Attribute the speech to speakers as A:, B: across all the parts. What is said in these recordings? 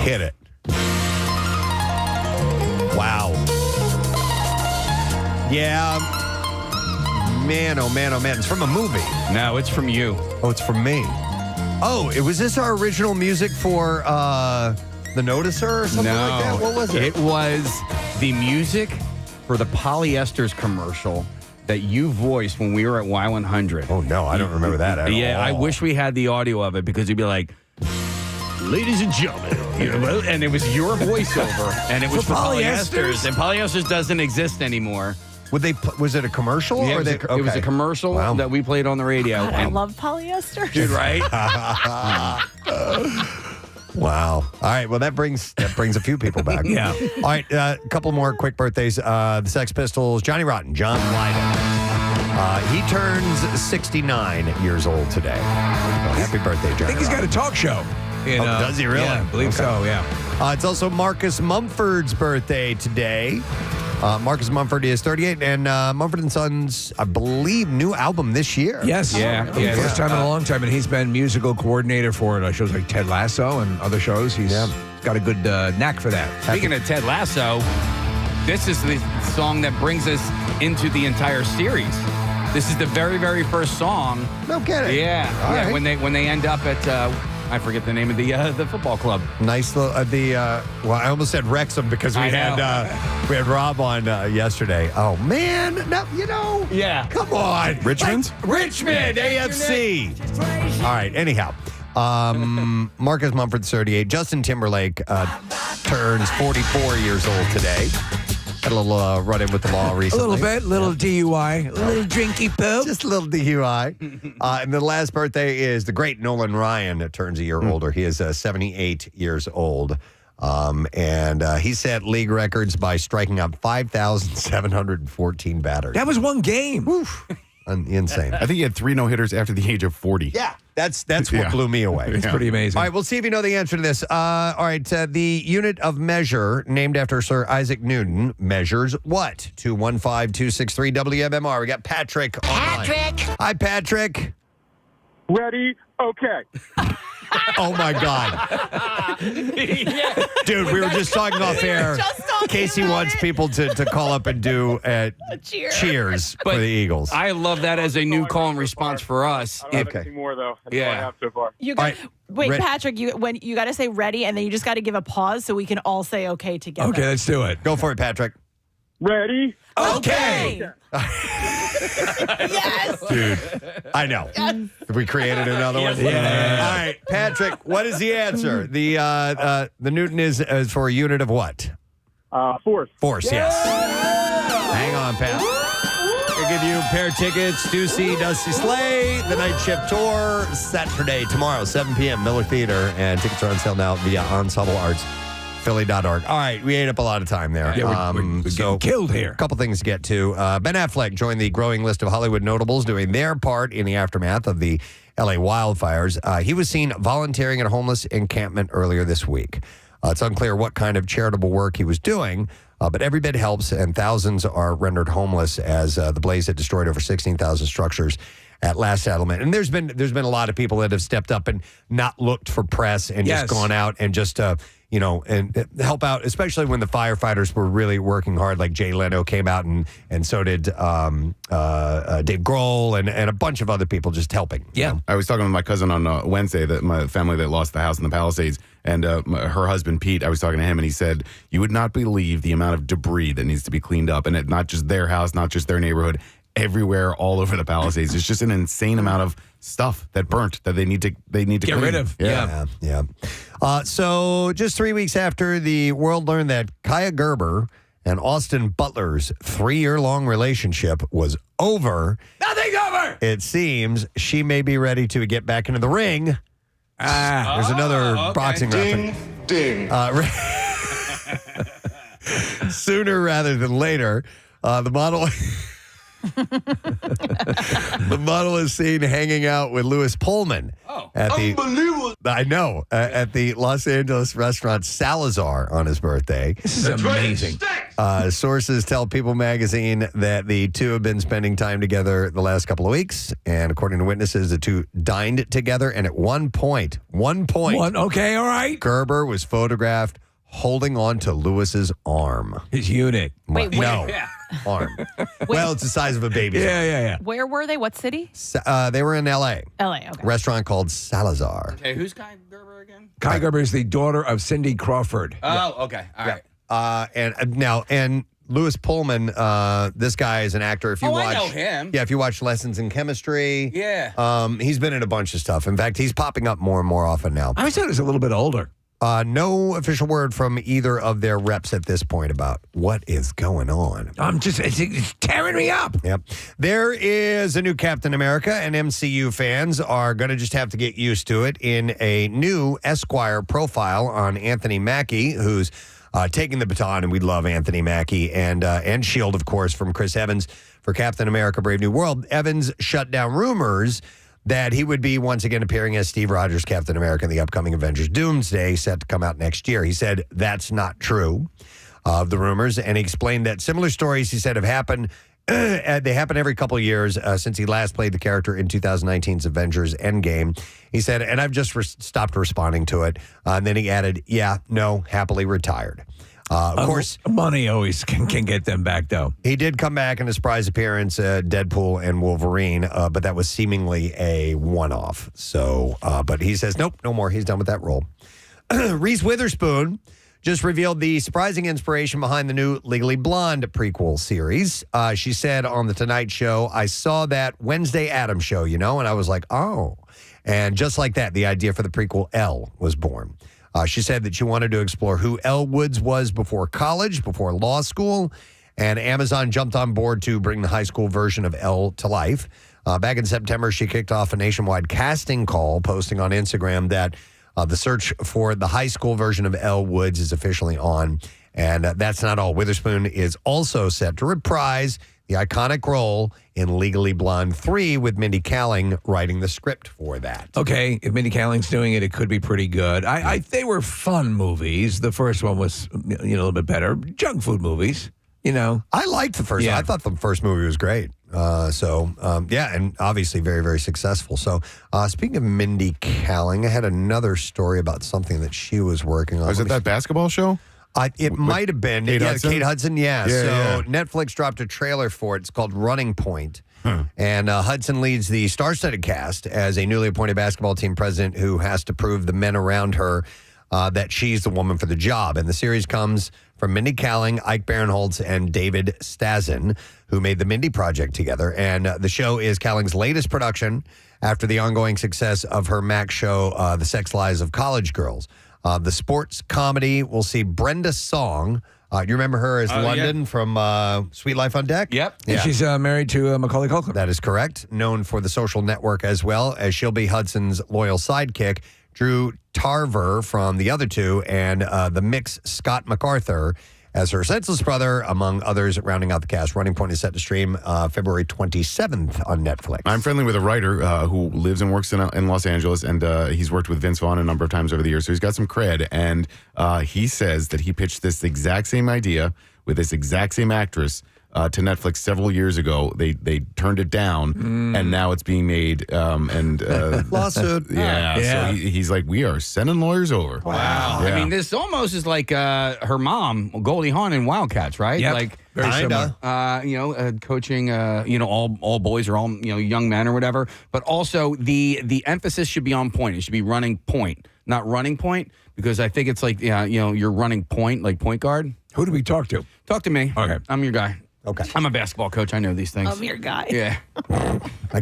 A: Hit it. Wow. Yeah. Man, oh man, oh man. It's from a movie.
B: No, it's from you.
A: Oh, it's from me. Oh, was this our original music for The Noticer or something like that? What was it?
B: It was the music for the polyesters commercial that you voiced when we were at Y100.
A: Oh, no, I don't remember that at all.
B: Yeah, I wish we had the audio of it because you'd be like, ladies and gentlemen, and it was your voiceover, and it was for polyesters, and polyesters doesn't exist anymore.
A: Was it a commercial?
B: Yeah,
A: or
B: it was a commercial that we played on the radio.
C: God, I love polyester.
B: Dude, right?
A: Wow. All right. Well, that brings a few people back.
B: Yeah.
A: All right. A couple more quick birthdays. The Sex Pistols, Johnny Rotten, John Lydon. He turns 69 years old today. So happy birthday, Johnny.
D: I think he's got a talk show.
A: Does he really?
D: Yeah, I believe so, yeah.
A: It's also Marcus Mumford's birthday today. Marcus Mumford is 38, and Mumford & Sons, I believe, new album this year.
D: Yes.
B: Yeah.
D: First time in a long time, and he's been musical coordinator for shows like Ted Lasso and other shows. He's got a good knack for that.
B: Speaking of Ted Lasso, this is the song that brings us into the entire series. This is the very, very first song.
A: No kidding.
B: Yeah.
A: All
B: yeah.
A: right.
B: When they end up at I forget the name of the football club.
A: Nice little well, I almost said Wrexham because we had Rob on yesterday. Oh man, no,
B: Yeah.
A: Come on,
E: Richmond,
A: AFC. All right. Anyhow, Marcus Mumford 38. Justin Timberlake turns 44 years old today. Had a little run-in with the law recently.
D: A little bit, little DUI, a little drinky poop.
A: Just a little DUI. And the last birthday is the great Nolan Ryan that turns a year older. He is 78 years old. And he set league records by striking out 5,714 batters.
D: That was one game.
A: Oof. Insane.
E: I think he had 3 no-hitters after the age of 40.
A: Yeah, that's what blew me away.
D: It's pretty amazing.
A: All right, we'll see if you know the answer to this. All right, the unit of measure named after Sir Isaac Newton measures what? 215-263 WMMR. We got Patrick online. Hi, Patrick.
F: Ready? Okay.
A: Oh, my God. Dude, we were just talking off air. Casey wants people to call up and do cheers for the Eagles.
B: I love that as a new call and response for us.
F: I don't have anything more, though. That's all I have so far.
C: You got, wait, Patrick, you got to say ready, and then you just got to give a pause so we can all say okay together.
D: Okay, let's do it.
A: Go for it, Patrick.
F: Ready?
A: Okay.
C: Yes.
A: Dude, I know. Yes. We created another one.
D: Yeah.
A: All right, Patrick, what is the answer? The Newton is for a unit of what?
F: Force.
A: Force, yes. Hang on, Pat. We'll give you a pair of tickets to see Dusty Slay, the Night Shift Tour, Saturday, tomorrow, 7 p.m., Miller Theater, and tickets are on sale now via ensembleartsphilly.org. All right, we ate up a lot of time there.
D: Yeah, we're getting killed here.
A: A couple things to get to. Ben Affleck joined the growing list of Hollywood notables doing their part in the aftermath of the L.A. wildfires. He was seen volunteering at a homeless encampment earlier this week. It's unclear what kind of charitable work he was doing, but every bit helps, and thousands are rendered homeless as the blaze had destroyed over 16,000 structures at last settlement. And there's been a lot of people that have stepped up and not looked for press and just gone out and just and help out, especially when the firefighters were really working hard. Like Jay Leno came out and so did Dave Grohl and a bunch of other people just helping.
D: Yeah.
E: I was talking with my cousin on Wednesday, that my family that lost the house in the Palisades, and her husband Pete, I was talking to him, and he said, you would not believe the amount of debris that needs to be cleaned up, and not just their house, not just their neighborhood, everywhere, all over the Palisades. It's just an insane amount of stuff that burnt that they need to
D: get
E: clean.
D: rid of.
A: Yeah. So just 3 weeks after the world learned that Kaya Gerber and Austin Butler's 3-year-long relationship was over,
D: Nothing's over.
A: it seems she may be ready to get back into the ring. There's another boxing reference.
F: Ding.
A: Sooner rather than later, the model The model is seen hanging out with Louis Pullman. Unbelievable. I know. At the Los Angeles restaurant Salazar on his birthday.
D: This is amazing.
A: Sources tell People magazine that the two have been spending time together the last couple of weeks. And according to witnesses, the two dined together. And at one point,
D: Okay, all right.
A: Gerber was photographed holding on to Lewis's arm.
D: His unit.
C: Wait,
A: No. Arm. Well, it's the size of a baby's arm.
D: Yeah.
C: Where were they? What city?
A: They were in L.A.
C: L.A., okay.
A: Restaurant called Salazar.
B: Okay, who's Kai Gerber again?
D: Kai Gerber is the daughter of Cindy Crawford.
B: Oh, okay. All right.
A: And Louis Pullman, this guy is an actor. If you watch,
B: I know him.
A: Yeah, if you watch Lessons in Chemistry, he's been in a bunch of stuff. In fact, he's popping up more and more often now.
D: I said he was a little bit older.
A: No official word from either of their reps at this point about what is going on.
D: It's tearing me up.
A: Yep. There is a new Captain America, and MCU fans are going to just have to get used to it in a new Esquire profile on Anthony Mackie, who's taking the baton, and we love Anthony Mackie, and S.H.I.E.L.D., of course, from Chris Evans for Captain America Brave New World. Evans shut down rumors that he would be once again appearing as Steve Rogers, Captain America, in the upcoming Avengers Doomsday, set to come out next year. He said that's not true of the rumors, and he explained that similar stories, he said, have happened. They happen every couple of years since he last played the character in 2019's Avengers Endgame. He said, and I've just stopped responding to it. And then he added, happily retired. Of course,
D: money always can get them back, though.
A: He did come back in a surprise appearance, Deadpool and Wolverine, but that was seemingly a one-off. So, but he says, nope, no more. He's done with that role. Reese Witherspoon just revealed the surprising inspiration behind the new Legally Blonde prequel series. She said on The Tonight Show, I saw that Wednesday Addams show, and I was like, oh. And just like that, the idea for the prequel Elle was born. She said that she wanted to explore who Elle Woods was before college, before law school, and Amazon jumped on board to bring the high school version of Elle to life. Back in September, she kicked off a nationwide casting call, posting on Instagram that the search for the high school version of Elle Woods is officially on. And that's not all. Witherspoon is also set to reprise the iconic role in Legally Blonde 3 with Mindy Kaling writing the script for that.
D: Okay, if Mindy Kaling's doing it, it could be pretty good. They were fun movies. The first one was a little bit better. Junk food movies,
A: I liked the first one. I thought the first movie was great. And obviously very, very successful. So speaking of Mindy Kaling, I had another story about something that she was working on.
E: Was it that basketball show?
A: It might have been.
E: Kate Hudson?
A: Kate Hudson, So Netflix dropped a trailer for it. It's called Running Point. And Hudson leads the star-studded cast as a newly appointed basketball team president who has to prove the men around her that she's the woman for the job. And the series comes from Mindy Kaling, Ike Barinholtz, and David Stassen, who made the Mindy Project together. And the show is Kaling's latest production after the ongoing success of her Max show, The Sex Lives of College Girls. The sports comedy will see Brenda Song. You remember her as London from Sweet Life on Deck?
B: Yep.
D: And she's married to Macaulay Culkin.
A: That is correct. Known for The Social Network as well, as she'll be Hudson's loyal sidekick, Drew Tarver from the other two, and the mix Scott MacArthur as her senseless brother, among others, rounding out the cast. Running Point is set to stream February 27th on Netflix.
E: I'm friendly with a writer who lives and works in Los Angeles, and he's worked with Vince Vaughn a number of times over the years, so he's got some cred. And he says that he pitched this exact same idea with this exact same actress to Netflix several years ago. They turned it down, and now it's being made.
A: Lawsuit.
E: Yeah. So he's like, we are sending lawyers over.
B: Wow.
E: Yeah.
B: I mean, this almost is like her mom, Goldie Hawn in Wildcats, right?
D: Yep.
B: Like,
D: very similar.
B: Coaching, all boys are all, young men or whatever. But also the emphasis should be on point. It should be running point, not running point, because I think it's like, you're running point, like point guard.
D: Who do we talk to?
B: Talk to me.
D: Okay.
B: I'm your guy.
A: Okay.
B: I'm a basketball coach. I know these things.
C: I'm your guy.
B: Yeah.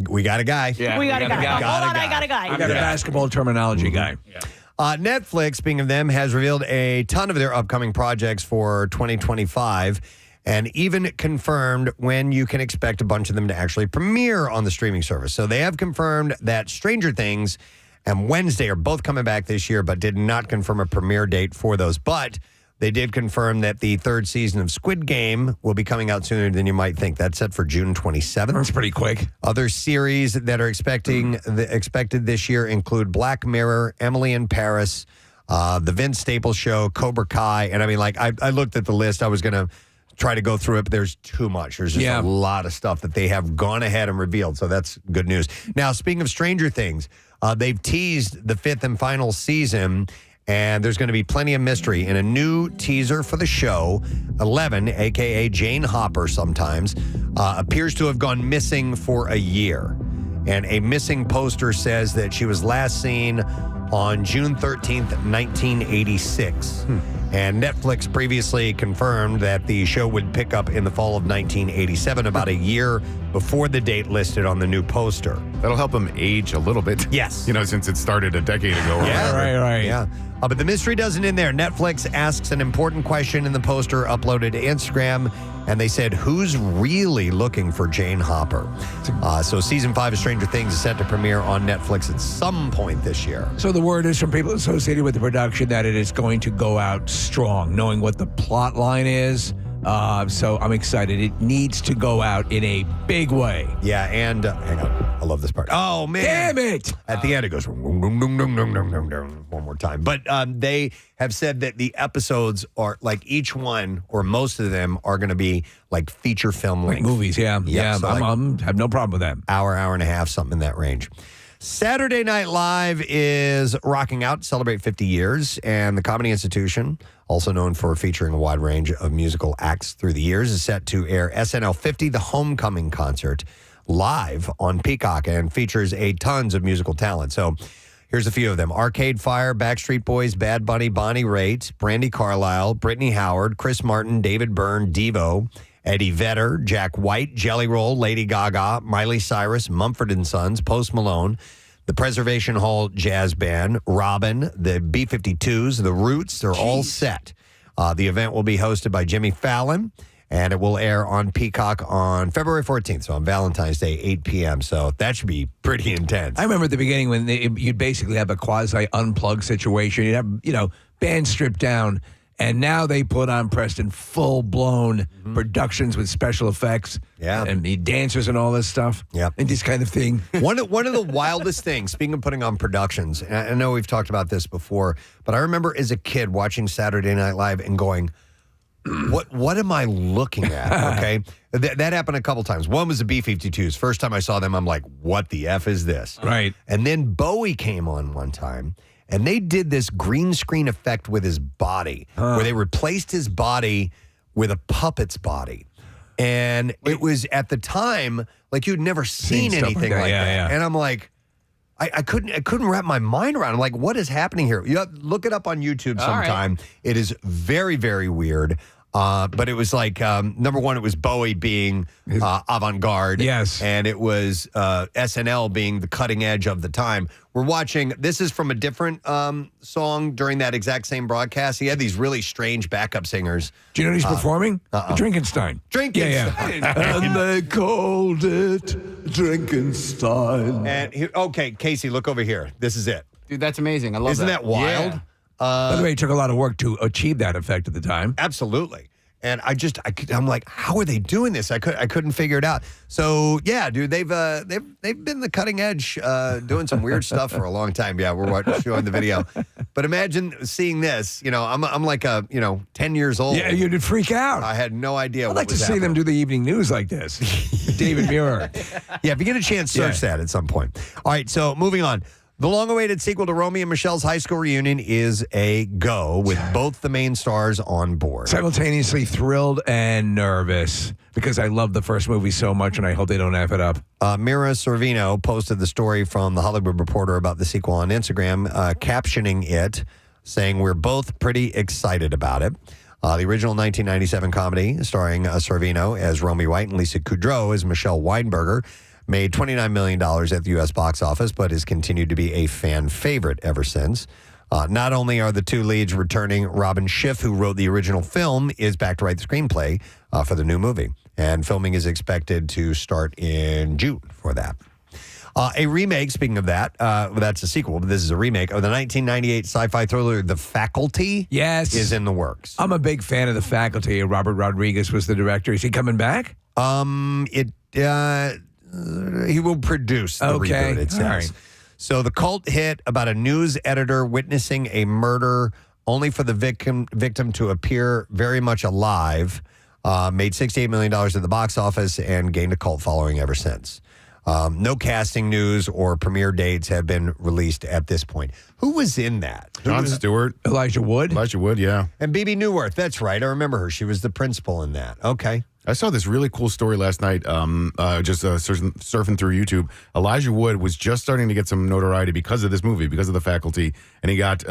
A: We got a guy.
B: Yeah.
C: We got a guy. Hold on,
A: guy.
C: I got a guy.
D: I got a basketball terminology guy.
B: Yeah.
A: Netflix, speaking of them, has revealed a ton of their upcoming projects for 2025 and even confirmed when you can expect a bunch of them to actually premiere on the streaming service. So they have confirmed that Stranger Things and Wednesday are both coming back this year, but did not confirm a premiere date for those. But They did confirm that the third season of Squid Game will be coming out sooner than you might think. That's set for June 27th.
D: That's pretty quick.
A: Other series that are expected this year include Black Mirror, Emily in Paris, The Vince Staples Show, Cobra Kai. And I mean, like, I looked at the list. I was going to try to go through it, but there's too much. There's just a lot of stuff that they have gone ahead and revealed. So that's good news. Now, speaking of Stranger Things, they've teased the 5th and final season. And there's going to be plenty of mystery in a new teaser for the show. 11, a.k.a. Jane Hopper sometimes, appears to have gone missing for a year. And a missing poster says that she was last seen on June 13th, 1986. And Netflix previously confirmed that the show would pick up in the fall of 1987, about a year before the date listed on the new poster.
E: That'll help them age a little bit.
A: Yes.
E: You know, since it started a decade ago. Or
A: Yeah,
E: whatever.
D: Right.
A: Yeah. But the mystery doesn't end there. Netflix asks an important question in the poster uploaded to Instagram, and they said, who's really looking for Jane Hopper? So season 5 of Stranger Things is set to premiere on Netflix at some point this year.
D: So the word is from people associated with the production that it is going to go out strong, knowing what the plot line is. So I'm excited. It needs to go out in a big way.
A: Yeah, and hang on. I love this part. Oh, man.
D: Damn it!
A: At the end, it goes one more time. But they have said that the episodes are, like, each one or most of them are going to be like feature film
D: Like
A: length.
D: movies, yeah.
A: so
D: I'm have no problem with that.
A: hour and a half, something in that range. Saturday Night Live is rocking out to celebrate 50 years, and the Comedy Institution, also known for featuring a wide range of musical acts through the years, is set to air SNL 50, the Homecoming Concert, live on Peacock, and features tons of musical talent. So here's a few of them. Arcade Fire, Backstreet Boys, Bad Bunny, Bonnie Raitt, Brandy Carlisle, Brittany Howard, Chris Martin, David Byrne, Devo, Eddie Vedder, Jack White, Jelly Roll, Lady Gaga, Miley Cyrus, Mumford & Sons, Post Malone, the Preservation Hall Jazz Band, Robin, the B-52s, the Roots. They're all set. The event will be hosted by Jimmy Fallon, and it will air on Peacock on February 14th, so on Valentine's Day, 8 p.m. So that should be pretty intense.
D: I remember at the beginning when you'd basically have a quasi-unplugged situation. You'd have, bands stripped down. And now they put on, Preston, full-blown productions with special effects.
A: Yeah.
D: And the dancers and all this stuff.
A: Yep.
D: And this kind of thing.
A: One of the wildest things, speaking of putting on productions, and I know we've talked about this before, but I remember as a kid watching Saturday Night Live and going, what am I looking at? Okay. That happened a couple times. One was the B-52s. First time I saw them, I'm like, what the F is this?
D: Right.
A: And then Bowie came on one time, and they did this green screen effect with his body, where they replaced his body with a puppet's body. And it was, at the time, like you'd never seen
D: stuff
A: anything like that.
D: Yeah.
A: And I'm like, I couldn't wrap my mind around it. I'm like, what is happening here? You have, look it up on YouTube sometime. It is very, very weird. But it was like, number one, it was Bowie being avant-garde.
D: Yes.
A: And it was SNL being the cutting edge of the time. We're watching, this is from a different song during that exact same broadcast. He had these really strange backup singers.
D: Do you know who's performing? Drinkenstein.
A: Drinkenstein.
D: And they called it Drinkenstein.
A: And okay, Casey, look over here. This is it.
B: Dude, that's amazing. I love
A: Isn't that wild?
B: Yeah.
D: By the way, it took a lot of work to achieve that effect at the time.
A: Absolutely. And I'm like, how are they doing this? I couldn't figure it out. So yeah, dude, they've been the cutting edge, doing some weird stuff for a long time. Yeah, we're showing the video, but imagine seeing this. I'm like 10 years old.
D: Yeah, you'd freak out.
A: I had no idea.
D: I'd like to see them do the evening news like this. David Muir.
A: Yeah, if you get a chance, search that at some point. All right, so moving on. The long-awaited sequel to Romeo and Michelle's high school reunion is a go, with both the main stars on board.
D: Simultaneously thrilled and nervous because I love the first movie so much and I hope they don't F it up.
A: Mira Sorvino posted the story from The Hollywood Reporter about the sequel on Instagram, captioning it, saying, "We're both pretty excited about it." The original 1997 comedy starring Sorvino as Romy White and Lisa Kudrow as Michelle Weinberger made $29 million at the U.S. box office, but has continued to be a fan favorite ever since. Not only are the two leads returning, Robin Schiff, who wrote the original film, is back to write the screenplay for the new movie. And filming is expected to start in June for that. A remake, speaking of that, that's a sequel, but this is a remake of the 1998 sci-fi thriller The Faculty.
D: Yes.
A: Is in the works.
D: I'm a big fan of The Faculty. Robert Rodriguez was the director. Is he coming back?
A: He will produce the reboot, it says.
D: All right.
A: So the cult hit about a news editor witnessing a murder only for the victim to appear very much alive, made $68 million at the box office and gained a cult following ever since. No casting news or premiere dates have been released at this point. Who was in that?
E: Jon Stewart.
D: Elijah Wood.
E: Elijah Wood, yeah.
A: And Bebe Neuwirth. That's right. I remember her. She was the principal in that. Okay.
E: I saw this really cool story last night, just surfing through YouTube. Elijah Wood was just starting to get some notoriety because of this movie, because of The Faculty, and he got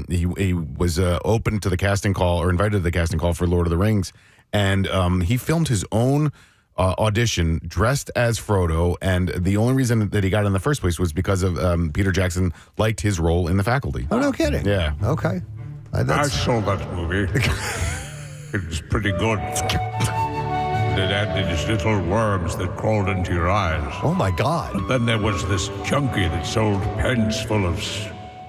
E: he was open to the casting call or invited to the casting call for Lord of the Rings, and he filmed his own audition dressed as Frodo, and the only reason that he got in the first place was because of Peter Jackson liked his role in The Faculty.
A: Oh, no kidding.
E: Yeah.
A: Okay.
G: I saw that movie. It was pretty good. It had these little worms that crawled into your eyes.
A: Oh, my God.
G: Then there was this junkie that sold pens full of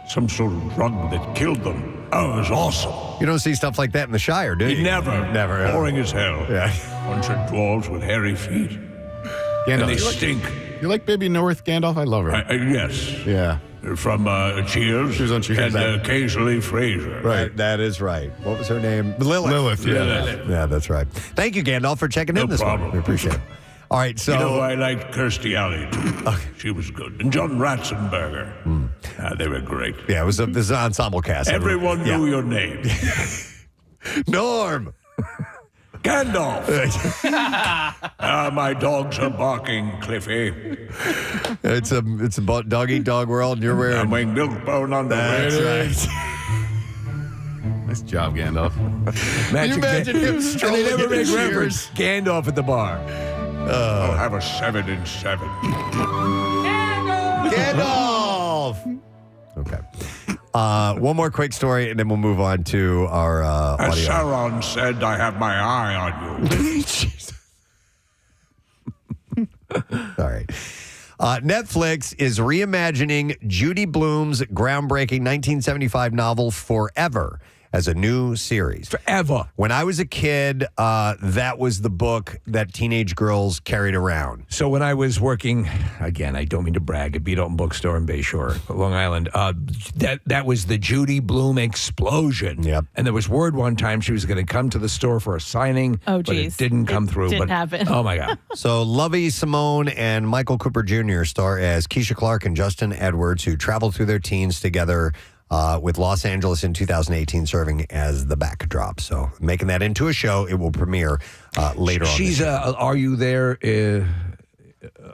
G: some sort of drug that killed them. Oh, it was awesome.
A: You don't see stuff like that in the Shire, do you?
G: Never.
A: Never.
G: Boring as hell.
A: Yeah.
G: Bunch of dwarves with hairy feet.
E: Gandalf.
G: And they stink.
E: You like Baby North Gandalf? I love her.
G: Yes.
E: Yeah.
G: From Cheers.
E: She was on Cheers.
G: And occasionally Frasier.
A: Right, that is right. What was her name?
E: Lilith, yeah.
A: Yeah, that's right. Thank you, Gandalf, for checking in this
G: problem.
A: morning. We appreciate it. All right, so...
G: You know, I liked Kirstie Alley, too. She was good. And John Ratzenberger. They were great.
A: Yeah, it was an ensemble cast.
G: Everyone knew your name.
A: Norm!
G: Gandalf! My dogs are barking, Cliffy.
A: It's a dog-eat-dog world, and you're wearing...
G: I'm wearing Milkbone underwear.
A: That's right.
E: Nice job, Gandalf.
A: Can you imagine him strolling
D: And they never
A: in the
D: make
A: Cheers?
D: reference. Gandalf at the bar.
G: I'll have a 7 and 7.
A: Gandalf! Okay. One more quick story, and then we'll move on to our
G: As
A: audio.
G: Sauron said, I have my eye on you.
A: All right. Netflix is reimagining Judy Blume's groundbreaking 1975 novel Forever as a new series.
D: Forever.
A: When I was a kid, that was the book that teenage girls carried around.
D: So when I was working, again, I don't mean to brag, at Beat Alton Bookstore in Bayshore, Long Island, that was the Judy Blume explosion.
A: Yep.
D: And there was word one time she was going to come to the store for a signing.
C: Oh,
D: but it
C: geez.
D: didn't come through.
C: Didn't happen.
D: Oh, my God.
A: So Lovey Simone and Michael Cooper Jr. star as Keisha Clark and Justin Edwards, who traveled through their teens together with Los Angeles in 2018 serving as the backdrop. So making that into a show, it will premiere later on.
D: She's, Are You There?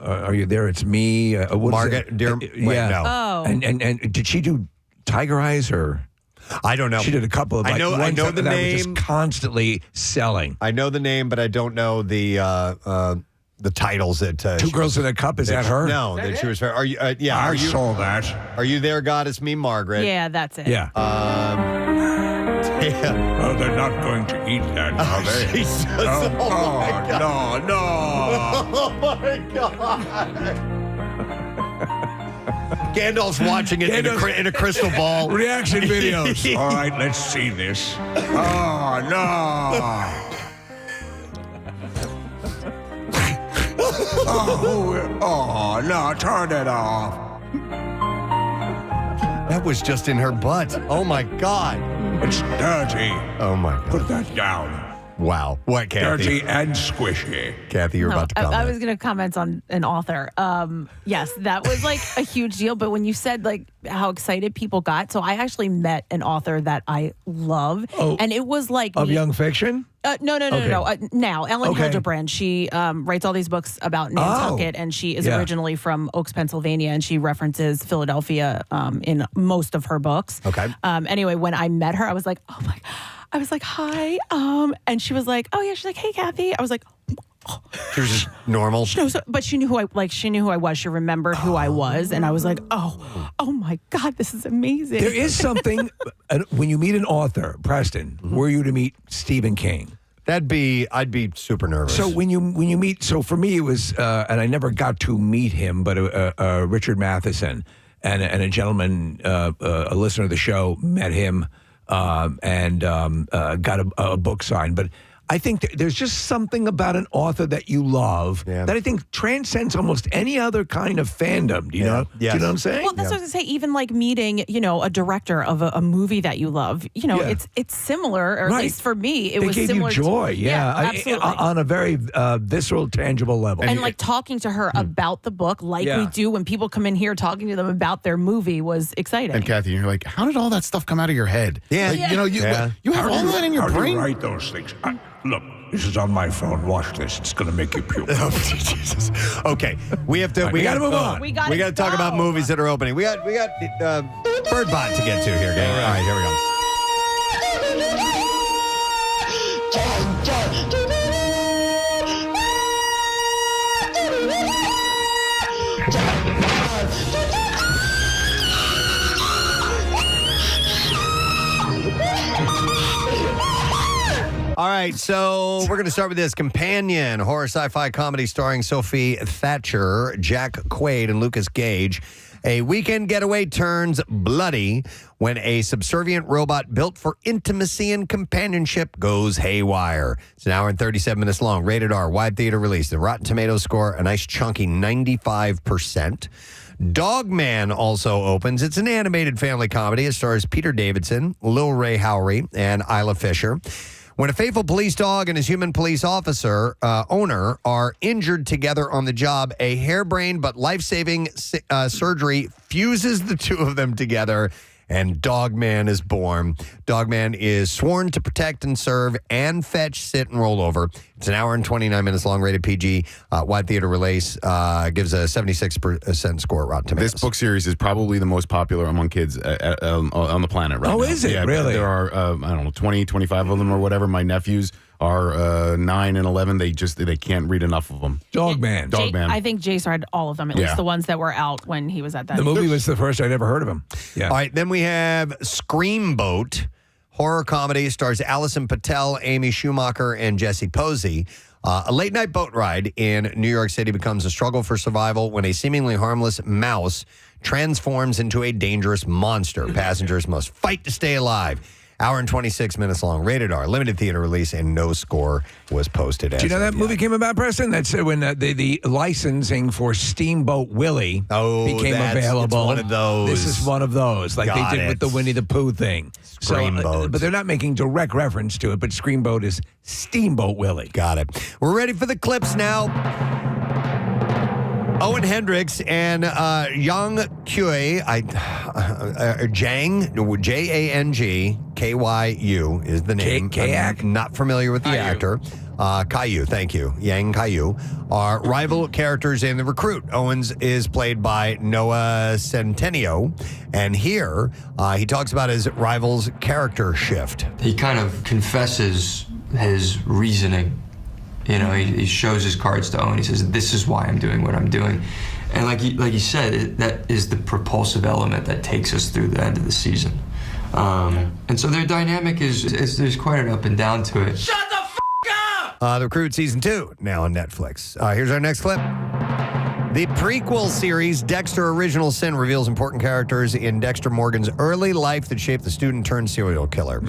D: Are You There? It's Me. What is
A: Margaret,
D: it?
A: dear,
D: yeah.
A: no.
C: Oh.
D: And did she do Tiger Eyes or?
A: I don't know.
D: She did a couple of.
A: I know the
D: that was
A: name.
D: just constantly selling.
A: I know the name, but I don't know the titles that
D: Two Girls in a Cup. Is that her?
A: No, that she was. Are you? Yeah.
G: I
A: Are you?
G: saw that.
A: Are you there, God? It's me, Margaret.
C: Yeah, that's it.
D: Yeah.
A: Yeah.
G: Oh, they're not going to eat that, are they?
A: Jesus.
G: Oh,
A: my God.
G: no.
A: Oh my God. Gandalf's watching it in a crystal ball.
D: Reaction videos.
G: All right, let's see this. Oh, no. Oh, no, turn it off.
A: That was just in her butt. Oh my God.
G: It's dirty.
A: Oh my God.
G: Put that down.
A: Wow. What, Kathy?
G: Dirty and squishy.
A: Kathy, you're
C: No,
A: about to comment.
C: I was going to comment on an author. Yes, that was like a huge deal. But when you said like how excited people got, so I actually met an author that I love, and it was like
D: Of young fiction?
C: No. Now, Ellen Hildebrand. She writes all these books about Nantucket, and she is originally from Oaks, Pennsylvania, and she references Philadelphia in most of her books.
A: Okay.
C: Anyway, when I met her, I was like, oh my. I was like, hi. And she was like, oh yeah. She's like, hey, Kathy. I was like,
A: She was just normal.
C: no, but she knew who I She knew who I was. She remembered who I was, and I was like, oh my God, this is amazing.
D: There is something when you meet an author, Preston. Were you to meet Stephen King?
A: I'd be super nervous.
D: So when you meet, so for me it was, and I never got to meet him, but Richard Matheson and a gentleman, a listener of the show, met him and got a book signed. But I think there's just something about an author that you love that I think transcends almost any other kind of fandom. Do you know?
A: Yes.
D: Do you know what I'm saying?
C: Well, that's what I was going to say. Even like meeting, a director of a movie that you love, it's similar, or at least for me, it was
D: gave
C: similar.
D: you joy,
C: absolutely.
D: on a very visceral, tangible level.
C: And like talking to her about the book, like we do when people come in here, talking to them about their movie was exciting.
E: And Kathy, you're like, how did all that stuff come out of your head?
A: Yeah.
E: Like, you have all that in your
G: How do
E: brain.
G: you write those things? Look, this is on my phone. Watch this. It's going to make you puke.
A: Oh, Jesus. Okay, we have to.
D: We got to move on.
C: We got
A: to talk about movies that are opening. We got Birdbot to get to here, gang. All right, here we go. All right, so we're going to start with this companion horror sci-fi comedy starring Sophie Thatcher, Jack Quaid, and Lucas Gage. A weekend getaway turns bloody when a subservient robot built for intimacy and companionship goes haywire. It's an hour and 37 minutes long, rated R, wide theater release. The Rotten Tomatoes score, a nice chunky 95%. Dogman also opens. It's an animated family comedy. It stars Peter Davidson, Lil Ray Howery, and Isla Fisher. When a faithful police dog and his human police officer owner are injured together on the job, a harebrained but life-saving surgery fuses the two of them together, and Dogman is born. Dogman is sworn to protect and serve and fetch, sit, and roll over. It's an hour and 29 minutes long, rated PG. Wide theater release gives a 76% score at Rotten Tomatoes.
E: This book series is probably the most popular among kids on the planet right now.
D: Oh, is it?
E: Yeah,
D: really?
E: There are, 20, 25 of them or whatever. My nephews are 9 and 11. They can't read enough of them.
D: Dogman.
E: Dogman.
C: I think Jace read all of them, at least the ones that were out when he was at that
D: The
C: age.
D: movie was the first I'd ever heard of him. Yeah.
A: All right, then we have Screamboat, horror comedy, stars Allison Patel, Amy Schumacher, and Jesse Posey. A late-night boat ride in New York City becomes a struggle for survival when a seemingly harmless mouse transforms into a dangerous monster. Passengers must fight to stay alive. Hour and 26 minutes long, rated R, limited theater release, and no score was posted.
D: Do you know that movie came about, Preston? That's when the licensing for Steamboat Willie became available.
A: It's one of those.
D: This is one of those, like
A: Got
D: they did
A: it.
D: with the Winnie the Pooh thing.
A: Screamboat.
D: But they're not making direct reference to it, but Screamboat is Steamboat Willie.
A: Got it. We're ready for the clips now. Owen Hendricks and Yang Kyu, Jang, Jang, is the name.
D: Kayak?
A: I'm not familiar with the actor. Caillou, thank you. Yang Caillou are rival characters in The Recruit. Owens is played by Noah Centineo, and here he talks about his rival's character shift.
H: He kind of confesses his reasoning. You know, he shows his cards to Owen. He says, "This is why I'm doing what I'm doing," and like you said, that is the propulsive element that takes us through the end of the season. And so their dynamic is there's quite an up and down to it.
I: Shut the f*** up!
A: The Recruit Season 2, now on Netflix. Here's our next clip. The prequel series, Dexter Original Sin, reveals important characters in Dexter Morgan's early life that shaped the student-turned-serial killer.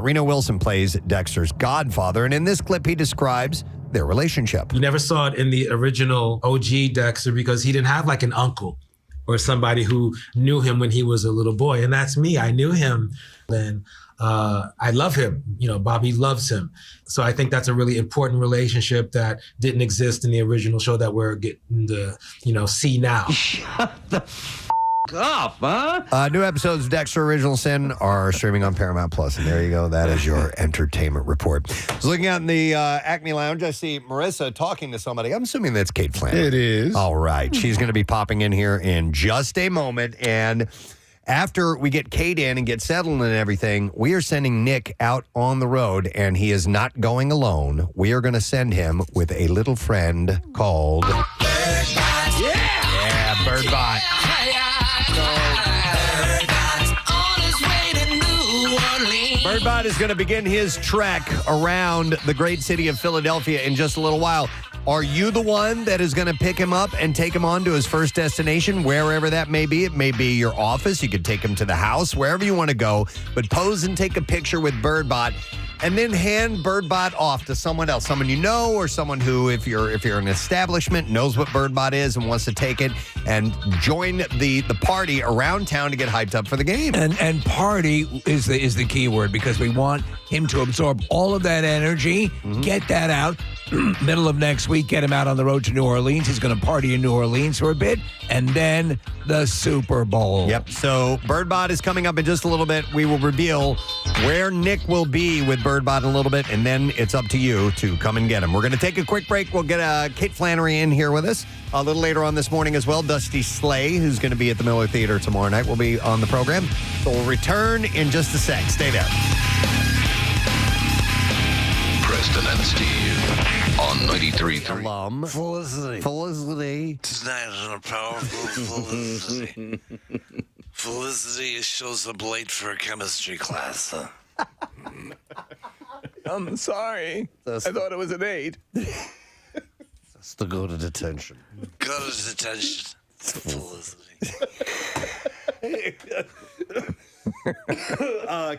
A: Reno Wilson plays Dexter's godfather, and in this clip, he describes their relationship.
J: You never saw it in the original OG Dexter because he didn't have like an uncle or somebody who knew him when he was a little boy. And that's me. I knew him then. I love him. You know, Bobby loves him. So I think that's a really important relationship that didn't exist in the original show that we're getting to, see now.
I: Shut the f*** up, huh?
A: New episodes of Dexter Original Sin are streaming on Paramount Plus, and there you go. That is your entertainment report. I was looking out in the Acme Lounge. I see Marissa talking to somebody. I'm assuming that's Kate Flannery.
E: It is.
A: All right. She's going to be popping in here in just a moment, and after we get Kate in and get settled and everything, we are sending Nick out on the road, and he is not going alone. We are going to send him with a little friend called Birdbot. Yeah, Birdbot. Birdbot is going to begin his trek around the great city of Philadelphia in just a little while. Are you the one that is going to pick him up and take him on to his first destination, wherever that may be? It may be your office. You could take him to the house, wherever you want to go. But pose and take a picture with Birdbot, and then hand Birdbot off to someone else, someone you know, or someone who, if you're an establishment, knows what Birdbot is and wants to take it and join the party around town to get hyped up for the game.
D: And party is the key word, because we want him to absorb all of that energy, get that out. Middle of next week, get him out on the road to New Orleans. He's going to party in New Orleans for a bit, and then the Super Bowl.
A: Yep. So Birdbot is coming up in just a little bit. We will reveal where Nick will be with Birdbot in a little bit, and then it's up to you to come and get him. We're going to take a quick break. We'll get Kate Flannery in here with us a little later on this morning as well. Dusty Slay, who's going to be at the Miller Theater tomorrow night, will be on the program. So we'll return in just a sec. Stay there.
K: Preston and Steve on 93.3.
A: Alum. Felicity.
L: Tonight on a powerful Felicity. Felicity shows up late for a chemistry class.
D: I'm sorry. I thought it was an 8.
A: That's to go to detention.
L: Go to detention. Felicity.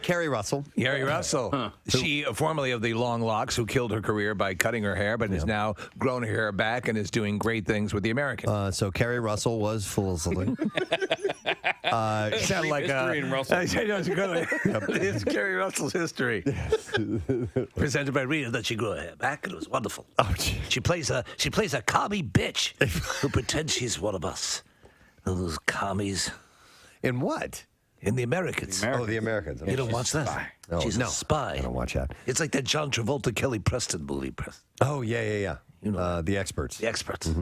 A: Carrie Russell.
D: Carrie Russell.
A: Huh.
D: She, formerly of the long locks, who killed her career by cutting her hair, but has now grown her hair back and is doing great things with the American.
A: So Carrie Russell was Felicity.
D: Sound like
B: history in Russell.
D: It's Carrie Russell's history.
L: Presented by Rita that she grew her hair back, and it was wonderful.
A: Oh,
L: she plays a commie bitch who pretends she's one of us. Those commies.
A: In what?
L: In The Americans.
A: Oh, The Americans.
L: You don't watch that?
A: No,
L: She's a spy.
A: I don't watch that.
L: It's like that John Travolta, Kelly Preston movie.
A: Oh, yeah.
L: You know,
A: The Experts.
L: The Experts.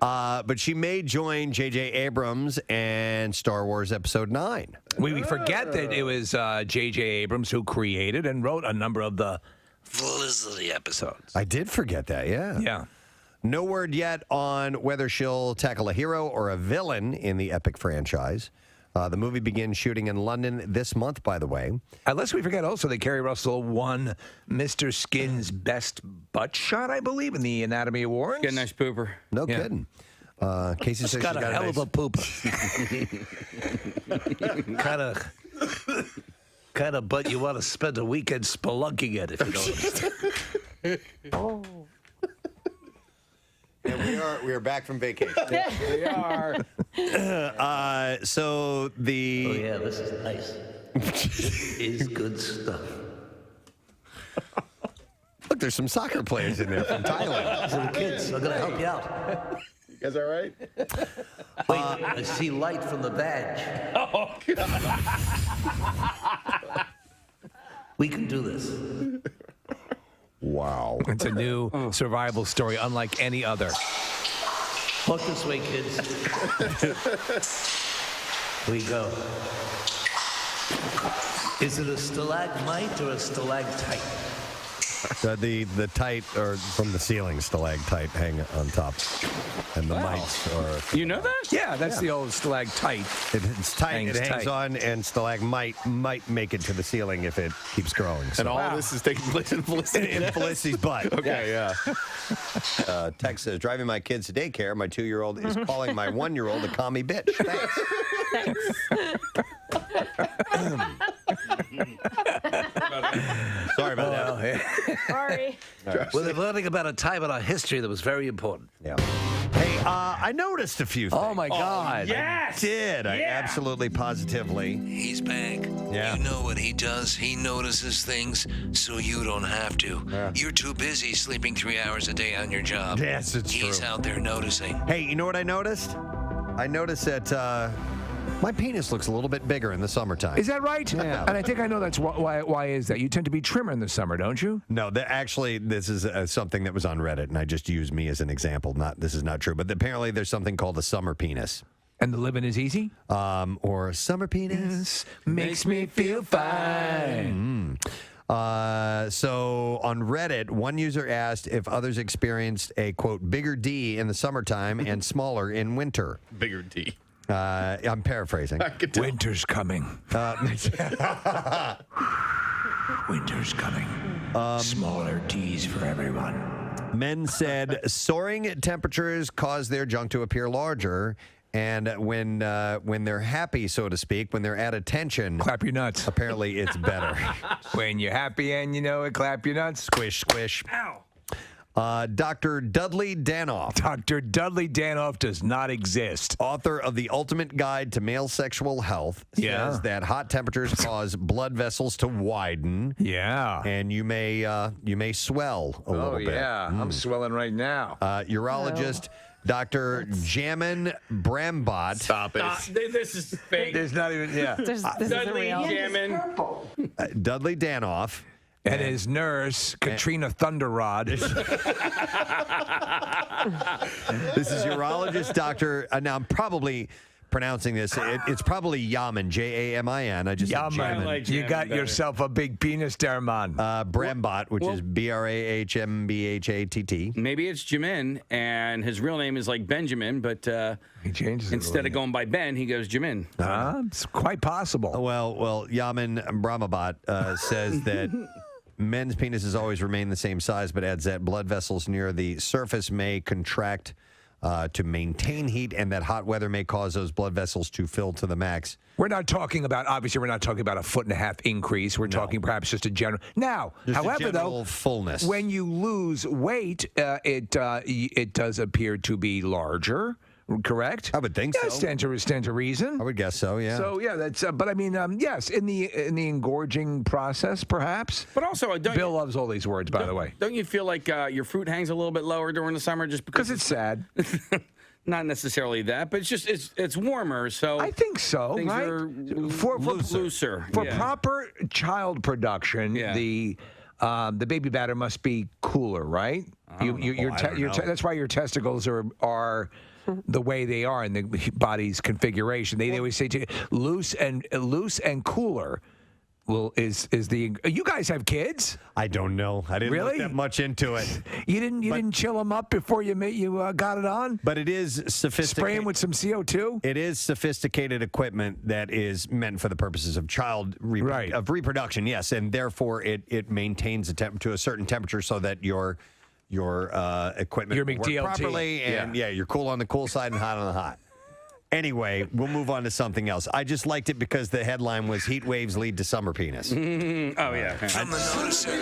A: But she may join J.J. Abrams and Star Wars Episode 9.
D: We forget that it was J.J. Abrams who created and wrote a number of the
L: Felicity episodes.
A: I did forget that, yeah.
D: Yeah.
A: No word yet on whether she'll tackle a hero or a villain in the epic franchise. The movie begins shooting in London this month, by the way.
D: Unless we forget also that Carrie Russell won Mr. Skin's Best Butt Shot, I believe, in the Anatomy Awards.
B: Get a nice pooper.
A: No kidding. Casey says
L: got
A: she's
L: a hell of a pooper. kind of butt you want to spend a weekend spelunking at, if you don't understand.
A: And we are back from vacation.
B: We are.
A: So the
L: Oh, yeah, this is nice. This is good stuff.
A: Look, there's some soccer players in there from Thailand.
L: Some kids, I'm going to help you out.
A: You guys all right?
L: Wait, I see light from the badge.
B: Oh, God.
L: We can do this.
A: Wow.
D: It's a new survival story, unlike any other.
L: Walk this way, kids. Here we go. Is it a stalagmite or a stalactite?
A: The tight or from the ceiling stalactite hang on top, and the mites are.
B: You know that?
D: Yeah, that's the old stalactite.
A: It's tight.
D: Hangs
A: it hangs
D: tight.
A: on, and stalagmite might make it to the ceiling if it keeps growing. So.
E: And all of this is taking place in Felicity.
A: in Felicity's butt.
E: Okay, yeah.
A: Text says, driving my kids to daycare, my 2-year-old is calling my 1-year-old a commie bitch. Thanks. Sorry about that.
C: Sorry.
L: Well, they're learning about a time in our history that was very important.
A: Yeah. Hey, I noticed a few things.
D: Oh, my God.
A: I did. I absolutely positively.
L: He's back.
A: Yeah.
L: You know what he does. He notices things so you don't have to.
A: Yeah.
L: You're too busy sleeping 3 hours a day on your job.
A: Yes, it's
L: He's
A: true.
L: out there noticing.
A: Hey, you know what I noticed? I noticed that my penis looks a little bit bigger in the summertime.
D: Is that right?
A: Yeah.
D: And I think I know that's why is that? You tend to be trimmer in the summer, don't you?
A: No, actually, this is something that was on Reddit, and I just used me as an example. This is not true, but apparently there's something called a summer penis.
D: And the living is easy?
A: Or summer penis.
D: Makes me feel fine.
A: So on Reddit, one user asked if others experienced a, quote, bigger D in the summertime and smaller in winter.
E: Bigger D.
A: I'm paraphrasing.
D: Winter's coming. Winter's coming. Smaller teas for everyone.
A: Men said soaring temperatures cause their junk to appear larger. And when they're happy, so to speak, when they're at attention,
D: clap your nuts.
A: Apparently, it's better.
D: When you're happy and you know it, clap your nuts.
A: Squish, squish. Ow. Dr. Dudley Danoff.
D: Dr. Dudley Danoff does not exist.
A: Author of The Ultimate Guide to Male Sexual Health says that hot temperatures cause blood vessels to widen.
D: Yeah.
A: And you may swell a little bit.
D: Oh, yeah. I'm swelling right now.
A: Urologist Dr. Jammin Brambot.
E: Stop it.
B: This is fake.
D: There's not even,
C: This isn't real.
A: Dudley Danoff.
D: And his nurse, Katrina Thunderrod.
A: This is urologist Dr. Now, I'm probably pronouncing this. It's probably Yamin, Jamin. I just said
D: Yamin.
B: like
D: You
B: Yamin
D: got
B: better.
D: yourself a big penis there, man.
A: Brambot, which is Brahmbhatt.
B: Maybe it's Jimin, and his real name is like Benjamin, but
D: He changes it.
B: instead of going by Ben, he goes Jimin.
D: It's quite possible.
A: Well, Yamin Brahmbhatt says that men's penises always remain the same size, but adds that blood vessels near the surface may contract to maintain heat, and that hot weather may cause those blood vessels to fill to the max.
D: We're not talking about, obviously, we're not talking about a 1.5 foot increase. We're talking perhaps just a general. Now,
A: Just a
D: however,
A: general
D: though,
A: fullness.
D: when you lose weight, it does appear to be larger. Correct?
A: I would think
D: yeah,
A: so.
D: Stand to reason.
A: I would guess so, yeah.
D: So yeah, that's. But I mean, yes, in the engorging process, perhaps.
B: But also,
D: Bill loves all these words, by the way.
B: Don't you feel like your fruit hangs a little bit lower during the summer just because
D: Because it's sad.
B: Not necessarily that, but it's just it's warmer, so
D: I think so.
B: things
D: Right?
B: are looser.
D: For
B: Yeah.
D: proper child production, the baby batter must be cooler, right? That's why your testicles are the way they are in the body's configuration. They always say to you, loose and cooler. Is the you guys have kids?
A: I don't know. I didn't look that much into it.
D: You didn't chill them up before you got it on?
A: But it is sophisticated.
D: Spray them with some CO2?
A: It is sophisticated equipment that is meant for the purposes of of reproduction, yes, and therefore it maintains a to a certain temperature so that your equipment
D: Your
A: works
D: McDLT.
A: properly, and you're cool on the cool side and hot on the hot. Anyway, we'll move on to something else. I just liked it because the headline was "Heat Waves Lead to Summer Penis."
L: From the Noticer.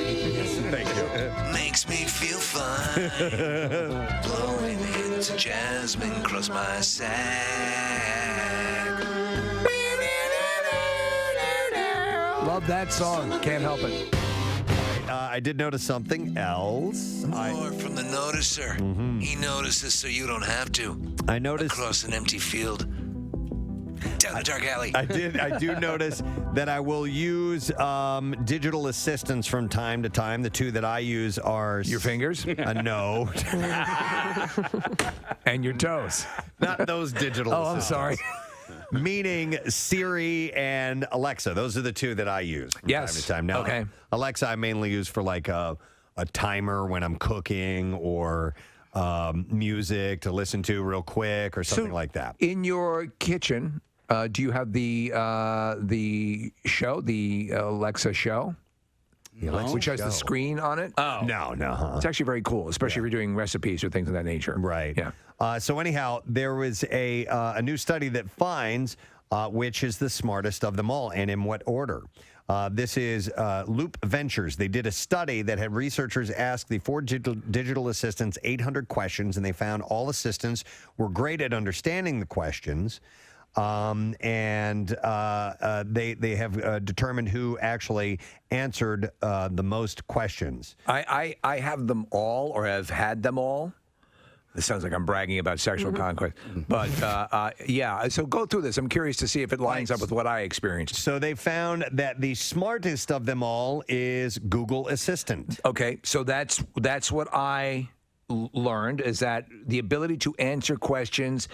A: Thank you.
L: Makes me feel fine. Blowing into jasmine across my sack.
D: Love that song. Can't help it.
A: I did notice something else.
L: More from the Noticer. He notices so you don't have to.
A: I noticed
L: across an empty field. Down the dark alley.
A: I do notice that I will use digital assistants from time to time. The two that I use are
D: your fingers.
A: No,
D: and your toes.
A: Not those digital.
D: Oh, I'm sorry.
A: Meaning Siri and Alexa. Those are the two that I use from time to time. Now,
D: okay.
A: Alexa I mainly use for like a timer when I'm cooking or music to listen to real quick or something like that.
D: In your kitchen, do you have the show, the Alexa show? Which has the screen on it?
A: Oh. No.
D: It's actually very cool, especially if you're doing recipes or things of that nature.
A: Right.
D: Yeah.
A: So anyhow, there was a new study that finds which is the smartest of them all and in what order. This is Loop Ventures. They did a study that had researchers ask the four digital assistants 800 questions, and they found all assistants were great at understanding the questions. And they have determined who actually answered the most questions.
D: I have them all, or have had them all. This sounds like I'm bragging about sexual conquest, but yeah. So go through this. I'm curious to see if it lines up with what I experienced.
A: So they found that the smartest of them all is Google Assistant.
D: Okay, so that's what I learned, is that the ability to answer questions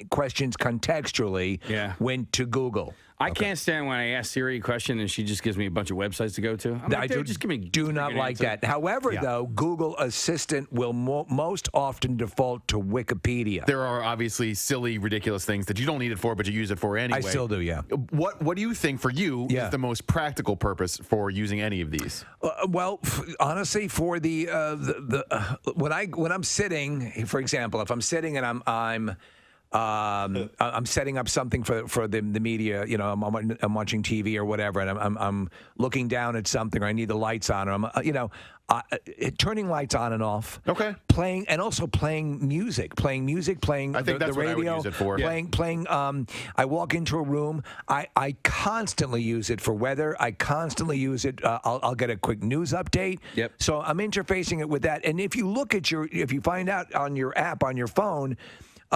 D: questions contextually went to Google.
B: I can't stand when I ask Siri a question and she just gives me a bunch of websites to go to. I'm like, just give me.
D: Do not like
B: answer.
D: that. However, though, Google Assistant will most often default to Wikipedia.
E: There are obviously silly, ridiculous things that you don't need it for, but you use it for anyway.
D: I still do, yeah.
E: What do you think for you is the most practical purpose for using any of these?
D: Well, honestly, for the when I'm sitting, for example, if I'm sitting and I'm setting up something for the media. I'm watching TV or whatever, and I'm looking down at something, or I need the lights on, or I'm turning lights on and off.
E: Okay.
D: Playing music. I think
E: that's
D: the radio.
E: What I would use it for.
D: Playing. I walk into a room. I constantly use it for weather. I constantly use it. I'll get a quick news update.
B: Yep.
D: So I'm interfacing it with that. And if you look at if you find out on your app on your phone.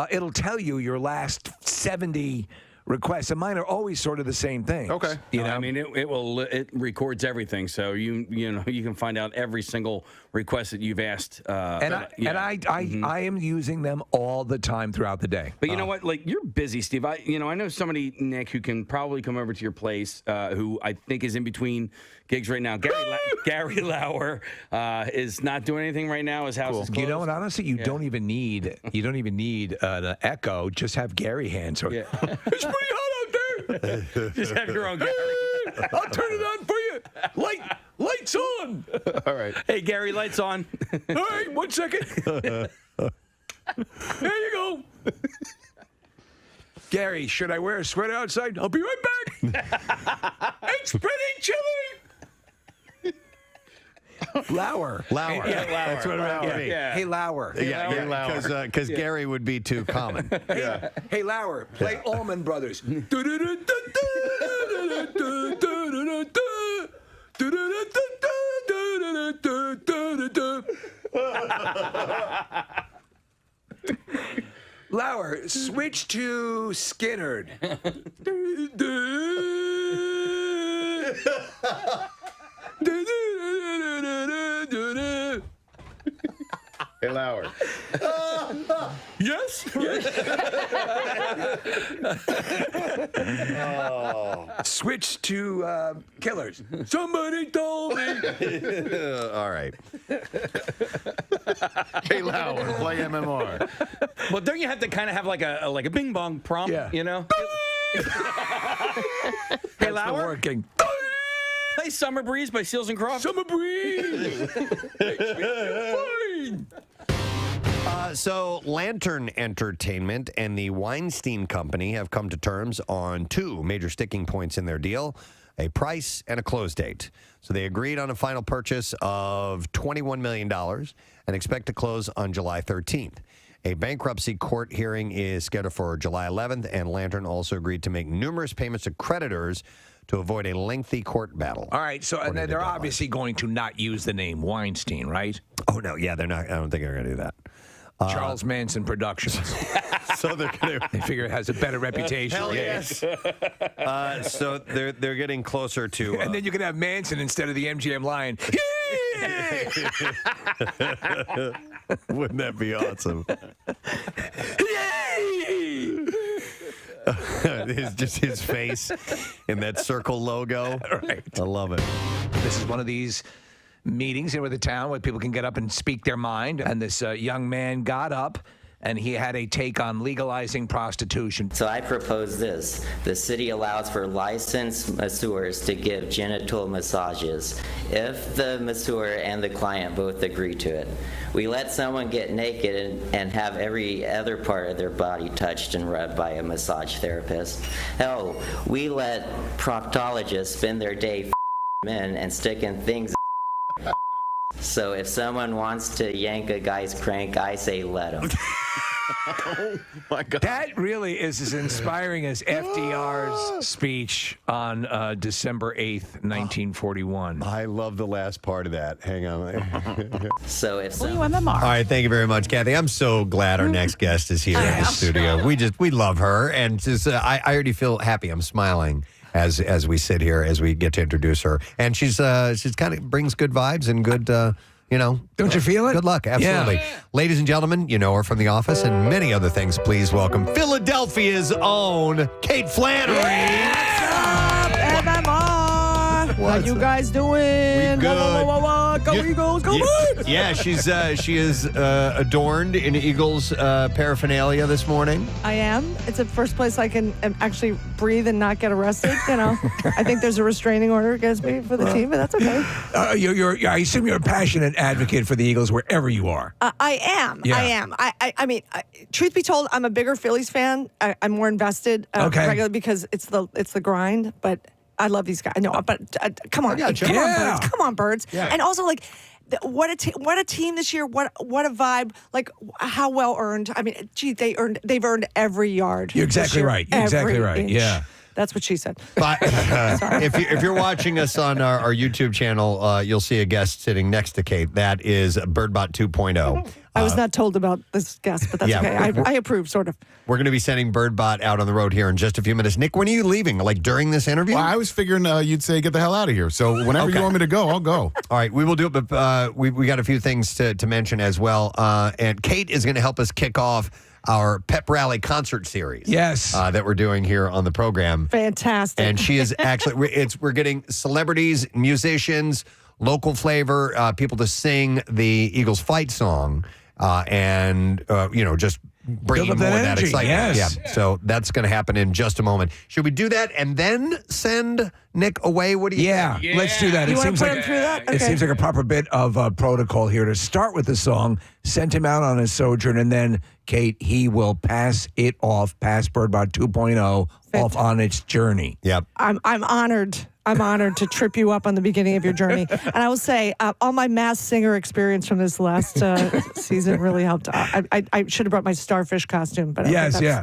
D: It'll tell you your last 70 requests, and mine are always sort of the same thing.
E: Okay.
B: I mean, it records everything, so you can find out every single request that you've asked.
D: I am using them all the time throughout the day.
B: But you know what? Like, you're busy, Steve. I know somebody, Nick, who can probably come over to your place, who I think is in between gigs right now. Gary Lauer is not doing anything right now. His house is closed.
D: You know what? Honestly, you don't even need an echo. Just have Gary hands.
B: Yeah.
D: It's pretty hot out there.
B: Just have your own Gary.
D: I'll turn it on for you. Lights on.
E: All right.
B: Hey, Gary, lights on.
D: All right, 1 second. There you go. Gary, should I wear a sweater outside? I'll be right back. It's pretty chilly. Lauer.
A: Lauer.
D: Yeah,
A: Lauer. That's what it would be.
B: Yeah.
D: Hey, Lauer.
A: Because Gary would be too common.
D: Hey, Lauer, play Allman Brothers. Lauer, switch to Skinnerd.
E: Hey, Lauer.
D: Yes. Switch to Killers. Somebody told me.
A: All right.
E: Hey, Lauer, play MMR.
B: Well, don't you have to kind of have like a bing bong prompt?
D: Yeah.
B: You know.
D: Hey, Lauer. Working.
B: Play Summer Breeze by Seals and Croft.
D: Summer Breeze. Fine.
A: So Lantern Entertainment and the Weinstein Company have come to terms on two major sticking points in their deal, a price and a close date. So they agreed on a final purchase of $21 million and expect to close on July 13th. A bankruptcy court hearing is scheduled for July 11th, and Lantern also agreed to make numerous payments to creditors to avoid a lengthy court battle.
D: All right, so and they're obviously going to not use the name Weinstein, right?
A: Oh, no, yeah, they're not. I don't think they're going to do that.
D: Charles Manson Productions.
A: So they're going to.
D: They figure it has a better reputation.
A: Hell yes. So they're getting closer to.
D: And then you can have Manson instead of the MGM Lion.
A: Wouldn't that be awesome? His face in that circle logo.
D: Right.
A: I love it.
D: This is one of these meetings here with the town where people can get up and speak their mind. And this young man got up and he had a take on legalizing prostitution.
M: So I propose this. The city allows for licensed masseurs to give genital massages if the masseur and the client both agree to it. We let someone get naked and have every other part of their body touched and rubbed by a massage therapist. Hell, we let proctologists spend their day men and sticking things. So if someone wants to yank a guy's crank, I say let him.
E: Oh, my God.
D: That really is as inspiring as FDR's speech on December 8th, 1941.
A: I love the last part of that. Hang on.
M: So if
C: MMR.
A: All right, thank you very much, Kathy. I'm so glad our next guest is here in the studio. We love her, and just, I already feel happy. I'm smiling as we sit here, as we get to introduce her, and she's kind of brings good vibes and good
D: Don't you feel it?
A: Good luck. Absolutely.
D: Yeah.
A: Ladies and gentlemen, you know her from The Office and many other things. Please welcome Philadelphia's own Kate Flannery.
N: How you guys doing?
A: We good.
N: Go Eagles, go Birds!
A: Yeah, she is adorned in Eagles paraphernalia this morning.
N: I am. It's the first place I can actually breathe and not get arrested. I think there's a restraining order against me for the team, but that's okay.
D: I assume you're a passionate advocate for the Eagles wherever you are.
N: I am.
D: Yeah.
N: I am. I mean, truth be told, I'm a bigger Phillies fan. I'm more invested regularly because it's the grind, but I love these guys. No, but come on, Birds. Come on, Birds.
A: Yeah.
N: And also, like, what a team this year. What a vibe. Like, how well earned. I mean, gee, they've earned every yard.
D: You're exactly right. You're exactly
N: Every
D: right.
N: inch.
D: Yeah.
N: That's what she said.
A: But if you're watching us on our YouTube channel, you'll see a guest sitting next to Kate. That is Birdbot 2.0.
N: I was not told about this guest, but that's okay. I approve, sort of.
A: We're going to be sending Birdbot out on the road here in just a few minutes. Nick, when are you leaving? Like during this interview?
E: Well, I was figuring you'd say get the hell out of here. So whenever you want me to go, I'll go.
A: All right, we will do it, but we got a few things to mention as well. And Kate is going to help us kick off our pep rally concert series.
D: Yes.
A: That we're doing here on the program.
N: Fantastic.
A: And she is actually, we're getting celebrities, musicians, local flavor, people to sing the Eagles fight song. And just bringing more of that
D: energy,
A: excitement.
D: yes.
A: Yeah. So that's going to happen in just a moment. Should we do that and then send Nick away? What do you think?
D: Yeah, let's do that.
N: You want to put him through that? Okay.
D: It seems like a proper bit of protocol here to start with the song, send him out on his sojourn, and then, Kate, he will pass it off, pass Birdbot 2.0 off on its journey.
A: Yep.
N: I'm honored. I'm honored to trip you up on the beginning of your journey. And I will say, all my Masked Singer experience from this last season really helped. I should have brought my starfish costume, but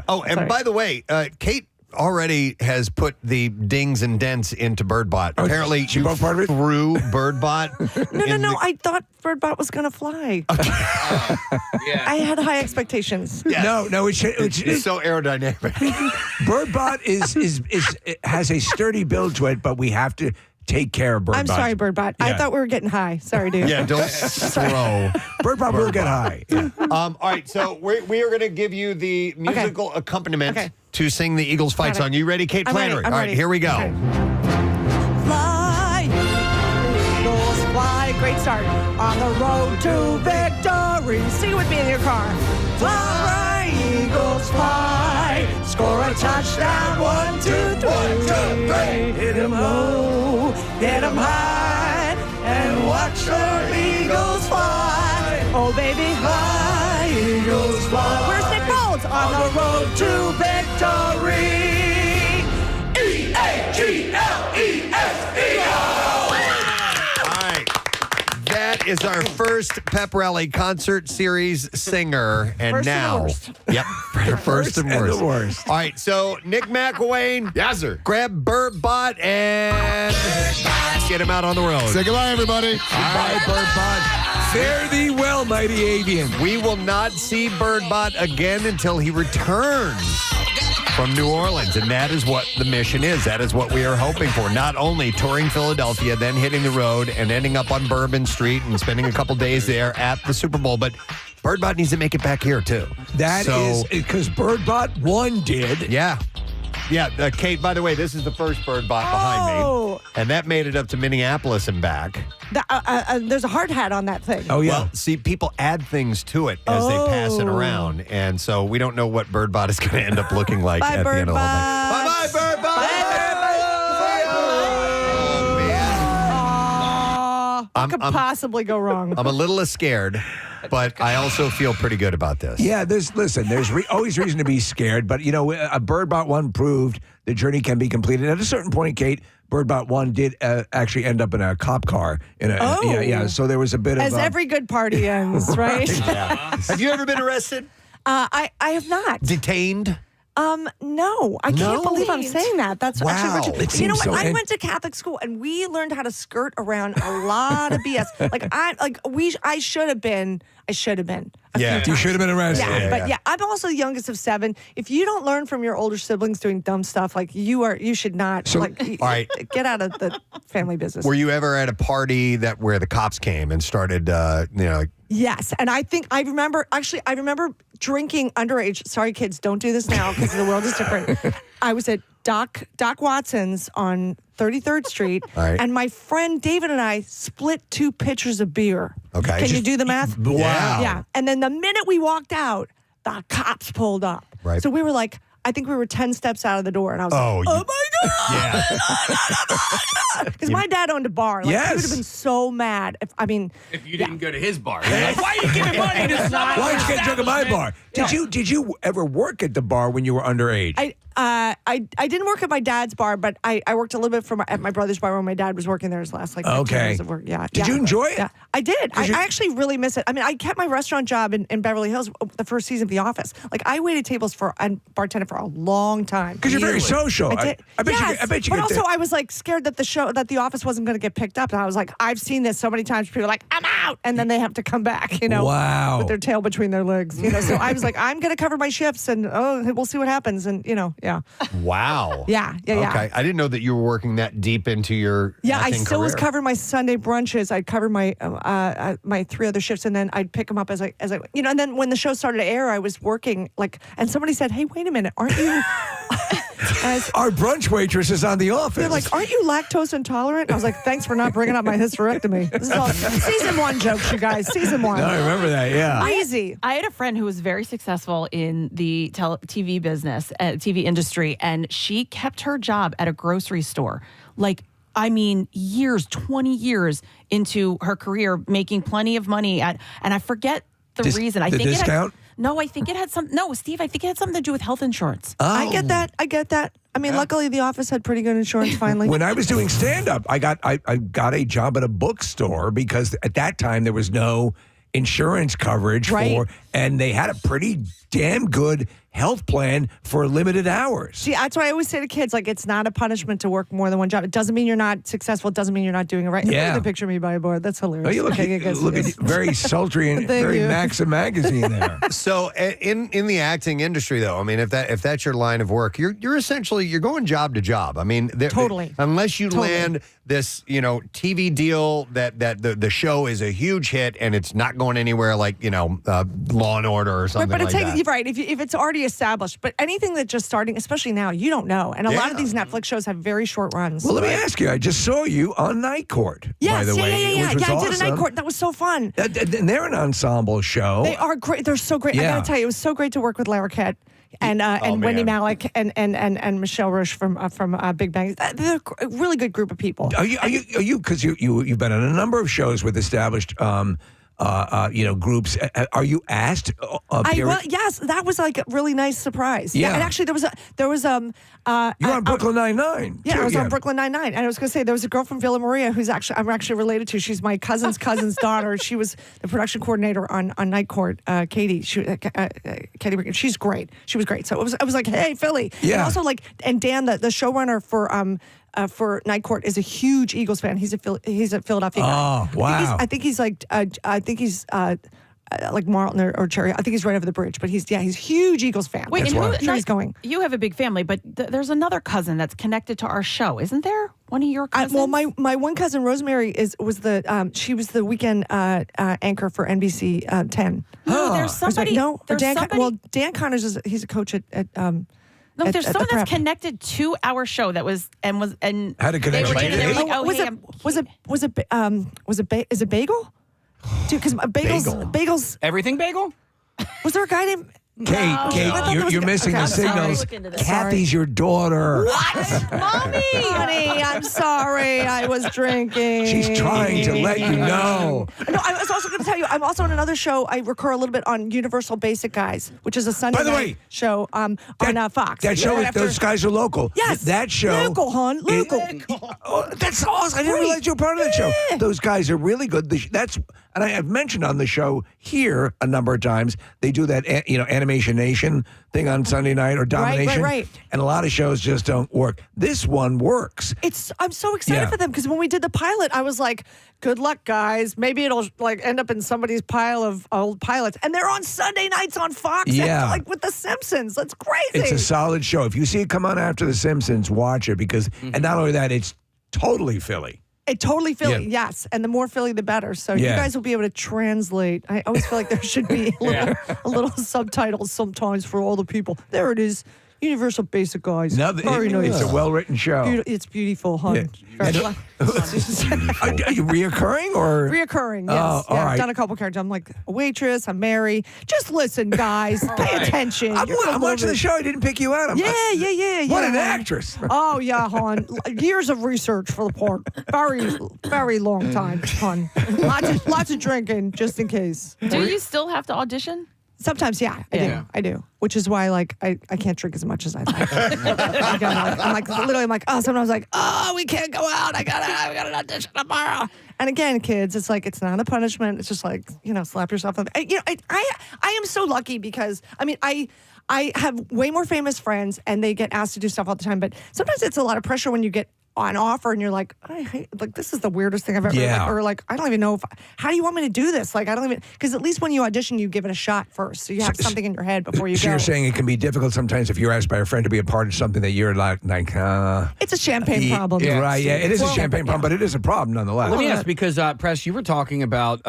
A: Oh, and by the way, Kate already has put the dings and dents into Birdbot. Apparently,
D: she
A: you
D: both part of it?
A: threw Birdbot.
N: No. I thought Birdbot was going to fly. I had high expectations.
A: Yes.
D: No, it's
A: so aerodynamic.
D: Birdbot has a sturdy build to it, but we have to take care of Birdbot.
N: I'm sorry, Birdbot. I thought we were getting high. Sorry, dude.
A: Yeah, don't throw.
D: Birdbot will get high. Yeah.
A: All right, so we are going to give you the musical accompaniment to sing the Eagles fight song. You ready, Kate Flannery?
N: I'm
A: All right,
N: ready.
A: here we go.
N: Okay. Fly, Eagles fly. Great start. On the road to victory. Sing it with me in your car. Fly, Eagles fly. Score a touchdown. 1, 2, 3. 1, 2, 3. Hit 'em low, hit 'em high, and watch the Eagles fly. Oh, baby, fly, Eagles fly. Where's Nick Bolts? On the road to victory.
A: That is our first pep rally concert series singer, and
N: First and
A: now,
N: worst.
A: yep, first and worst.
D: the worst.
A: All right, so Nick McElwain,
E: Yes, sir.
A: grab Birdbot and get him out on the road.
E: Say goodbye, everybody.
D: Goodbye, Birdbot. Fare thee well, mighty avian.
A: We will not see Birdbot again until he returns from New Orleans, and that is what the mission is. That is what we are hoping for. Not only touring Philadelphia, then hitting the road and ending up on Bourbon Street and spending a couple days there at the Super Bowl, but Birdbot needs to make it back here, too.
D: That is because Birdbot 1 did.
A: Yeah. Yeah, Kate, by the way, this is the first Birdbot behind me. And that made it up to Minneapolis and back.
N: There's a hard hat on that thing.
D: Oh, yeah.
A: Well, see, people add things to it as they pass it around. And so we don't know what Birdbot is going to end up looking like
N: Bye,
A: at the end of the whole
N: Birdbot.
A: night. Bye-bye, Birdbot!
N: What could possibly go wrong?
A: I'm a little scared, but I also feel pretty good about this.
D: Yeah, there's always reason to be scared, but a Birdbot 1 proved the journey can be completed. At a certain point, Kate, Birdbot 1 did actually end up in a cop car. So there was a bit of...
N: As every good party ends, right?
A: Yeah. Have you ever been arrested?
N: I have not.
A: Detained?
N: No, I can't believe I'm saying that. That's
A: Wow.
N: actually
D: It
N: you know
D: seems
N: what?
D: so
N: I went to Catholic school and we learned how to skirt around a lot of BS. I should have been I should have been.
D: You should have been arrested.
N: Yeah, I'm also the youngest of 7. If you don't learn from your older siblings doing dumb stuff, like you should not.
A: So,
N: all right, get out of the family business.
A: Were you ever at a party where the cops came and started,
N: Yes, and I remember drinking underage. Sorry, kids, don't do this now because the world is different. I was at Doc Watson's on 33rd Street, and my friend David and I split 2 pitchers of beer.
A: Okay.
N: Can you do the math?
A: Wow.
N: Yeah. And then the minute we walked out, the cops pulled up.
A: Right.
N: So we were like, I think we were 10 steps out of the door, and I was oh my God! Because my dad owned a bar. Like, he would have been so mad if
B: you didn't go to his bar. Like, why are you giving money to someone?
D: Why did you get drunk at my bar? Did you ever work at the bar when you were underage?
N: I didn't work at my dad's bar, but I worked a little bit at my brother's bar when my dad was working there his last 15 years of work. Yeah.
D: Did you enjoy it?
N: Yeah, I did. I actually really miss it. I mean, I kept my restaurant job in Beverly Hills the first season of The Office. Like, I waited tables and bartended for a long time.
D: Because you're very social.
N: I did.
D: I bet you.
N: But also, I was like scared that The Office wasn't going to get picked up, and I was like, I've seen this so many times. People are like, I'm out, and then they have to come back.
D: Wow.
N: With their tail between their legs. So I was like, I'm going to cover my shifts, and we'll see what happens, and yeah.
A: Wow.
N: Yeah.
A: Okay. I didn't know that you were working that deep into your
N: I still
A: career.
N: was covering my Sunday brunches. I'd cover my my 3 other shifts, and then I'd pick them up as I and then when the show started to air, I was working and somebody said, "Hey, wait a minute, aren't you?"
D: Our brunch waitress is on The Office.
N: They're like, "Aren't you lactose intolerant?" I was like, "Thanks for not bringing up my hysterectomy." This is all season 1 jokes, you guys. Season 1.
D: No, I remember that. Yeah.
N: Easy.
C: I had a friend who was very successful in the TV business, TV industry, and she kept her job at a grocery store. Like, I mean, 20 years into her career, making plenty of money and I forget the reason. I think
D: discount?
C: I think it had Steve, I think it had something to do with health insurance.
N: Oh. I get that. I mean, luckily The Office had pretty good insurance finally.
D: When I was doing stand-up, I got a job at a bookstore because at that time there was no insurance coverage and they had a pretty damn good health plan for limited hours.
N: See, that's why I always say to kids, like, it's not a punishment to work more than one job. It doesn't mean you're not successful. It doesn't mean you're not doing it right.
D: Yeah.
N: Look at the picture of me by a board. That's hilarious.
D: Oh, you look very sultry and very Maxim magazine there.
A: So in the acting industry, though, I mean, if that's your line of work, you're essentially going job to job. I mean,
N: totally.
A: Unless you land this TV deal that the show is a huge hit and it's not going anywhere, like Law and Order or something like that.
N: Right, if it's already established. But anything that's just starting, especially now, you don't know. And a lot of these Netflix shows have very short runs.
D: Well, let me ask you. I just saw you on Night Court, by the way.
N: Yeah,
D: which was
N: I did a
D: awesome.
N: Night Court. That was so fun.
D: And they're an ensemble show.
N: They are great. They're so great. I got to tell you, it was so great to work with Lara Kett and Wendy Malick and Michelle Roche from Big Bang. They're a really good group of people.
D: Are you because you've been on a number of shows with established groups. Are you asked?
N: Yes, that was like a really nice surprise.
D: Yeah.
N: And actually there was
D: you're on Brooklyn Nine-Nine.
N: Yeah, I was on Brooklyn Nine-Nine, and I was going to say there was a girl from Villa Maria who's I'm actually related to. She's my cousin's daughter. She was the production coordinator on Night Court. Katie, Katie, she's great. She was great. So it was like, hey, Philly.
D: Yeah.
N: And also and Dan, the showrunner for Night Court, is a huge Eagles fan. He's a Philadelphia guy.
D: Oh, wow.
N: I think he's like Marlton or Cherry. I think he's right over the bridge, but he's a huge Eagles fan.
C: Wait,
N: he's going.
C: You have a big family, but there's another cousin that's connected to our show, isn't there? One of your cousins?
N: Well, my one cousin Rosemary was the weekend anchor for NBC 10.
C: No, there's somebody.
N: Dan Connors he's a coach at
C: No, there's someone that's connected to our show that was and
D: had a connection.
N: Is it Bagel? Dude, because bagels.
B: Everything bagel?
N: Was there a guy named?
D: Kate, you're missing the signals. Kathy's your daughter.
N: What? Mommy! Honey, I'm sorry. I was drinking.
D: She's trying to let you know.
N: No, I was also going to tell you, I'm also on another show. I recur a little bit on Universal Basic Guys, which is a Sunday night show on Fox.
D: That show, those guys are local.
N: Yes.
D: That show.
N: Local, hon. Local.
D: That's awesome. I didn't realize you were part of that show. Those guys are really good. And I have mentioned on the show here a number of times, they do that, animated Animation Nation thing on Sunday night or Domination.
N: right.
D: And a lot of shows just don't work. This one works.
N: I'm so excited for them because when we did the pilot, I was like, good luck, guys. Maybe it'll like end up in somebody's pile of old pilots. And they're on Sunday nights on Fox, like with The Simpsons. That's crazy.
D: It's a solid show. If you see it come on after The Simpsons, watch it because, and not only that, it's totally Philly.
N: It totally Philly, yes. And the more Philly, the better. So you guys will be able to translate. I always feel like there should be a little subtitles sometimes for all the people. There it is. Universal Basic Guys.
D: No,
N: Very nice.
D: It's a well-written show.
N: It's beautiful, hon.
D: Yeah. Are you reoccurring or?
N: Reoccurring, yes.
D: Oh, all right.
N: I've done a couple characters. I'm like a waitress, I'm Mary. Just listen, guys. Pay attention.
D: I'm watching the show. I didn't pick you out.
N: Yeah.
D: What an actress.
N: Oh, yeah, hon. Years of research for the part. Very, very long time, hon. Lots of drinking, just in case.
C: Do you still have to audition?
N: Sometimes, yeah, I do. Which is why, like, I can't drink as much as I'd like. I'm like, oh, sometimes like, oh, we can't go out. I got an audition tomorrow. And again, kids, it's like, it's not a punishment. It's just like, slap yourself on. I am so lucky because, I have way more famous friends and they get asked to do stuff all the time. But sometimes it's a lot of pressure when you get on offer and you're like, I hate, like, this is the weirdest thing I've ever, I don't even know how do you want me to do this? Like, I don't even, because at least when you audition, you give it a shot first. So you have something in your head before you go.
D: So you're saying it can be difficult sometimes if you're asked by a friend to be a part of something that you're like
N: it's a champagne problem.
D: Yeah, right, yeah. It is a champagne problem, but it is a problem nonetheless.
B: Let me ask, because, Press, you were talking about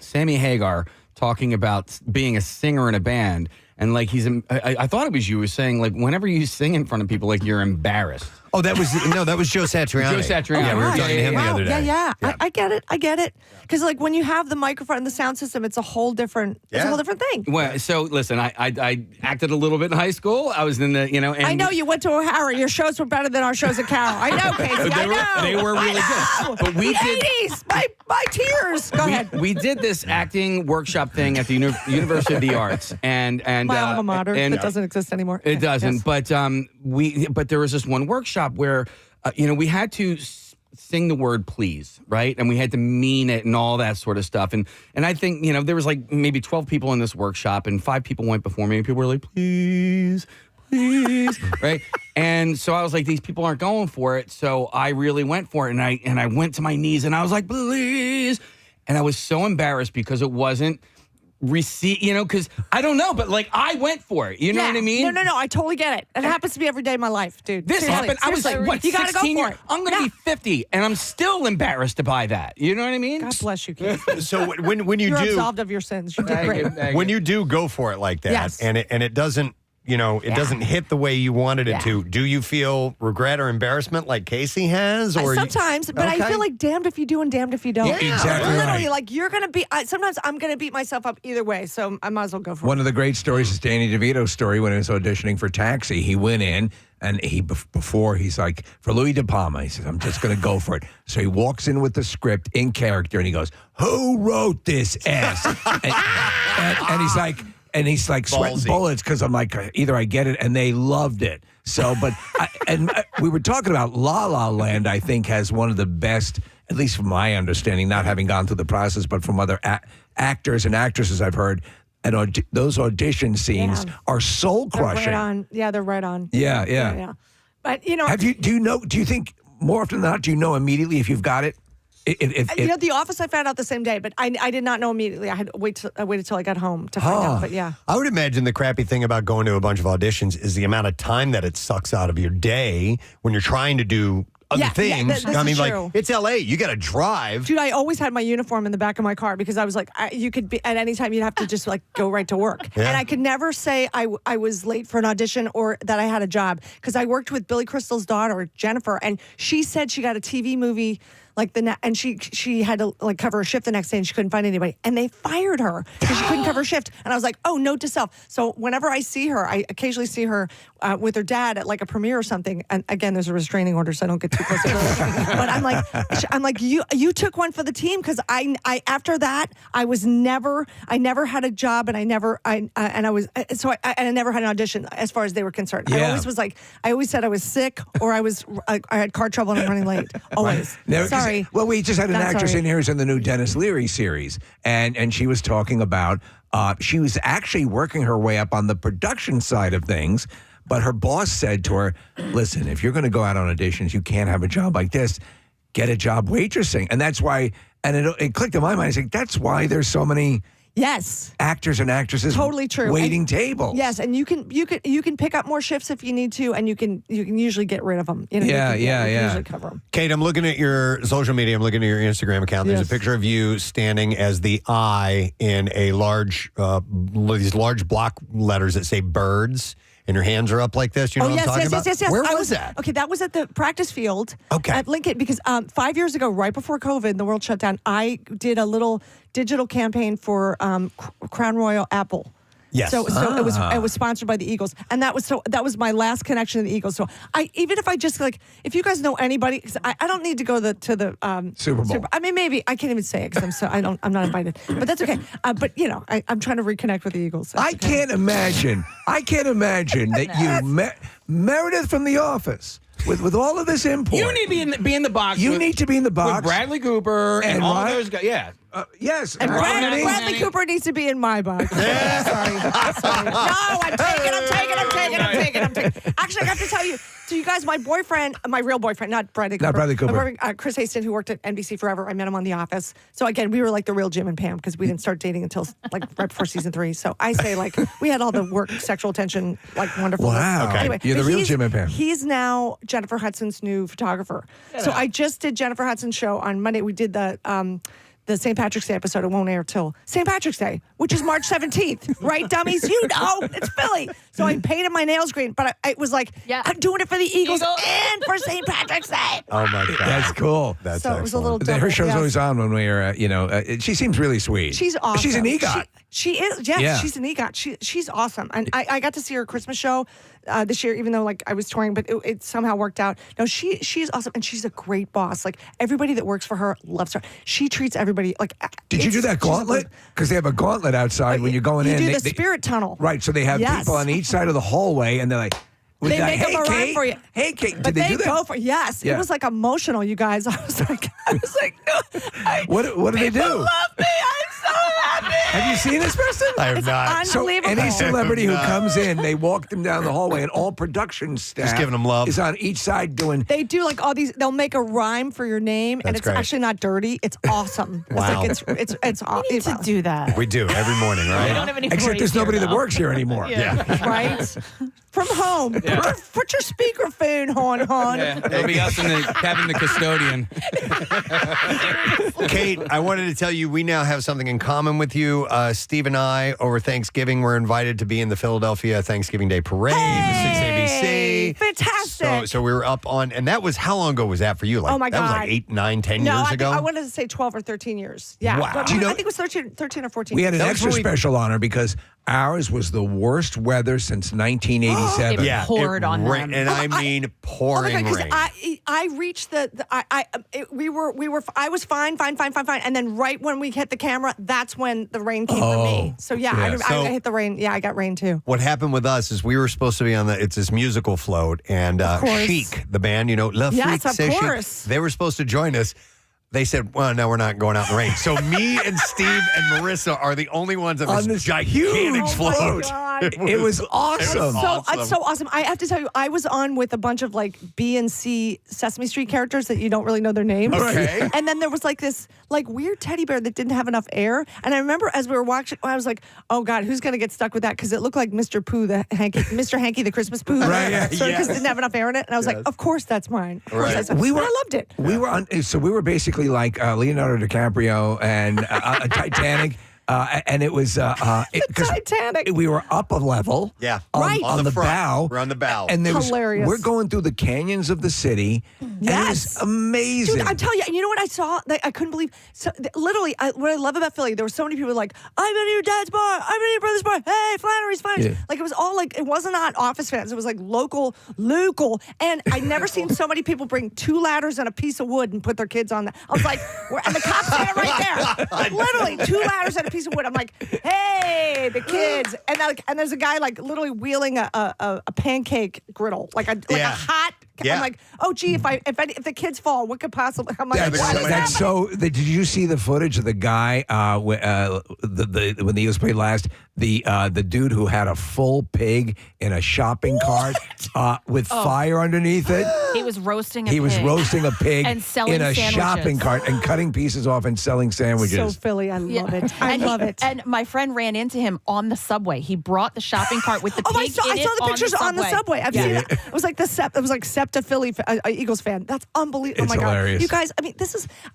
B: Sammy Hagar talking about being a singer in a band. And like I thought it was you who was saying like whenever you sing in front of people like you're embarrassed.
A: Oh, that was Joe Satriani.
B: Joe Satriani.
A: Yeah, we were talking to him the other day.
N: Yeah. I get it. Because like when you have the microphone and the sound system, it's a whole different thing.
B: Well, so listen, I acted a little bit in high school. I was in the and
N: I know you went to O'Hara. Your shows were better than our shows at Carroll. I know, Casey.
B: They were really good. But we did
N: 80s. My tears. Go ahead.
B: We did this acting workshop thing at the University of the Arts, and
N: my alma mater that doesn't exist anymore.
B: It doesn't. Yes. But there was this one workshop where we had to sing the word please, right? And we had to mean it and all that sort of stuff. And I think, there was like maybe 12 people in this workshop and 5 people went before me and people were like, please, right? And so I was like, these people aren't going for it. So I really went for it. And I went to my knees and I was like, please. And I was so embarrassed because it wasn't because I don't know, but like I went for it. You know what I mean?
N: No. I totally get it. It happens to me every day of my life, dude.
B: This happened. I was like, what,
N: you gotta
B: 16
N: go for
B: years?
N: it.
B: I'm going to be 50, and I'm still embarrassed by that. You know what I mean?
N: God bless you, Keith.
A: So when you
N: You're
A: do
N: absolved of your sins. You did great.
A: When you do go for it like that,
N: yes.
A: and it doesn't. It doesn't hit the way you wanted it to. Do you feel regret or embarrassment like Casey has? Or
N: sometimes, but I feel like damned if you do and damned if you don't.
D: Yeah, exactly.
N: Literally,
D: right.
N: like you're going to be, sometimes I'm going to beat myself up either way, so I might as well go for it.
D: One of the great stories is Danny DeVito's story when he was auditioning for Taxi. He went in and he's like, for Louis De Palma, he says, I'm just going to go for it. So he walks in with the script in character and he goes, who wrote this ass? and he's like, sweating bullets because I'm like, either I get it, and they loved it. So, but, we were talking about La La Land, I think, has one of the best, at least from my understanding, not having gone through the process, but from other actors and actresses I've heard, and those audition scenes are soul crushing.
N: They're right on. Yeah, they're right on.
D: Yeah.
N: But,
D: do you think more often than not, do you know immediately if you've got it?
N: The Office I found out the same day, but I did not know immediately. I waited till I got home to find out. But yeah,
A: I would imagine the crappy thing about going to a bunch of auditions is the amount of time that it sucks out of your day when you're trying to do other things.
N: This is true.
A: Like it's LA, you got to drive.
N: Dude, I always had my uniform in the back of my car because I was like, you could be at any time. You'd have to just like go right to work, and I could never say I was late for an audition or that I had a job because I worked with Billy Crystal's daughter Jennifer, and she said she got a TV movie. And she had to like cover a shift the next day and she couldn't find anybody. And they fired her because she couldn't cover a shift. And I was like, oh, note to self. So whenever I see her, I occasionally see her with her dad at like a premiere or something. And again, there's a restraining order, so I don't get too close to her. But I'm like, you took one for the team because I after that I never had a job and I never never had an audition as far as they were concerned. Yeah. I always said I was sick or I had car trouble and I'm running late. Always.
D: Right.
N: Sorry. sorry.
D: Well, we just had an
N: Not
D: actress
N: sorry.
D: in here who's in the new Dennis Leary series, and she was talking about she was actually working her way up on the production side of things, but her boss said to her, "Listen, if you're going to go out on auditions, you can't have a job like this. Get a job waitressing." And that's why, and it clicked in my mind. I said, that's why there's so many
N: Yes.
D: actors and actresses
N: Totally true.
D: waiting
N: And-
D: tables.
N: Yes, and you can pick up more shifts if you need to, and you can usually get rid of them. You know,
D: Yeah,
N: you can
D: yeah.
N: usually cover them.
A: Kate, I'm looking at your social media. I'm looking at your Instagram account. There's
N: Yes.
A: a picture of you standing as the I in a large, these large block letters that say birds, and your hands are up like this. You know what I'm talking about?
N: yes.
A: Where
N: I
A: was that?
N: Okay, that was at the practice field
A: Okay.
N: at Lincoln because 5 years ago, right before COVID, the world shut down, I did a little digital campaign for Crown Royal Apple.
A: Yes.
N: So it was sponsored by the Eagles, and that was my last connection to the Eagles. So even if I just if you guys know anybody, 'cause I don't need to go to the
D: Super Bowl.
N: I mean, maybe I can't even say it because I'm not invited, but that's okay. But I'm trying to reconnect with the Eagles. That's
D: I
N: okay.
D: can't imagine that you, Meredith from The Office, with all of this import.
B: You need to be in the box.
D: You
B: with-
D: need to be in the box.
B: with Bradley Cooper and all
D: Ryan-
B: those guys. Yeah.
D: Yes.
N: And
B: Bradley-
N: Bradley Cooper needs to be in my box. Sorry. No, I'm taking. Actually, I have to tell you, so you guys, my real boyfriend, not Bradley Cooper.
D: Not Bradley Cooper.
N: My boyfriend, Chris Haston, who worked at NBC forever. I met him on The Office. So again, we were like the real Jim and Pam because we didn't start dating until right before season 3. So I say we had all the work, sexual tension, wonderful.
D: Wow. Okay.
N: Anyway,
D: You're the
N: but
D: real
N: he's-
D: Jim and Pam.
N: He's now Jennifer Hudson's new photographer. So I just did Jennifer Hudson's show on Monday. We did the St. Patrick's Day episode. It won't air till St. Patrick's Day, which is March 17th, right, dummies? You know, it's Philly. So I painted my nails green, but it was I'm doing it for the Eagles and for St. Patrick's Day.
A: Oh, my God.
D: That's cool.
A: That's
N: So it was a
A: excellent.
N: little
D: Her
N: double,
D: show's
N: yes.
D: always on when we're, she seems really sweet.
N: She's awesome.
D: She's an EGOT.
N: She is, yes,
D: Yeah.
N: she's an EGOT. She's awesome. And I got to see her Christmas show this year, even though I was touring, but it somehow worked out. No, she's awesome, and she's a great boss. Everybody that works for her loves her. She treats everybody
D: Did you do that gauntlet? Because they have a gauntlet outside when you're going
N: you
D: in.
N: do
D: They-
N: the spirit tunnel.
D: Right, so they have
N: Yes.
D: people on each side of the hallway, and they're like,
N: They
D: like,
N: make up
D: hey,
N: a rhyme
D: Kate.
N: for you.
D: Hey, Kate.
N: But
D: Did they do that?
N: go for yes.
D: Yeah.
N: It was emotional, you guys. I was like, no.
D: What do they
N: People
D: do?
N: love me. I'm so happy.
D: Have you seen this, Preston?
A: I have not.
D: So
N: Unbelievable.
D: any celebrity who
A: I have
D: comes in, they walk them down the hallway, and all production staff
A: giving them love.
D: is on each side doing.
N: They do all these. They'll make a rhyme for your name, and
A: That's
N: it's
A: great.
N: actually not dirty. It's awesome.
A: Wow.
N: It's it's
C: We need to do that.
A: We do every morning,
C: We
A: right?
C: don't have any
D: Except there's
C: employees here,
D: nobody that
C: though.
D: works here anymore.
A: Yeah.
N: right from home. Put your speakerphone on.
B: Yeah. It'll be us and Kevin, the custodian.
A: Kate, I wanted to tell you we now have something in common with you. Steve and I, over Thanksgiving, were invited to be in the Philadelphia Thanksgiving Day Parade with 6ABC.
N: Fantastic.
A: So we were up on, and that was, how long ago was that for you?
N: Oh, my
A: That was
N: God.
A: 8, 9, 10
N: No,
A: years
N: I,
A: ago?
N: think, I wanted to say 12 or 13 years. Yeah.
A: Wow.
N: But
A: Do you know-
N: I think it was 13 or 14.
D: We had an
A: That was
D: extra
A: when we-
D: special honor because ours was the worst weather since 1987.
C: It
A: Yeah,
C: poured on them.
A: And I mean pouring
N: because
A: rain.
N: I reached I was fine, and then right when we hit the camera, that's when the rain came for me. So
D: yeah.
N: I hit the rain. Yeah, I got rain too.
A: What happened with us is we were supposed to be on it's this musical float, and
N: course.
A: Chic, the band, La
N: Yes,
A: Freak
N: of
A: C'est Chic,
N: course.
A: they were supposed to join us. They said, well, no, we're not going out in the rain. So me and Steve and Marissa are the only ones on this gigantic
D: huge
A: float.
N: God.
D: It was awesome.
N: It's so awesome. I have to tell you, I was on with a bunch of B and C Sesame Street characters that you don't really know their names.
A: Okay.
N: And then there was this weird teddy bear that didn't have enough air. And I remember as we were watching, I was like, oh God, who's going to get stuck with that? Because it looked like Mr. Pooh, Mr. Hanky the Christmas Pooh.
D: Right, yeah.
N: So because it didn't have enough air in it. And I was like, of course that's mine. Of course
A: Right.
N: that's mine.
D: We were-
N: But I loved it.
D: We were on, so we were basically like Leonardo DiCaprio and Titanic. And it was 'cause
N: Titanic.
D: We were up a level,
A: Yeah.
D: on,
N: Right.
D: on
A: On
D: the
A: the front.
D: bow.
A: We're on the bow.
D: and there
N: Hilarious.
D: we're going through the canyons of the city. And it was
N: Yes.
D: amazing.
N: Dude, I'm telling you, and you know what I saw? I couldn't believe. So, literally, what I love about Philly, there were so many people like, I'm in your dad's bar, I'm in your brother's bar, hey, Flannery's.
D: Yeah.
N: It was all it wasn't on Office fans. It was local. And I never seen so many people bring 2 ladders and a piece of wood and put their kids on that. I was like, and the cops had it right there. Literally, 2 ladders and a piece of wood. I'm like, hey, the kids. And there's a guy literally wheeling a pancake griddle, like a
A: Yeah.
N: hot
A: Yeah.
N: I'm like, oh gee, if the kids fall, what could possibly? I'm like, what is
D: That's
N: happening?
D: Did you see the footage of the guy when the Eagles played last? The dude who had a full pig in a shopping cart with fire underneath it.
C: He was roasting a
D: He
C: pig.
D: was roasting a pig
C: and selling
D: in a
C: sandwiches.
D: shopping cart and cutting pieces off and selling sandwiches.
N: So Philly, I love it. I
C: And
N: love it.
C: And my friend ran into him on the subway. He brought the shopping cart with the pig
N: I saw
C: in
N: the
C: it
N: pictures on the subway. I've seen it. It was like it was like SEPTA Philly Eagles fan. That's unbelievable.
D: It's
N: oh my
D: hilarious.
N: God, you guys. I mean,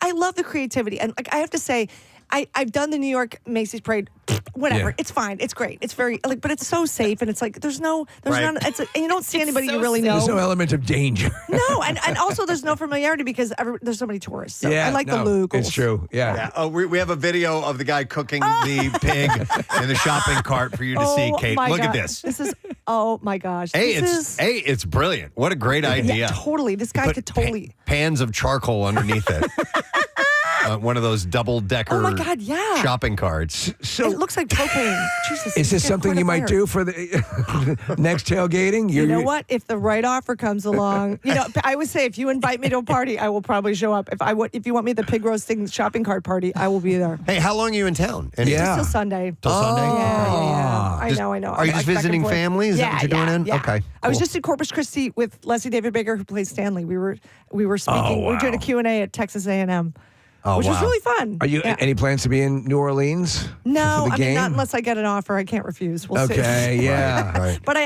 N: I love the creativity, and like I have to say, I've done the New York Macy's Parade. Whatever,
D: Yeah.
N: it's fine. It's great. It's very but it's so safe, and it's like there's none. And you don't see anybody you really know.
D: There's no element of danger.
N: No, and also there's no familiarity because there's so many tourists. So I like the Lugals.
D: It's true. Yeah.
A: Oh, we have a video of the guy cooking the pig in the shopping cart for you to see, Kate.
N: My
A: Look
N: God.
A: at this.
N: This is oh my gosh.
A: It's brilliant. What a great idea.
N: Yeah, totally. This guy could totally.
A: Pans of charcoal underneath it. One of those double-decker
N: Oh my God, yeah.
A: shopping carts.
D: So
N: it looks like propane. Jesus.
D: is this
N: get
D: something
N: quite a
D: you might
N: fire.
D: do for the next tailgating?
N: You know what? If the right offer comes along, I would say if you invite me to a party, I will probably show up. If you want me at the pig roasting shopping cart party, I will be there.
A: Hey, how long are you in town?
N: Just till Sunday.
A: Till Sunday?
N: Yeah. I
A: Just-
N: know.
A: Are you
N: I'm
A: just
N: back and
A: visiting
N: forth.
A: family? Is that what you're doing in?
N: Yeah.
A: Okay,
N: I was
A: cool.
N: just in Corpus Christi with Leslie David Baker, who plays Stanley. We were speaking. We were doing a Q&A at Texas A&M. Which was really fun.
D: Are you any plans to be in New Orleans?
N: No,
D: for the
N: I
D: game?
N: mean, not unless I get an offer. I can't refuse. We'll see.
D: Okay, yeah.
A: Right.
N: But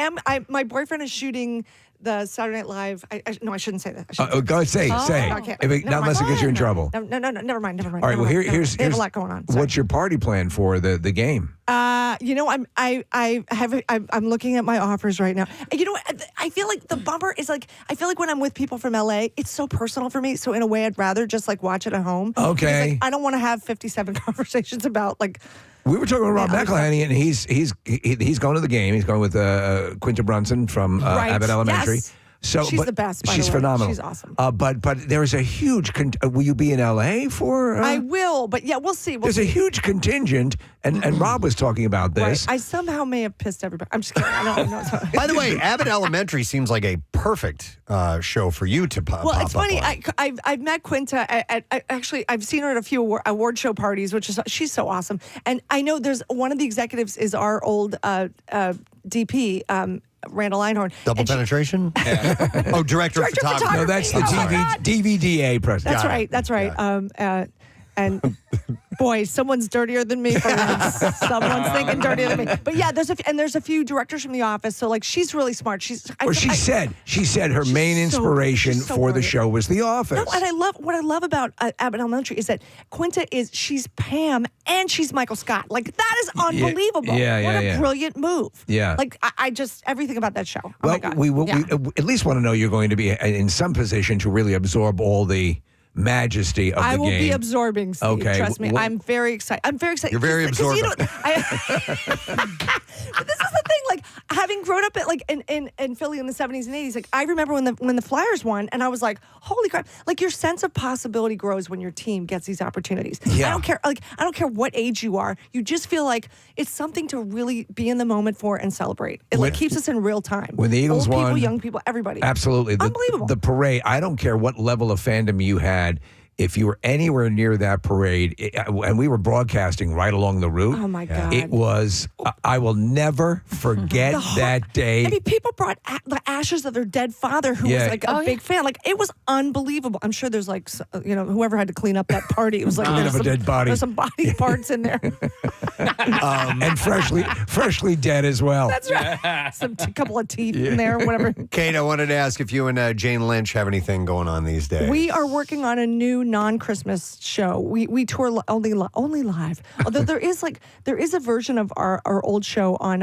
N: my boyfriend is shooting the Saturday Night Live. No, I shouldn't say that. I shouldn't
D: Go say.
N: No, I can't.
D: If it,
N: Never
D: not unless it
N: mind.
D: gets you in trouble.
N: No, never mind.
D: All right. Well, here's
N: they have a lot going on.
D: What's your party plan for the game?
N: I'm looking at my offers right now. You know what? I feel like the bummer is like I feel like when I'm with people from LA, it's so personal for me. So in a way, I'd rather just like watch it at home.
D: Okay.
N: Because, like, I don't want to have 57 conversations about like.
D: We were talking with Rob McElhenney, and he's going to the game. He's going with Quinta Brunson from Abbott Elementary.
N: Yes.
D: So,
N: She's the best, by
D: She's
N: the way.
D: phenomenal.
N: She's awesome.
D: But there is a huge. Will you be in LA for?
N: I will, but yeah, we'll see.
D: There's a huge contingent, and Rob was talking about this.
N: Right. I somehow may have pissed everybody. I'm just kidding. I don't know.
A: By the way, Abbott Elementary seems like a perfect show for you to pop
N: Well, it's
A: up
N: funny.
A: on.
N: I've met Quinta actually I've seen her at a few award show parties, she's so awesome. And I know there's one of the executives is our old DP. Randall Einhorn.
A: Double penetration? Oh, director of photography.
D: No, that's the DVDA president.
N: That's right. And boy, someone's dirtier than me for once. Someone's thinking dirtier than me. But yeah, there's a few directors from the office. So like, she's really smart. She
D: said her main inspiration
N: she's so
D: for the
N: brilliant.
D: show was The Office.
N: No, and what I love about Abbott Elementary is that Quinta she's Pam and she's Michael Scott. Like that is unbelievable. What a brilliant move.
D: Yeah.
N: Like I just everything about that show. Oh
D: Well,
N: my God.
D: we
N: Yeah.
D: at least want to know you're going to be in some position to really absorb all the majesty of the game.
N: I will be absorbing, Steve.
D: Okay.
N: Trust me. I'm very excited.
A: You're very absorbent.
N: But this is the thing. Like having grown up in Philly in the 70s and 80s, like I remember when the Flyers won, and I was like, holy crap! Like your sense of possibility grows when your team gets these opportunities.
D: Yeah.
N: I don't care what age you are. You just feel like it's something to really be in the moment for and celebrate. It keeps us in real time.
D: When the Eagles
N: Old
D: won,
N: people, young people, everybody.
D: Absolutely.
N: Unbelievable.
D: The parade, I don't care what level of fandom you had. If you were anywhere near that parade, and we were broadcasting right along the route,
N: Oh, my God.
D: it was, I will never forget that day.
N: I mean, people brought the ashes of their dead father, who was like a big fan. Like it was unbelievable. I'm sure there's like, whoever had to clean up that party. It was like
D: Clean up a dead body.
N: There's some body parts in there.
D: And freshly dead as well.
N: That's right. Couple of teeth in there, whatever.
A: Kate, I wanted to ask if you and Jane Lynch have anything going on these days.
N: We are working on a new non-Christmas show. We tour only live. Although there is a version of our old show on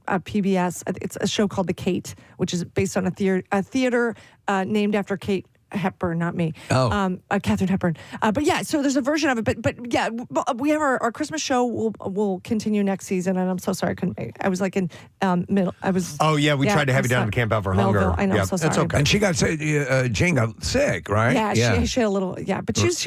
N: PBS. It's a show called The Kate, which is based on a theater named after Kate Hepburn, not me.
D: Oh.
N: Katharine Hepburn. But yeah, so there's a version of it. But yeah, we have our Christmas show will continue next season. And I'm so sorry I couldn't make it. I was like in middle. I was.
A: Oh yeah, we tried to have you down
N: to
A: to Camp Out for
N: Melville.
A: Hunger.
N: I know.
A: Yeah,
N: I'm so sorry.
A: That's okay.
D: And she got Jane got sick, right?
N: Yeah, she had a little. Yeah, but she's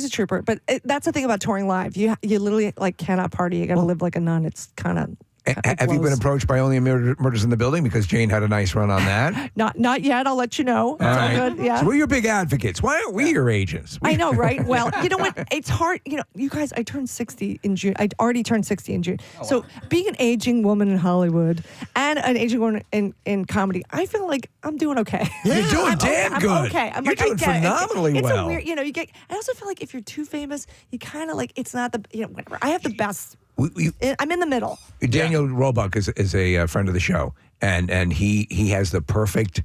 N: a trooper. But that's the thing about touring live. You literally like cannot party. You got to live like a nun. It's kind of.
D: Have you been approached by Only Murders in the Building? Because Jane had a nice run on that.
N: Not yet. I'll let you know. It's all good. Yeah.
D: So we're your big advocates. Why aren't we your agents?
N: I know, right? Well, you know what? It's hard. You know, you guys, I turned 60 in June. I already turned 60 in June. So being an aging woman in Hollywood and an aging woman in comedy, I feel like I'm doing okay.
D: Yeah, you're doing damn good.
N: I'm okay.
D: You're doing phenomenally
N: it's
D: well.
N: A weird, you get. I also feel like if you're too famous, you kind of like it's not the whatever. I have the best. I'm in the middle.
D: Daniel Roebuck is a friend of the show, and he has the perfect.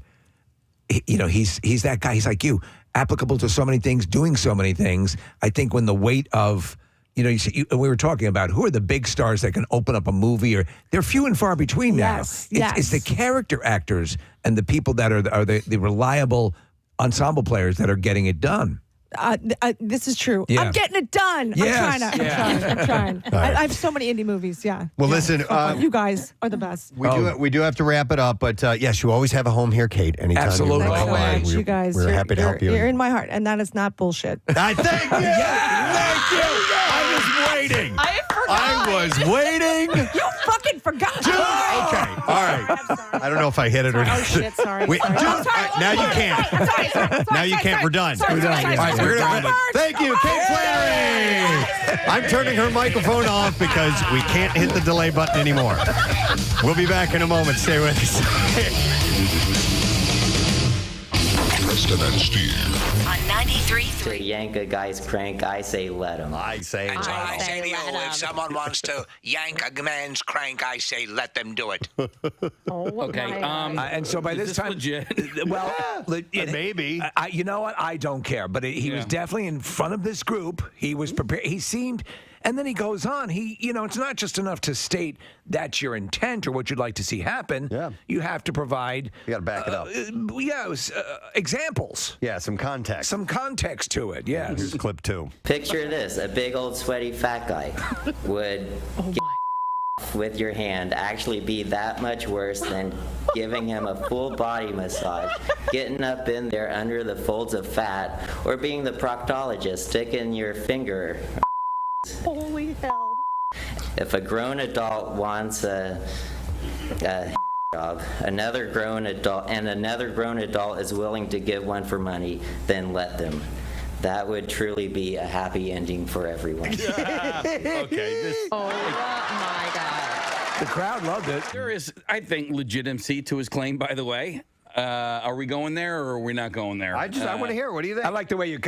D: He's that guy. He's like you, applicable to so many things, doing so many things. I think when the weight of we were talking about who are the big stars that can open up a movie, or they're few and far between now. It's the character actors and the people that are the reliable ensemble players that are getting it done.
N: This is true.
D: Yeah.
N: I'm getting it done.
D: Yes.
N: I'm trying.
A: right.
N: I have so many indie movies. Yeah.
A: Well, listen,
N: you guys are the best.
A: We do have to wrap it up, but yes, you always have a home here, Kate. Anytime
D: Absolutely.
A: you
N: Thanks so
A: want.
N: much, you guys.
A: We're happy to help you.
N: You're in my heart, and that is not bullshit.
A: I thank you. Thank you. I was waiting. I was waiting.
N: You fucking forgot.
A: Okay. All right. I don't know if I hit it or not.
N: Oh shit! Sorry.
A: Now you can't.
N: I'm sorry.
A: Now you can't. We're done.
N: We're done.
A: All right, we're done. Thank you, Kate Flannery. I'm turning her microphone off because we can't hit the delay button anymore. We'll be back in a moment. Stay with us.
K: Preston and Steve.
M: On 93.3. To yank a guy's crank, I say let him.
A: I say
L: That's all I say to you. If someone wants to yank a man's crank, I say let them do it.
B: Okay.
D: And so by this time,
B: legit?
D: well,
A: maybe.
D: You know what? I don't care. But he was definitely in front of this group. He was prepared. He seemed. And then he goes on. It's not just enough to state that's your intent or what you'd like to see happen.
A: Yeah.
D: You have to provide.
A: You got to back it up.
D: Examples.
A: Yeah, some context.
D: Some context to it. Yes.
A: Here's clip 2.
M: Picture this: a big old sweaty fat guy would get with your hand actually be that much worse than giving him a full body massage, getting up in there under the folds of fat, or being the proctologist sticking your finger.
N: Holy hell.
M: If a grown adult wants a job, another grown adult is willing to give one for money, then let them. That would truly be a happy ending for everyone.
A: Okay.
C: Oh my God.
D: The crowd loved it.
B: There is, I think, legitimacy to his claim, by the way. Are we going there or are we not going there?
A: I want to hear. What do you think?
D: I like the way you.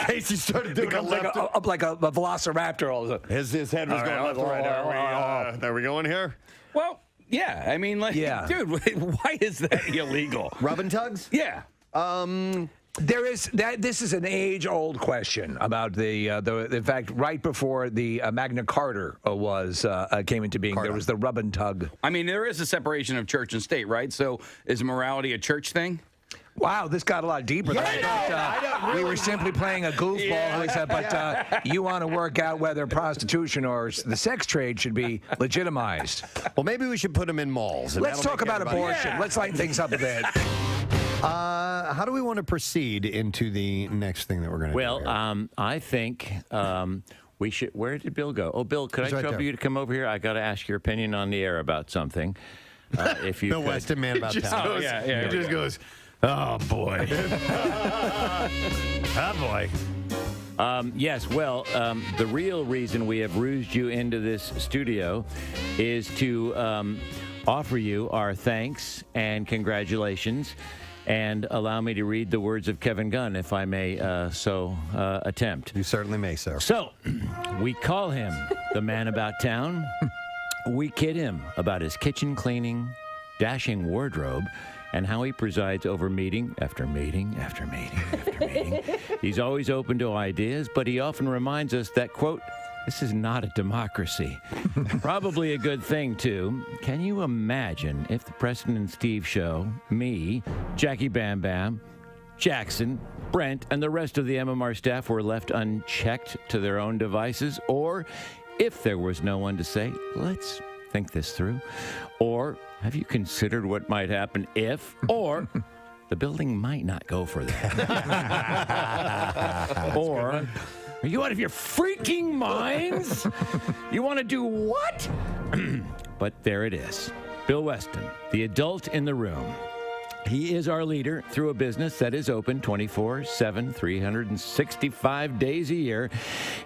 A: Casey started doing
D: up like a velociraptor all of a sudden.
A: His head was going left and right. Are we going here?
B: Well, yeah. I mean, dude, why is that illegal?
A: Rub and tugs?
B: Yeah.
D: There is that. This is an age-old question about the. In fact, right before the Magna Carta came into being, there was the rub and tug.
B: I mean, there is a separation of church and state, right? So, is morality a church thing?
D: Wow, this got a lot deeper. We were simply playing a goofball. Yeah. But you want to work out whether prostitution or the sex trade should be legitimized.
A: Well, maybe we should put them in malls.
D: Let's talk about abortion. Let's lighten things up a bit.
A: How do we want to proceed into the next thing that we're going to do?
O: Well, I think we should. Where did Bill go? Oh, Bill, could I trouble you to come over here? I got to ask your opinion on the air about something. If you
A: Bill Weston, man about town.
O: He
A: just goes, oh, boy. Oh, boy.
O: Yes, well, the real reason we have rouged you into this studio is to offer you our thanks and congratulations, and allow me to read the words of Kevin Gunn, if I may attempt.
A: You certainly may, sir.
O: So, we call him the man about town. We kid him about his kitchen cleaning, dashing wardrobe, and how he presides over meeting after meeting after meeting after meeting. He's always open to ideas, but he often reminds us that, quote, this is not a democracy. Probably a good thing, too. Can you imagine if the Preston and Steve show, me, Jackie Bam Bam, Jackson, Brent, and the rest of the MMR staff were left unchecked to their own devices? Or if there was no one to say, let's think this through? Or have you considered what might happen if, or the building might not go for that? Or, are you out of your freaking minds? You want to do what? But there it is. Bill Weston, the adult in the room. He is our leader through a business that is open 24/7, 365 days a year.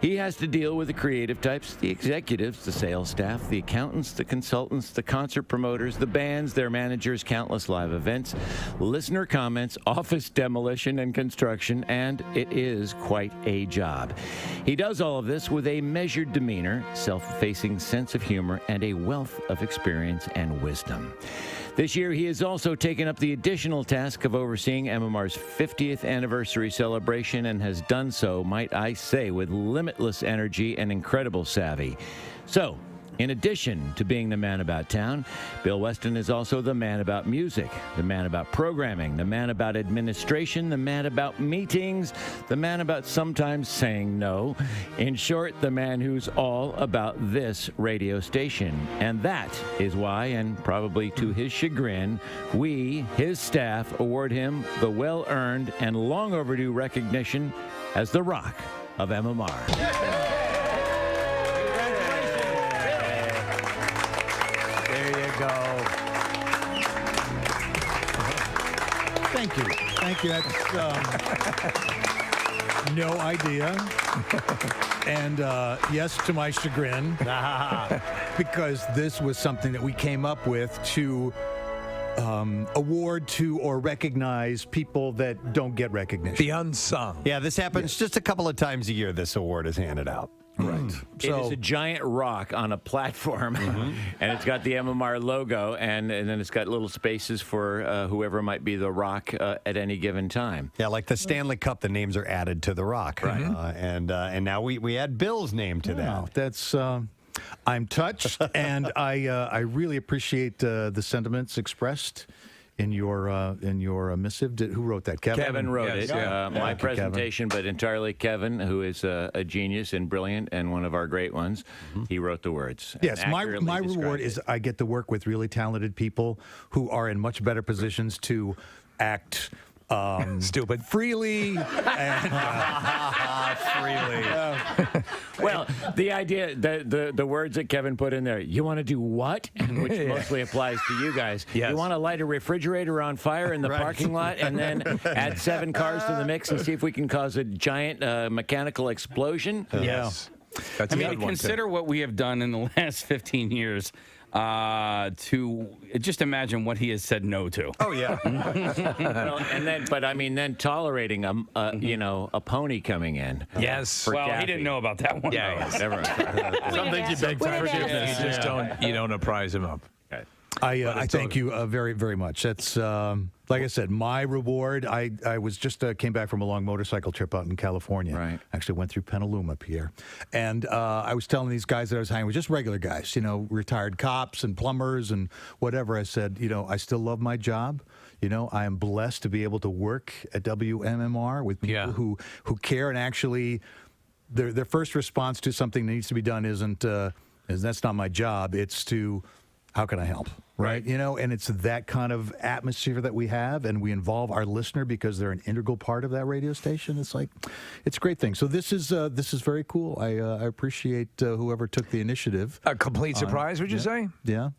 O: He has to deal with the creative types, the executives, the sales staff, the accountants, the consultants, the concert promoters, the bands, their managers, countless live events, listener comments, office demolition and construction, and it is quite a job. He does all of this with a measured demeanor, self-effacing sense of humor, and a wealth of experience and wisdom. This year, he has also taken up the additional task of overseeing MMR's 50th anniversary celebration and has done so, might I say, with limitless energy and incredible savvy. So, in addition to being the man about town, Bill Weston is also the man about music, the man about programming, the man about administration, the man about meetings, the man about sometimes saying no. In short, the man who's all about this radio station. And that is why, and probably to his chagrin, we, his staff, award him the well-earned and long overdue recognition as the Rock of MMR.
P: Go. Thank you. That's no idea. And yes, to my chagrin, because this was something that we came up with to award to or recognize people that don't get recognition.
D: The unsung.
A: Yeah, this happens just a couple of times a year. This award is handed out.
P: Right.
O: It is a giant rock on a platform, and it's got the MMR logo, and then it's got little spaces for whoever might be the rock at any given time.
A: Yeah, like the Stanley Cup, the names are added to the rock. Right. And now we add Bill's name to that.
P: That's I'm touched, and I really appreciate the sentiments expressed in your missive. Who wrote that? Kevin?
O: Kevin wrote it. My presentation, but entirely Kevin, who is a genius and brilliant and one of our great ones. He wrote the words.
P: Yes, my reward is I get to work with really talented people who are in much better positions to act
D: stupid
P: freely and
A: freely.
O: Well, the idea, the words that Kevin put in there, you want to do what? Which mostly applies to you guys.
D: Yes.
O: You want to light a refrigerator on fire in the parking lot and then add 7 cars to the mix and see if we can cause a giant mechanical explosion?
D: Yes. That's
B: I
D: a
B: mean,
D: good one,
B: consider what we have done in the last 15 years to just imagine what he has said no to.
A: Oh yeah.
O: Well, then tolerating a pony coming in.
D: Yes.
B: Well, he didn't know about that one.
O: Yeah, never mind.
D: Some things you beg for forgiveness. You just don't apprise him of.
P: I thank you very, very much. That's like I said, my reward. I was just came back from a long motorcycle trip out in California.
O: Right.
P: Actually went through Petaluma, Pierre, and I was telling these guys that I was hanging with, just regular guys, retired cops and plumbers and whatever. I said, I still love my job. I am blessed to be able to work at WMMR with people who care, and actually their first response to something that needs to be done isn't that's not my job. It's to how can I help? Right. And it's that kind of atmosphere that we have, and we involve our listener because they're an integral part of that radio station. It's a great thing. So this is very cool. I appreciate whoever took the initiative.
D: A complete surprise, would you say?
P: Yeah.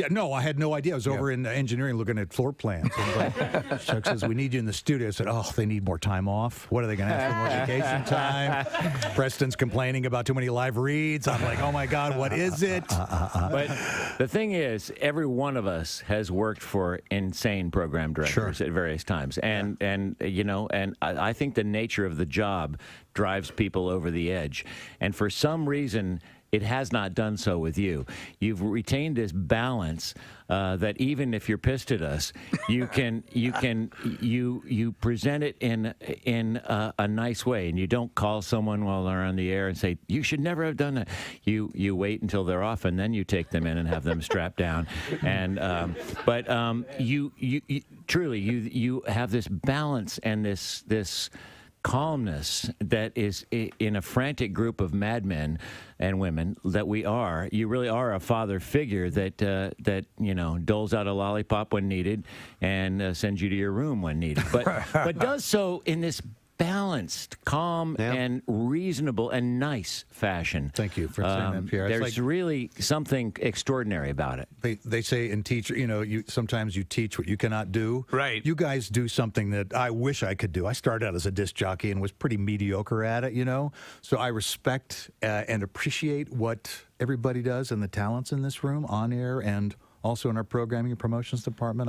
P: No, I had no idea. I was over in engineering looking at floor plans. And Chuck says, we need you in the studio. I said, they need more time off. What are they going to ask for, more vacation time? Preston's complaining about too many live reads. I'm like, oh my God, what is it?
O: But the thing is, every one of us has worked for insane program directors at various times, and I think the nature of the job drives people over the edge, and for some reason it has not done so with you. You've retained this balance that even if you're pissed at us, you present it in a nice way, and you don't call someone while they're on the air and say you should never have done that. You wait until they're off, and then you take them in and have them strapped down. And you truly have this balance and this calmness that is in a frantic group of madmen and women that we are. You really are a father figure that doles out a lollipop when needed and sends you to your room when needed, but does so in this balanced, calm, and reasonable and nice fashion.
P: Thank you for saying that, Pierre. It's
O: There's really something extraordinary about it.
P: They say in teacher, sometimes you teach what you cannot do.
D: Right.
P: You guys do something that I wish I could do. I started out as a disc jockey and was pretty mediocre at it, So I respect and appreciate what everybody does and the talents in this room, on air and also in our programming and promotions department.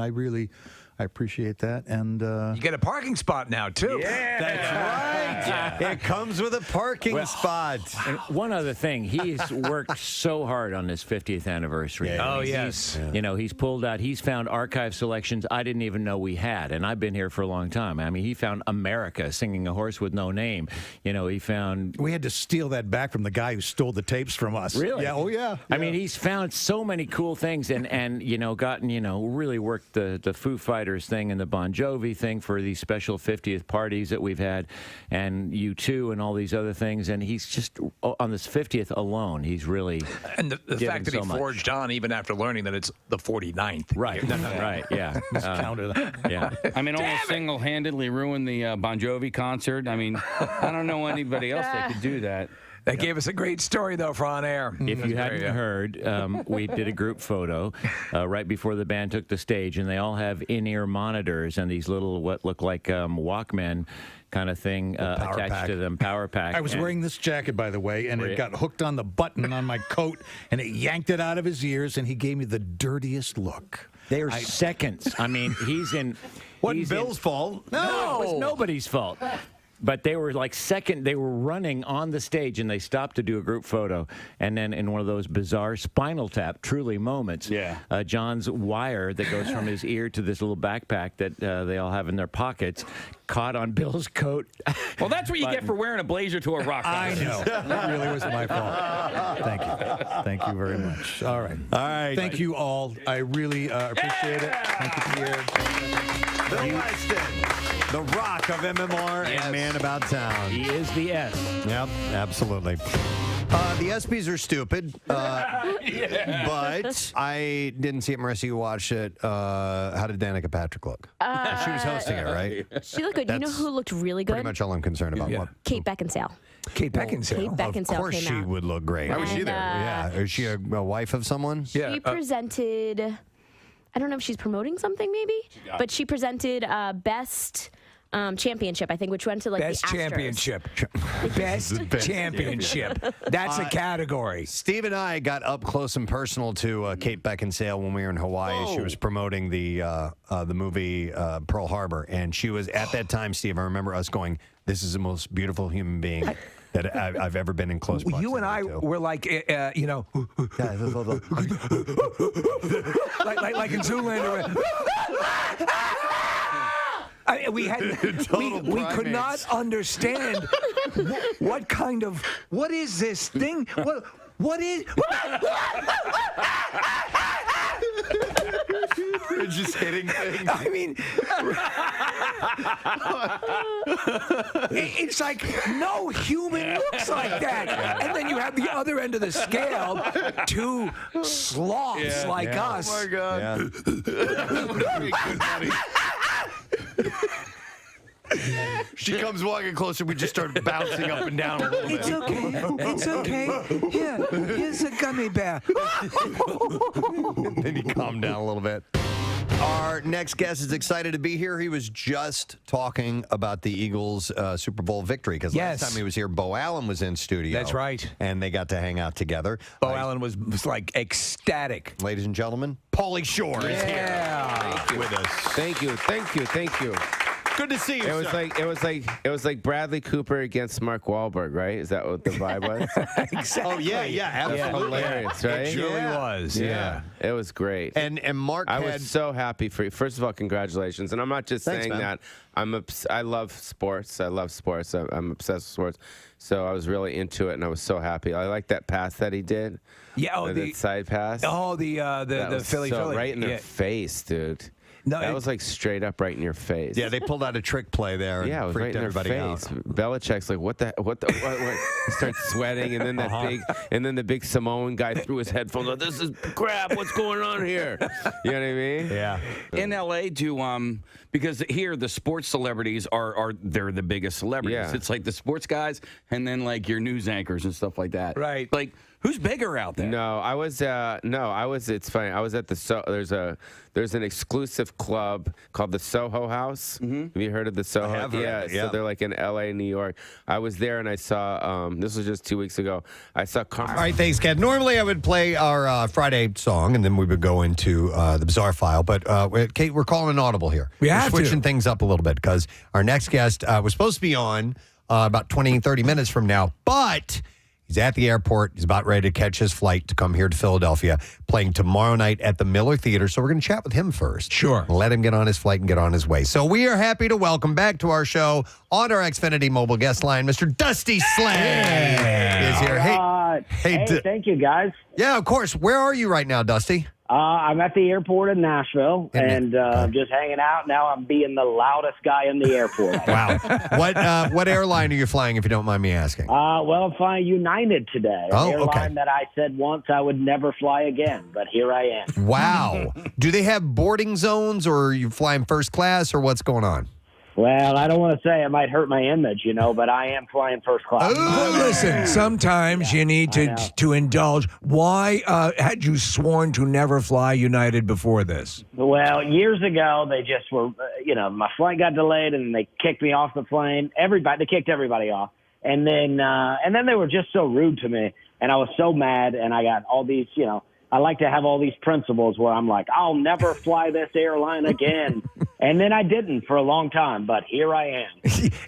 P: I appreciate that. And
D: you get a parking spot now, too.
A: Yeah, that's right. It comes with a parking spot.
O: And one other thing, he's worked so hard on this 50th anniversary.
D: Yeah. Oh, yes.
O: He's pulled out, he's found archive selections I didn't even know we had, and I've been here for a long time. I mean, he found America singing A Horse with No Name. He found...
P: We had to steal that back from the guy who stole the tapes from us.
O: Really?
P: Yeah, oh yeah.
O: I mean, he's found so many cool things and gotten, really worked the Foo Fighters thing and the Bon Jovi thing for these special 50th parties that we've had, and U2 and all these other things. And he's just, on this 50th alone, he's really
D: And the fact that he forged on even after learning that it's the 49th.
O: Right, right, yeah.
P: Counted that.
O: Yeah.
B: I mean, almost single-handedly ruined the Bon Jovi concert. I mean, I don't know anybody else that could do that.
D: That gave us a great story, though, for on air.
O: If you hadn't heard, we did a group photo right before the band took the stage, and they all have in-ear monitors and these little, what look like Walkman kind of thing attached to them, power pack.
P: I was wearing this jacket, by the way, and it got hooked on the button on my coat, and it yanked it out of his ears, and he gave me the dirtiest look.
O: They are seconds. I mean, he's in...
A: Wasn't Bill's fault.
O: No, it was nobody's fault. But they were they were running on the stage, and they stopped to do a group photo. And then in one of those bizarre Spinal Tap, truly moments, John's wire that goes from his ear to this little backpack that they all have in their pockets caught on Bill's coat.
B: Well, that's what you get for wearing a blazer to a rock concert.
P: I know. That really was my fault. Thank you. Thank you very much. All right.
A: All right.
P: Thank you all. I really appreciate it. Thank you, Pierre.
A: Bill Weston, the rock of MMR and Man About Town.
O: He is the S.
A: Yep, absolutely. The ESPYs are stupid, but I didn't see it. Marissa, you watched it. How did Danica Patrick look? She was hosting it, right?
Q: She looked good. You know who looked really good?
A: Pretty much all I'm concerned about. What?
Q: Kate Beckinsale.
D: Kate Beckinsale.
Q: Kate Beckinsale
A: Of course
Q: came
A: she
Q: out.
A: would look great.
E: Why was she there?
A: Yeah. Is she a wife of someone?
Q: She presented, I don't know if she's promoting something maybe, but she presented Best Championship, I think, which went to like
D: Best
Q: the Astros.
D: Championship. Best Championship. That's a category.
A: Steve and I got up close and personal to Kate Beckinsale when we were in Hawaii. She was promoting the movie Pearl Harbor, and she was at that time, Steve. I remember us going, "This is the most beautiful human being that I've ever been in close proximity
D: You and I
A: to."
D: were like, like in Zoolander. We could not understand what is this thing? What is?
A: We're just hitting things.
D: I mean, it's like no human looks like that. And then you have the other end of the scale, two sloths like us.
E: Oh my God.
A: She comes walking closer. We just start bouncing up and down a little bit.
D: It's okay. It's okay. Here, here's a gummy bear.
A: Then he calmed down a little bit. Our next guest is excited to be here. He was just talking about the Eagles' Super Bowl victory because last time he was here, Bo Allen was in studio.
D: That's right.
A: And they got to hang out together.
D: Bo Allen was like ecstatic.
A: Ladies and gentlemen, Pauly Shore is here with us.
R: Thank you.
A: Good to see you.
R: It was like Bradley Cooper against Mark Wahlberg, right? Is that what the vibe was?
A: Exactly. Oh yeah, absolutely.
R: Hilarious, right?
D: It truly was. Yeah.
R: It was great.
A: And Mark,
R: I was so happy for you. First of all, congratulations. And I'm not just saying that. I love sports. I'm obsessed with sports. So I was really into it, and I was so happy. I like that pass that he did.
D: Yeah.
R: The side pass.
D: Oh, the Philly.
R: Right in their face, dude. That was like straight up right in your face.
A: Yeah, they pulled out a trick play there.
R: Yeah, it
A: and
R: was
A: freaked
R: right in
A: everybody
R: their face.
A: out.
R: Belichick's like, what? He starts sweating, and then the big Samoan guy threw his headphones on. This is crap. What's going on here? You know what I mean?
A: Yeah.
B: In LA, because here the sports celebrities they're the biggest celebrities.
R: Yeah.
B: It's like the sports guys, and then like your news anchors and stuff like that.
D: Right.
B: Like, who's bigger out there?
R: It's funny. I was at there's an exclusive club called the Soho House.
B: Mm-hmm.
R: Have you heard of the Soho?
A: I have heard of it, yeah.
R: So they're like in LA, New York. I was there and I saw, this was just 2 weeks ago. I saw
A: All right, thanks, Ken. Normally I would play our Friday song and then we would go into the bizarre file. But Kate, we're calling an audible here. We're switching things up a little bit because our next guest was supposed to be on about 20, 30 minutes from now, but he's at the airport. He's about ready to catch his flight to come here to Philadelphia, playing tomorrow night at the Miller Theater. So we're going to chat with him first.
D: Sure.
A: Let him get on his flight and get on his way. So we are happy to welcome back to our show on our Xfinity mobile guest line, Mr. Dusty Slay is here.
S: Hey, thank you, guys.
A: Yeah, of course. Where are you right now, Dusty?
S: I'm at the airport in Nashville, and just hanging out. Now I'm being the loudest guy in the airport.
A: Wow. What airline are you flying, if you don't mind me asking?
S: Well, I'm flying United today. An airline that I said once I would never fly again, but here I am.
A: Wow. Do they have boarding zones, or are you flying first class, or what's going on?
S: Well, I don't want to say it might hurt my image, but I am flying first class.
D: Listen, sometimes you need to indulge. Why had you sworn to never fly United before this?
S: Well, years ago, they just were, my flight got delayed, and they kicked me off the plane. They kicked everybody off. And then they were just so rude to me, and I was so mad, and I got all these, I like to have all these principles where I'm like, I'll never fly this airline again. And then I didn't for a long time, but here I am.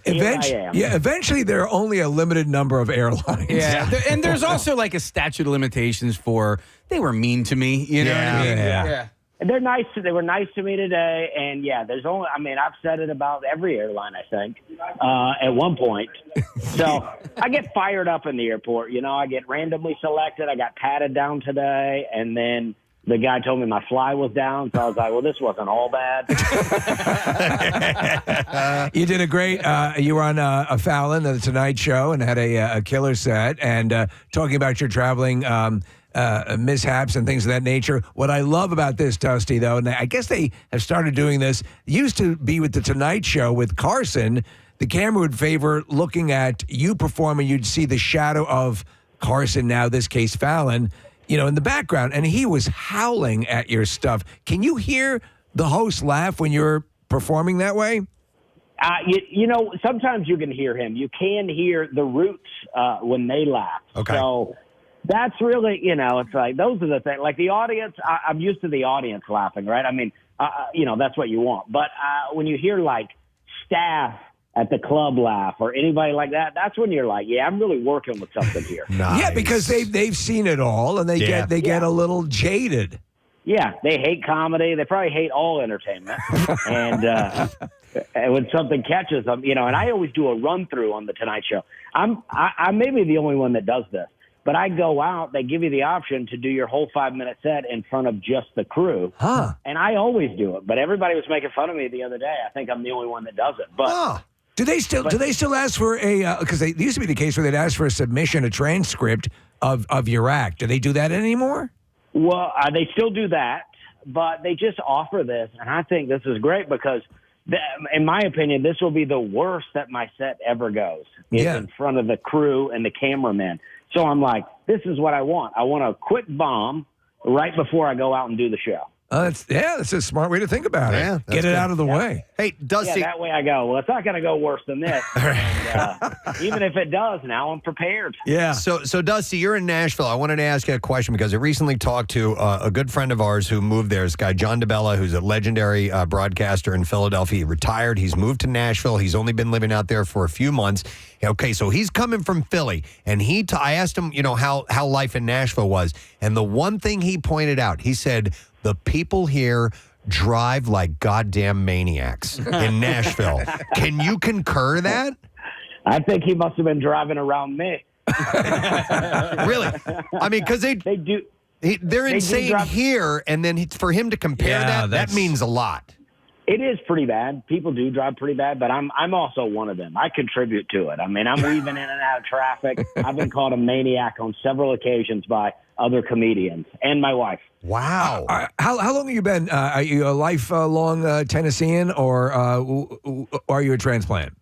D: Eventually there are only a limited number of airlines.
B: Yeah. And there's also like a statute of limitations for they were mean to me, you know what I mean?
S: Yeah. They're nice. They were nice to me today, and there's only. I've said it about every airline, I think, at one point. So I get fired up in the airport. I get randomly selected. I got patted down today, and then the guy told me my fly was down. So I was like, well, this wasn't all bad.
D: You did a great. You were on Fallon, the Tonight Show, and had a killer set, and talking about your traveling. Mishaps and things of that nature. What I love about this, Dusty, though, and I guess they have started doing this, used to be with the Tonight Show with Carson, the camera would favor looking at you perform, and you'd see the shadow of Carson, now this case Fallon, in the background, and he was howling at your stuff. Can you hear the host laugh when you're performing that way?
S: Sometimes you can hear him. You can hear the Roots when they laugh.
A: Okay.
S: So that's really, it's like, those are the things. Like the audience, I'm used to the audience laughing, right? That's what you want. But when you hear like staff at the club laugh or anybody like that, that's when you're like, I'm really working with something here.
D: Nice. Yeah, because they've seen it all, and they get a little jaded.
S: Yeah, they hate comedy. They probably hate all entertainment. And when something catches them, and I always do a run through on the Tonight Show. I may be the only one that does this. But I go out, they give you the option to do your whole 5-minute set in front of just the crew. And I always do it. But everybody was making fun of me the other day. I think I'm the only one that does it. But
D: do they still ask for a because it used to be the case where they'd ask for a submission, a transcript of your act. Do they do that anymore?
S: Well, they still do that, but they just offer this. And I think this is great because in my opinion, this will be the worst that my set ever goes. In front of the crew and the cameraman. So I'm like, this is what I want. I want a quick bomb right before I go out and do the show.
D: That's a smart way to think about it.
A: Yeah,
D: get it out of the way.
A: Hey, Dusty.
S: Yeah, that way I go, well, it's not going to go worse than this. And, even if it does, now I'm prepared.
A: Yeah. So Dusty, you're in Nashville. I wanted to ask you a question because I recently talked to a good friend of ours who moved there. This guy, John DeBella, who's a legendary broadcaster in Philadelphia. He retired. He's moved to Nashville. He's only been living out there for a few months. Okay, so he's coming from Philly, and I asked him, how life in Nashville was. And the one thing he pointed out, he said, the people here drive like goddamn maniacs in Nashville. Can you concur that?
S: I think he must have been driving around me.
A: Really? Because they do. They're insane here, and then for him to compare that means a lot.
S: It is pretty bad. People do drive pretty bad, but I'm also one of them. I contribute to it. I mean, I'm weaving in and out of traffic. I've been called a maniac on several occasions by other comedians and my wife.
A: Wow.
D: How long have you been? Are you a lifelong Tennessean, or are you a transplant?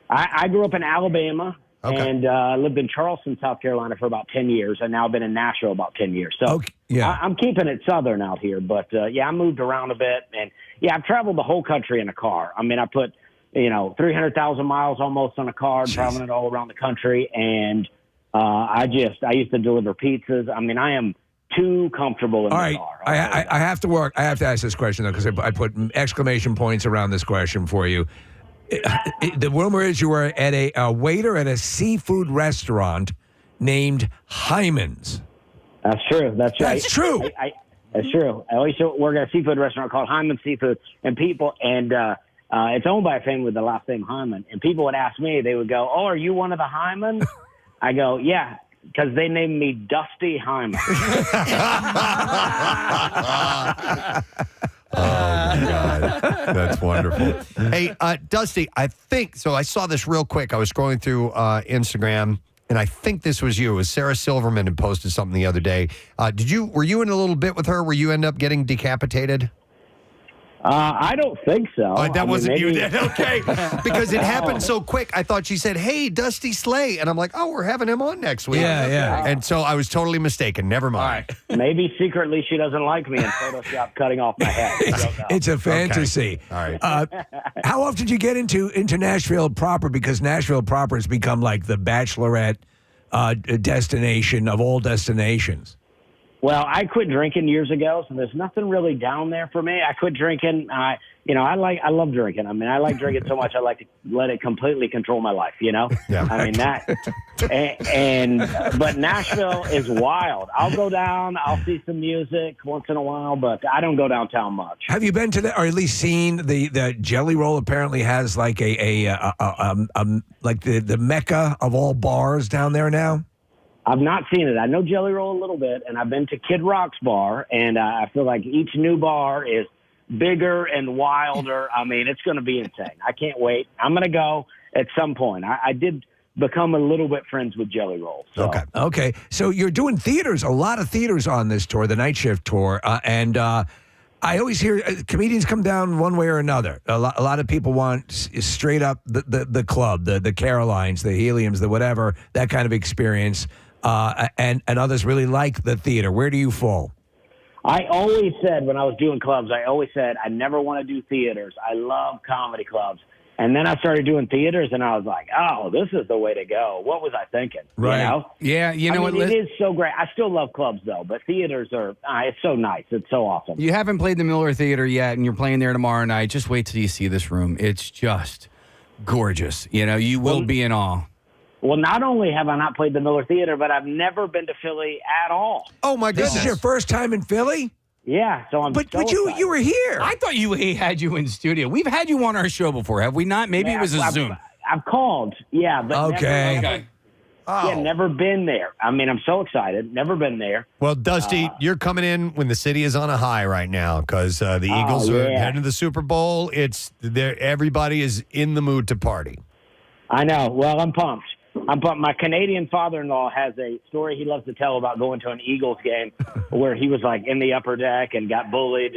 S: I grew up in Alabama.
D: Okay.
S: And lived in Charleston, South Carolina for about 10 years, and now I've been in Nashville about 10 years. So I'm keeping it southern out here. But, I moved around a bit. And, I've traveled the whole country in a car. I mean, I put, 300,000 miles almost on a car, traveling it all around the country. And I used to deliver pizzas. I mean, I am too comfortable in the car.
D: I have to ask this question, though, because I put exclamation points around this question for you. The rumor is you were at a waiter at a seafood restaurant named Hyman's.
S: That's true. That's right.
D: That's true.
S: That's true. I always work at a seafood restaurant called Hyman Seafood, and it's owned by a family with the last name Hyman. And people would ask me, they would go, "Oh, are you one of the Hymans?" I go, "Yeah," because they named me Dusty Hyman.
A: Oh, my God. That's wonderful. Hey, Dusty, I think, so I saw this real quick. I was scrolling through Instagram, and I think this was you. It was Sarah Silverman had posted something the other day. Were you in a little bit with her where you end up getting decapitated?
S: I don't think so.
A: That wasn't you then. Okay. Because it happened so quick. I thought she said, "Hey, Dusty Slay." And I'm like, "Oh, we're having him on next week."
D: Yeah.
A: And so I was totally mistaken. Never mind.
S: Maybe secretly she doesn't like me and Photoshop cutting off my head.
D: It's a fantasy.
A: Okay. All right.
D: How often did you get into Nashville proper? Because Nashville proper has become like the bachelorette destination of all destinations.
S: Well, I quit drinking years ago, so there's nothing really down there for me. I quit drinking. I love drinking. I mean, I like drinking so much I like to let it completely control my life. Yeah. I mean that. But Nashville is wild. I'll go down. I'll see some music once in a while, but I don't go downtown much.
D: Have you been to or at least seen the Jelly Roll? Apparently has like like the mecca of all bars down there now.
S: I've not seen it. I know Jelly Roll a little bit, and I've been to Kid Rock's bar, and I feel like each new bar is bigger and wilder. I mean, it's going to be insane. I can't wait. I'm going to go at some point. I did become a little bit friends with Jelly Roll. So.
D: Okay. So you're doing theaters, a lot of theaters on this tour, the Night Shift tour, and I always hear comedians come down one way or another. A lot of people want straight up the club, the Carolines, the Heliums, the whatever, that kind of experience. And others really like the theater. Where do you fall?
S: I always said when I was doing clubs, I never want to do theaters. I love comedy clubs. And then I started doing theaters, and I was like, oh, this is the way to go. What was I thinking?
B: Right.
S: You know?
B: Yeah, you know what?
S: It is so great. I still love clubs, though, but theaters are, it's so nice. It's so awesome.
B: You haven't played the Miller Theater yet, and you're playing there tomorrow night. Just wait till you see this room. It's just gorgeous. You will be in awe.
S: Well, not only have I not played the Miller Theater, but I've never been to Philly at all.
A: Oh, my goodness.
D: This is your first time in Philly?
S: Yeah, so I'm.
D: But you were here.
B: I thought we had you in studio. We've had you on our show before, have we not? Maybe it was a Zoom.
S: I've called, yeah, but
D: okay.
S: Never been there. I mean, I'm so excited. Never been there.
A: Well, Dusty, you're coming in when the city is on a high right now because the Eagles are heading to the Super Bowl. Everybody is in the mood to party.
S: I know. Well, I'm pumped. My Canadian father-in-law has a story he loves to tell about going to an Eagles game where he was like in the upper deck and got bullied,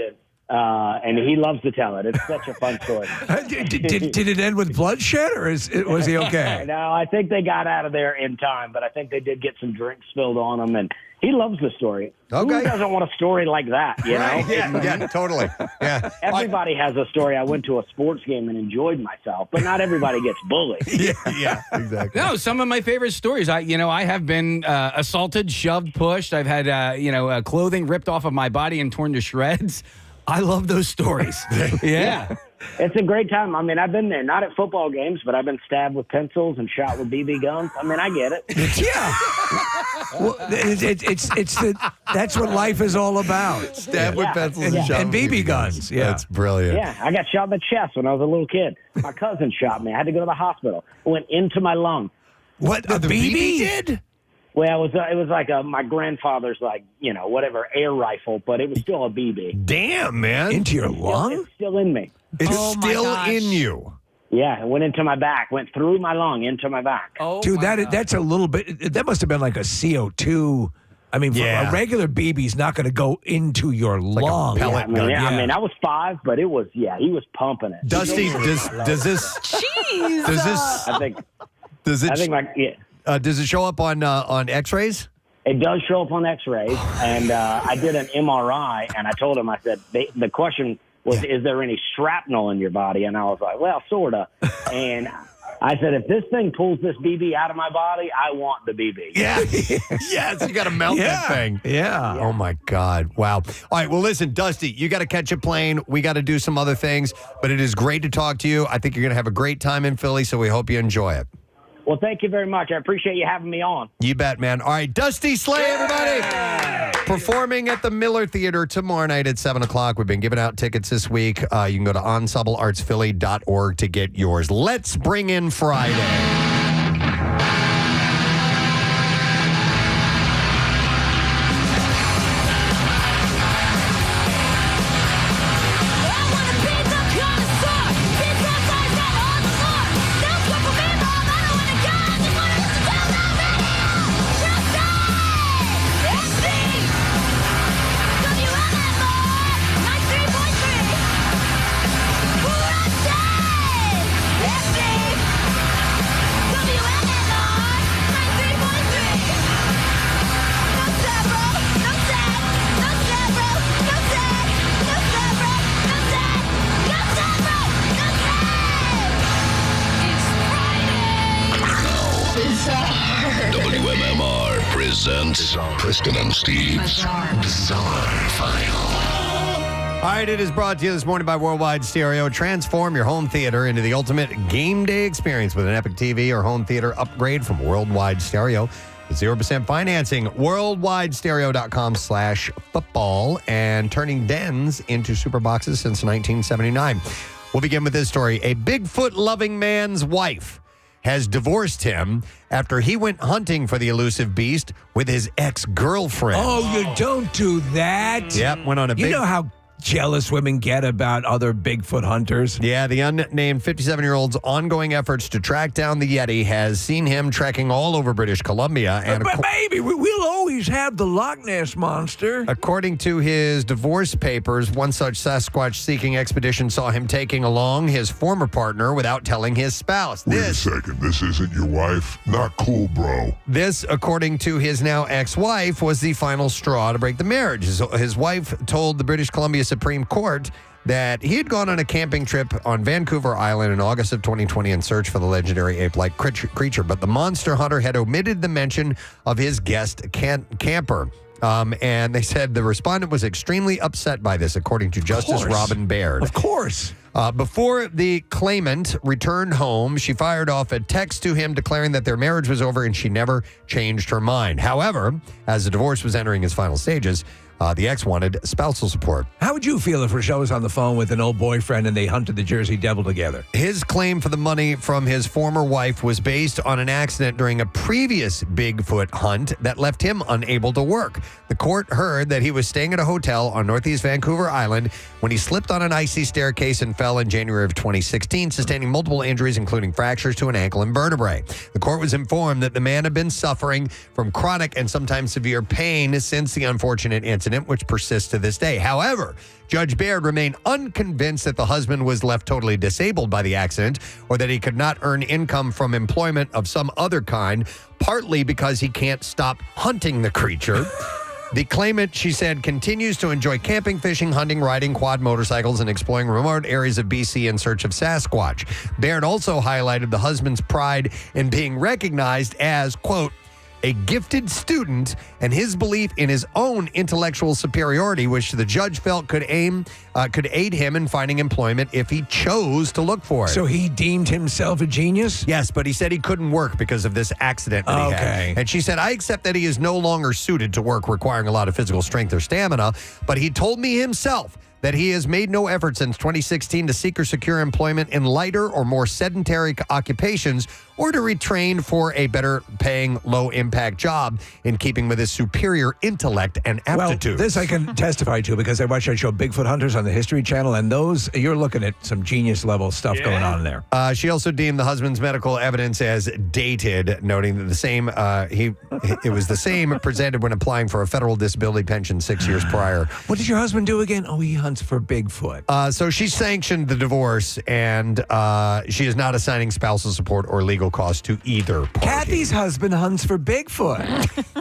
S: and he loves to tell it. It's such a fun story.
D: Did it end with bloodshed, or was he okay?
S: No, I think they got out of there in time, but I think they did get some drinks spilled on them, and he loves the story.
A: Okay.
S: Who doesn't want a story like that, you know?
A: Yeah, totally. Yeah.
S: Everybody has a story. I went to a sports game and enjoyed myself, but not everybody gets bullied.
A: Yeah, exactly.
B: No, some of my favorite stories. I have been assaulted, shoved, pushed. I've had clothing ripped off of my body and torn to shreds. I love those stories. Yeah.
S: It's a great time. I mean, I've been there, not at football games, but I've been stabbed with pencils and shot with BB guns. I mean, I get it.
D: Yeah. Well, that's what life is all about.
A: Stabbed with pencils and shot
D: and BB guns. Yeah.
A: That's brilliant.
S: Yeah, I got shot in the chest when I was a little kid. My cousin shot me. I had to go to the hospital. It went into my lung.
D: What, the BB did?
S: Well, it was like my grandfather's whatever air rifle, but it was still a BB.
A: Damn, man.
D: Into your lung?
S: It's still in me.
A: It's still in you.
S: Yeah, it went into my back, went through my lung into my back.
D: Oh, dude, that's a little bit. That must have been like a CO2. I mean, a regular BB's not going to go into your lung.
S: I mean, I was 5, but it was he was pumping it.
A: Dusty, does this?
C: Jeez.
A: Does this?
S: I think.
A: Does it?
S: I think
A: does it show up on X-rays?
S: It does show up on X-rays, and I did an MRI, and I told him, I said, the question was, is there any shrapnel in your body? And I was like, well, sort of. And I said, if this thing pulls this BB out of my body, I want the BB.
A: Yeah. Yes, you got to melt that thing.
D: Yeah.
A: Oh, my God. Wow. All right. Well, listen, Dusty, you got to catch a plane. We got to do some other things, but it is great to talk to you. I think you're going to have a great time in Philly, so we hope you enjoy it.
S: Well, thank you very much. I appreciate you having me on.
A: You bet, man. All right, Dusty Slay, everybody. Performing at the Miller Theater tomorrow night at 7 o'clock. We've been giving out tickets this week. You can go to ensembleartsphilly.org to get yours. Let's bring in Friday.
K: WMMR presents Preston and Steve's Bizarre File.
A: All right, it is brought to you this morning by Worldwide Stereo. Transform your home theater into the ultimate game day experience with an epic TV or home theater upgrade from Worldwide Stereo. 0% financing, worldwidestereo.com/football, and turning dens into super boxes since 1979. We'll begin with this story. A Bigfoot-loving man's wife has divorced him after he went hunting for the elusive beast with his ex-girlfriend.
D: Oh, you don't do that.
A: Yep, went on a
D: You
A: big...
D: know how jealous women get about other Bigfoot hunters?
A: Yeah, the unnamed 57-year-old's ongoing efforts to track down the Yeti has seen him trekking all over British Columbia. And
D: but baby, we'll always have the Loch Ness Monster.
A: According to his divorce papers, one such Sasquatch-seeking expedition saw him taking along his former partner without telling his spouse.
K: Wait a second, this isn't your wife? Not cool, bro.
A: This, according to his now ex-wife, was the final straw to break the marriage. His wife told the British Columbia Supreme Court that he had gone on a camping trip on Vancouver Island in August of 2020 in search for the legendary ape-like creature, but the monster hunter had omitted the mention of his guest camper. And they said the respondent was extremely upset by this, according to Justice Robin Baird.
D: Of course.
A: Before the claimant returned home, she fired off a text to him declaring that their marriage was over and she never changed her mind. However, as the divorce was entering its final stages, the ex wanted spousal support.
D: How would you feel if Rochelle was on the phone with an old boyfriend and they hunted the Jersey Devil together?
A: His claim for the money from his former wife was based on an accident during a previous Bigfoot hunt that left him unable to work. The court heard that he was staying at a hotel on Northeast Vancouver Island when he slipped on an icy staircase and fell in January of 2016, sustaining multiple injuries, including fractures to an ankle and vertebrae. The court was informed that the man had been suffering from chronic and sometimes severe pain since the unfortunate incident, which persists to this day. However, Judge Baird remained unconvinced that the husband was left totally disabled by the accident or that he could not earn income from employment of some other kind, partly because he can't stop hunting the creature. The claimant, she said, continues to enjoy camping, fishing, hunting, riding quad motorcycles, and exploring remote areas of BC in search of Sasquatch. Baird also highlighted the husband's pride in being recognized as, quote, a gifted student and his belief in his own intellectual superiority, which the judge felt could aid him in finding employment if he chose to look for it.
D: So he deemed himself a genius?
A: Yes, but he said he couldn't work because of this accident that he had. And she said, I accept that he is no longer suited to work requiring a lot of physical strength or stamina, but he told me himself that he has made no effort since 2016 to seek or secure employment in lighter or more sedentary occupations or to retrain for a better paying, low impact job in keeping with his superior intellect and aptitude.
D: Well, this I can testify to because I watched that show Bigfoot Hunters on the History Channel, and those, you're looking at some genius level stuff going on there.
A: She also deemed the husband's medical evidence as dated, noting that the same it was the same presented when applying for a federal disability pension 6 years prior.
D: What did your husband do again? Oh, he hunts for Bigfoot.
A: So she sanctioned the divorce, and she is not assigning spousal support or legal costs to either party.
D: Kathy's husband hunts for Bigfoot.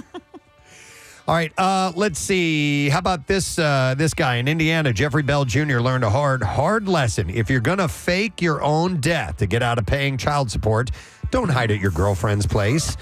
A: All right, let's see. How about this this guy in Indiana, Jeffrey Bell Jr. learned a hard lesson. If you're going to fake your own death to get out of paying child support, don't hide at your girlfriend's place.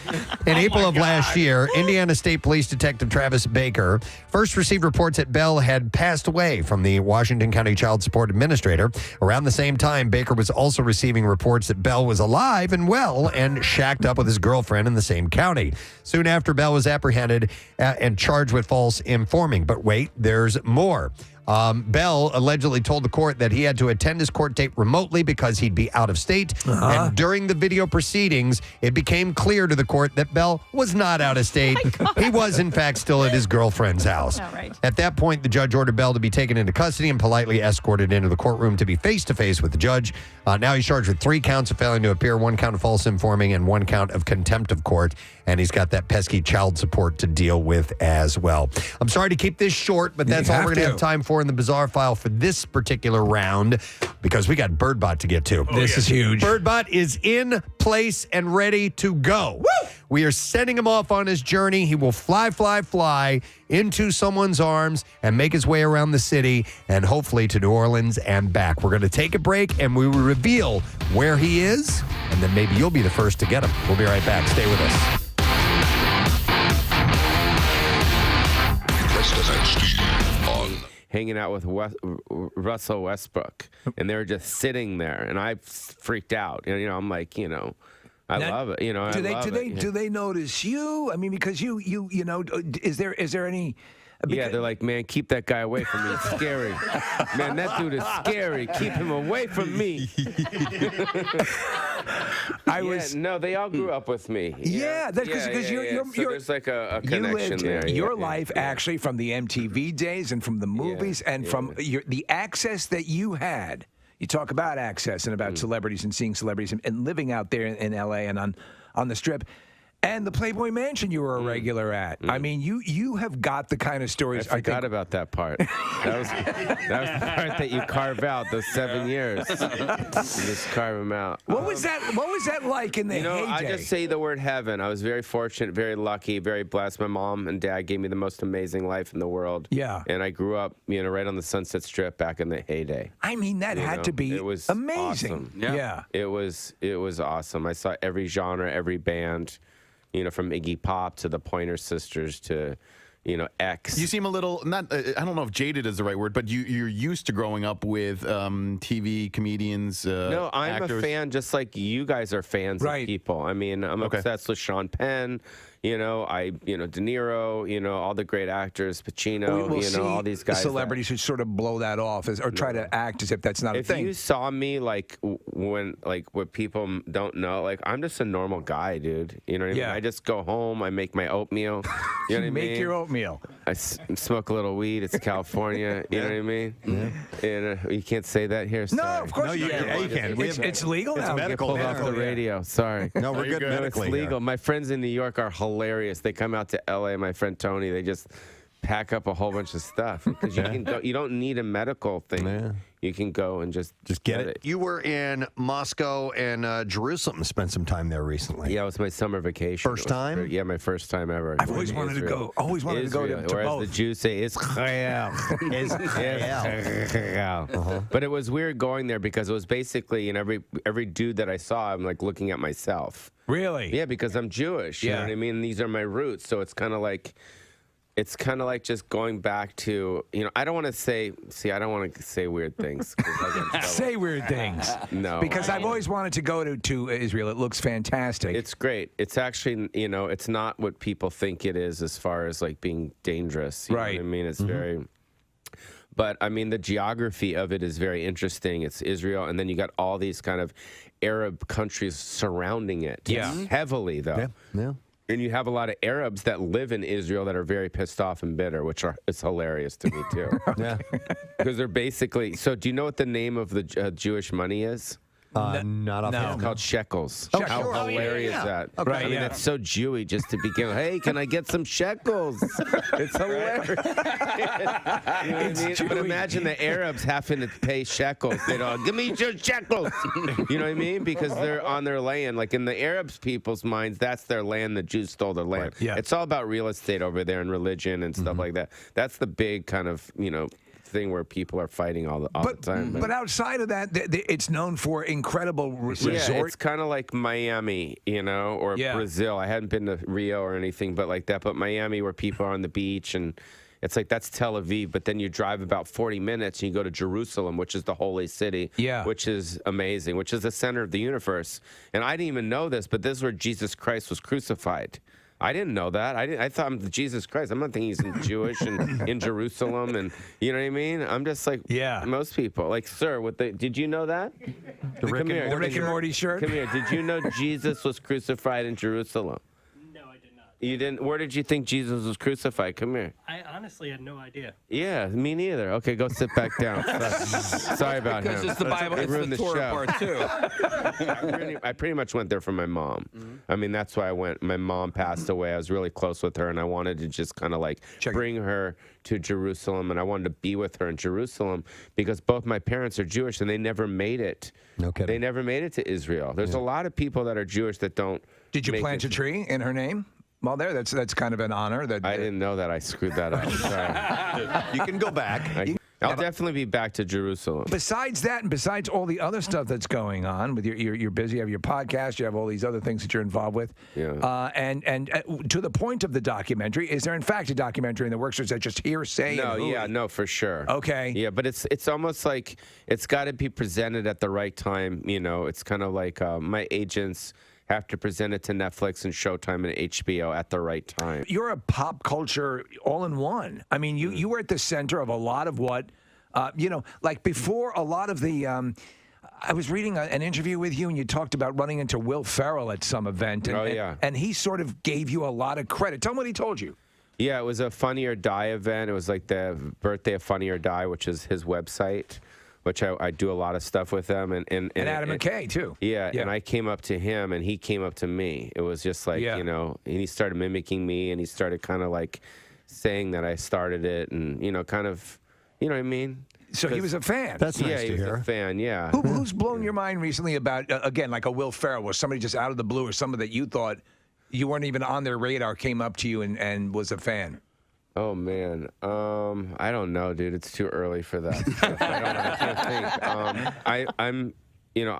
A: In April of last year, Indiana State Police Detective Travis Baker first received reports that Bell had passed away from the Washington County Child Support Administrator. Around the same time, Baker was also receiving reports that Bell was alive and well and shacked up with his girlfriend in the same county. Soon after, Bell was apprehended and charged with false informing. But wait, there's more. Bell allegedly told the court that he had to attend his court date remotely because he'd be out of state. And during the video proceedings, it became clear to the court that Bell was not out of state. He was, in fact, still at his girlfriend's house. At that point, the judge ordered Bell to be taken into custody and politely escorted into the courtroom to be face-to-face with the judge. Now he's charged with 3 counts of failing to appear, 1 count of false informing, and 1 count of contempt of court. And he's got that pesky child support to deal with as well. I'm sorry to keep this short, but that's all we're going to have time for in the bizarre file for this particular round because we got Birdbot to get to.
D: This is huge.
A: Birdbot is in place and ready to go. Woo! We are sending him off on his journey. He will fly into someone's arms and make his way around the city and hopefully to New Orleans and back. We're going to take a break and we will reveal where he is, and then maybe you'll be the first to get him. We'll be right back. Stay with us.
K: Preston and Steve on
R: hanging out with Russell Westbrook, and they were just sitting there, and I freaked out. You know, I'm like, I love it.
D: Do they notice you? I mean, because you know, is there any?
R: Yeah, they're like, man, keep that guy away from me. It's scary. Man, that dude is scary. Keep him away from me. No, they all grew up with me.
D: Yeah, that's because you're
R: so there's like a connection there.
D: Your life actually from the MTV days and from the movies and from the access that you had. You talk about access and about celebrities and seeing celebrities and living out there in LA and on the Strip. And the Playboy Mansion you were a regular at. I mean, you have got the kind of stories.
R: I forgot about that part. That was the part that you carve out, those 7 years. You just carve them out.
D: What was that like in the heyday?
R: I just say the word heaven. I was very fortunate, very lucky, very blessed. My mom and dad gave me the most amazing life in the world.
D: Yeah.
R: And I grew up, right on the Sunset Strip back in the heyday.
D: I mean, that had to be amazing.
R: Awesome.
D: Yeah.
R: It was awesome. I saw every genre, every band. From Iggy Pop to the Pointer Sisters to, X.
E: You seem a little, I don't know if jaded is the right word, but you're used to growing up with TV comedians,
R: No, I'm
E: actors.
R: a fan just like you guys are fans of people. I mean, I'm obsessed with Sean Penn. De Niro, all the great actors, Pacino, all these guys.
D: Celebrities who sort of blow that off or try to act as if that's not a thing.
R: If you saw me what people don't know, I'm just a normal guy, dude. You know what I mean? I just go home, I make my oatmeal. You know what I mean?
D: Make your oatmeal.
R: I smoke a little weed. It's California. You know what I mean? Yeah. You can't say that here.
D: No, of course you can.
A: You can.
D: It's legal now.
R: It's medical. Pulled off the radio. Sorry.
A: No, we're good medically.
R: It's legal. My friends in New York are hilarious. They come out to LA. My friend Tony. They just pack up a whole bunch of stuff because you can go. You don't need a medical thing. Yeah. You can go and just
A: get it. You were in Moscow and Jerusalem. Spent some time there recently.
R: Yeah, it was my summer vacation.
A: First time?
R: Yeah, my first time ever.
D: I've always wanted to go. Always wanted to go to
R: whereas
D: both.
R: the Jews say Israel. Israel. But it was weird going there because it was basically every dude that I saw, I'm like looking at myself.
D: Really?
R: Yeah, because I'm Jewish. You know what I mean? These are my roots, so it's kind of like. It's kind of like just going back to, I don't want to say weird things.
D: Say weird things.
R: No.
D: Because I've always wanted to go to Israel. It looks fantastic.
R: It's great. It's actually, it's not what people think it is as far as being dangerous. You know what I mean? It's very But I mean, the geography of it is very interesting. It's Israel, and then you got all these kind of Arab countries surrounding it.
D: Yeah.
R: Heavily, though.
A: Yeah.
R: And you have a lot of Arabs that live in Israel that are very pissed off and bitter, which is hilarious to me, too.
A: Yeah.
R: Because they're basically... So do you know what the name of the Jewish money is?
A: Not off.
R: It's called shekels.
A: Oh,
R: How
A: sure.
R: hilarious is that?
A: Okay.
R: I mean, that's so Jewy just to begin. Hey, can I get some shekels? It's hilarious. You know what I mean? But imagine the Arabs having to pay shekels. They don't give me your shekels. You know what I mean? Because they're on their land. Like in the Arabs people's minds, that's their land. The Jews stole their land.
D: Yeah.
R: It's all about real estate over there and religion and stuff like that. That's the big kind of thing where people are fighting all the time.
D: But outside of that, it's known for incredible resort.
R: Yeah, it's kind of like Miami, or Brazil. I hadn't been to Rio or anything but like that, but Miami where people are on the beach and it's like that's Tel Aviv, but then you drive about 40 minutes and you go to Jerusalem, which is the holy city, which is amazing, which is the center of the universe. And I didn't even know this, but this is where Jesus Christ was crucified. I didn't know that. I thought I'm Jesus Christ. I'm not thinking he's Jewish and in Jerusalem, and you know what I mean. I'm just like most people. Like, sir, did you know that?
D: The Rick and Morty shirt.
R: Come here. Did you know Jesus was crucified in Jerusalem? You didn't? Where did you think Jesus was crucified? Come here.
T: I honestly had no idea.
R: Yeah, me neither. Okay, go sit back down. Sorry about
B: because
R: him.
B: It's the Bible. It's
R: ruined
B: the Torah part too.
R: I pretty much went there for my mom. I mean, that's why I went. My mom passed away. I was really close with her, and I wanted to just kind of like bring her to Jerusalem, and I wanted to be with her in Jerusalem because both my parents are Jewish, and they never made it.
A: No kidding.
R: They never made it to Israel. There's a lot of people that are Jewish that don't.
D: Did you plant a tree in her name? Well, that's kind of an honor.
R: I didn't know that. I screwed that up. Sorry.
A: You can go back.
R: I'll definitely be back to Jerusalem.
D: Besides that, and besides all the other stuff that's going on, with you're busy, you have your podcast, you have all these other things that you're involved with.
R: Yeah.
D: And to the point of the documentary, is there in fact a documentary in the works, or is that just hearsay?
R: No, for sure.
D: Okay.
R: Yeah, but it's almost like it's got to be presented at the right time. It's kind of like my agents have to present it to Netflix and Showtime and HBO at the right time.
D: You're a pop culture all-in-one. I mean, you were at the center of a lot of what, like before a lot of the, I was reading an interview with you and you talked about running into Will Ferrell at some event. And he sort of gave you a lot of credit. Tell me what he told you.
R: Yeah, it was a Funny or Die event. It was like the birthday of Funny or Die, which is his website, which I do a lot of stuff with them. And
D: Adam McKay, too.
R: Yeah, and I came up to him, and he came up to me. It was just like, and he started mimicking me, and he started kind of like saying that I started it, and, kind of, you know what I mean?
D: So he was a fan.
A: That's nice to
R: he
A: hear.
R: was a fan, yeah.
D: Who's blown your mind recently about, again, like a Will Ferrell? Was somebody just out of the blue, or somebody that you thought you weren't even on their radar came up to you and was a fan?
R: Oh man, I don't know, dude. It's too early for that. I can't think.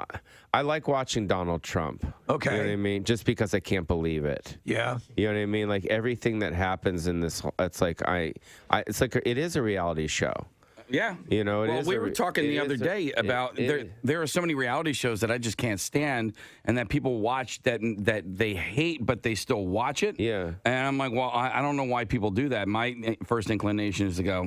R: I like watching Donald Trump.
D: Okay,
R: you know what I mean? Just because I can't believe it.
D: Yeah,
R: you know what I mean? Like everything that happens in this, it's like it is a reality show.
B: Yeah.
R: Well,
B: we were talking the other day about there are so many reality shows that I just can't stand and that people watch that they hate, but they still watch it.
R: Yeah.
B: And I'm like, well, I don't know why people do that. My first inclination is to go,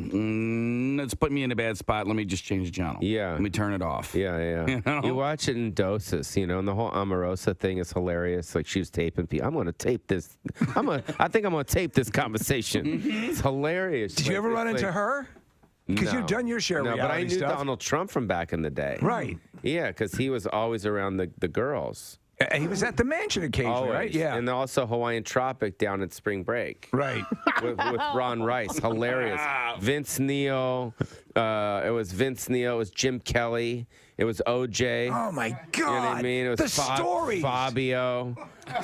B: let's put me in a bad spot. Let me just change the channel.
R: Yeah.
B: Let me turn it off.
R: Yeah. You watch it in doses, and the whole Omarosa thing is hilarious. Like she was taping people. I'm going to tape this. I think I'm going to tape this conversation. It's hilarious.
D: Did you ever run into her? Because you've done your share of reality
R: but I knew
D: stuff.
R: Donald Trump from back in the day.
D: Right.
R: Yeah, because he was always around the girls.
D: And he was at the mansion occasionally, right? Yeah.
R: And also Hawaiian Tropic down at Spring Break.
D: Right.
R: with Ron Rice. Hilarious. Vince Neil. It was Vince Neil. It was Jim Kelly. It was OJ.
D: Oh, my God.
R: You know what I mean? It was
D: the stories.
R: Fabio.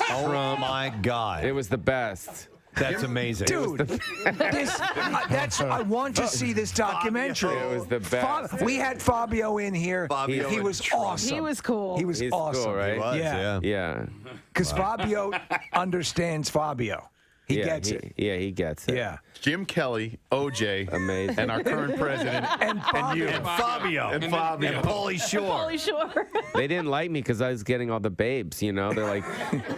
A: Oh, my God.
R: It was the best.
A: That's amazing.
D: Dude, I want to see this documentary.
R: It was the best.
D: We had Fabio in here. He was awesome.
C: He was cool.
D: He was awesome.
R: Cool, right?
A: He was, yeah.
R: Yeah.
D: Because Fabio understands Fabio. He gets it.
R: Yeah, he gets it.
D: Yeah.
E: Jim Kelly, OJ,
R: amazing,
E: and our current president,
D: and
E: you,
A: and Fabio,
E: and Fabio,
A: and Pauly Shore.
Q: Pauly Shore.
R: They didn't like me because I was getting all the babes. You know, they're like,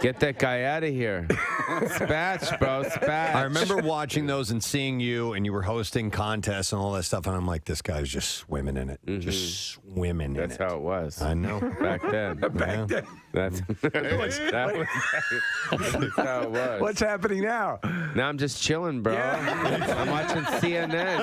R: "Get that guy out of here, spatch, bro, spatch."
A: I remember watching those and seeing you, and you were hosting contests and all that stuff, and I'm like, this guy's just swimming in it, just swimming in it.
R: That's how it was.
A: I know.
R: Back then.
D: Back then.
R: That's how it was.
D: What's happening now?
R: Now I'm just chilling, bro. I'm watching CNN,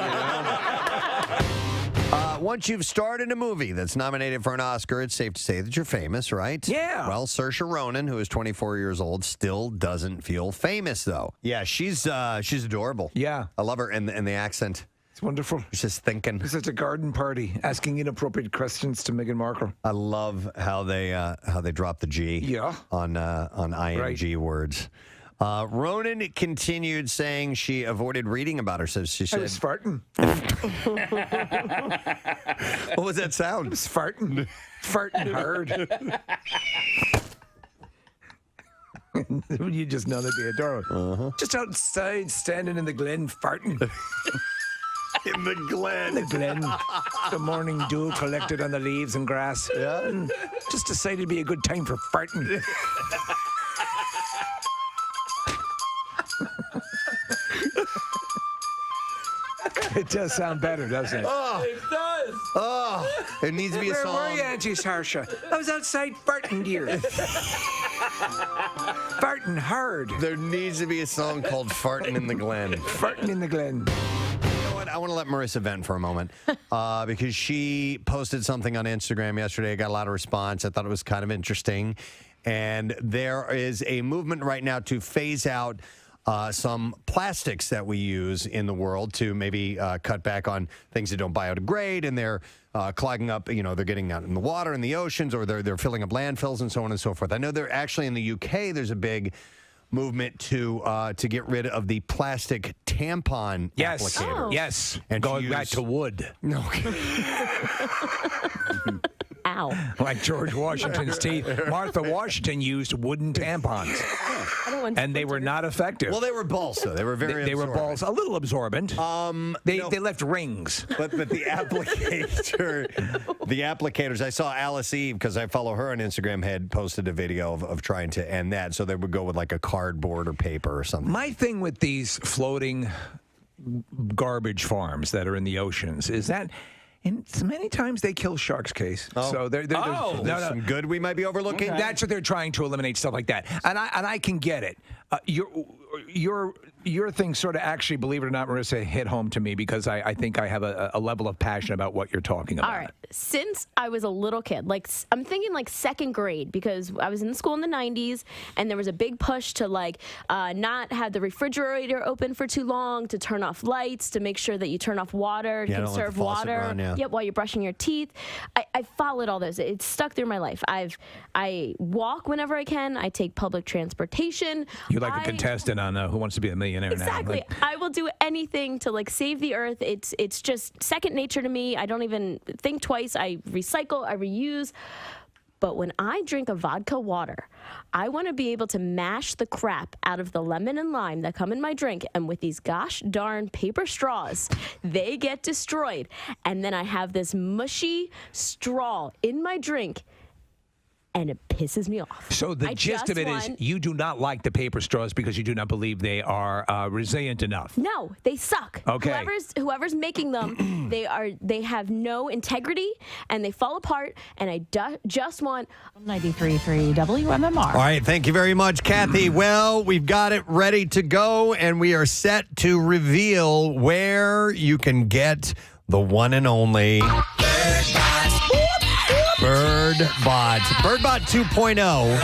A: Once you've starred in a movie that's nominated for an Oscar, it's safe to say that you're famous, right?
D: Yeah.
A: Well, Saoirse Ronan, who is 24 years old, still doesn't feel famous, though. Yeah, she's adorable.
D: Yeah.
A: I love her and the accent.
D: It's wonderful.
A: She's just thinking.
D: It's a garden party, asking inappropriate questions to Meghan Markle.
A: I love how they drop the G on ing words. Ronan continued saying she avoided reading about herself. She said,
D: I was farting.
A: What was that sound?
D: I was farting. Farting hard. You just know that'd be adorable. Just outside, standing in the glen, farting.
A: In the glen.
D: The glen. The morning dew collected on the leaves and grass. Yeah. Just decided it'd be a good time for farting. It does sound better, doesn't it?
A: Oh,
I: it does.
A: Oh, it needs to be a song.
D: Where were you, Auntie Saoirse? I was outside farting, dear. Farting hard.
A: There needs to be a song called Farting in the Glen.
D: Farting in the Glen.
A: You know what? I want to let Marissa vent for a moment because she posted something on Instagram yesterday. I got a lot of response. I thought it was kind of interesting. And there is a movement right now to phase out some plastics that we use in the world to maybe cut back on things that don't biodegrade, and they're clogging up, they're getting out in the water, in the oceans, or they're filling up landfills and so on and so forth. I know they're actually in the UK, there's a big movement to get rid of the plastic tampon applicator.
D: Oh. Yes.
A: And
D: going back to wood.
A: No.
Q: Ow.
D: Like George Washington's teeth. Martha Washington used wooden tampons. And they were not effective.
A: Well, they were balsa. They were very
D: They were balls, a little absorbent. They left rings.
A: But the applicators, I saw Alice Eve, because I follow her on Instagram, had posted a video of trying to end that. So they would go with like a cardboard or paper or something.
D: My thing with these floating garbage farms that are in the oceans is that and many times they kill sharks, Case.
A: Oh.
D: So there's
A: some good we might be overlooking.
D: Okay. That's what they're trying to eliminate, stuff like that. And I can get it. Your thing sort of actually, believe it or not, Marissa, hit home to me because I think I have a level of passion about what you're talking about.
Q: All right. Since I was a little kid, I'm thinking second grade, because I was in school in the 90s and there was a big push to not have the refrigerator open for too long, to turn off lights, to make sure that you turn off water, to conserve water.
A: Run,
Q: Yep, while you're brushing your teeth. I followed all those. It's stuck through my life. I walk whenever I can. I take public transportation.
D: You're like a contestant on Who Wants to Be a Millionaire
Q: exactly.
D: now.
Q: I will do anything to save the earth. It's just second nature to me. I don't even think twice. I recycle, I reuse. But when I drink a vodka water, I want to be able to mash the crap out of the lemon and lime that come in my drink. And with these gosh darn paper straws, they get destroyed. And then I have this mushy straw in my drink. And it pisses me off.
D: So the gist of it is you do not like the paper straws because you do not believe they are resilient enough.
Q: No, they suck.
D: Okay.
Q: Whoever's making them, they have no integrity and they fall apart. And I just want
C: 93.3 WMMR.
A: All right, thank you very much, Kathy. Well, we've got it ready to go, and we are set to reveal where you can get the one and only Birdbot. Birdbot 2.0.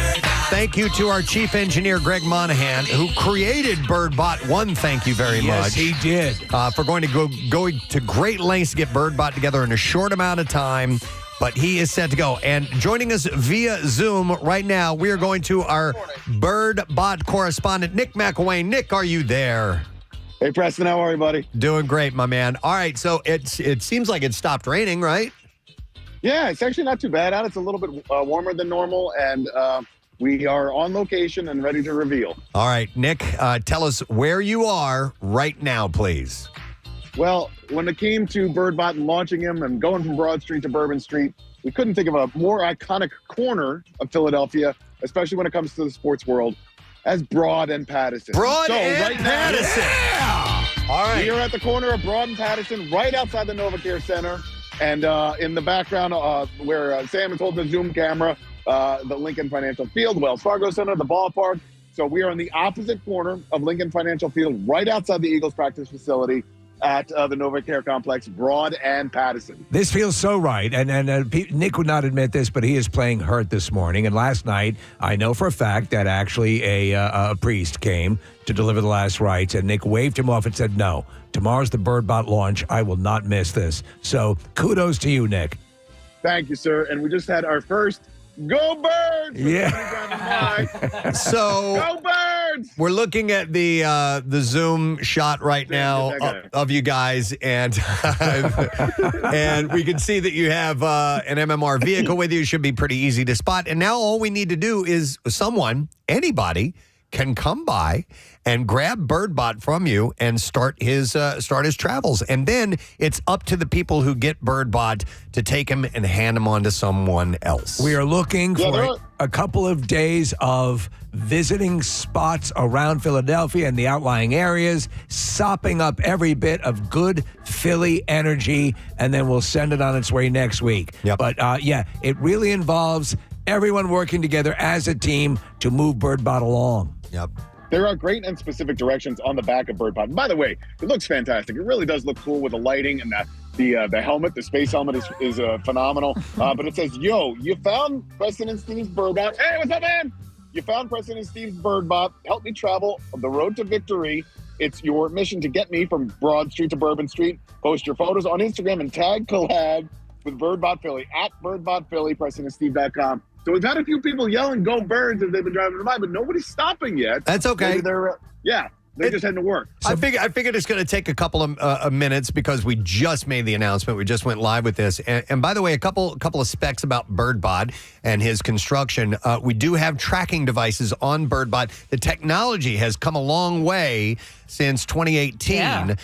A: Thank you to our chief engineer, Greg Monahan, who created Birdbot 1. Thank you very much.
D: Yes, he did.
A: For going to great lengths to get Birdbot together in a short amount of time. But he is set to go. And joining us via Zoom right now, we are going to our Birdbot correspondent, Nick McElwain. Nick, are you there?
F: Hey, Preston, how are you, buddy?
A: Doing great, my man. All right, so it seems like it stopped raining, right?
F: Yeah, it's actually not too bad out. It's a little bit warmer than normal, and we are on location and ready to reveal.
A: All right, Nick, tell us where you are right now, please.
F: Well, when it came to Birdbot and launching him and going from Broad Street to Bourbon Street, we couldn't think of a more iconic corner of Philadelphia, especially when it comes to the sports world, as Broad and Patterson.
A: Broad
F: so
A: and
F: right
A: Patterson.
F: Now,
A: All right.
F: We are at the corner of Broad and Patterson, right outside the NovaCare Center. And in the background, where Sam is holding the Zoom camera, the Lincoln Financial Field, Wells Fargo Center, the ballpark. So we are in the opposite corner of Lincoln Financial Field, right outside the Eagles practice facility at the NovaCare Complex, Broad and Patterson.
D: This feels so right. And Nick would not admit this, but he is playing hurt this morning. And last night, I know for a fact that actually a priest came to deliver the last rites, and Nick waved him off and said, no, tomorrow's the Birdbot launch. I will not miss this. So kudos to you, Nick.
F: Thank you, sir. And we just had our first Go Birds!
D: Yeah.
A: So
F: Go Birds!
A: we're looking at the Zoom shot right now of you guys, and and we can see that you have an MMR vehicle with you. Should be pretty easy to spot. And now all we need to do is anybody can come by and grab Birdbot from you and start his travels. And then it's up to the people who get Birdbot to take him and hand him on to someone else.
D: We are looking for a couple of days of visiting spots around Philadelphia and the outlying areas, sopping up every bit of good Philly energy, and then we'll send it on its way next week.
A: Yep.
D: But it really involves everyone working together as a team to move Birdbot along.
A: Yep.
F: There are great and specific directions on the back of Birdbot. By the way, it looks fantastic. It really does look cool with the lighting and the helmet. The space helmet is phenomenal. But it says, yo, you found Preston and Steve's Birdbot. Hey, what's up, man? You found Preston and Steve's Birdbot. Help me travel the road to victory. It's your mission to get me from Broad Street to Bourbon Street. Post your photos on Instagram and tag collab with Birdbot Philly at Birdbot Philly, PrestonandSteve.com. So we've had a few people yelling "Go Birds" as they've been driving by, but nobody's stopping yet.
A: That's okay.
F: Maybe they're just heading to work.
A: I figured it's going to take a couple of minutes because we just made the announcement. We just went live with this. And by the way, a couple of specs about Birdbot and his construction. We do have tracking devices on Birdbot. The technology has come a long way since 2018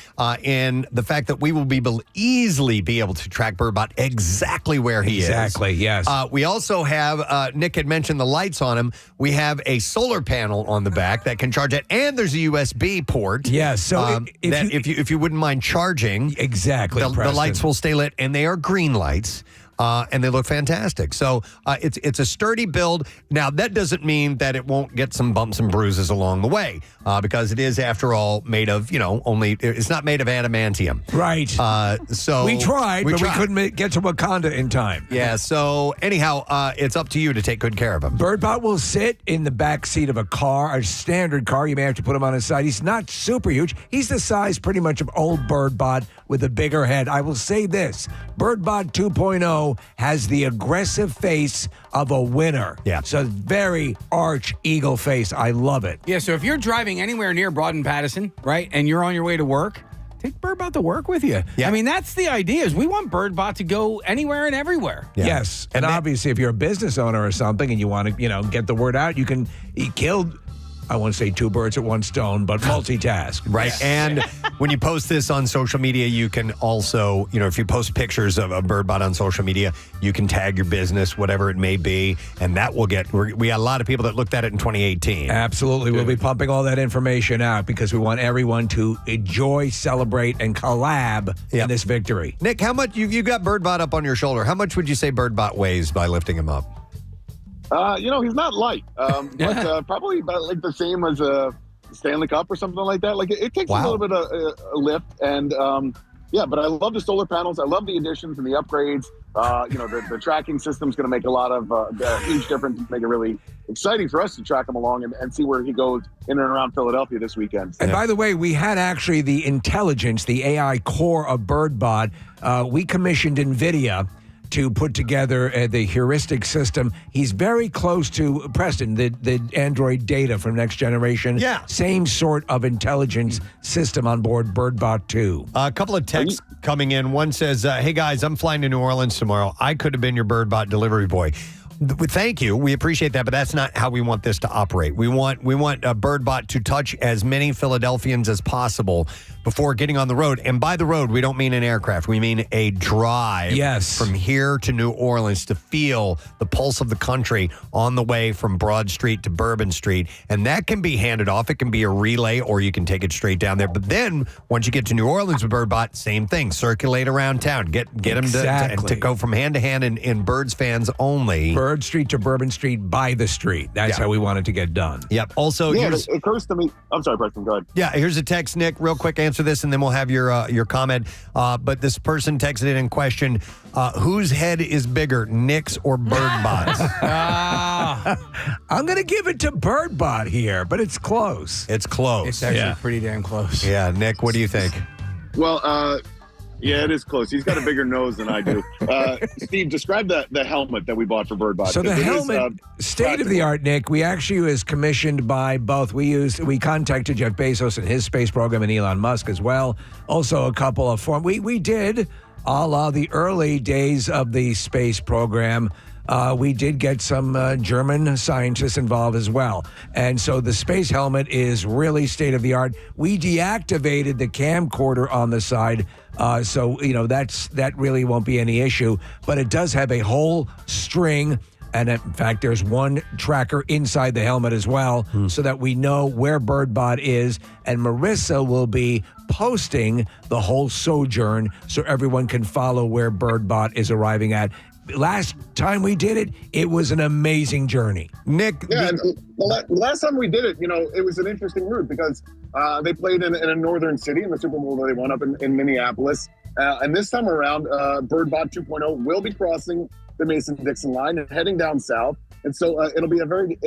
A: in the fact that we will easily be able to track Birdbot exactly where he is.
D: Exactly, yes.
A: We also have, Nick had mentioned the lights on him. We have a solar panel on the back that can charge it, and there's a USB port.
D: Yes, so
A: if you wouldn't mind charging,
D: exactly,
A: the lights will stay lit, and they are green lights. And they look fantastic. So it's a sturdy build. Now, that doesn't mean that it won't get some bumps and bruises along the way, because it is, after all, made of, it's not made of adamantium.
D: Right.
A: So
D: we tried, but we couldn't get to Wakanda in time.
A: Yeah, so anyhow, it's up to you to take good care of him.
D: Birdbot will sit in the back seat of a car, a standard car. You may have to put him on his side. He's not super huge. He's the size pretty much of old Birdbot with a bigger head. I will say this, Birdbot 2.0 has the aggressive face of a winner.
A: Yeah.
D: So very arch eagle face. I love it.
B: Yeah, so if you're driving anywhere near Broad and Patterson, right, and you're on your way to work, take Birdbot to work with you.
A: Yeah.
B: I mean, that's the idea, is we want Birdbot to go anywhere and everywhere.
A: Yeah.
D: Yes. And obviously, if you're a business owner or something and you want to, get the word out, he killed, I won't say two birds at one stone, but multitask.
A: Right.
D: Yes.
A: And when you post this on social media, you can also, if you post pictures of a Birdbot on social media, you can tag your business, whatever it may be, and that will we got a lot of people that looked at it in 2018.
D: Absolutely. We'll be pumping all that information out because we want everyone to enjoy, celebrate, and collab in this victory.
A: Nick, how much, you got Birdbot up on your shoulder. How much would you say Birdbot weighs by lifting him up?
F: He's not light, but probably about like the same as a Stanley Cup or something like that. Like it takes a little bit of a lift, and but I love the solar panels. I love the additions and the upgrades. The tracking system's going to make a lot of huge difference, make it really exciting for us to track him along and see where he goes in and around Philadelphia this weekend.
D: And by the way, we had actually the intelligence, the AI core of Birdbot. We commissioned NVIDIA to put together the heuristic system. He's very close to Preston, the Android data from Next Generation.
A: Yeah.
D: Same sort of intelligence system on board Birdbot 2.
A: A couple of texts coming in. One says, hey guys, I'm flying to New Orleans tomorrow. I could have been your Birdbot delivery boy. Thank you. We appreciate that, but that's not how we want this to operate. We want Birdbot to touch as many Philadelphians as possible before getting on the road. And by the road, we don't mean an aircraft. We mean a drive from here to New Orleans to feel the pulse of the country on the way from Broad Street to Bourbon Street. And that can be handed off. It can be a relay, or you can take it straight down there. But then once you get to New Orleans with Birdbot, same thing. Circulate around town. Get them to go from hand to hand in Birds fans only.
D: Bird Street to Bourbon Street by the street. That's how we want it to get done.
A: Yep. Also,
F: it occurs to me. I'm sorry, Preston. Go ahead.
A: Yeah, here's a text, Nick. Real quick, answer this, and then we'll have your comment. But this person texted in question: whose head is bigger, Nick's or Birdbot's?
D: I'm going to give it to Birdbot here, but it's close.
A: It's close.
B: It's actually pretty damn close.
A: Yeah, Nick, what do you think?
F: Well, yeah, it is close. He's got a bigger nose than I do. Steve, describe the helmet that we bought for Birdbot.
D: So the helmet, state of the art, Nick. We actually was commissioned by both. We contacted Jeff Bezos and his space program and Elon Musk as well. Also, a couple of we did a la the early days of the space program. We did get some German scientists involved as well. And so the space helmet is really state of the art. We deactivated the camcorder on the side. So, that really won't be any issue. But it does have a whole string. And in fact, there's one tracker inside the helmet as well, so that we know where Birdbot is. And Marissa will be posting the whole sojourn so everyone can follow where Birdbot is arriving at. Last time we did it, it was an amazing journey.
A: Nick?
F: Yeah, and the last time we did it, it was an interesting route because they played in a northern city in the Super Bowl that they won up in Minneapolis. And this time around, Birdbot 2.0 will be crossing the Mason-Dixon line and heading down south. And so it'll be a very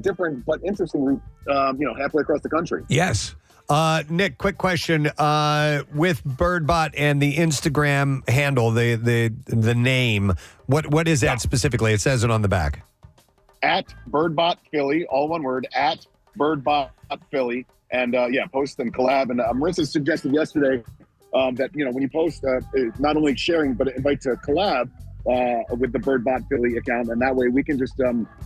F: different but interesting route, halfway across the country.
D: Yes.
A: Nick, quick question. With Birdbot and the Instagram handle, the name, what is that specifically? It says it on the back.
F: At Birdbot Philly, all one word, at Birdbot Philly. And post and collab. And Marissa suggested yesterday that, when you post, not only sharing, but invite to collab with the Birdbot Philly account. And that way we can just,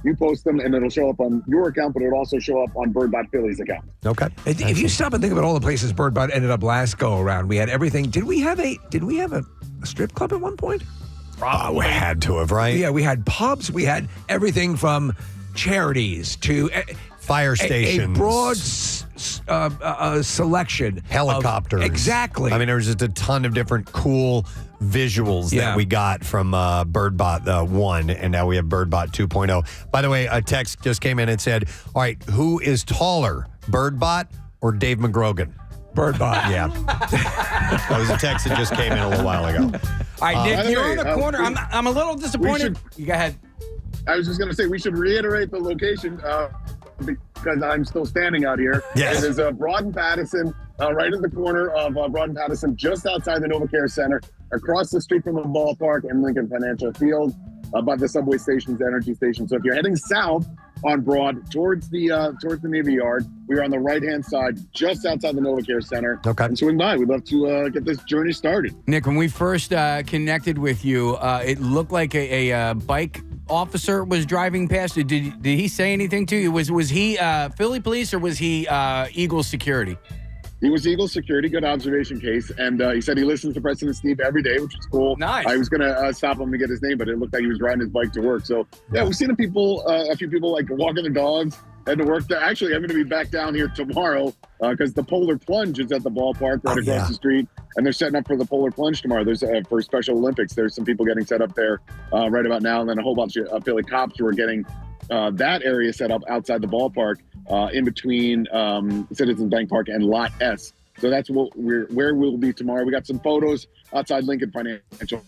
F: you post them and it'll show up on your account, but it'll also show up on Birdbot Philly's account.
A: Okay.
D: If you stop and think about all the places Birdbot ended up last go around, we had everything. Did we have a strip club at one point?
A: We had to have, right?
D: Yeah, we had pubs. We had everything from charities to
A: fire stations.
D: A broad selection.
A: Helicopters.
D: Exactly.
A: I mean, there was just a ton of different cool visuals that we got from Birdbot 1, and now we have Birdbot 2.0. By the way, a text just came in and said, all right, who is taller, Birdbot or Dave McGrogan?
D: Birdbot.
A: Yeah. That was a text that just came in a little while ago.
B: All right, Nick, you're on the corner. I'm a little disappointed. You go ahead.
F: I was just going to say, we should reiterate the location because I'm still standing out here.
A: Yes.
F: It is Broad and Pattison, right at the corner of Broad and Pattison, just outside the NovaCare Center, across the street from the ballpark and Lincoln Financial Field, by the subway station's energy station. So if you're heading south on Broad towards the Navy Yard, we are on the right-hand side, just outside the NovaCare Center.
A: Okay.
F: And swing by. We'd love to get this journey started.
B: Nick, when we first connected with you, it looked like a bike officer was driving past you. Did he say anything to you? Was he Philly police or was he Eagles security?
F: He was Eagles security, good observation case. And he said he listens to Preston and Steve every day, which is cool.
B: Nice.
F: I was going to stop him to get his name, but it looked like he was riding his bike to work. So, yeah, we've seen a few people like walking their dogs, heading to work. Actually, I'm going to be back down here tomorrow because the Polar Plunge is at the ballpark right across the street. And they're setting up for the Polar Plunge tomorrow. There's for Special Olympics. There's some people getting set up there right about now. And then a whole bunch of Philly cops who are getting that area set up outside the ballpark in between Citizens Bank Park and Lot S. So that's where we'll be tomorrow. We got some photos outside Lincoln Financial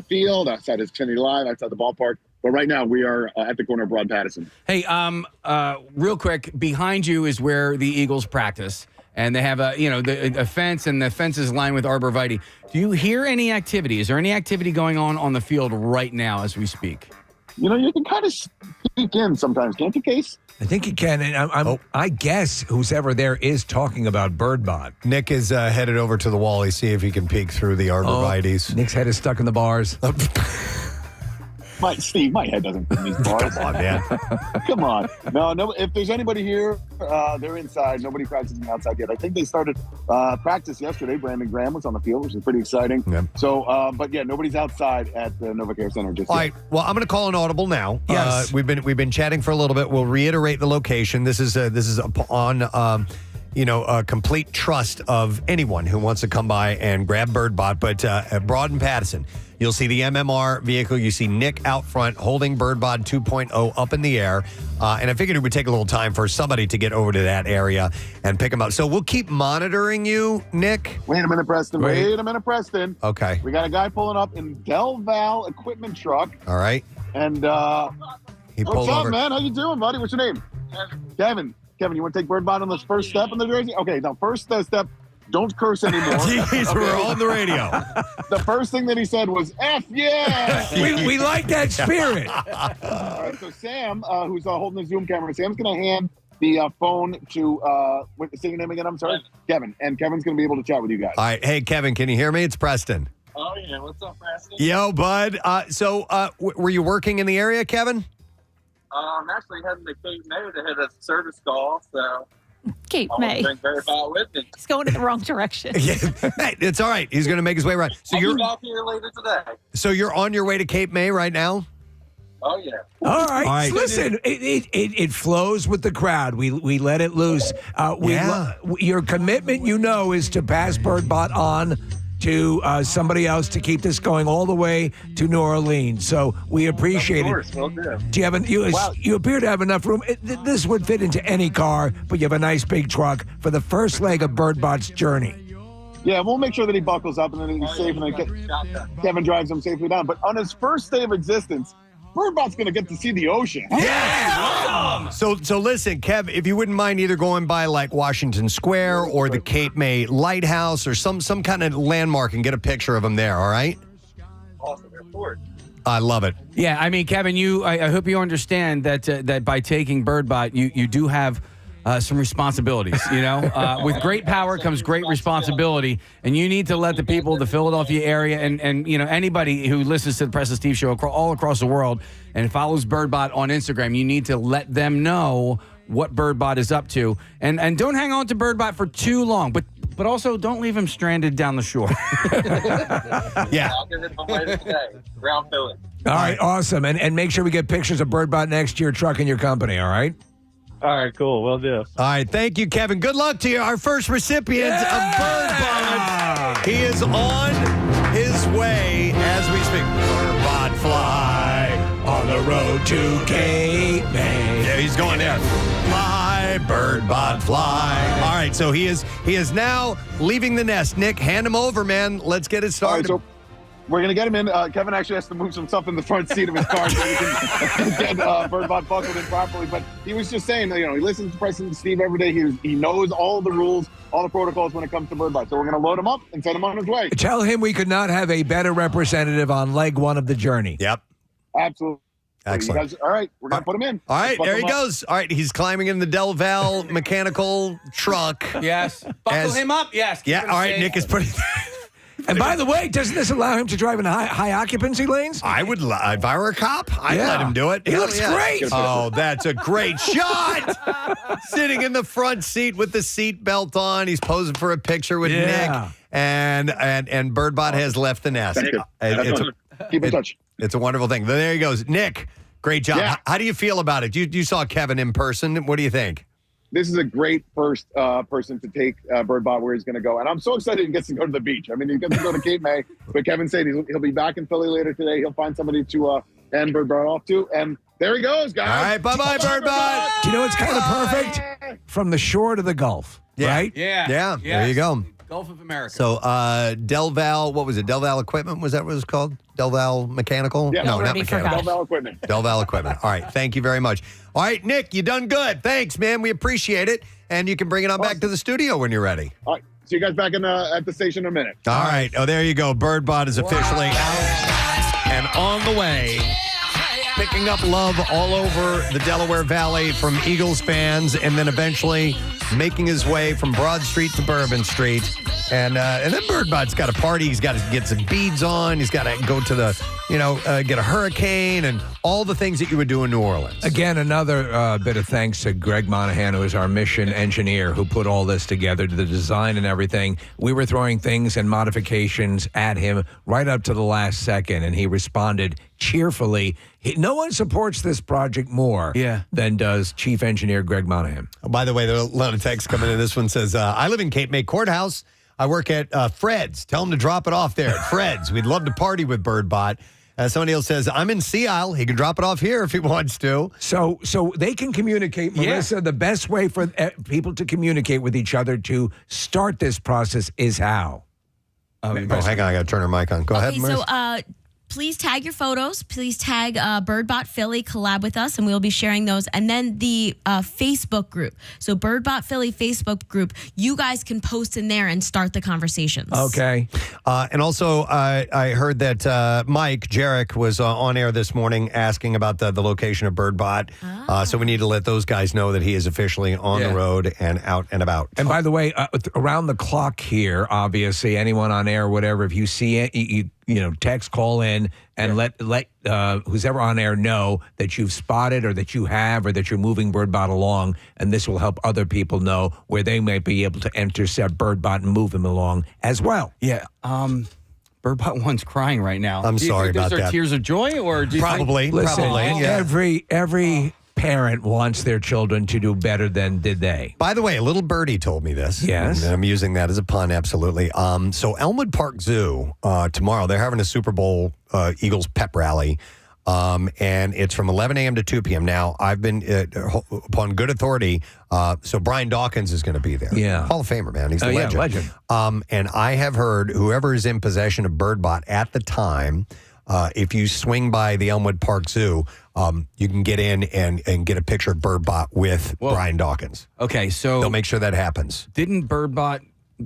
F: Field, outside of Xfinity Live, outside the ballpark. But right now we are at the corner of Broad Pattison.
B: Hey, real quick, behind you is where the Eagles practice. And they have a fence, and the fence is lined with arborvitae. Do you hear any activity? Is there any activity going on the field right now as we speak?
F: You can kind of sneak in sometimes, can't you, Case?
D: I think you can. And I guess who's ever there is talking about Birdbot.
A: Nick is headed over to the wall. See if he can peek through the arborvitaes.
D: Nick's head is stuck in the bars.
F: Steve, my head doesn't fit in these bars.
A: Come on, man.
F: Come on. No. If there's anybody here, they're inside. Nobody practicing outside yet. I think they started practice yesterday. Brandon Graham was on the field, which is pretty exciting.
A: Yeah.
F: So, but yeah, nobody's outside at the NovaCare Center just
A: All
F: yet.
A: right. Well, I'm going to call an audible now.
D: Yes.
A: We've been chatting for a little bit. We'll reiterate the location. This is on complete trust of anyone who wants to come by and grab Birdbot. But at Broad and Patterson, you'll see the MMR vehicle. You see Nick out front holding Birdbot 2.0 up in the air. And I figured it would take a little time for somebody to get over to that area and pick him up. So we'll keep monitoring you, Nick.
F: Wait a minute, Preston. Wait a minute, Preston.
A: Okay.
F: We got a guy pulling up in Del Val equipment truck.
A: All right.
F: And
A: He
F: what's
A: pulled
F: up,
A: over.
F: man? How you doing, buddy? What's your name? Kevin. Kevin, you want to take Birdbot on this first step in the jersey? Okay, now first step, don't curse anymore.
A: Jeez,
F: Okay.
A: we're on the radio.
F: The first thing that he said was, F yeah!
D: We like that spirit.
F: All right, so Sam, who's holding the Zoom camera, Sam's going to hand the phone to, say your name again, I'm sorry? Kevin. And Kevin's going to be able to chat with you guys.
A: All right. Hey, Kevin, can you hear me? It's Preston.
T: Oh, yeah. What's up, Preston?
A: Yo, bud. Were you working in the area, Kevin?
T: I'm actually heading to Cape May to hit a service call, so
C: Cape
T: I
C: May.
T: want to bring Birdbot with me.
C: He's going in the wrong direction.
A: Yeah, hey, it's all right. He's going to make his way around. So
T: I'll
A: you're
T: be back here later today.
A: So you're on your way to Cape May right now?
T: Oh, yeah.
D: All right.
A: All right.
D: Listen, it flows with the crowd. We let it loose. Your commitment, is to pass Birdbot on to somebody else to keep this going all the way to New Orleans. So we appreciate
T: Of course,
D: it.
T: will do.
D: Do you have you appear to have enough room. This would fit into any car, but you have a nice big truck for the first leg of Birdbot's journey.
F: Yeah, we'll make sure that he buckles up and then he's safe and then Kevin drives him safely down. But on his first day of existence, Birdbot's going to get to see the ocean.
A: Yeah! So listen, Kev, if you wouldn't mind either going by like Washington Square or the Cape May Lighthouse or some kind of landmark and get a picture of him there, all right?
T: Awesome, of course.
A: I love it.
B: Yeah, I mean, Kevin, I hope you understand that by taking Birdbot, you do have some responsibilities. With great power comes great responsibility, and you need to let the people of the Philadelphia area and anybody who listens to the Preston Steve Show all across the world and follows Birdbot on Instagram, you need to let them know what Birdbot is up to, and don't hang on to Birdbot for too long, but also don't leave him stranded down the shore.
A: Yeah.
T: I'll give it to him later today. Round Philly.
D: All right, awesome. And make sure we get pictures of Birdbot next to your truck and your company, all right?
T: All right, cool. Will do.
A: All right, thank you, Kevin. Good luck to you, our first recipient of Birdbot. He is on his way as we speak. Birdbot fly on the road to Cape May. Yeah, he's going there. Fly, Birdbot fly. All right, so he is now leaving the nest. Nick, hand him over, man. Let's get it started.
F: All right, so we're going to get him in. Kevin actually has to move some stuff in the front seat of his car so we can get Birdbot buckled in properly. But he was just saying, he listens to Preston and Steve every day. He knows all the rules, all the protocols when it comes to Birdbot. So we're going to load him up and send him on his way.
D: Tell him we could not have a better representative on leg one of the journey.
A: Yep.
F: Absolutely.
A: Excellent.
F: All right, we're going to put him in.
A: All right,
F: Let's
A: there he
F: buckle him up.
A: goes. All right, he's climbing in the Del Val mechanical truck.
B: Yes. Buckle him up. Yes.
A: Yeah, all right, Nick is putting...
D: And by the way, doesn't this allow him to drive in high occupancy lanes?
A: I would, if I were a cop, I'd let him do it.
D: He
A: Hell
D: looks
A: yeah.
D: great.
A: Oh, that's a great shot. Sitting in the front seat with the seat belt on. He's posing for a picture with Nick. And Birdbot has left the nest.
F: Keep in touch.
A: It's a wonderful thing. There he goes. Nick, great job.
F: Yeah.
A: How do you feel about it? You saw Kevin in person. What do you think?
F: This is a great first person to take Birdbot where he's going to go. And I'm so excited he gets to go to the beach. I mean, he gets to go to Cape May. But Kevin said he'll be back in Philly later today. He'll find somebody to hand Birdbot off to. And there he goes, guys.
A: All right, bye-bye, Birdbot.
D: Do you know what's kind of perfect? From the shore to the Gulf, right?
B: Yeah.
A: Yeah, there you go.
B: Gulf of America.
A: So Del Val, what was it? Del Val Equipment? Was that what it was called? Del Val Mechanical?
F: Yeah,
A: no, not
C: already
A: mechanical.
C: forgot.
F: Del Val Equipment.
A: Del Val Equipment. All right, thank you very much. All right, Nick, you done good. Thanks, man. We appreciate it. And you can bring it on back to the studio when you're ready.
F: All right, see you guys back at the station in a minute.
A: All right. Oh, there you go. Birdbot is officially out and on the way. Picking up love all over the Delaware Valley from Eagles fans and then eventually making his way from Broad Street to Bourbon Street And then Birdbot's got a party. He's got to get some beads on. He's got to go to the, get a hurricane and all the things that you would do in New Orleans.
D: Again, another bit of thanks to Greg Monahan, who is our mission engineer, who put all this together, to the design and everything. We were throwing things and modifications at him right up to the last second, and he responded cheerfully. No one supports this project more than does Chief Engineer Greg Monahan.
A: Oh, by the way, there are a lot of texts coming in. This one says, I live in Cape May Courthouse. I work at Fred's. Tell him to drop it off there at Fred's. We'd love to party with Birdbot. Somebody else says, I'm in Sea Isle. He can drop it off here if he wants to.
D: So they can communicate. Melissa, the best way for people to communicate with each other to start this process is how?
A: Hang on. I got to turn her mic on. Go ahead, Marissa.
U: So please tag your photos. Please tag Birdbot Philly, collab with us, and we'll be sharing those. And then the Facebook group. So Birdbot Philly Facebook group, you guys can post in there and start the conversations.
D: Okay.
A: And also, I heard that Mike Jarek was on air this morning asking about the location of Birdbot. So we need to let those guys know that he is officially on the road and out and about.
D: And by the way, around the clock here, obviously, anyone on air, whatever, if you see it, you text, call in, and let who's ever on air know that you've spotted or that you have or that you're moving Birdbot along, and this will help other people know where they might be able to intercept Birdbot and move him along as well.
B: Yeah. Birdbot 1's crying right now.
A: I'm sorry about
B: that. Those are tears of joy, or do you
A: probably?
D: Listen,
A: yeah.
D: every parent wants their children to do better than did they.
A: By the way, a little birdie told me this.
D: Yes.
A: And I'm using that as a pun, absolutely. So Elmwood Park Zoo, tomorrow, they're having a Super Bowl Eagles pep rally. And it's from 11 a.m. to 2 p.m. Now, I've been, upon good authority, so Brian Dawkins is going to be there.
D: Yeah.
A: Hall of Famer, man. He's a legend.
D: Yeah, legend.
A: And I have heard whoever is in possession of Birdbot at the time, if you swing by the Elmwood Park Zoo, you can get in and get a picture of Birdbot with Brian Dawkins.
B: Okay, so
A: they'll make sure that happens.
B: Didn't Birdbot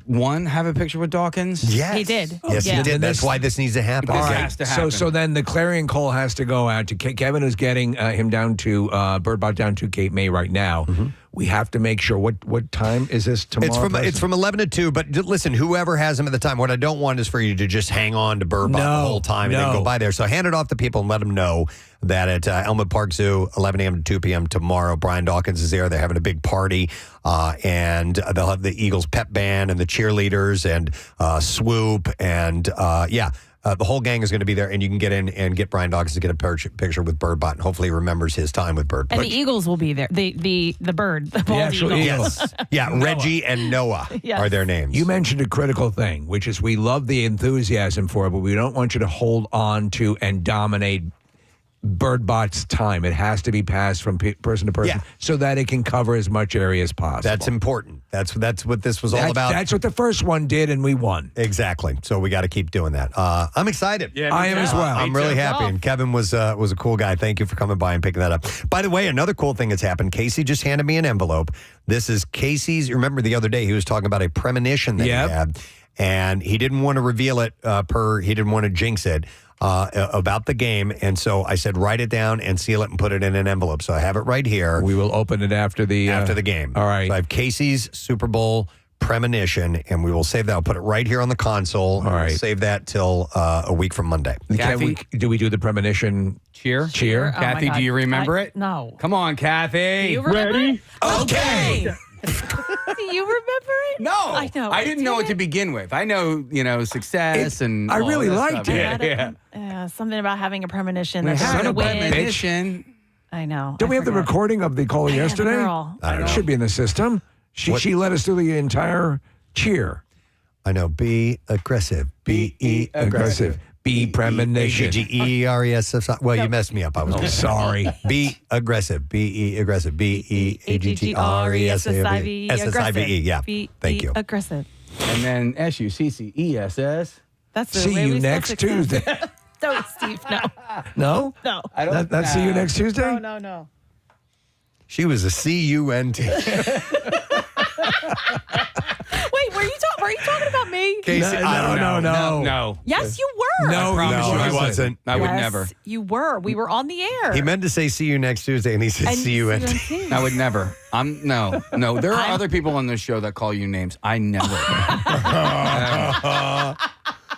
B: 1 have a picture with Dawkins?
A: Yes.
C: He did.
A: Yes, he did. That's why this needs to happen.
B: This has to happen.
D: So then the clarion call has to go out to Kevin, who's getting him down to Birdbot down to Cape May right now.
A: Mm-hmm.
D: We have to make sure. What time is this tomorrow?
A: It's from 11 to 2, but listen, whoever has him at the time, what I don't want is for you to just hang on to Birdbot the whole time and then go by there. So hand it off to people and let them know that at Elmwood Park Zoo, 11 a.m. to 2 p.m. tomorrow, Brian Dawkins is there. They're having a big party, and they'll have the Eagles pep band and the cheerleaders and Swoop and, the whole gang is going to be there, and you can get in and get Brian Dawkins to get a picture with Birdbot, and hopefully he remembers his time with Birdbot.
C: And the Eagles will be there. The bird. The bald
D: actual
C: Eagles.
A: Yes. Yeah, Reggie and Noah are their names.
D: You mentioned a critical thing, which is we love the enthusiasm for it, but we don't want you to hold on to and dominate Birdbot's time. It has to be passed from person to person so that it can cover as much area as possible.
A: That's important. That's what this was all about.
D: That's what the first one did, and we won.
A: Exactly. So we got to keep doing that. I'm excited.
D: Yeah, I am as well.
A: I'm really happy. And Kevin was a cool guy. Thank you for coming by and picking that up. By the way, another cool thing that's happened. Casey just handed me an envelope. This is Casey's. You remember the other day he was talking about a premonition that he had, and he didn't want to reveal it. He didn't want to jinx it. About the game, and so I said write it down and seal it and put it in an envelope. So I have it right here.
D: We will open it after the
A: game.
D: All right.
A: So I have Casey's Super Bowl premonition, and we will save that. I'll put it right here on the console. All right. We'll save that till a week from Monday.
B: Kathy,
D: do we do the premonition
B: cheer?
D: Cheer.
C: Oh
B: Kathy, do you remember it?
C: No.
B: Come on, Kathy.
C: Do you remember
B: Ready?
C: it?
B: Okay.
C: Do you remember it?
B: No,
C: I know.
B: I didn't know it to begin with. I know, success and.
D: I
B: all
D: really
B: that
D: liked
B: stuff.
D: it.
B: Yeah.
C: Something about having a premonition.
B: I
C: That
B: had
C: you're
B: a
C: gonna win.
B: premonition.
C: I know.
D: Don't we have the recording of the caller yesterday?
C: girl.
A: I don't know.
D: It should be in the system. She led us through the entire cheer.
A: I know. Be aggressive. Be aggressive.
D: Be premonition.
A: Gereres. Well, you messed me up. I was
D: sorry.
A: Be aggressive. Be aggressive. Beaggressive. SSIVE. Yeah. Thank you.
C: Aggressive.
B: And then SUCCESS.
C: That's the
D: See
C: way
D: you
C: we spell
D: next
C: success.
D: Tuesday.
C: Don't, Steve. No.
D: No?
C: No.
B: I don't.
D: That's see you next Tuesday?
C: No.
A: She was a CUNT.
C: Wait, were you talking about me?
A: Casey? I don't know.
B: No.
C: Yes, you were.
B: I promise you I wasn't. I would
C: Yes,
B: never.
C: You were. We were on the air.
A: He meant to say see you next Tuesday, and he said see you at.
B: I would never. No. There are other people on this show that call you names. I never.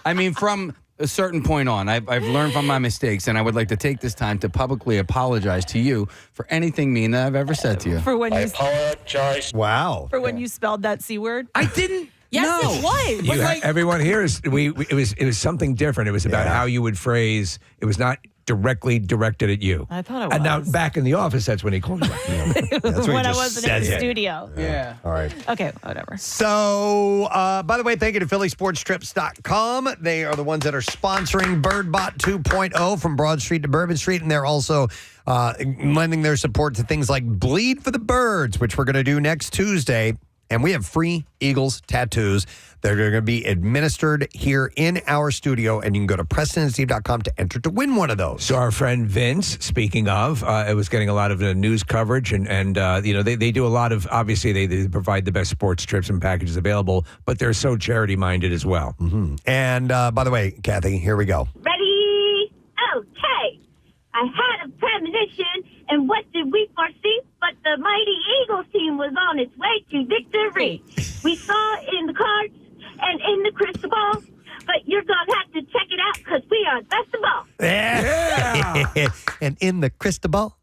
B: I mean, from a certain point on, I've learned from my mistakes, and I would like to take this time to publicly apologize to you for anything mean that I've ever said to you.
C: For when you
L: apologize.
A: Wow.
C: for when you spelled that C word.
B: I didn't.
C: Yes,
B: No.
C: it was.
D: You everyone here is it was something different. It was about how you would phrase. It was not directly directed at you.
C: I thought it
D: And now
C: was.
D: back in the office, that's when he called you.
A: That's
C: when I wasn't in the studio.
B: Yeah.
A: All right.
C: Okay, whatever.
A: So, by the way, thank you to PhillySportsTrips.com. They are the ones that are sponsoring Birdbot 2.0 from Broad Street to Bourbon Street, and they're also lending their support to things like Bleed for the Birds, which we're going to do next Tuesday. And we have free Eagles tattoos that are going to be administered here in our studio, and you can go to PrestonandSteve.com to enter to win one of those.
D: So our friend Vince, speaking of, it was getting a lot of news coverage, and they do a lot of, obviously they provide the best sports trips and packages available, but they're so charity minded as well.
A: Mm-hmm. And by the way, Kathy, here we go.
G: Ready? Okay. I had a premonition, and what did we foresee? But the mighty Eagles team was on its way to victory. We saw it in the cards and in the crystal ball, but you're going to have to check it out because we are best of all.
A: Yeah. And in the crystal ball.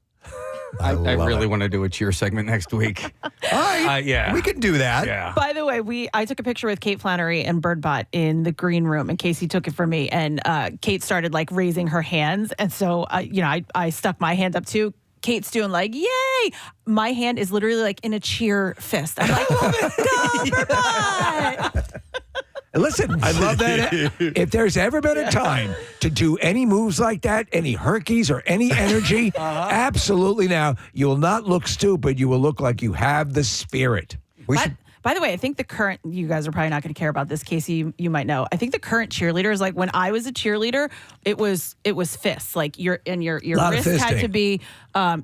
B: I really want to do a cheer segment next week.
A: All right.
B: Yeah.
A: We can do that.
B: Yeah.
C: By the way, I took a picture with Kate Flannery and Birdbot in the green room, and Casey took it for me. And Kate started like raising her hands, and so I stuck my hand up too. Kate's doing like, yay! My hand is literally like in a cheer fist. I'm like, go Birdbot!
D: Listen, I love that. If there's ever been a time to do any moves like that, any herkies or any energy, absolutely now. You will not look stupid. You will look like you have the spirit.
C: By the way, I think the current, you guys are probably not going to care about this, Casey, you might know. I think the current cheerleaders, like when I was a cheerleader, it was fists. Like your wrist had to be,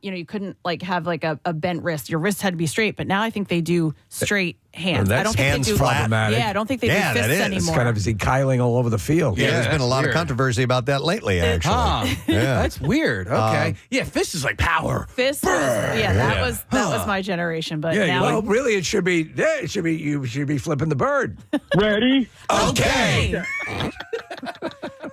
C: you couldn't like have like a bent wrist. Your wrist had to be straight. But now I think they do straight hands.
D: Well,
C: I don't think
D: hands
C: they do
D: problematic.
C: Yeah, I don't think they do fists
A: that is.
C: anymore.
D: It's kind of Kyling all over the field.
A: Yeah, there's been a lot of controversy about that lately, actually. Yeah.
B: That's weird. Okay. Fist is like power.
C: Fist was, that was my generation. But now
D: well, really, it should be. You should be flipping the bird.
F: Ready?
A: Okay.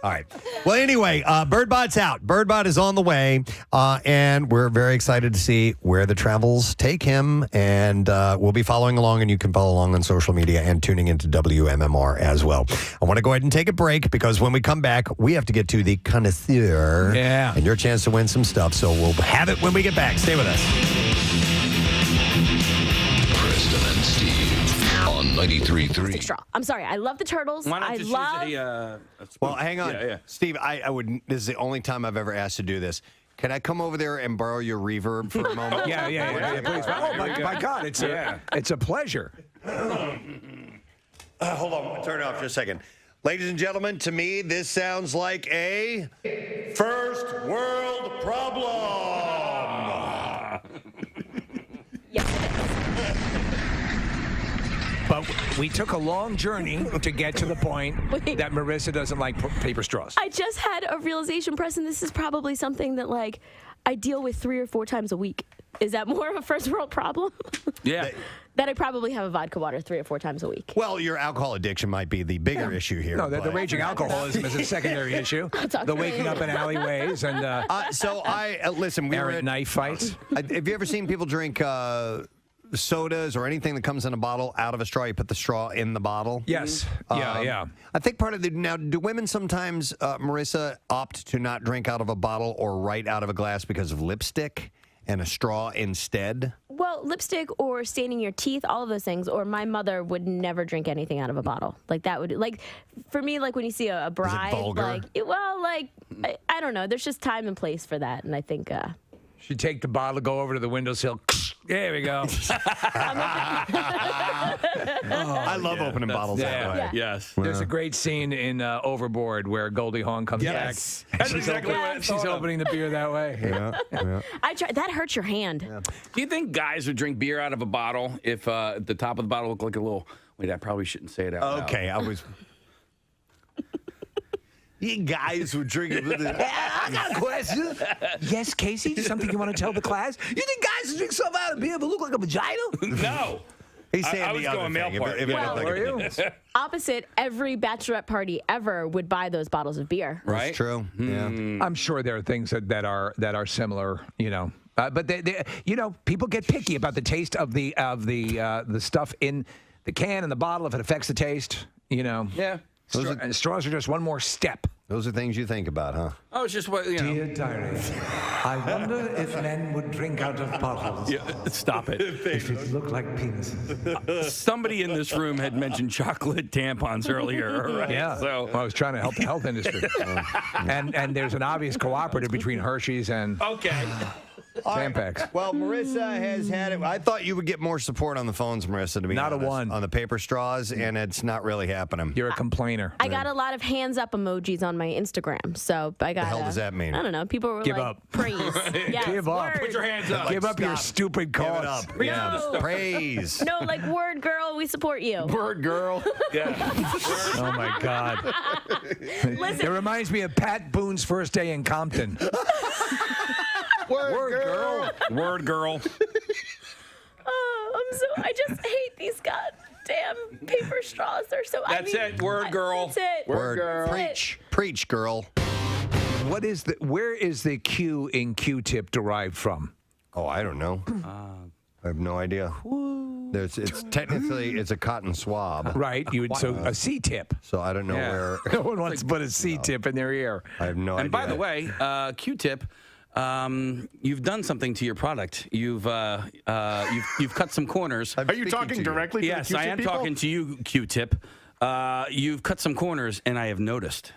A: All right. Well, anyway, Birdbot's out. Birdbot is on the way, and we're very excited to see where the travels take him. And we'll be following along, and you can follow along on social media and tuning into WMMR as well. I want to go ahead and take a break because when we come back, we have to get to the Connoisseur.
D: Yeah.
A: And your chance to win some stuff. So we'll have it when we get back. Stay with us.
V: Preston and Steve on 93.3.
Q: Straw. I'm sorry. I love the turtles.
B: Why not
Q: I
B: just
Q: love.
B: use a
A: Well, hang on.
B: Yeah.
A: Steve, I would. This is the only time I've ever asked to do this. Can I come over there and borrow your reverb for a moment?
D: Yeah, please. Oh, my God, it's a pleasure.
A: Hold on, turn it off just a second. Ladies and gentlemen, to me, this sounds like a first world problem.
D: But we took a long journey to get to the point that Marissa doesn't like paper straws.
Q: I just had a realization, Preston. This is probably something that like I deal with 3 or 4 times a week. Is that more of a first world problem?
B: Yeah.
Q: That I probably have a vodka water 3 or 4 times a week.
A: Well, your alcohol addiction might be the bigger issue here.
D: No, the raging alcoholism is a secondary issue. The waking up in alleyways and
A: listen. We were at
D: knife fights.
A: Have you ever seen people drink sodas or anything that comes in a bottle out of a straw? You put the straw in the bottle.
D: Yes. Yeah.
A: I think part of now, do women sometimes, Marissa, opt to not drink out of a bottle or right out of a glass because of lipstick and a straw instead?
Q: Well, lipstick or staining your teeth, all of those things. Or my mother would never drink anything out of a bottle. Like that would, like, for me, like when you see a bride,
A: vulgar?
Q: I don't know. There's just time and place for that, and I think.
D: She'd take the bottle, go over to the windowsill. There we go.
A: I love opening bottles that way.
Q: Yeah.
B: Yes.
D: There's a great scene in Overboard where Goldie Hawn comes back.
B: That's exactly what I thought
D: She's
B: of.
D: opening the beer that way.
A: Yeah.
Q: I try. That hurts your hand.
B: Do you think guys would drink beer out of a bottle if the top of the bottle looked like a little? Wait, I probably shouldn't say it out loud.
A: Okay, I was. You guys would drink it.
D: I got a question. Yes, Casey, something you want to tell the class? You think guys drink stuff out of beer but look like a vagina?
B: No.
A: He's saying
B: I was
A: the other
B: going male
A: thing.
B: part.
A: If it looked like a-
Q: Opposite, every bachelorette party ever would buy those bottles of beer.
B: Right?
A: That's true. Yeah.
D: I'm sure there are things that are similar, you know. But they, you know, people get picky about the taste of the stuff in the can and the bottle if it affects the taste. You know.
B: Yeah.
D: And straws are just one more step.
A: Those are things you think about, huh?
B: Oh, it's just what, you know.
D: Dear diary, I wonder if men would drink out of bottles.
B: Yeah, stop it.
D: If it looked like penises.
B: Somebody in this room had mentioned chocolate tampons earlier, right?
D: Yeah.
B: So
D: Well, I was trying to help the health industry. and there's an obvious cooperative between Hershey's and
B: okay.
D: Tampax.
A: Well, Marissa has had it. I thought you would get more support on the phones, Marissa, to be
D: Not a
A: honest,
D: one.
A: on the paper straws, and it's not really happening.
D: You're a complainer.
Q: I got a lot of hands up emojis on my Instagram, so I got.
A: The hell does that mean?
Q: I don't know. People were
D: Give
Q: like,
D: up.
Q: praise. Yes,
D: Give up.
Q: word.
B: Put your hands up.
D: Give up your
A: stop.
D: stupid
A: Give
D: cause.
A: it up.
B: No.
A: Yeah. Praise.
Q: No, like word girl, we support you.
B: Word girl. Yeah.
D: Oh my God.
Q: Listen.
D: It reminds me of Pat Boone's first day in Compton.
A: Word girl.
B: Word girl.
Q: I just hate these goddamn paper straws. They're so.
B: That's it. Word girl.
Q: That's it.
A: Word
B: girl.
A: Preach, girl.
D: Where is the Q in Q-tip derived from?
A: Oh, I don't know. I have no idea. It's technically a cotton swab.
D: Right. So a C-tip.
A: So I don't know where.
D: No one wants to put a C-tip in their ear.
A: I have no idea.
B: And by the way, Q-tip, you've done something to your product. You've cut some corners.
E: Are you talking directly to the
B: Yes,
E: Q-tip
B: I am
E: people?
B: talking to you, Q-tip. You've cut some corners, and I have noticed.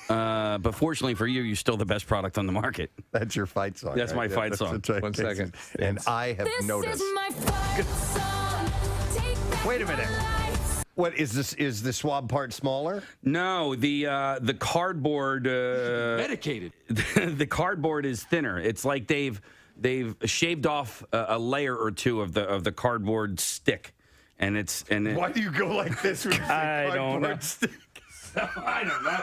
B: But fortunately for you, you're still the best product on the market.
A: That's your fight song.
B: That's my fight song.
A: That's right.
D: 1 second.
A: And I have noticed. Wait a minute. What is this? Is the swab part smaller?
B: No, the cardboard.
I: Medicated.
B: The cardboard is thinner. It's like they've shaved off a layer or two of the cardboard stick, and
A: Why do you go like this with the
B: I don't know.
A: cardboard stick?
B: I don't know.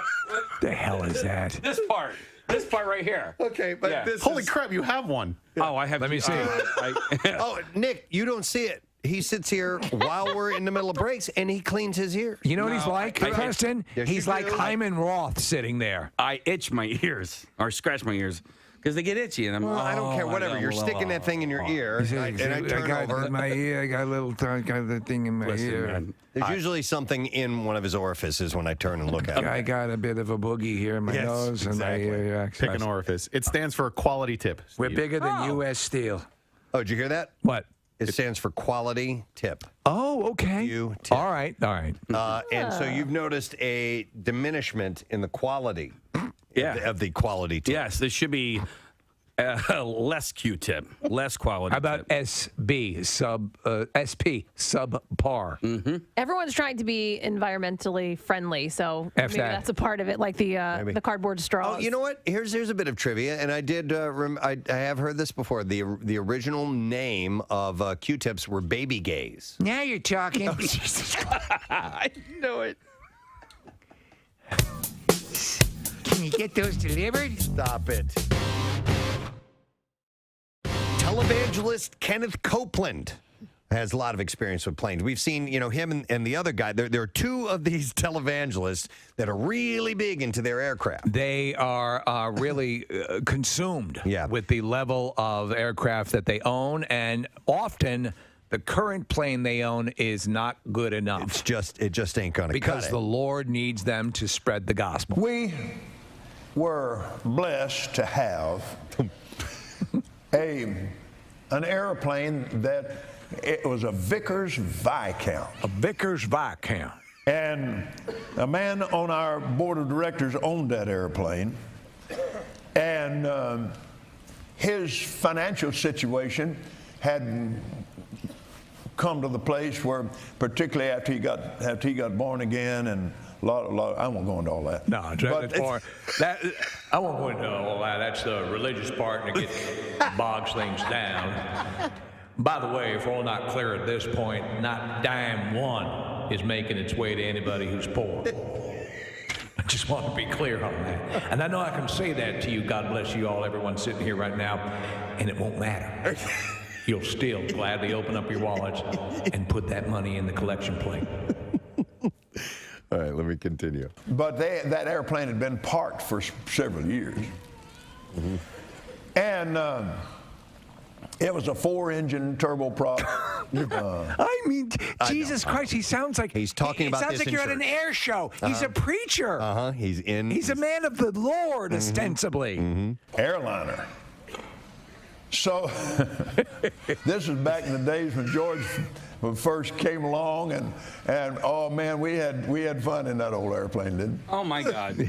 D: The hell is that?
B: This part right here.
A: Okay, but
B: Yeah.
A: this
E: Holy
A: is-
E: crap, you have one.
B: Oh, I have.
D: Let me see.
A: Oh, Nick, you don't see it. He sits here while we're in the middle of breaks, and he cleans his ears.
D: You know what he's like, Preston?
A: Yes,
D: He's
A: you
D: like
A: do.
D: Hyman Roth sitting there.
B: I itch my ears or scratch my ears because they get itchy, and I'm.
A: Well, I don't care.
B: oh,
A: Whatever.
B: know,
A: You're
B: blah,
A: sticking
B: blah,
A: that thing in your ear, and I turn over.
D: my ear. I got a little got the thing in my
B: Listen,
D: ear.
B: man.
A: There's usually something in one of his orifices when I turn and look at him.
D: I got a bit of a boogie here in my
A: Yes,
D: nose and
A: exactly.
D: my ear.
E: Pick an orifice. It stands for quality tip.
D: We're
E: Steve.
D: bigger than U.S. Steel.
A: Oh, did you hear that?
D: What?
A: It stands for quality tip.
D: Oh, okay.
A: Q-tip.
D: All right.
A: And so you've noticed a diminishment in the quality of the quality tip.
B: Yes, this should be less Q-tip, less quality.
D: How about
B: tip.
D: SP subpar?
C: Everyone's trying to be environmentally friendly, so
D: F
C: maybe
D: that.
C: that's a part of it, like the cardboard straws.
A: Oh, you know what? Here's a bit of trivia, and I did. I have heard this before. The original name of Q-tips were baby gays.
D: Now you're talking.
A: Oh, Jesus Christ. I know it.
D: Can you get those delivered?
A: Stop it. Televangelist Kenneth Copeland has a lot of experience with planes. We've seen, him and the other guy. There are two of these televangelists that are really big into their aircraft.
D: They are really consumed with the level of aircraft that they own, and often the current plane they own is not good enough.
A: It just ain't gonna
D: because
A: cut it.
D: the Lord needs them to spread the gospel.
H: We were blessed to have an airplane that it was a Vickers Viscount.
D: A Vickers Viscount.
H: And a man on our board of directors owned that airplane. And his financial situation had come to the place where, particularly after he got born again, and a lot, I won't go into all that.
D: No, that's more. I won't go into all that. That's the religious part, and it bogs things down. By the way, if we're all not clear at this point, not dime one is making its way to anybody who's poor. I just want to be clear on that. And I know I can say that to you, God bless you all, everyone sitting here right now, and it won't matter. You'll still gladly open up your wallets and put that money in the collection plate.
A: All right, let me continue.
H: But that airplane had been parked for several years. And it was a 4-engine turboprop.
D: I mean, Jesus Christ, he sounds like
A: he's talking about
D: sounds
A: this
D: like
A: in
D: you're at an
A: church.
D: air show. He's a preacher. He's a man of the Lord, ostensibly.
H: Airliner. So this is back in the days when George first came along, and oh man, we had fun in that old airplane, didn't we?
B: Oh my God.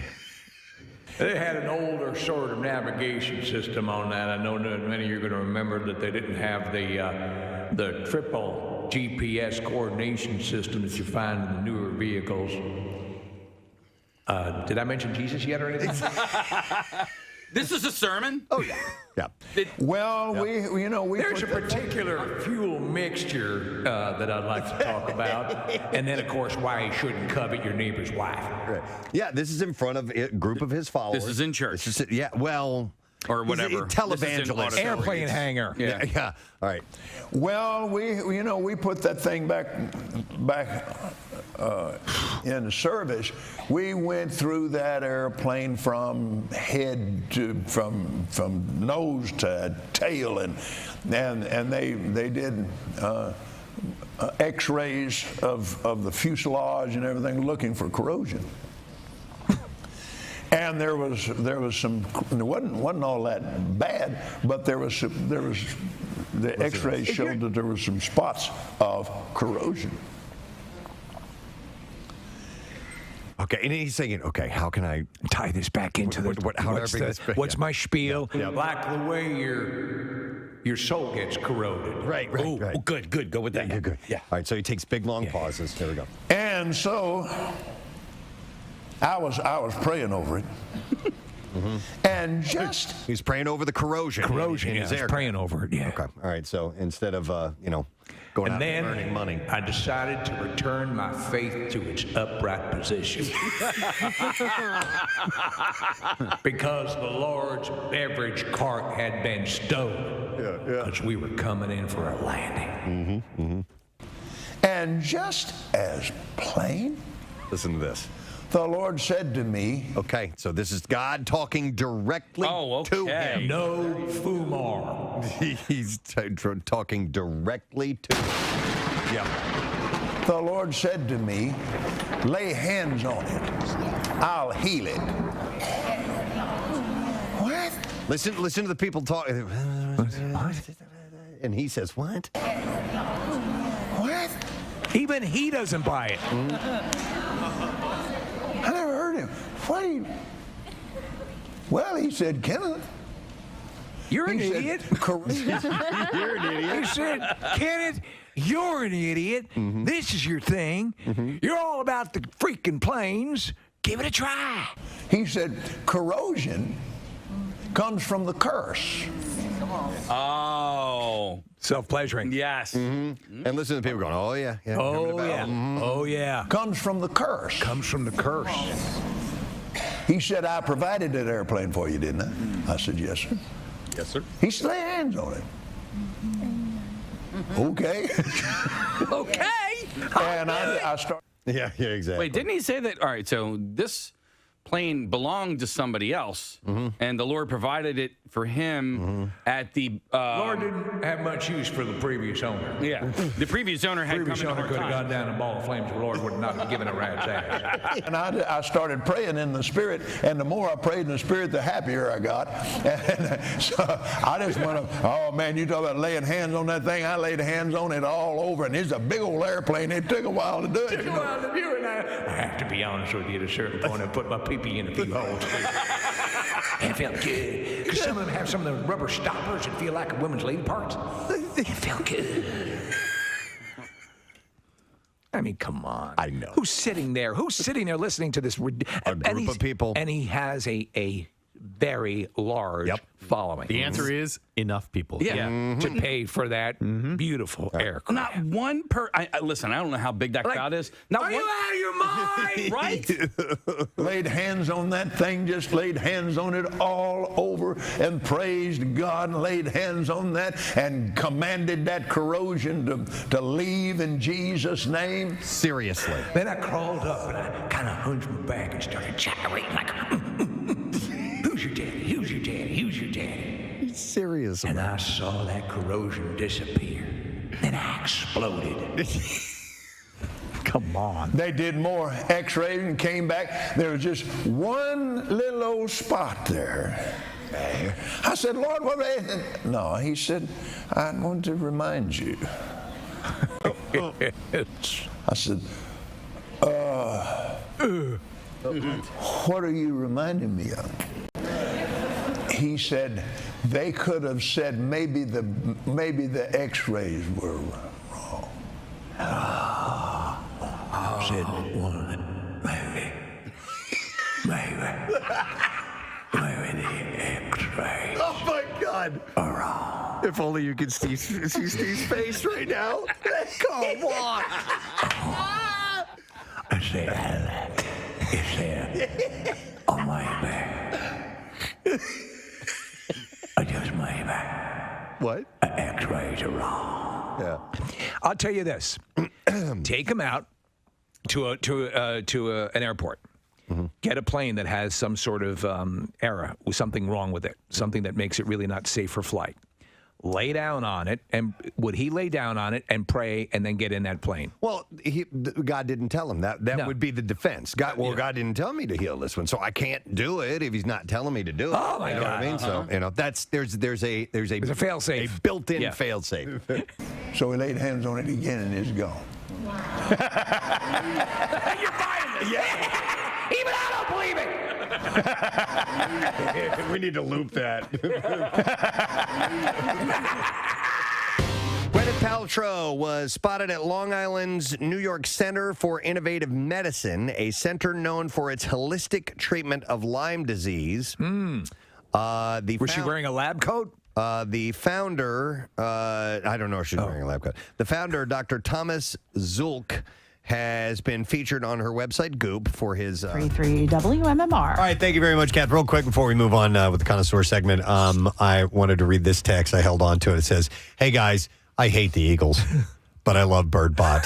D: They had an older sort of navigation system on that. I know that many of you are going to remember that they didn't have the triple GPS coordination system that you find in the newer vehicles. Did I mention Jesus yet or anything?
B: This is a sermon?
A: Oh, yeah. Yeah.
H: Well, we
D: There's a particular fuel mixture that I'd like to talk about. And then, of course, why you shouldn't covet your neighbor's wife.
A: Right. Yeah, this is in front of a group of his followers.
B: This is in church.
A: Yeah, well...
B: Or whatever.
A: Televangelist.
D: Airplane hangar.
A: Yeah. All right.
H: Well, we put that thing back in service. We went through that airplane from head to from nose to tail, and they did X-rays of the fuselage and everything, looking for corrosion. And there was some. It wasn't all that bad, but there was the X-rays showed that there was some spots of corrosion.
A: Okay, and he's saying, okay, how can I
D: tie this back into what's my spiel?
A: Yeah.
D: Like the way your soul gets corroded.
A: Right.
B: Oh, good. Go with that.
A: Good. Yeah. All right, so he takes big, long pauses. There we go.
H: And so I was praying over it. And just
A: he's praying over the corrosion. In his air.
D: Praying over it. Yeah.
A: Okay. All right. So instead of going out and earning money,
D: I decided to return my faith to its upright position because the Lord's beverage cart had been stowed. Because we were coming in for a landing.
H: And just as plain,
A: listen to this.
H: The Lord said to me,
A: okay, so this is God talking directly to him.
D: No fumar.
A: He's talking directly to him. Yeah.
H: The Lord said to me, lay hands on it. I'll heal it. What?
A: Listen to the people talking. What? And he says, what?
H: What?
D: Even he doesn't buy it.
H: I never heard him. What do you... Well, he said, Kenneth.
D: You're an idiot.
A: You're an idiot.
D: He said, Kenneth, you're an idiot. This is your thing. You're all about the freaking planes. Give it a try.
H: He said, corrosion comes from the curse.
B: Oh.
D: Self-pleasuring.
B: Yes.
A: And listen to the people going, oh, yeah.
D: Oh, yeah.
H: Comes from the curse.
D: Comes from the curse.
H: He said, I provided that airplane for you, didn't I? I said, yes, sir.
B: Yes, sir.
H: He said, lay hands on it. Okay.
D: Okay.
H: And I started.
A: Yeah, exactly.
B: Wait, didn't he say that? All right, so this plane belonged to somebody else, and the Lord provided it for him at the...
D: Lord didn't have much use for the previous owner.
B: Yeah, the previous owner had
D: previous
B: come in a
D: owner
B: hard
D: could have
B: time.
D: gone down a ball of flames. The Lord would not have given a rat's ass.
H: And I started praying in the Spirit, and the more I prayed in the Spirit, the happier I got. And so I just want to, oh man, you talk about laying hands on that thing. I laid hands on it all over, and it's a big old airplane. It took a while to do it.
D: Took a while to do it. I have to be honest with you, at a certain point, I put my pee-pee in a few holes. And it felt good. Because some of them have some of the rubber stoppers that feel like a woman's lady parts. It felt good. I mean, come on.
A: I know.
D: Who's sitting there? Who's sitting there listening to this?
A: A group of people.
D: And he has a very large following.
J: The answer is enough people.
B: Yeah.
D: To pay for that beautiful aircraft.
B: Not one listen, I don't know how big that crowd is. Not
D: Are
B: one,
D: you out of your mind?
B: right?
H: Laid hands on that thing, just laid hands on it all over and praised God and laid hands on that and commanded that corrosion to leave in Jesus' name.
A: Seriously.
D: Then I crawled up and I kind of hunched my back and started gyrating like, who's your daddy? Who's your daddy? Who's your daddy?
A: He's serious.
D: And I saw that corrosion disappear. Then I exploded.
A: Come on.
H: They did more x-rays and came back. There was just one little old spot there. I said, Lord, what? No, he said, I want to remind you. I said, what are you reminding me of? He said, they could have said maybe the x-rays were wrong.
D: I said, maybe the x-rays.
A: Oh my God. If only you could see Steve's face right now. Come on.
D: I said, Alec, he said, oh, maybe. Just maybe.
A: What?
D: X-rays are wrong.
A: Yeah.
D: I'll tell you this. Take him out to an airport. Get a plane that has some sort of error, with something wrong with it, something that makes it really not safe for flight. Lay down on it, and would he lay down on it and pray and then get in that plane?
A: Well, God didn't tell him that. That would be the defense. God didn't tell me to heal this one, so I can't do it if He's not telling me to do it.
D: Oh my
A: you know
D: God!
A: What I mean, so there's a
D: fail-safe,
A: a built-in fail-safe.
H: So we laid hands on it again, and it's gone.
D: You're buying this? Yeah. Even I don't believe it.
A: We need to loop that. Gwyneth Paltrow was spotted at Long Island's New York Center for Innovative Medicine, a center known for its holistic treatment of Lyme disease.
D: Was she wearing a lab coat?
A: The founder, I don't know if she's wearing a lab coat. The founder, Dr. Thomas Zulk, has been featured on her website, Goop, for his...
C: 33 WMMR.
A: All right, thank you very much, Kath. Real quick, before we move on with the Connoisseur segment, I wanted to read this text. I held on to it. It says, hey, guys, I hate the Eagles, but I love Birdbot.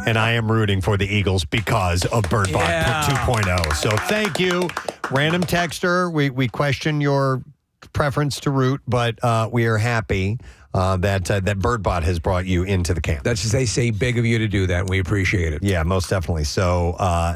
A: And I am rooting for the Eagles because of Birdbot 2.0. So thank you. Random texter, we question your preference to root, but we are happy that Birdbot has brought you into the camp.
D: That's as they say, big of you to do that, and we appreciate it.
A: Yeah, most definitely. So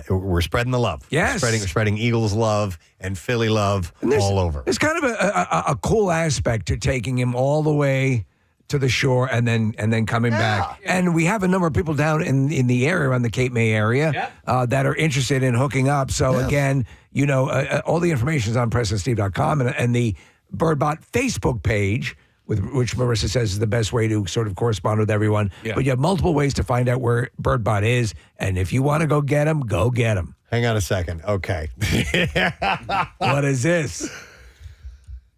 A: we're spreading the love.
D: Yes.
A: We're spreading Eagles love and Philly love all over.
D: There's kind of a cool aspect to taking him all the way to the shore and then coming back. And we have a number of people down in the area, around the Cape May area, that are interested in hooking up. So again, all the information is on PrestonandSteve.com and the Birdbot Facebook page, which Marissa says is the best way to sort of correspond with everyone. Yeah. But you have multiple ways to find out where Birdbot is. And if you want to go get him, go get him.
A: Hang on a second. Okay.
D: What is this?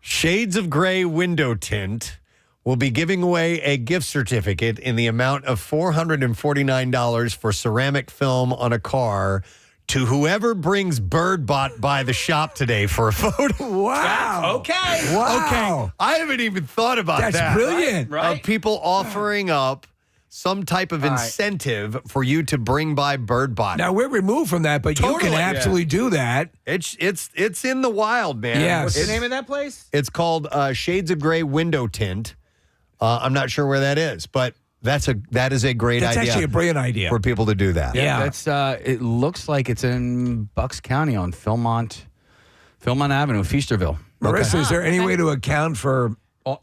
A: Shades of Grey Window Tint will be giving away a gift certificate in the amount of $449 for ceramic film on a car to whoever brings Birdbot by the shop today for a photo.
D: Wow.
B: Okay.
D: Wow.
A: Okay. I haven't even thought about that.
D: That's brilliant.
B: Right?
A: Of people offering up some type of incentive for you to bring by Birdbot.
D: Now, we're removed from that, but you can absolutely do that.
A: It's in the wild, man.
D: Yes.
B: What's the name of that place?
A: It's called Shades of Grey Window Tint. I'm not sure where that is, but that is a great idea.
D: That's actually a brilliant idea
A: for people to do that.
B: Yeah, that's. It looks like it's in Bucks County on Philmont Avenue, Feasterville.
D: Marissa, is there any way to account for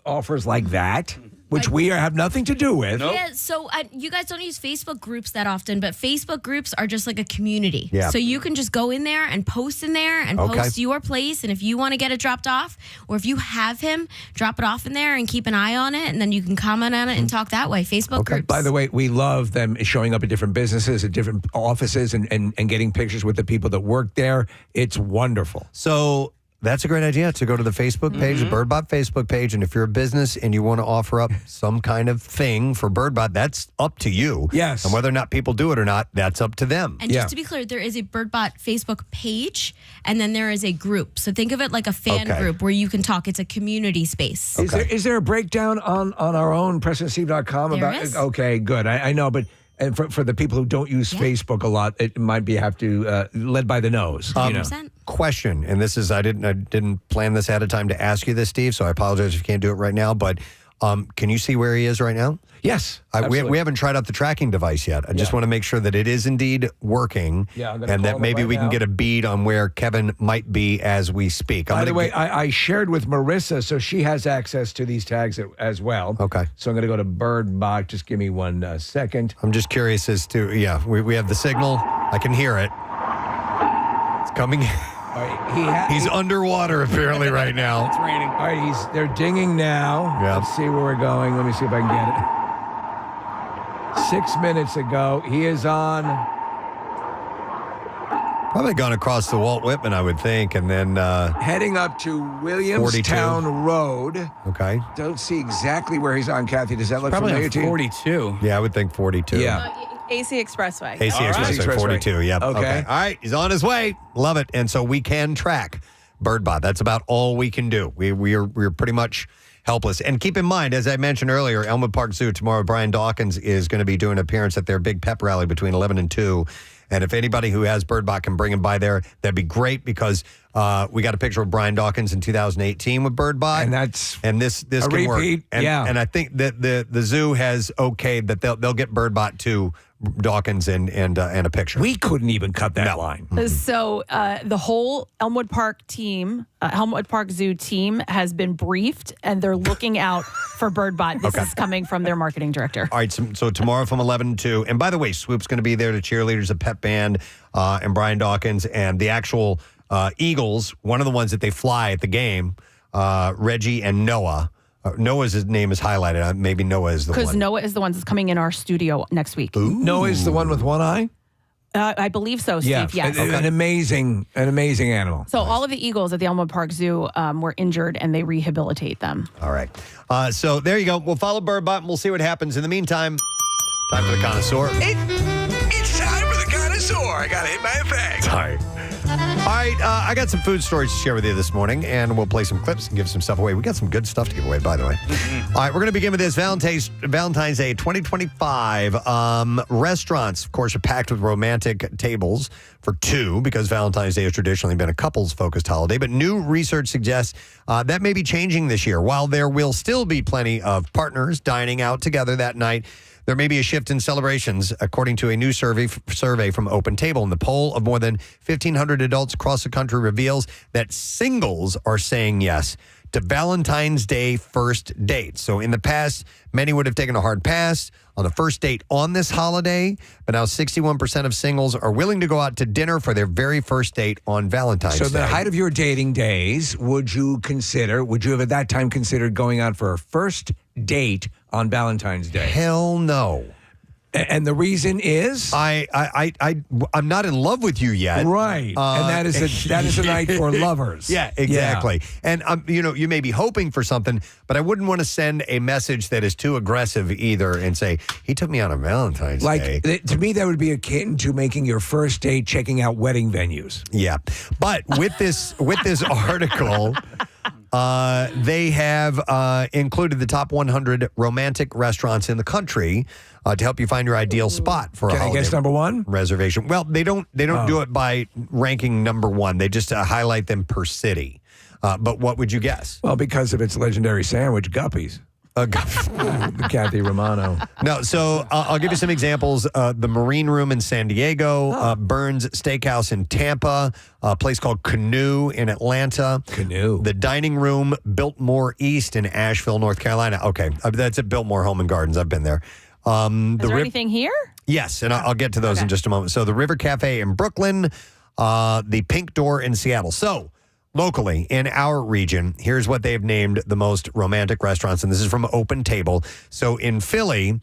D: offers like that, which we have nothing to do with?
U: Yeah, so you guys don't use Facebook groups that often, but Facebook groups are just like a community.
A: Yeah.
U: So you can just go in there and post in there and post your place. And if you want to get it dropped off, or if you have him, drop it off in there and keep an eye on it. And then you can comment on it and talk that way. Facebook groups.
D: By the way, we love them showing up at different businesses, at different offices, and getting pictures with the people that work there. It's wonderful.
A: So That's a great idea to go to the Facebook page, the Birdbot Facebook page. And if you're a business and you want to offer up some kind of thing for Birdbot, that's up to you.
D: Yes.
A: And whether or not people do it or not, that's up to them.
U: And just to be clear, there is a Birdbot Facebook page, and then there is a group. So think of it like a fan group where you can talk. It's a community space.
D: Is there a breakdown on our own PrestonandSteve.com
U: There
D: about?
U: is.
D: Okay, good. I know, but. And for the people who don't use Facebook a lot, it might be led by the nose.
U: 100%.
A: Question, and this is I didn't plan this ahead of time to ask you this, Steve. So I apologize if you can't do it right now. But can you see where he is right now?
D: Yes,
A: we haven't tried out the tracking device yet. I just want to make sure that it is indeed working, and that maybe we can get a bead on where Kevin might be as we speak.
D: By the way, I shared with Marissa, so she has access to these tags as well.
A: Okay.
D: So I'm going to go to Birdbot. Just give me 1 second.
A: I'm just curious as to, we have the signal. I can hear it. It's coming. He's underwater apparently right now.
B: It's raining.
D: All right, they're dinging now.
A: Yeah.
D: Let's see where we're going. Let me see if I can get it. 6 minutes ago, he is on.
A: Probably gone across the Walt Whitman, I would think, and then
D: heading up to Williamstown Road.
A: Okay.
D: Don't see exactly where he's on, Kathy. Does that look
B: Probably
D: familiar
B: on
D: to you?
B: 42.
A: Yeah, I would think 42.
D: Yeah.
C: AC Expressway.
A: AC Expressway 42. Yep.
D: Okay.
A: All right. He's on his way. Love it. And so we can track Birdbot. That's about all we can do. We're pretty much helpless. And keep in mind, as I mentioned earlier, Elmwood Park Zoo tomorrow, Brian Dawkins is going to be doing an appearance at their big pep rally between 11 and 2. And if anybody who has Birdbot can bring him by there, that'd be great because we got a picture of Brian Dawkins in 2018 with Birdbot.
D: And
A: this
D: a
A: can work.
D: repeat,
A: And, and I think that the zoo has okayed that they'll get Birdbot to Dawkins and a picture.
D: We couldn't even cut that line.
C: So the whole Elmwood Park team, Elmwood Park Zoo team has been briefed, and they're looking out for Birdbot. This is coming from their marketing director.
A: All right, so tomorrow from 11 to 2. And by the way, Swoop's going to be there, the cheerleaders, a pep band, and Brian Dawkins, and the actual Eagles, one of the ones that they fly at the game, Reggie and Noah. Noah's name is highlighted. Maybe Noah is the one.
C: Because Noah is the one that's coming in our studio next week.
D: Noah is the one with one eye?
C: I believe so, Steve. Yes.
D: An amazing animal.
C: So all of the Eagles at the Elmwood Park Zoo were injured, and they rehabilitate them.
A: All right. So there you go. We'll follow Birdbot, and we'll see what happens. In the meantime, time for the Connoisseur.
D: It's time for the Connoisseur. I got to hit my effect.
A: Sorry. All right, I got some food stories to share with you this morning, and we'll play some clips and give some stuff away. We got some good stuff to give away, by the way. All right, we're going to begin with this Valentine's Day 2025. Restaurants, of course, are packed with romantic tables for two because Valentine's Day has traditionally been a couples-focused holiday. But new research suggests that may be changing this year. While there will still be plenty of partners dining out together that night, there may be a shift in celebrations, according to a new survey from Open Table. And the poll of more than 1,500 adults across the country reveals that singles are saying yes to Valentine's Day first dates. So in the past, many would have taken a hard pass on the first date on this holiday, but now 61% of singles are willing to go out to dinner for their very first date on Valentine's Day.
D: So the height of your dating days, would you have at that time considered going out for a first date on Valentine's Day?
A: Hell no.
D: And the reason is?
A: I'm not in love with you yet.
D: Right. And that is a night for lovers.
A: Yeah, exactly. Yeah. And you may be hoping for something, but I wouldn't want to send a message that is too aggressive either and say, he took me on a Valentine's Day.
D: To me, that would be akin to making your first date checking out wedding venues.
A: Yeah. But with this article, they have included the top 100 romantic restaurants in the country to help you find your ideal spot for a holiday.
D: Can I guess number one?
A: Reservation. Well, they don't do it by ranking number one. They just highlight them per city. But what would you guess?
D: Well, because of its legendary sandwich, Guppy's. Kathy Romano.
A: No, so I'll give you some examples. The Marine Room in San Diego, Burns Steakhouse in Tampa, a place called Canoe in Atlanta.
D: Canoe.
A: The Dining Room, Biltmore East in Asheville, North Carolina. Okay, that's at Biltmore Home and Gardens. I've been there.
C: Is there anything here?
A: Yes, and I'll get to those in just a moment. So the River Cafe in Brooklyn, the Pink Door in Seattle. So locally in our region, here's what they've named the most romantic restaurants, and this is from Open Table. So in Philly,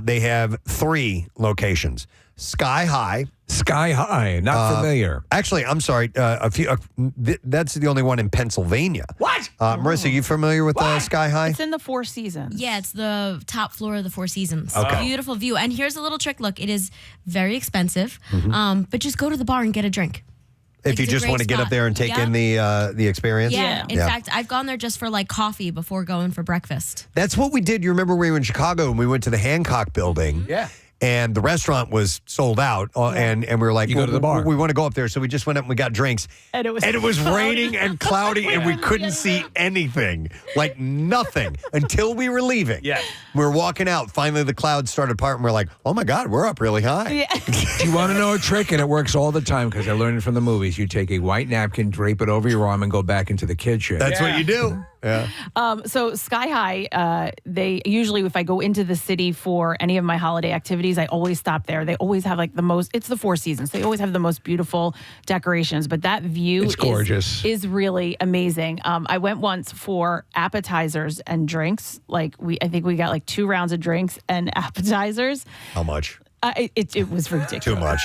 A: they have 3 locations. Sky High.
D: Sky High, not familiar.
A: Actually, I'm sorry. That's the only one in Pennsylvania.
D: What?
A: Marissa, you familiar with Sky High?
C: It's in the Four Seasons.
U: Yeah, it's the top floor of the Four Seasons.
A: Okay.
U: Beautiful view. And here's a little trick. Look, it is very expensive,
A: Mm-hmm.
U: but just go to the bar and get a drink.
A: If you
U: It's a
A: just
U: great
A: want to get up
U: spot.
A: there and take
U: Yep.
A: in the experience.
U: Yeah. In fact, I've gone there just for like coffee before going for breakfast.
A: That's what we did. You remember we were in Chicago and we went to the Hancock building.
D: Yeah.
A: And the restaurant was sold out, and we were like,
D: You go to the bar.
A: We want to go up there, so we just went up and we got drinks.
C: And it was
A: raining and cloudy, and we couldn't see anything, like nothing, until we were leaving.
D: Yeah.
A: We were walking out. Finally, the clouds started parting. We're like, oh my God, we're up really high.
C: Yeah.
D: Do you want to know a trick? And it works all the time because I learned it from the movies. You take a white napkin, drape it over your arm, and go back into the kitchen.
A: That's what you do. Yeah.
C: So Sky High, they usually, if I go into the city for any of my holiday activities, I always stop there. They always have like it's the Four Seasons. They always have the most beautiful decorations, but that view
D: It's gorgeous.
C: is really amazing. I went once for appetizers and drinks. I think we got like 2 rounds of drinks and appetizers.
A: How much?
C: It was ridiculous.
A: Too much.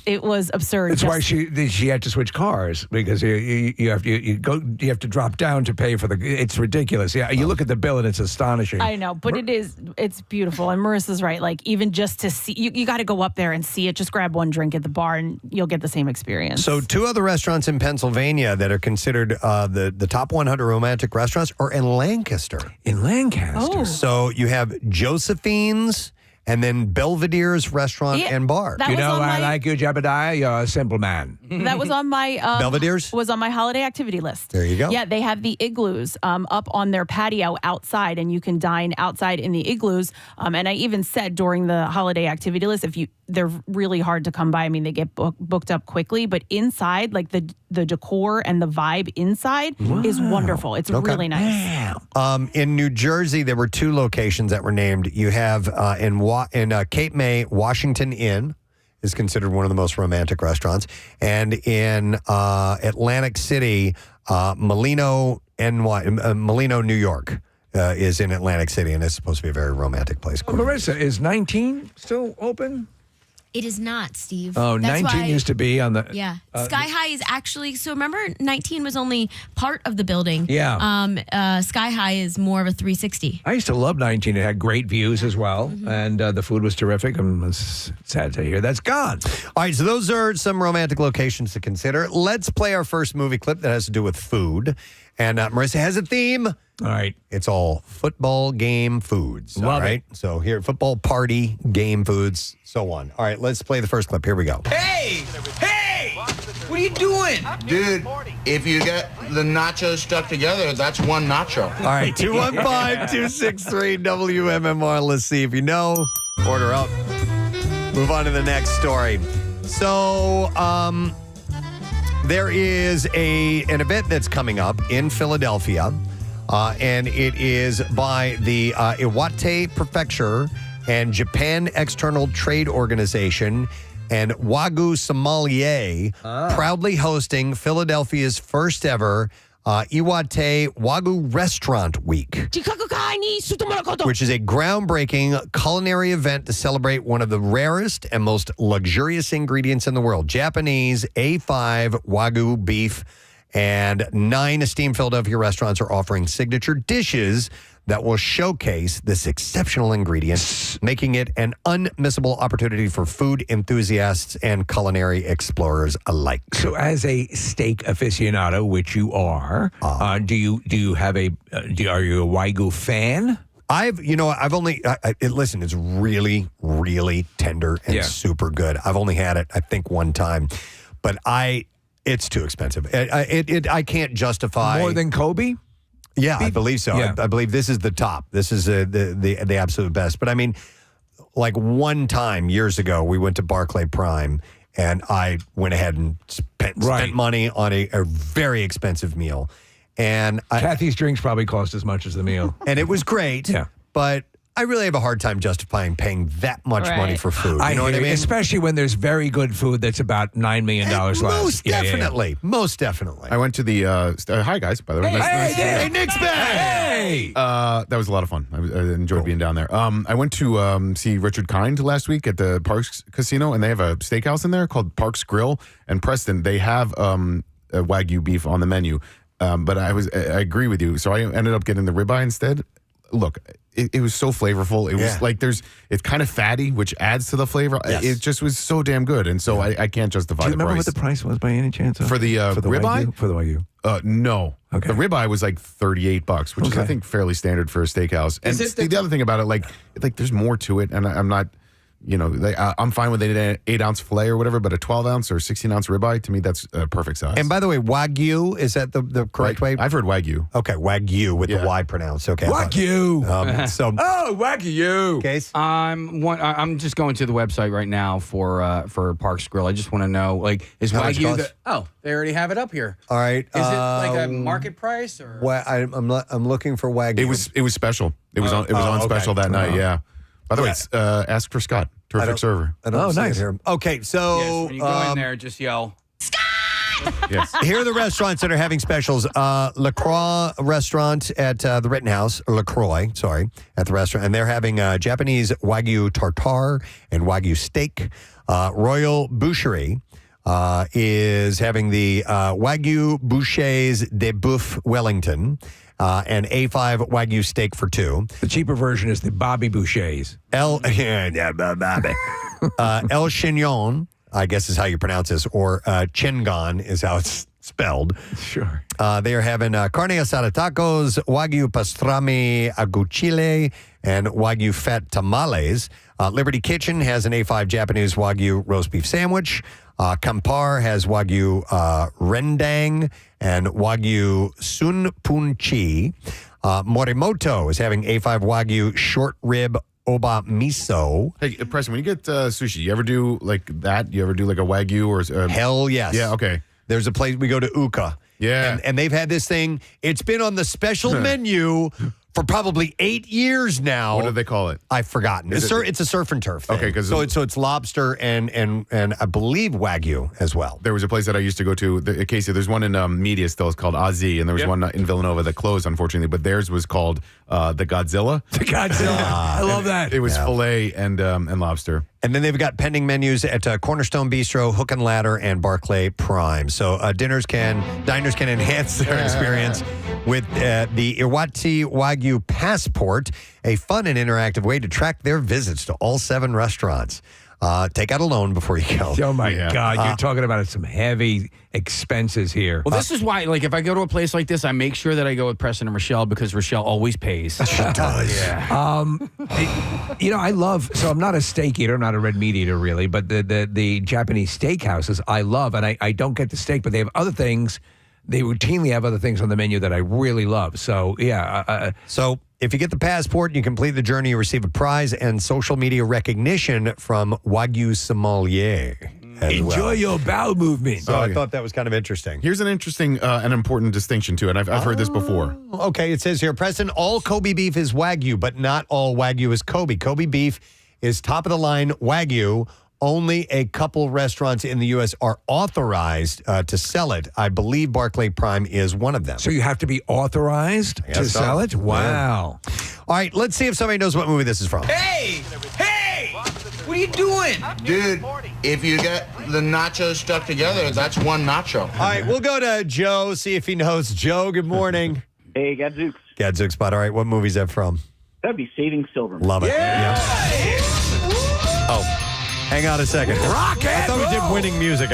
C: It was absurd.
D: That's why she had to switch cars because you have to drop down to pay for it's ridiculous. Yeah, you look at the bill and it's astonishing.
C: I know, but it's beautiful. And Marissa's right. Like even just to see, you got to go up there and see it. Just grab one drink at the bar and you'll get the same experience.
A: So 2 other restaurants in Pennsylvania that are considered the top 100 romantic restaurants are in Lancaster.
D: In Lancaster.
C: Oh.
A: So you have Josephine's and then Belvedere's Restaurant and Bar.
C: that
D: You
C: was
D: know
C: on
D: I
C: my-
D: like you, Jebediah. You're a simple man.
C: That was on my
A: Belvedere's?
C: was on my holiday activity list.
A: There you go.
C: Yeah, they have the igloos up on their patio outside, and you can dine outside in the igloos. And I even said during the holiday activity list, they're really hard to come by. I mean, they get booked up quickly, but inside, like the decor and the vibe inside is wonderful. It's really nice.
A: In New Jersey, there were 2 locations that were named. You have in Cape May, Washington Inn is considered one of the most romantic restaurants. And in Atlantic City, Molino, New York is in Atlantic City, and it's supposed to be a very romantic place.
D: Marissa, is 19 still open?
U: It is not, Steve.
D: Oh,
U: That's
D: 19
U: why-
D: used to be on the...
U: Yeah. Sky High is actually, so remember 19 was only part of the building.
D: Yeah.
U: Sky High is more of a 360.
D: I used to love 19. It had great views as well, and the food was terrific. I'm sad to hear that's gone.
A: All right, so those are some romantic locations to consider. Let's play our first movie clip that has to do with food. And Marissa has a theme.
D: All right.
A: It's all football game foods.
D: Love
A: all right. So here, football party, game foods, so on. All right, let's play the first clip. Here we go.
M: Hey! Hey! What are you doing? Dude, if you get the nachos stuck together, that's one nacho.
A: All right, 215-263-WMMR. Let's see if you know. Order up. Move on to the next story. So, there is an event that's coming up in Philadelphia, and it is by the Iwate Prefecture and Japan External Trade Organization and Wagyu Sommelier proudly hosting Philadelphia's first ever Iwate Wagyu Restaurant Week, which is a groundbreaking culinary event to celebrate one of the rarest and most luxurious ingredients in the world, Japanese A5 Wagyu beef. And 9 esteemed Philadelphia restaurants are offering signature dishes that will showcase this exceptional ingredient, making it an unmissable opportunity for food enthusiasts and culinary explorers alike.
D: So, as a steak aficionado, which you are, are you a Wagyu fan?
A: Listen, it's really, really tender and super good. I've only had it, I think, one time, but it's too expensive. I can't justify
D: More than Kobe?
A: Yeah, I believe so.
D: Yeah.
A: I believe this is the top. This is the absolute best. But I mean, like one time years ago, we went to Barclay Prime, and I went ahead and spent money on a very expensive meal. And
D: Kathy's drinks probably cost as much as the meal.
A: And it was great.
D: Yeah.
A: But I really have a hard time justifying paying that much money for food. You know what I mean?
D: Especially when there's very good food that's about $9 million less.
A: Most definitely. Most definitely.
E: I went to the hi guys, by the way.
A: Hey, Nick's back. Hey.
E: That was a lot of fun. I enjoyed being down there. I went to see Richard Kind last week at the Parks Casino, and they have a steakhouse in there called Parks Grill. And Preston, they have Wagyu beef on the menu. But I agree with you. So I ended up getting the ribeye instead. Look, it was so flavorful. It was like it's kind of fatty, which adds to the flavor.
A: Yes.
E: It just was so damn good. And so I can't justify
D: Do you
E: the
D: remember
E: price.
D: what the price was by any chance?
E: For the ribeye?
D: Wagyu? For the Wagyu.
E: No.
D: Okay.
E: The ribeye was like $38, which is I think fairly standard for a steakhouse. And the other thing about it, like there's more to it, and I'm not. I'm fine with an 8-ounce filet or whatever, but a 12-ounce or 16-ounce ribeye, to me, that's a perfect size.
A: And by the way, Wagyu, is that the correct way?
E: I've heard Wagyu.
A: Okay, Wagyu with the Y pronounced. Okay.
D: Wagyu. Wagyu.
A: Case?
B: I'm just going to the website right now for Parks Grill. I just want to know, like, is
A: How much
B: Wagyu
A: costs?
B: they already have it up here.
A: All right.
B: Is it like a market price or?
A: I'm looking for Wagyu.
E: It was special. It was on special that night. Yeah. By the way, it's ask for Scott, terrific server.
A: I don't see it here. Okay, so
B: Yes, when you go in there, just yell.
E: Yes.
A: Here are the restaurants that are having specials. LaCroix restaurant at the Rittenhouse, or LaCroix, sorry, at the restaurant. And they're having Japanese Wagyu tartare and Wagyu steak. Royal Boucherie is having the Wagyu Bouchers de Boeuf Wellington. And A5 Wagyu steak for $2.
D: The cheaper version is the Bobby Boucher's.
A: El Chignon, I guess is how you pronounce this, or Chingon is how it's spelled.
D: Sure.
A: They are having carne asada tacos, Wagyu pastrami aguchile, and Wagyu fat tamales. Liberty Kitchen has an A5 Japanese Wagyu roast beef sandwich. Kampar has Wagyu rendang and Wagyu sun punchi. Morimoto is having A5 Wagyu short rib oba miso.
E: Hey, Preston, when you get sushi, you ever do like that? You ever do like a Wagyu or?
A: Hell yes.
E: Yeah, okay.
A: There's a place we go to Uka.
E: Yeah.
A: And they've had this thing. It's been on the special menu for probably 8 years now.
E: What do they call it?
A: I've forgotten. It's a surf and turf thing.
E: Okay, because
A: so it's lobster and I believe Wagyu as well.
E: There was a place that I used to go to, Casey. There's one in Media still. It's called Ozzy, and there was one in Villanova that closed, unfortunately. But theirs was called the Godzilla.
D: The Godzilla. I love that.
E: It was filet and lobster.
A: And then they've got pending menus at Cornerstone Bistro, Hook and Ladder, and Barclay Prime. So diners can enhance their experience with the Iwati Wagyu Passport, a fun and interactive way to track their visits to all 7 restaurants. Take out a loan before you go.
D: Oh, my God. You're talking about some heavy expenses here.
B: Well, this is why, like, if I go to a place like this, I make sure that I go with Preston and Rochelle because Rochelle always pays.
A: She does.
B: Yeah.
D: I love, so I'm not a steak eater, I'm not a red meat eater really, but the Japanese steakhouses I love, and I don't get the steak, but they have other things. They routinely have other things on the menu that I really love. So, yeah.
A: So if you get the passport, you complete the journey, you receive a prize and social media recognition from Wagyu Sommelier.
D: Enjoy your bowel movement.
A: So I thought that was kind of interesting.
E: Here's an interesting and important distinction, too, and I've heard this before.
A: Okay, it says here, Preston, all Kobe beef is Wagyu, but not all Wagyu is Kobe. Kobe beef is top-of-the-line Wagyu. Only a couple restaurants in the U.S. are authorized to sell it. I believe Barclay Prime is one of them.
D: So you have to be authorized to sell it? Wow.
A: Yeah. All right, let's see if somebody knows what movie this is from.
M: Hey! What are you doing? Dude, if you get the nachos stuck together, that's one nacho.
A: All right, we'll go to Joe, see if he knows. Joe, good morning.
N: Hey, Gadzooks.
A: Gadzooks spot. All right, what movie is that from?
N: That'd be Saving Silverman.
A: Love it. Yeah. Oh. Hang on a second.
D: Rock
A: I thought we did winning music.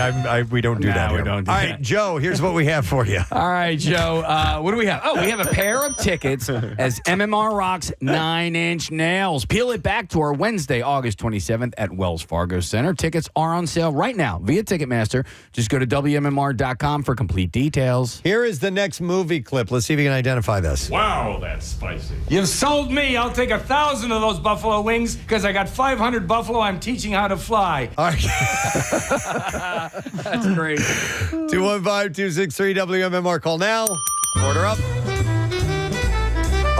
A: We don't do that here.
B: We don't do
A: All
B: that.
A: right, Joe, here's what we have for you.
B: All right, Joe. What do we have? Oh, we have a pair of tickets as MMR rocks 9 Inch Nails. Peel it back to our Wednesday, August 27th at Wells Fargo Center. Tickets are on sale right now via Ticketmaster. Just go to WMMR.com for complete details.
A: Here is the next movie clip. Let's see if you can identify this.
P: Wow, that's spicy. You've sold me. I'll take 1,000 of those buffalo wings because I got 500 buffalo I'm teaching how to fly.
A: All right.
B: That's great.
A: 215-263-WMMR. Call now. Order up.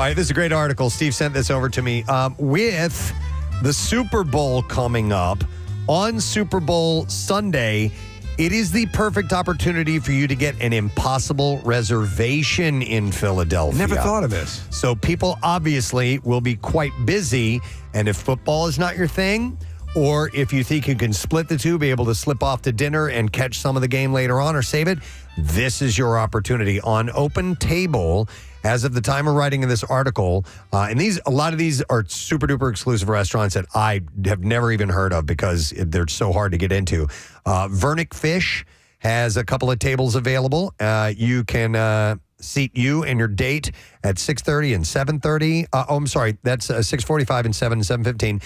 A: right, this is a great article. Steve sent this over to me. With the Super Bowl coming up on Super Bowl Sunday, it is the perfect opportunity for you to get an impossible reservation in Philadelphia.
D: Never thought of this.
A: So people obviously will be quite busy, and if football is not your thing, or if you think you can split the two, be able to slip off to dinner and catch some of the game later on or save it, this is your opportunity. On Open Table, as of the time of writing in this article, and a lot of these are super duper exclusive restaurants that I have never even heard of because they're so hard to get into. Vernick Fish has a couple of tables available. You can seat you and your date at 6:30 and 7:30. I'm sorry, that's 6:45 and 7:15.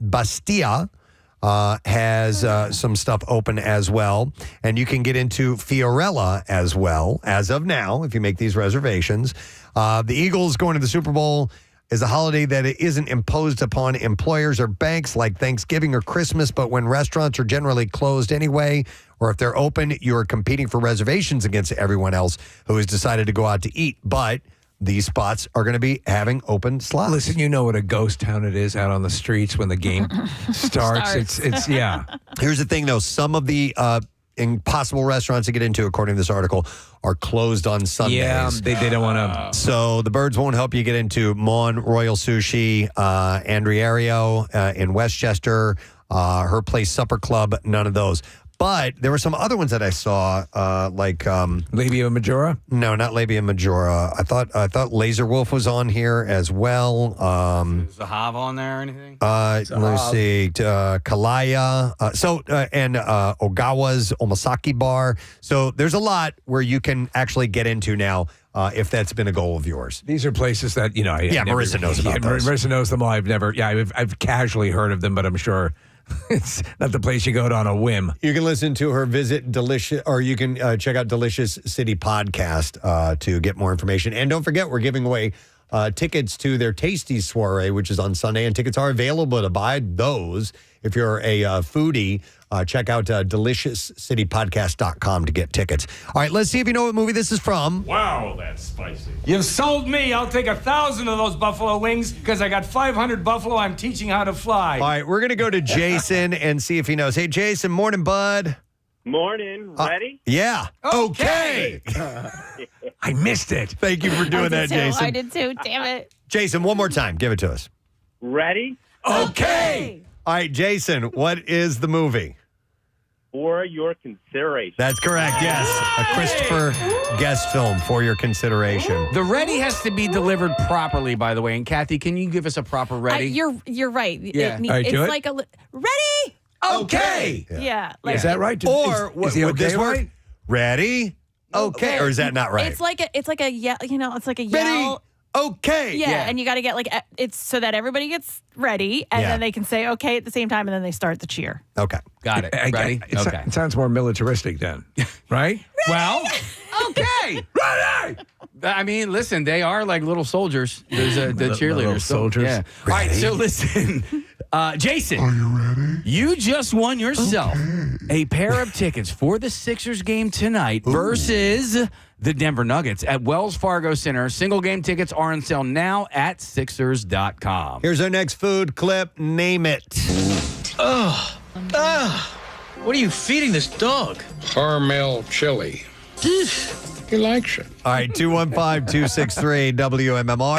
A: Bastia has some stuff open as well. And you can get into Fiorella as well, as of now, if you make these reservations. The Eagles going to the Super Bowl is a holiday that it isn't imposed upon employers or banks like Thanksgiving or Christmas, but when restaurants are generally closed anyway, or if they're open, you're competing for reservations against everyone else who has decided to go out to eat. But these spots are going to be having open slots.
D: Listen, you know what a ghost town it is out on the streets when the game starts. It's yeah.
A: Here's the thing, though. Some of the impossible restaurants to get into, according to this article, are closed on Sundays.
D: Yeah, they don't want to.
A: So the Birds won't help you get into Mon Royal Sushi, Andriario in Westchester, Her Place Supper Club, none of those. But there were some other ones that I saw, like
D: Labia Majora.
A: No, not Labia Majora. I thought Laser Wolf was on here as well.
B: Is the Hav on there or anything?
A: Let me see. Kalaya. And Ogawa's Omasaki Bar. So there's a lot where you can actually get into now. If that's been a goal of yours.
D: These are places that, you know.
A: Marissa knows about those.
D: Marissa knows them all. I've casually heard of them, but I'm sure it's not the place you go to on a whim.
A: You can listen to her visit Delicious, or you can check out Delicious City Podcast to get more information. And don't forget, we're giving away tickets to their Tasty Soiree, which is on Sunday, and tickets are available to buy those. If you're a foodie, check out deliciouscitypodcast.com to get tickets. All right, let's see if you know what movie this is from.
P: Wow, that's spicy. You've sold me. I'll take 1,000 of those buffalo wings because I got 500 buffalo I'm teaching how to fly.
A: All right, we're going to go to Jason and see if he knows. Hey, Jason, morning, bud.
O: Morning. Ready?
A: Yeah. Okay.
D: I missed it.
A: Thank you for doing that, Jason.
C: I did too. Damn it.
A: Jason, one more time. Give it to us.
O: Ready?
A: Okay. All right, Jason, what is the movie?
O: For your consideration.
A: That's correct, yes. A Christopher Guest film, For Your Consideration.
B: The ready has to be delivered properly, by the way. And Kathy, can you give us a proper ready?
C: You're right.
B: Yeah.
D: All right,
C: it's
D: do it.
C: like ready?
A: Okay.
C: Yeah.
D: Is that right?
A: Or
D: is the
A: would
D: okay
A: this work?
D: right?
A: Ready? Okay. Or is that not right?
C: It's like a yell, it's like a
A: Ready?
C: yell.
A: Okay.
C: Yeah, and you got to get it's so that everybody gets ready, and then they can say okay at the same time, and then they start the cheer.
A: Okay.
B: Got it. Ready? Okay.
D: It sounds more militaristic then, right?
B: Well, okay.
D: Ready!
B: I mean, listen, they are like little soldiers. There's the cheerleaders.
D: Little soldiers.
B: Yeah. All right, so listen. Jason.
K: Are you ready?
B: You just won yourself a pair of tickets for the Sixers game tonight versus the Denver Nuggets at Wells Fargo Center. Single game tickets are on sale now at Sixers.com.
A: Here's our next food clip. Name it.
I: What are you feeding this dog?
S: Carmel chili. He likes it.
A: All right, 215-263 WMMR.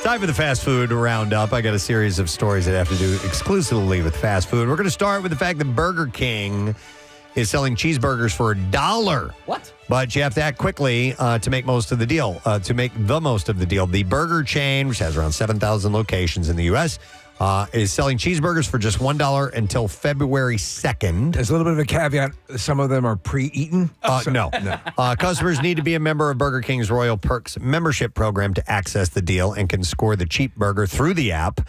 A: Time for the fast food roundup. I got a series of stories that have to do exclusively with fast food. We're going to start with the fact that Burger King is selling cheeseburgers for $1.
B: What?
A: But you have to act quickly to make most of the deal. The burger chain, which has around 7,000 locations in the U.S., is selling cheeseburgers for just $1 until February 2nd.
D: There's a little bit of a caveat. Some of them are pre-eaten.
A: No. Customers need to be a member of Burger King's Royal Perks membership program to access the deal and can score the cheap burger through the app.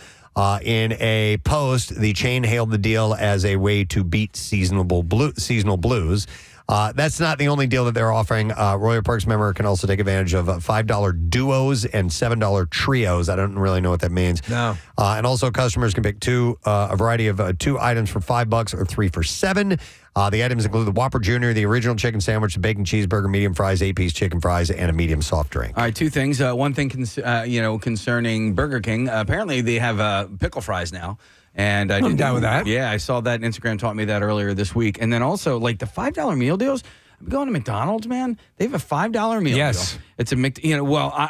A: In a post, the chain hailed the deal as a way to beat seasonal blues. That's not the only deal that they're offering. Royal Perks member can also take advantage of $5 duos and $7 trios. I don't really know what that means.
D: No.
A: And also customers can pick a variety of 2 items for $5 or 3 for $7. The items include the Whopper Jr., the original chicken sandwich, the bacon cheeseburger, medium fries, 8-piece chicken fries, and a medium soft drink.
B: All right, two things. One thing, concerning Burger King. Apparently, they have pickle fries now. And
D: I'm down with that.
B: Yeah, I saw that. Instagram taught me that earlier this week. And then also, like the $5 meal deals. I'm going to McDonald's, man. They have a $5 meal
D: Yes.
B: deal. It's a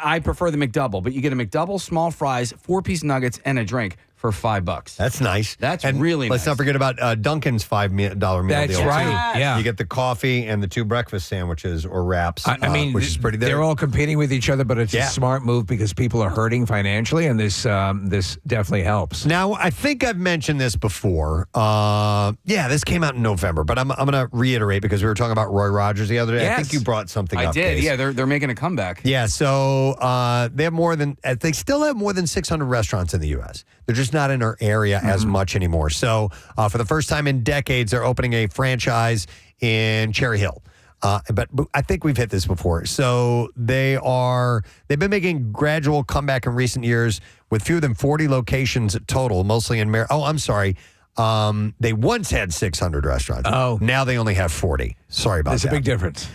B: I prefer the McDouble, but you get a McDouble, small fries, 4-piece nuggets, and a drink for $5.
A: That's nice.
B: That's
A: and
B: really
A: let's
B: nice.
A: not forget about Dunkin's $5 meal
D: That's
A: deal.
D: right.
A: too.
D: Yeah.
A: You get the coffee and the 2 breakfast sandwiches or wraps,
D: I mean,
A: which is pretty.
D: They're all competing with each other, but it's a smart move because people are hurting financially, and this definitely helps.
A: Now, I think I've mentioned this before. This came out in November, but I'm going to reiterate because we were talking about Roy Rogers the other day. I think you brought something up.
B: I did.
A: Case.
B: Yeah, they're making a comeback.
A: Yeah, so they still have more than 600 restaurants in the U.S. They're just not in our area as much anymore. So for the first time in decades, they're opening a franchise in Cherry Hill. But I think we've hit this before. So they've been making gradual comeback in recent years with fewer than 40 locations total, mostly in they once had 600 restaurants.
D: Oh.
A: Now they only have 40. Sorry about that.
D: There's a big difference.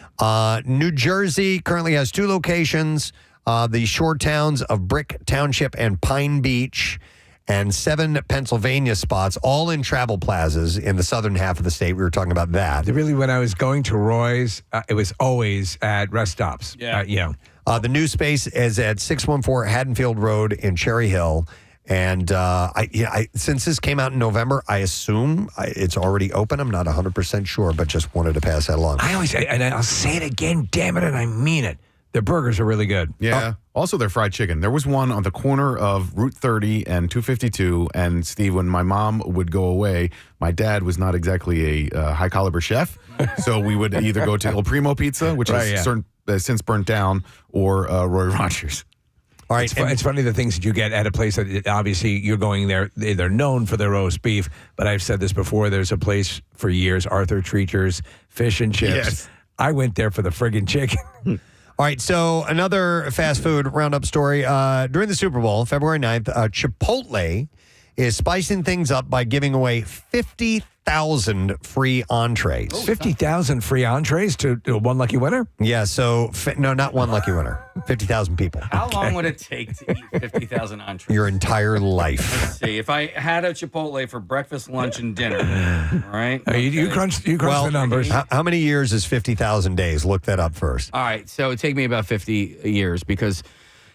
A: New Jersey currently has 2 locations, the shore towns of Brick Township and Pine Beach, and 7 Pennsylvania spots, all in travel plazas in the southern half of the state. We were talking about that.
D: Really, when I was going to Roy's, it was always at rest stops.
B: Yeah.
A: The new space is at 614 Haddonfield Road in Cherry Hill. And since this came out in November, I assume it's already open. I'm not 100% sure, but just wanted to pass that along.
D: And I'll say it again, damn it, and I mean it. Their burgers are really good.
E: Yeah. Also, their fried chicken. There was one on the corner of Route 30 and 252. And Steve, when my mom would go away, my dad was not exactly a high caliber chef. So we would either go to Il Primo Pizza, which has since burnt down, or Roy Rogers.
A: All right.
D: It's funny the things that you get at a place that obviously you're going there. They're known for their roast beef, but I've said this before. There's a place for years, Arthur Treacher's Fish and Chips.
E: Yes.
D: I went there for the friggin' chicken.
A: All right, so another fast food roundup story. During the Super Bowl, February 9th, Chipotle is spicing things up by giving away 50,000 free entrees.
D: 50,000 free entrees to one lucky winner?
A: Yeah, so, no, not one lucky winner. 50,000 people.
B: How long would it take to eat 50,000 entrees?
A: Your entire life.
B: Let's see. If I had a Chipotle for breakfast, lunch, and dinner, all right?
D: You crunch the numbers.
A: How many years is 50,000 days? Look that up first.
B: All right, so it'd take me about 50 years because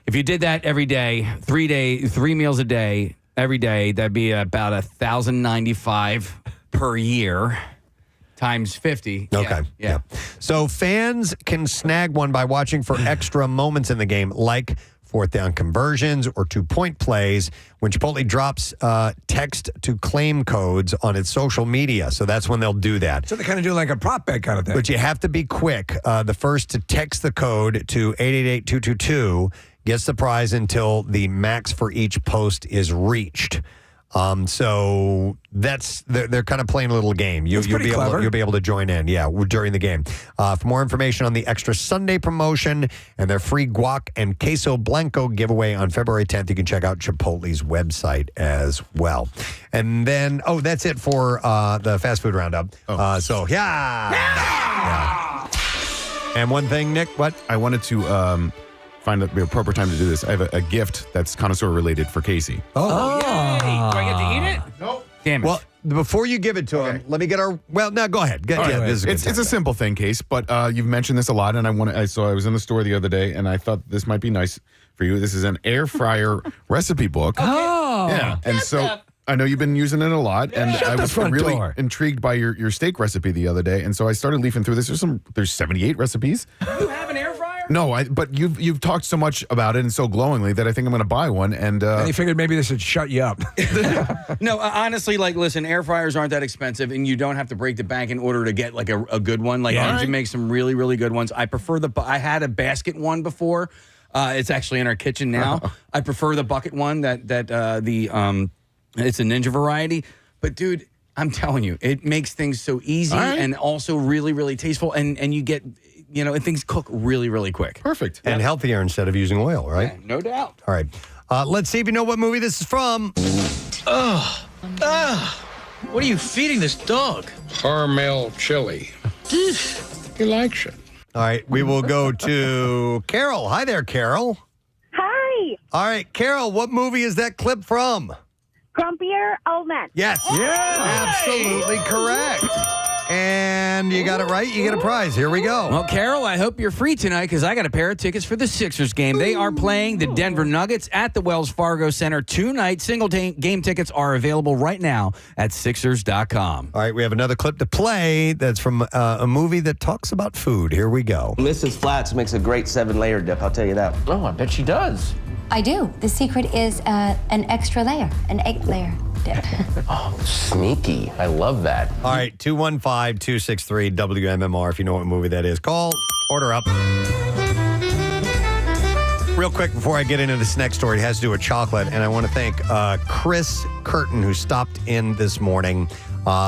B: if you did that every day, 3 meals a day, every day, that'd be about 1,095 per year times 50.
A: Okay.
B: Yeah.
A: So fans can snag one by watching for extra moments in the game, like 4th down conversions or 2-point plays when Chipotle drops text to claim codes on its social media. So that's when they'll do that.
D: So they kind of do like a prop bet kind of thing.
A: But you have to be quick. The first to text the code to 888-222 gets the prize until the max for each post is reached. So they're kind of playing a little game. You'll be able to join in, during the game. For more information on the Extra Sunday promotion and their free guac and queso blanco giveaway on February 10th, you can check out Chipotle's website as well. And then, that's it for the fast food roundup. And one thing, Nick, what?
E: I wanted to find the appropriate time to do this. I have a gift that's Connoisseur related for Casey.
B: Oh, yay. Do I get to eat it?
E: Nope.
B: Damn it.
A: Well, before you give it to him, let me get our. Well, no, go ahead.
E: It's a simple thing, Case, but you've mentioned this a lot, and I was in the store the other day, and I thought this might be nice for you. This is an air fryer recipe book.
D: Oh,
E: yeah, and so I know you've been using it a lot, and I was really intrigued by your steak recipe the other day, and so I started leafing through this. There's 78 recipes.
B: You have an air fryer?
E: No, but you've talked so much about it and so glowingly that I think I'm going to buy one. And
D: you figured maybe this would shut you up.
B: No, honestly, listen, air fryers aren't that expensive, and you don't have to break the bank in order to get like a good one. Like you make some really, really good ones. I prefer I had a basket one before. It's actually in our kitchen now. I prefer the bucket one that it's a Ninja variety. But dude, I'm telling you, it makes things so easy and also really, really tasteful, and you get. Things cook really, really quick.
E: Perfect.
A: And healthier instead of using oil, right?
B: Yeah, no doubt.
A: All right. Let's see if you know what movie this is from.
I: What are you feeding this dog?
S: Caramel chili. He likes it.
A: All right, we will go to Carol. Hi there, Carol.
R: Hi.
A: All right, Carol, what movie is that clip from?
R: Grumpier Old Man.
A: Yes. Absolutely correct. And you got it right. You get a prize. Here we go.
B: Well, Carol, I hope you're free tonight because I got a pair of tickets for the Sixers game. They are playing the Denver Nuggets at the Wells Fargo Center tonight. Single game tickets are available right now at Sixers.com.
A: All right, we have another clip to play that's from a movie that talks about food. Here we go.
T: Mrs. Flats makes a great 7-layer dip, I'll tell you that.
I: Oh, I bet she does.
W: I do. The secret is an extra layer, an 8-layer dip.
T: Oh, sneaky. I love that.
A: All right, 215-263-WMMR if you know what movie that is. Call, order up. Real quick before I get into this next story, it has to do with chocolate, and I want to thank Chris Curtin, who stopped in this morning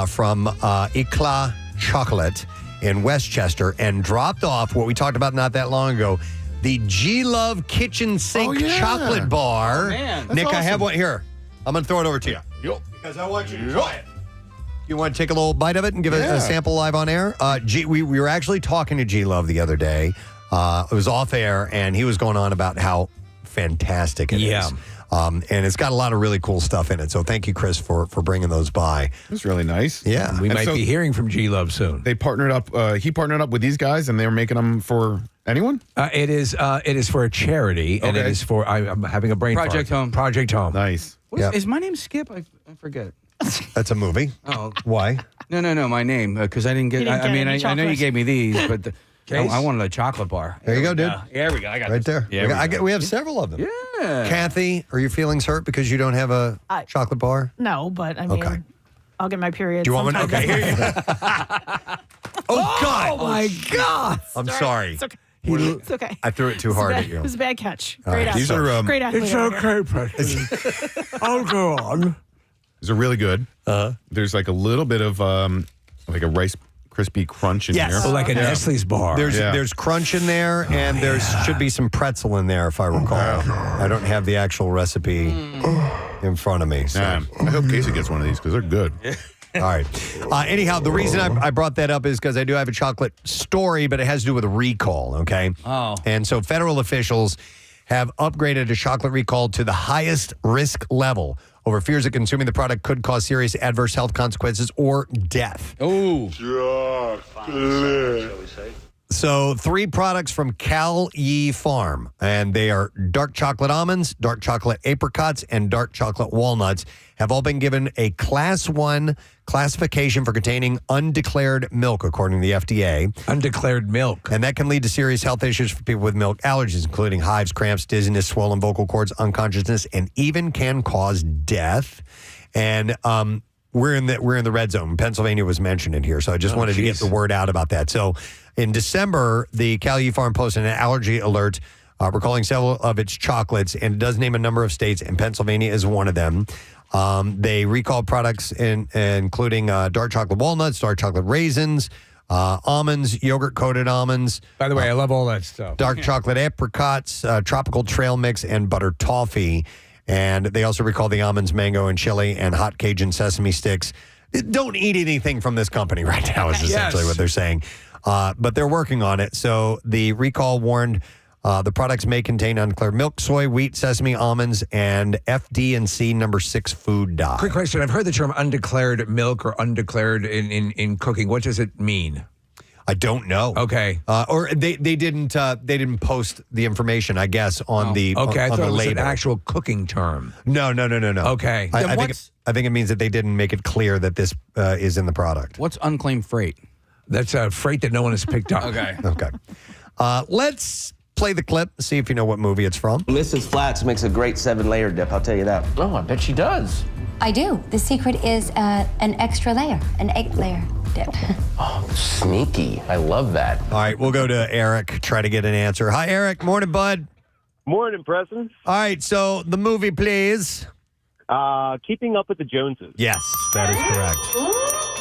A: from Eclat Chocolate in Westchester and dropped off what we talked about not that long ago, the G-Love Kitchen Sink chocolate bar.
B: Oh, man.
A: Nick,
B: That's
A: I have
B: awesome.
A: one here. I'm going to throw it over to you. Because I want you to try it. You want to take a little bite of it and give it a sample live on air? We were actually talking to G-Love the other day. It was off air, and he was going on about how fantastic it is. And it's got a lot of really cool stuff in it. So thank you, Chris, for bringing those by.
E: That's really nice.
A: Yeah.
D: We might be hearing from G-Love soon.
E: They partnered up. He partnered up with these guys, and they're making them for anyone?
D: It is for a charity, and it is for, I'm having a brain
B: Project
D: fart.
B: Home.
D: Project Home.
E: Nice.
B: Is my name Skip? I forget.
A: That's a movie.
B: Oh.
A: Why?
B: No, my name, because I didn't get, I mean, I know you gave me these, but I wanted a chocolate bar.
A: There you go, dude.
B: There we go. I got
A: Right
B: this.
A: there.
B: Yeah,
A: we have several of them.
B: Yeah.
A: Kathy, are your feelings hurt because you don't have a chocolate bar?
C: No, but I mean,
A: Okay.
C: I'll get my period.
A: Do you want one?
C: sometime
A: Okay,
C: this
A: here you
C: month.
A: go. Oh, God.
D: Oh, my God.
A: I'm sorry.
C: It's okay. It's okay.
A: I threw it too hard at you.
C: It was a bad catch.
A: All
C: Great
A: right,
C: athlete.
A: these are,
C: Great athlete.
D: It's
C: over here.
D: okay, Preston. I'll go on.
E: These are really good. There's like a little bit of like a Rice Krispie crunch in here.
D: Oh, like a Nestle's bar.
A: There's crunch in there, and there should be some pretzel in there, if I recall. I don't have the actual recipe in front of me. So.
E: I hope Casey gets one of these because they're good.
A: All right. Anyhow, the reason I brought that up is because I do have a chocolate story, but it has to do with a recall, okay?
B: Oh.
A: And so federal officials have upgraded a chocolate recall to the highest risk level over fears that consuming the product could cause serious adverse health consequences or death.
B: Oh.
A: So 3 products from Cal Yi Farm, and they are dark chocolate almonds, dark chocolate apricots, and dark chocolate walnuts, have all been given a Class 1 classification for containing undeclared milk, according to the FDA.
D: Undeclared milk.
A: And that can lead to serious health issues for people with milk allergies, including hives, cramps, dizziness, swollen vocal cords, unconsciousness, and even can cause death. And we're in the red zone. Pennsylvania was mentioned in here, so I just wanted to get the word out about that. So in December, the Cal Yi Farm posted an allergy alert recalling several of its chocolates, and it does name a number of states, and Pennsylvania is one of them. They recalled products including dark chocolate walnuts, dark chocolate raisins, almonds, yogurt-coated almonds.
D: By the way, I love all that stuff.
A: Dark chocolate apricots, tropical trail mix, and butter toffee. And they also recall the almonds, mango, and chili, and hot Cajun sesame sticks. Don't eat anything from this company right now is essentially what they're saying. But they're working on it. So the recall warned the products may contain undeclared milk, soy, wheat, sesame, almonds, and FD&C number 6 food dye.
D: Quick question. I've heard the term undeclared milk or undeclared in cooking. What does it mean?
A: I don't know.
D: Okay.
A: Or they didn't post the information, I guess, on the
D: okay. I
A: on
D: thought
A: the
D: it was
A: label.
D: an actual cooking term.
A: No.
D: Okay.
A: I think it means that they didn't make it clear that this is in the product.
B: What's unclaimed freight?
D: That's a freight that no one has picked up.
B: Okay.
A: Let's play the clip, see if you know what movie it's from.
T: Mrs. Flats makes a great 7-layer dip, I'll tell you that.
I: Oh, I bet she does.
W: I do. The secret is an extra layer, an 8-layer dip.
T: Oh, sneaky. I love that.
A: All right, we'll go to Eric, try to get an answer. Hi, Eric. Morning, bud.
O: Morning, Preston.
A: All right, so the movie, please.
O: Keeping Up with the Joneses.
A: Yes, that is correct.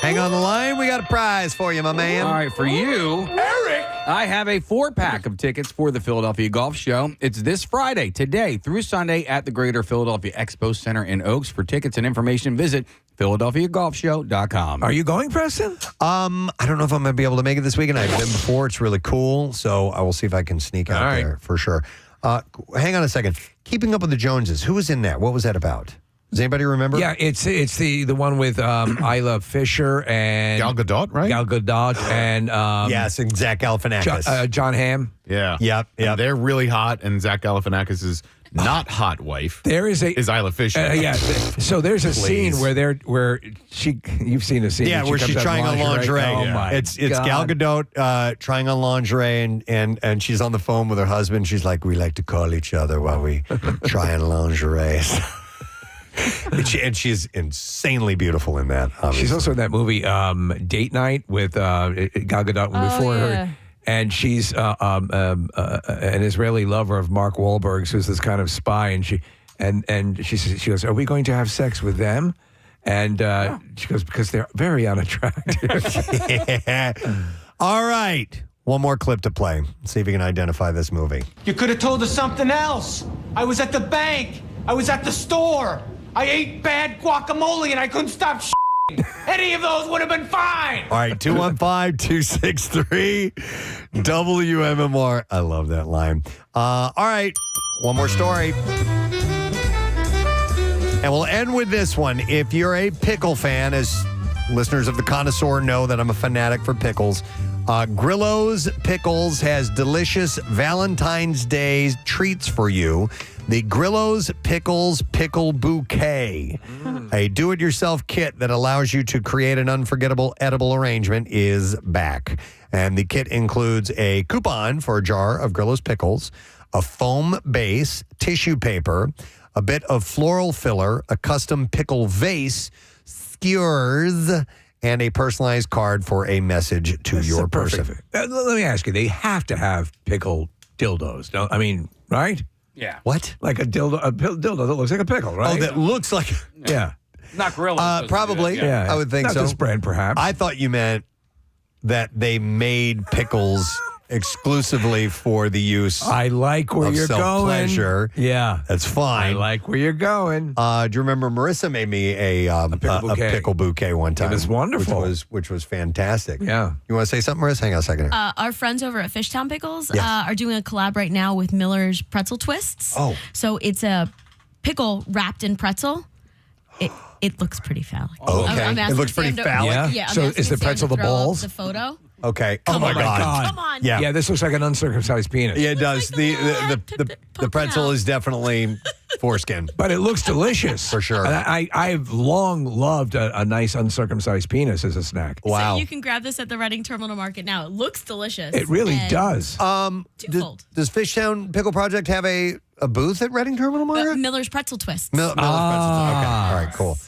A: Hang on the line. We got a prize for you, my man.
B: All right, for you, Eric, I have a 4-pack of tickets for the Philadelphia Golf Show. It's this Friday, today through Sunday at the Greater Philadelphia Expo Center in Oaks. For tickets and information, visit PhiladelphiaGolfShow.com.
D: Are you going, Preston?
A: I don't know if I'm going to be able to make it this weekend. I've been before. It's really cool. So I will see if I can sneak out there for sure. Hang on a second. Keeping Up with the Joneses. Who was in that? What was that about? Does anybody remember?
D: Yeah, it's the one with Isla Fisher and
E: Gal Gadot, right?
D: Gal Gadot and
A: yes, and Zach Galifianakis.
D: John Hamm.
E: Yeah.
A: Yep.
E: And they're really hot, and Zach Galifianakis' not hot wife is Isla Fisher.
D: Yeah. So there's a scene where you've seen the scene.
A: Yeah, where she's trying on lingerie.
D: Oh my
A: It's
D: God.
A: Gal Gadot trying on lingerie, and she's on the phone with her husband. She's like, we like to call each other while we try on lingerie. And she's insanely beautiful in that. Obviously.
D: She's also in that movie Date Night with Gal Gadot before her. And she's an Israeli lover of Mark Wahlberg's, who's this kind of spy. And she goes, "Are we going to have sex with them?" And she goes, "Because they're very unattractive."
A: Yeah. All right. One more clip to play. See if you can identify this movie.
P: You could have told us something else. I was at the bank. I was at the store. I ate bad guacamole and I couldn't stop shitting. Any of those would have been fine.
A: All right, 215-263 WMMR. I love that line. All right, one more story. And we'll end with this one. If you're a pickle fan, as listeners of the Connoisseur know that I'm a fanatic for pickles, Grillo's Pickles has delicious Valentine's Day treats for you. The Grillo's Pickles Pickle Bouquet, a do-it-yourself kit that allows you to create an unforgettable edible arrangement, is back. And the kit includes a coupon for a jar of Grillo's Pickles, a foam base, tissue paper, a bit of floral filler, a custom pickle vase, skewers, and a personalized card for a message to your person.
D: Let me ask you, they have to have pickle dildos, don't? I mean, right?
B: Yeah.
A: What?
D: Like a dildo that looks like a pickle, right?
A: Oh, that looks like...
D: Yeah.
B: Not Gorilla.
A: Probably.
D: Yeah.
A: I would think
D: Not
A: so.
D: this brand, perhaps.
A: I thought you meant that they made pickles exclusively for the use
D: I like where
A: of
D: you're going.
A: self-pleasure.
D: Yeah.
A: That's fine.
D: I like where you're going.
A: Do you remember Marissa made me a pickle bouquet one time?
D: It was wonderful.
A: Which was fantastic.
D: Yeah.
A: You want to say something, Marissa? Hang on a second here.
U: Our friends over at Fishtown Pickles
A: Yes.
U: are doing a collab right now with Miller's Pretzel Twists.
A: Oh.
U: So it's a pickle wrapped in pretzel. It looks pretty phallic.
A: Oh, okay.
U: I'm
A: It
U: asking
A: looks pretty
U: Sam to-
A: phallic?
U: Yeah. I'm
D: So
U: asking
D: is the
U: Sam
D: pretzel
U: to
D: the
U: throw up
D: balls?
U: The photo.
A: Okay.
D: Oh my God.
U: Come on.
A: Yeah.
D: Yeah, this looks like an uncircumcised penis.
A: Yeah, it does. The pretzel is definitely foreskin.
D: But it looks delicious.
A: For sure.
D: And I've long loved a nice uncircumcised penis as a snack.
A: Wow.
U: So you can grab this at the Reading Terminal Market now. It looks delicious.
D: It really
U: And
D: does.
U: Twofold.
A: Does Fishtown Pickle Project have a booth at Reading Terminal Market?
U: Miller's Pretzel Twists.
A: Miller's Pretzels. Okay. All right, cool.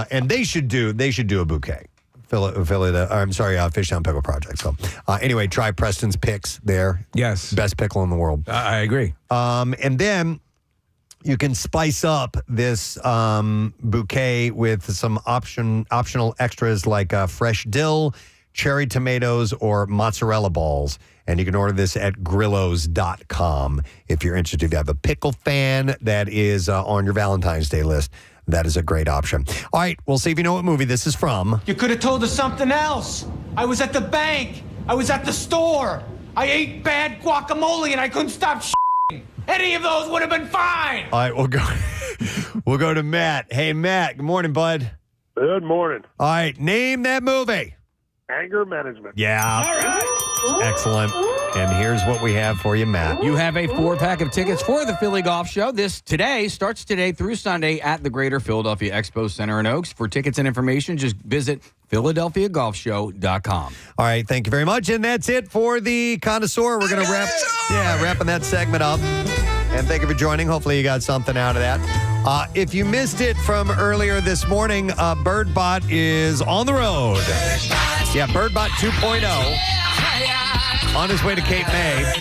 A: And they should do a bouquet. Fishtown Pickle Project. So anyway, try Preston's picks there.
D: Yes.
A: Best pickle in the world.
D: I agree.
A: And then you can spice up this bouquet with some optional extras like fresh dill, cherry tomatoes, or mozzarella balls. And you can order this at grillos.com if you're interested. If you have a pickle fan that is on your Valentine's Day list, that is a great option. All right, we'll see if you know what movie this is from.
P: You could have told us something else. I was at the bank. I was at the store. I ate bad guacamole and I couldn't stop shitting. Any of those would have been fine.
A: All right, we'll go to Matt. Hey, Matt, good morning, bud.
F: Good morning.
A: All right, name that movie.
F: Anger management.
A: Yeah. All right. Excellent. And here's what we have for you, Matt.
B: You have a 4-pack of tickets for the Philly Golf Show. This starts today through Sunday at the Greater Philadelphia Expo Center in Oaks. For tickets and information, just visit PhiladelphiaGolfShow.com.
A: All right, thank you very much. And that's it for the Connoisseur. We're going to wrapping that segment up. And thank you for joining. Hopefully you got something out of that. If you missed it from earlier this morning, Birdbot is on the road. Yeah, Birdbot 2.0 on his way to Cape May.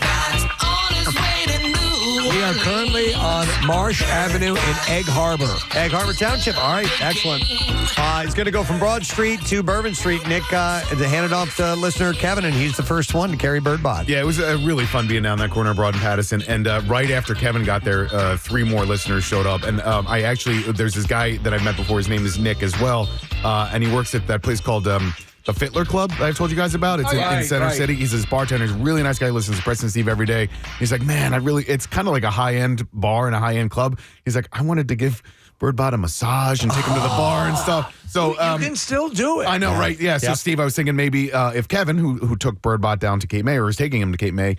D: We are currently on Marsh Avenue in Egg Harbor.
A: Egg Harbor Township. All right, excellent. He's going to go from Broad Street to Bourbon Street. Nick handed off to listener Kevin, and he's the first one to carry Birdbot.
E: Yeah, it was really fun being down that corner of Broad and Patterson. And right after Kevin got there, 3 more listeners showed up. And there's this guy that I've met before. His name is Nick as well. And he works at that place called the Fittler Club that I've told you guys about. It's in Center City. He's this bartender. He's a really nice guy. He listens to Preston and Steve every day. He's like, man, it's kind of like a high-end bar and a high-end club. He's like, I wanted to give Birdbot a massage and take him to the bar and stuff. So
D: you can still do it.
E: I know, right? Yeah. So, Steve, I was thinking maybe if Kevin, who took Birdbot down to Cape May or is taking him to Cape May,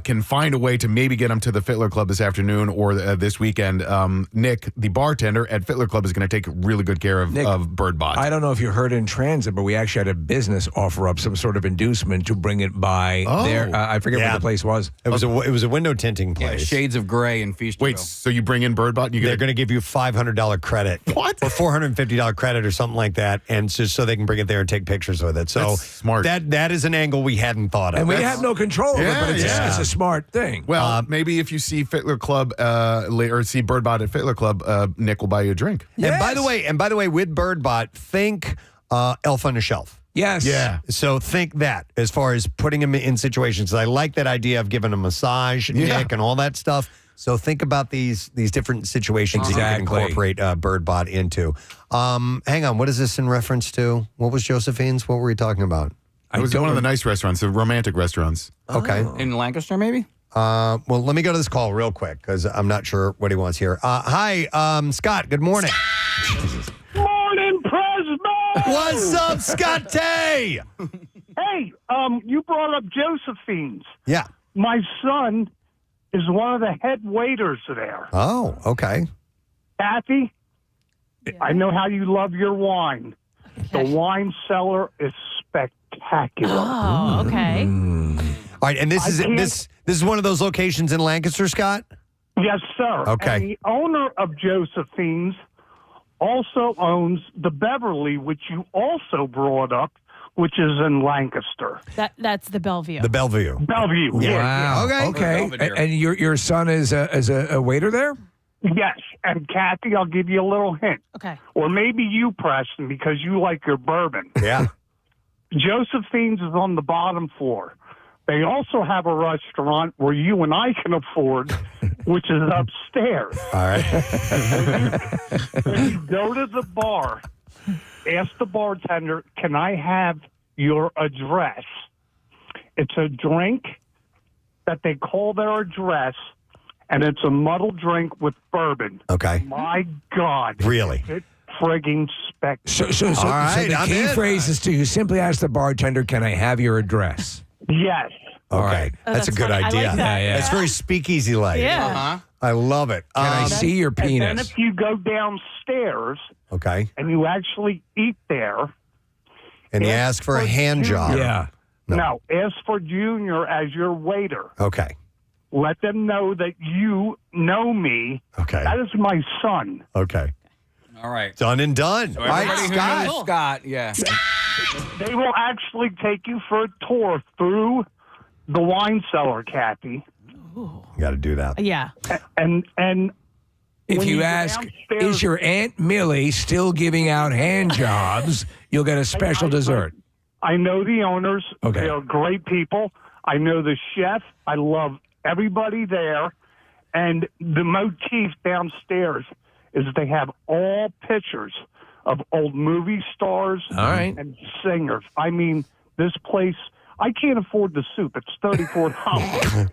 E: can find a way to maybe get him to the Fittler Club this afternoon or this weekend, Nick, the bartender at Fittler Club, is going to take really good care of Birdbot.
D: I don't know if you heard in transit, but we actually had a business offer up some sort of inducement to bring it by there. I forget what the place was.
A: It was a window tinting place.
B: Shades of Gray in Feasterville.
E: Wait, so you bring in Birdbot?
A: They're going to give you $500 credit.
E: What?
A: Or $450 credit or something like that, and just so they can bring it there and take pictures with it. So
E: that's smart.
A: That is an angle we hadn't thought of.
D: And we have no control over it, but it's a smart thing.
E: Well, maybe if you see Fittler Club or see Birdbot at Fittler Club, Nick will buy you a drink.
A: Yes. And by the way, with Birdbot, think Elf on the Shelf.
D: Yes.
E: Yeah.
A: So think that as far as putting him in situations. I like that idea of giving a massage, Nick, and all that stuff. So think about these different situations that you can incorporate Birdbot into. Hang on, what is this in reference to? What was Josephine's? What were we talking about?
E: It was one of the nice restaurants, the romantic restaurants.
A: Okay.
B: In Lancaster, maybe?
A: Well, let me go to this call real quick because I'm not sure what he wants here. Hi, Scott. Good morning.
F: Morning, Preston!
A: What's up, Scott Tay?
F: Hey, you brought up Josephine's.
A: Yeah.
F: My son is one of the head waiters there.
A: Oh, okay.
F: Kathy, I know how you love your wine. The wine cellar is spectacular.
C: Oh, okay.
A: All right, and this is one of those locations in Lancaster, Scott?
F: Yes, sir.
A: Okay.
F: And the owner of Josephine's also owns the Beverly, which you also brought up, which is in Lancaster.
C: That's the Bellevue.
A: The Bellevue.
F: Bellevue.
A: Yeah.
D: Wow. Okay. And your son is a waiter there?
F: Yes. And Kathy, I'll give you a little hint.
C: Okay.
F: Or maybe you, Preston, because you like your bourbon.
A: Yeah.
F: Josephine's is on the bottom floor. They also have a restaurant where you and I can afford, which is upstairs.
A: All right.
F: When you go to the bar, ask the bartender, can I have your address? It's a drink that they call their address, and it's a muddled drink with bourbon.
A: Okay.
F: My God.
A: Really?
F: It's frigging spectacular.
D: So the key phrase is to simply ask the bartender, can I have your address?
F: Yes.
A: Okay.
D: Right.
A: That's a good
C: funny. I
A: idea.
C: like that.
D: Yeah.
A: That's very speakeasy-like.
C: Yeah.
A: I love it.
D: Can I see your
F: And
D: penis?
F: then if you go downstairs
A: Okay.
F: and you actually eat there,
A: And you ask for a hand job.
D: Yeah.
F: no, ask for Junior as your waiter.
A: Okay.
F: Let them know that you know me.
A: Okay.
F: That is my son.
A: Okay.
B: All right.
A: Done and done.
B: So
A: All right,
B: everybody who
A: Scott.
B: knows Scott, yeah.
F: They will actually take you for a tour through the wine cellar, Kathy.
A: You got to do that.
C: Yeah.
F: And
D: If
F: when
D: you
F: go
D: ask,
F: downstairs-
D: is your Aunt Millie still giving out hand jobs, you'll get a special dessert.
F: I know the owners.
D: Okay.
F: They're great people. I know the chef. I love everybody there. And the motif downstairs is they have all pictures of old movie stars and singers. I mean, this place, I can't afford the soup. It's $34.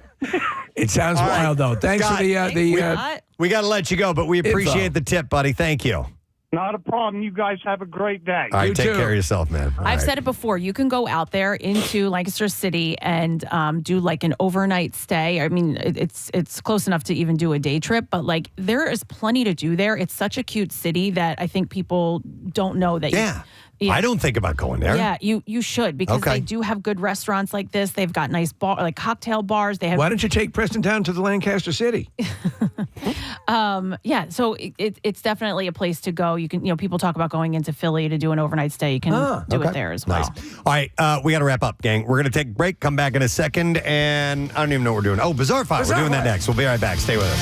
D: It sounds wild, though. Thanks
A: Scott,
D: for the
A: we got to let you go, but we appreciate the tip, buddy. Thank you.
F: Not a problem. You guys have a great day.
A: All right, take care of yourself, man. All
C: I've
A: right.
C: said it before. You can go out there into Lancaster City and do like an overnight stay. I mean, it's close enough to even do a day trip, but like there is plenty to do there. It's such a cute city that I think people don't know that Yeah.
A: I don't think about going there.
C: Yeah, you should because
A: Okay.
C: they do have good restaurants like this. They've got nice cocktail bars. They have.
D: Why don't you take Preston down to the Lancaster City?
C: Yeah, so it's definitely a place to go. You can, people talk about going into Philly to do an overnight stay. You can do it there as well.
A: Nice. All right, we got to wrap up, gang. We're going to take a break, come back in a second, and I don't even know what we're doing. Oh, Bizarre File. We're doing that next. We'll be right back. Stay with us.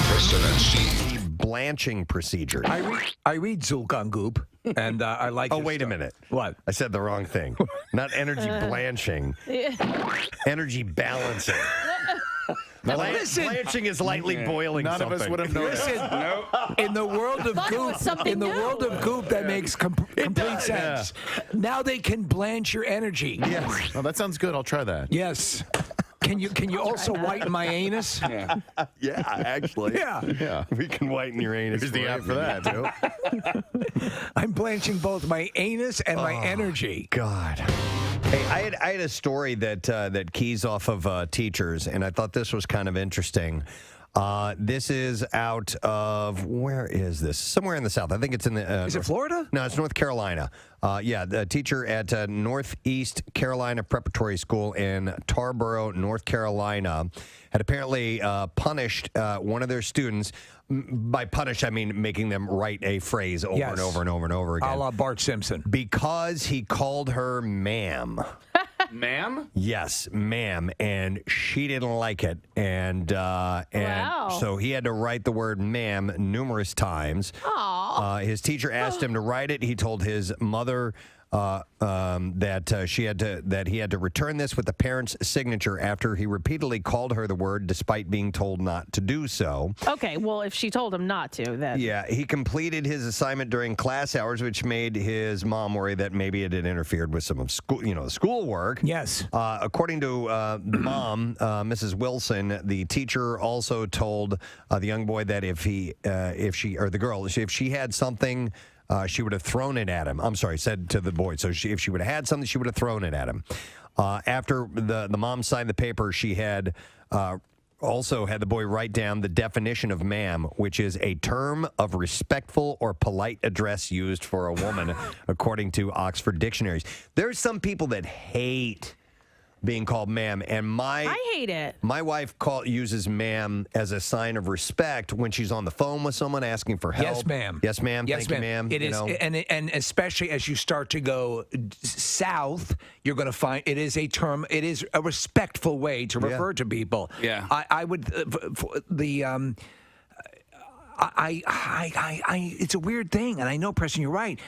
K: Preston and Steve.
A: Blanching procedure.
D: I read Zulkan Goop, and I like.
A: Oh, wait a minute.
D: What?
A: I said the wrong thing. Not energy blanching. Energy balancing. Blanching is lightly boiling
E: None
A: something.
E: of us would have noticed.
D: In the world of goop, that makes complete sense. Now they can blanch your energy.
E: Yes. Oh, that sounds good. I'll try that.
D: Yes. Can you also whiten my anus?
A: Yeah, actually.
D: Yeah.
A: We can whiten your anus.
E: Here's the app for that, too.
D: I'm blanching both my anus and my energy.
A: God. Hey, I had a story that keys off of teachers, and I thought this was kind of interesting. This is out of, where is this? Somewhere in the South. I think it's in the...
D: is it Florida?
A: No, it's North Carolina. The teacher at Northeast Carolina Preparatory School in Tarboro, North Carolina, had apparently punished one of their students. By punish, I mean making them write a phrase over and over and over and over again.
D: A la Bart Simpson.
A: Because he called her ma'am.
B: Ma'am?
A: Yes, ma'am, and she didn't like it, and so he had to write the word ma'am numerous times. His teacher asked him to write it. He told his mother that he had to return this with the parent's signature after he repeatedly called her the word despite being told not to do so.
C: Okay, well, if she told him not to, then...
A: Yeah, he completed his assignment during class hours, which made his mom worry that maybe it had interfered with some of schoolwork.
D: Yes.
A: According to the mom, Mrs. Wilson, the teacher also told the young boy that if she had something... she would have thrown it at him. I'm sorry, said to the boy. So if she would have had something, she would have thrown it at him. After the mom signed the paper, she had also had the boy write down the definition of ma'am, which is a term of respectful or polite address used for a woman, according to Oxford dictionaries. There's some people that hate being called ma'am, and
C: I hate it.
A: My wife uses ma'am as a sign of respect when she's on the phone with someone asking for help.
D: Yes, ma'am.
A: Yes, ma'am.
D: Yes,
A: Thank you, ma'am.
D: It is, and especially as you start to go south, you're going to find it is a term. It is a respectful way to refer to people.
B: Yeah.
D: I would it's a weird thing, and I know, Preston, you're right.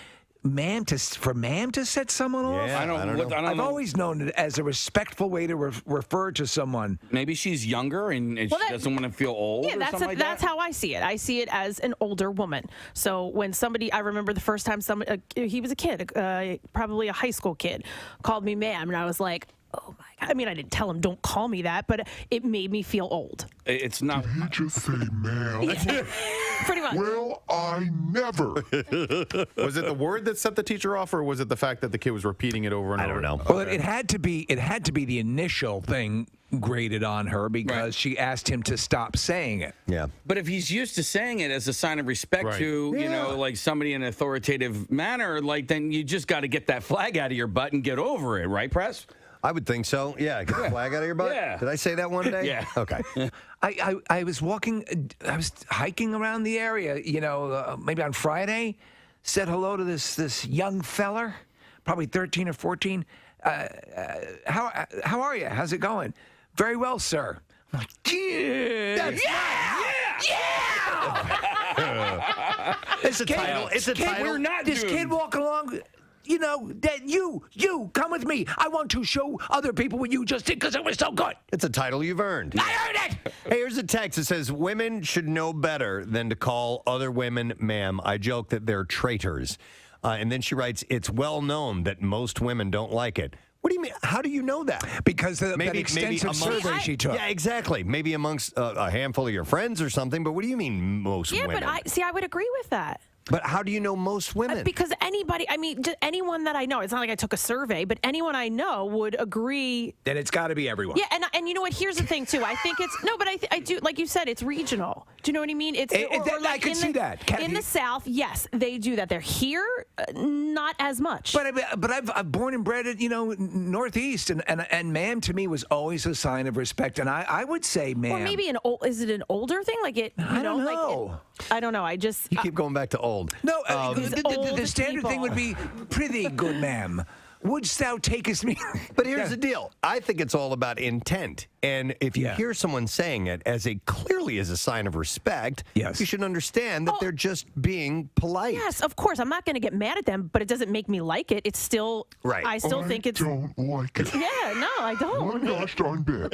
D: Ma'am to set someone off?
A: Yeah, I don't know.
D: I've always known it as a respectful way to refer to someone.
B: Maybe she's younger and she doesn't want to feel old.
C: Yeah,
B: or something like
C: that's how I see it. I see it as an older woman. So when I remember the first time he was a kid, probably a high school kid, called me ma'am, and I was like, oh my God. I mean, I didn't tell him don't call me that, but it made me feel old.
B: It's not.
K: Did he just say ma'am?
C: Yeah, pretty much.
K: Well, I never.
E: Was it the word that set the teacher off, or was it the fact that the kid was repeating it over and over?
A: I don't know.
D: Well, it had to be the initial thing graded on her because she asked him to stop saying it.
A: Yeah.
B: But if he's used to saying it as a sign of respect to, like somebody in an authoritative manner, like then you just got to get that flag out of your butt and get over it, right, Press?
A: I would think so. Yeah, get the flag out of your butt.
B: Yeah.
A: Did I say that one day?
B: Yeah.
A: Okay.
D: I was hiking around the area, maybe on Friday, said hello to this young feller, probably 13 or 14. How are you? How's it going? Very well, sir. I'm like, yeah.
A: It's a title. It's a title.
B: We're not
D: This kid walking along, that you come with me. I want to show other people what you just did because it was so good.
A: It's a title you've earned.
D: I earned it.
A: Hey, here's a text that says, women should know better than to call other women ma'am. I joke that they're traitors. And then she writes, it's well known that most women don't like it. What do you mean? How do you know that?
D: Because that extensive survey she took.
A: Yeah, exactly. Maybe amongst a handful of your friends or something. But what do you mean most women?
C: Yeah, but I would agree with that.
A: But how do you know most women?
G: Because anybody, I mean, just anyone that I know, it's not like I took a survey, but anyone I know would agree.
D: Then it's got to be everyone.
G: Yeah, and you know what? Here's the thing, too. I think it's, no, but I do, like you said, it's regional. Do you know what I mean? It's
D: I can see that.
G: In the South, yes, they do that. They're here, not as much.
D: But I've born and bred at, Northeast, and ma'am to me was always a sign of respect. And I would say, ma'am.
G: Or maybe is it an older thing? Like it,
D: I don't know.
G: I don't know.
A: You keep going back to old.
D: No, the standard thing would be, prithee, good ma'am, wouldst thou takest me?
A: But here's the deal. I think it's all about intent. And if you hear someone saying it clearly as a sign of respect, you should understand that they're just being polite.
G: Yes, of course. I'm not going to get mad at them, but it doesn't make me like it. It's still,
A: right.
G: I still think it's.
K: I don't like it.
G: Yeah, no, I don't.
K: One gosh darn bit.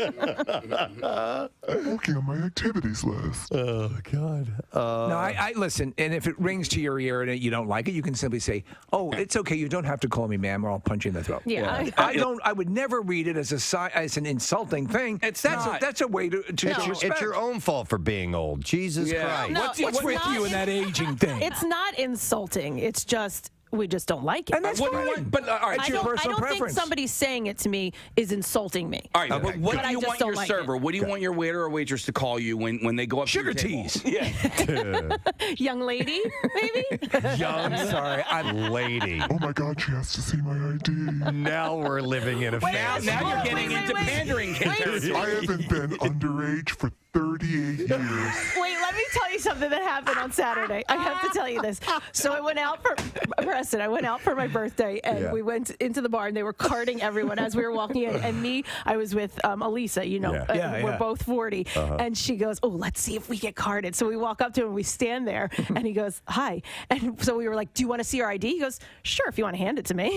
K: I'm looking at my activities list.
A: Oh, God.
D: No, I listen, and if it rings to your ear and you don't like it, you can simply say, "Oh, it's okay. You don't have to call me ma'am, or I'll punch you in the throat."
G: Yeah.
D: I would never read it as an insulting thing. That's a way to respect.
A: It's your own fault for being old. Jesus Christ.
G: No,
D: What's with you and that aging thing?
G: It's not insulting. It's just we just don't like it.
D: And that's fine. But all right, it's your personal preference.
G: I don't think somebody saying it to me is insulting me.
B: All right, but what do you want your server? What do you want your waiter or waitress to call you when they go up
D: Sugar
B: to your
D: teas.
B: Yeah.
G: Young lady, maybe?
A: I'm lady.
K: Oh my God, she has to see my ID.
A: Now we're living in a fantasy.
B: Now you're getting into pandering territory.
K: I haven't been underage for 38 years.
G: Wait, let me tell you something that happened on Saturday. I have to tell you this. So I went out for Preston. I went out for my birthday, and we went into the bar, and they were carding everyone as we were walking in. And I was with Elisa. We're both 40, and she goes, "Oh, let's see if we get carded." So we walk up to him, we stand there, and he goes, "Hi." And so we were like, "Do you want to see our ID?" He goes, "Sure, if you want to hand it to me."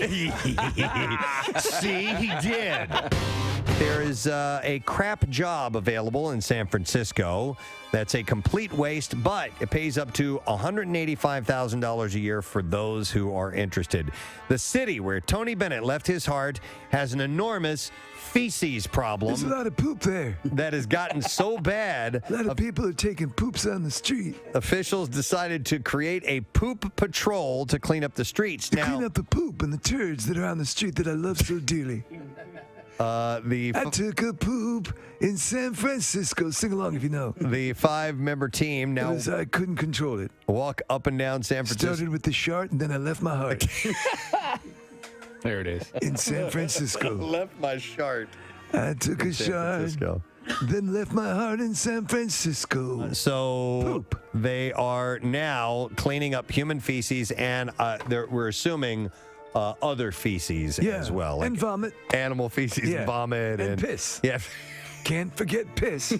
A: See, he did. There is a crap job available in San Francisco that's a complete waste, but it pays up to $185,000 a year for those who are interested. The city where Tony Bennett left his heart has an enormous feces problem.
L: There's a lot of poop there.
A: That has gotten so bad.
L: A lot of people are taking poops on the street.
A: Officials decided to create a poop patrol to clean up the streets.
L: Clean up the poop and the turds that are on the street that I love so dearly. I took a poop in San Francisco. Sing along if you know.
A: The 5-member team now.
L: I couldn't control it.
A: Walk up and down San Francisco.
L: Started with the shart and then I left my heart.
B: There it is.
L: In San Francisco.
A: Left my shart.
L: I took a shart. Then left my heart in San Francisco.
A: So they are now cleaning up human feces, and we're assuming other feces as well.
L: And vomit.
A: Animal feces, vomit.
L: And piss.
A: Yeah.
L: Can't forget piss.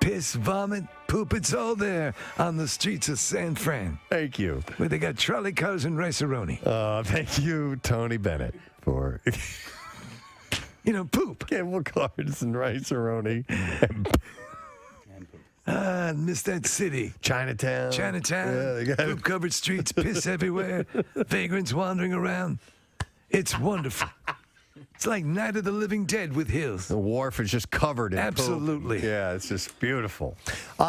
L: Piss, vomit, poop, it's all there on the streets of San Fran.
A: Thank you.
L: Where they got trolley cars and rice-a-roni.
A: Thank you, Tony Bennett, for...
L: poop.
A: Cable cars and rice-a-roni.
L: I miss that city.
A: Chinatown.
L: Poop-covered streets, piss everywhere, vagrants wandering around. It's wonderful. It's like Night of the Living Dead with hills.
A: The wharf is just covered in
L: Absolutely.
A: poop. Yeah, it's just beautiful.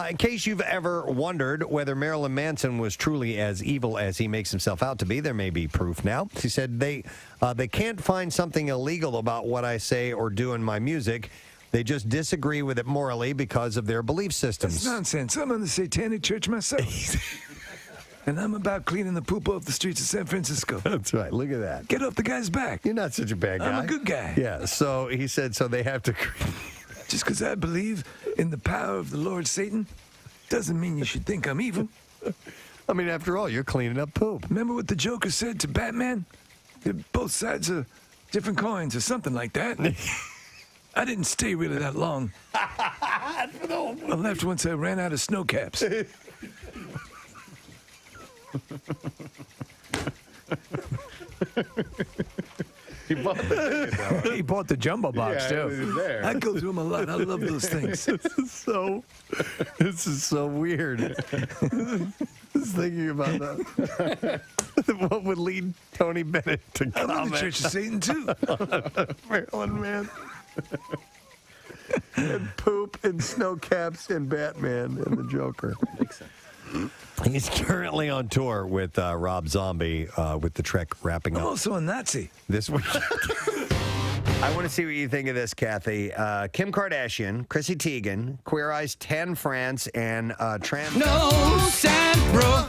A: In case you've ever wondered whether Marilyn Manson was truly as evil as he makes himself out to be, there may be proof now. He said they can't find something illegal about what I say or do in my music. They just disagree with it morally because of their belief systems.
L: That's nonsense. I'm in the Satanic Church myself. And I'm about cleaning the poop off the streets of San Francisco.
A: That's right. Look at that.
L: Get off the guy's back.
A: You're not such a bad guy.
L: I'm a good guy.
A: Yeah. So he said, so they have to.
L: Just because I believe in the power of the Lord Satan doesn't mean you should think I'm evil.
A: I mean, after all, you're cleaning up poop.
L: Remember what the Joker said to Batman? They're both sides of different coins or something like that. I didn't stay really that long. I left once I ran out of snow caps.
E: He bought the ticket, though.
D: He bought the jumbo box,
E: Yeah,
D: too.
E: it was there.
L: I go through them a lot. I love those things.
A: This is so weird. Just thinking about that. What would lead Tony Bennett to
L: I'm
A: comment
L: in the Church of Satan, too.
A: Marilyn Man? And poop and snow caps and Batman and the Joker.
E: Makes sense.
A: He's currently on tour with Rob Zombie with the Trek wrapping
L: I'm
A: up
L: also a Nazi.
A: this week. I want to see what you think of this, Kathy. Kim Kardashian, Chrissy Teigen, Queer Eyes 10 France, and trans.
B: No sad bro.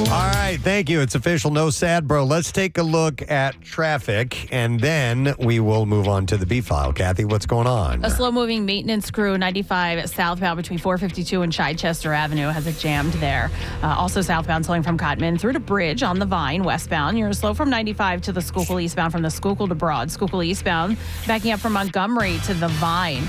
A: All right, thank you. It's official. No sad, bro. Let's take a look at traffic, and then we will move on to the B file. Kathy, what's going on?
C: A slow-moving maintenance crew, 95 southbound between 452 and Chichester Avenue, has it jammed there. Also southbound, slowing from Cotman through to Bridge on the Vine, westbound. You're slow from 95 to the Schuylkill eastbound, from the Schuylkill to Broad. Schuylkill eastbound, backing up from Montgomery to the Vine.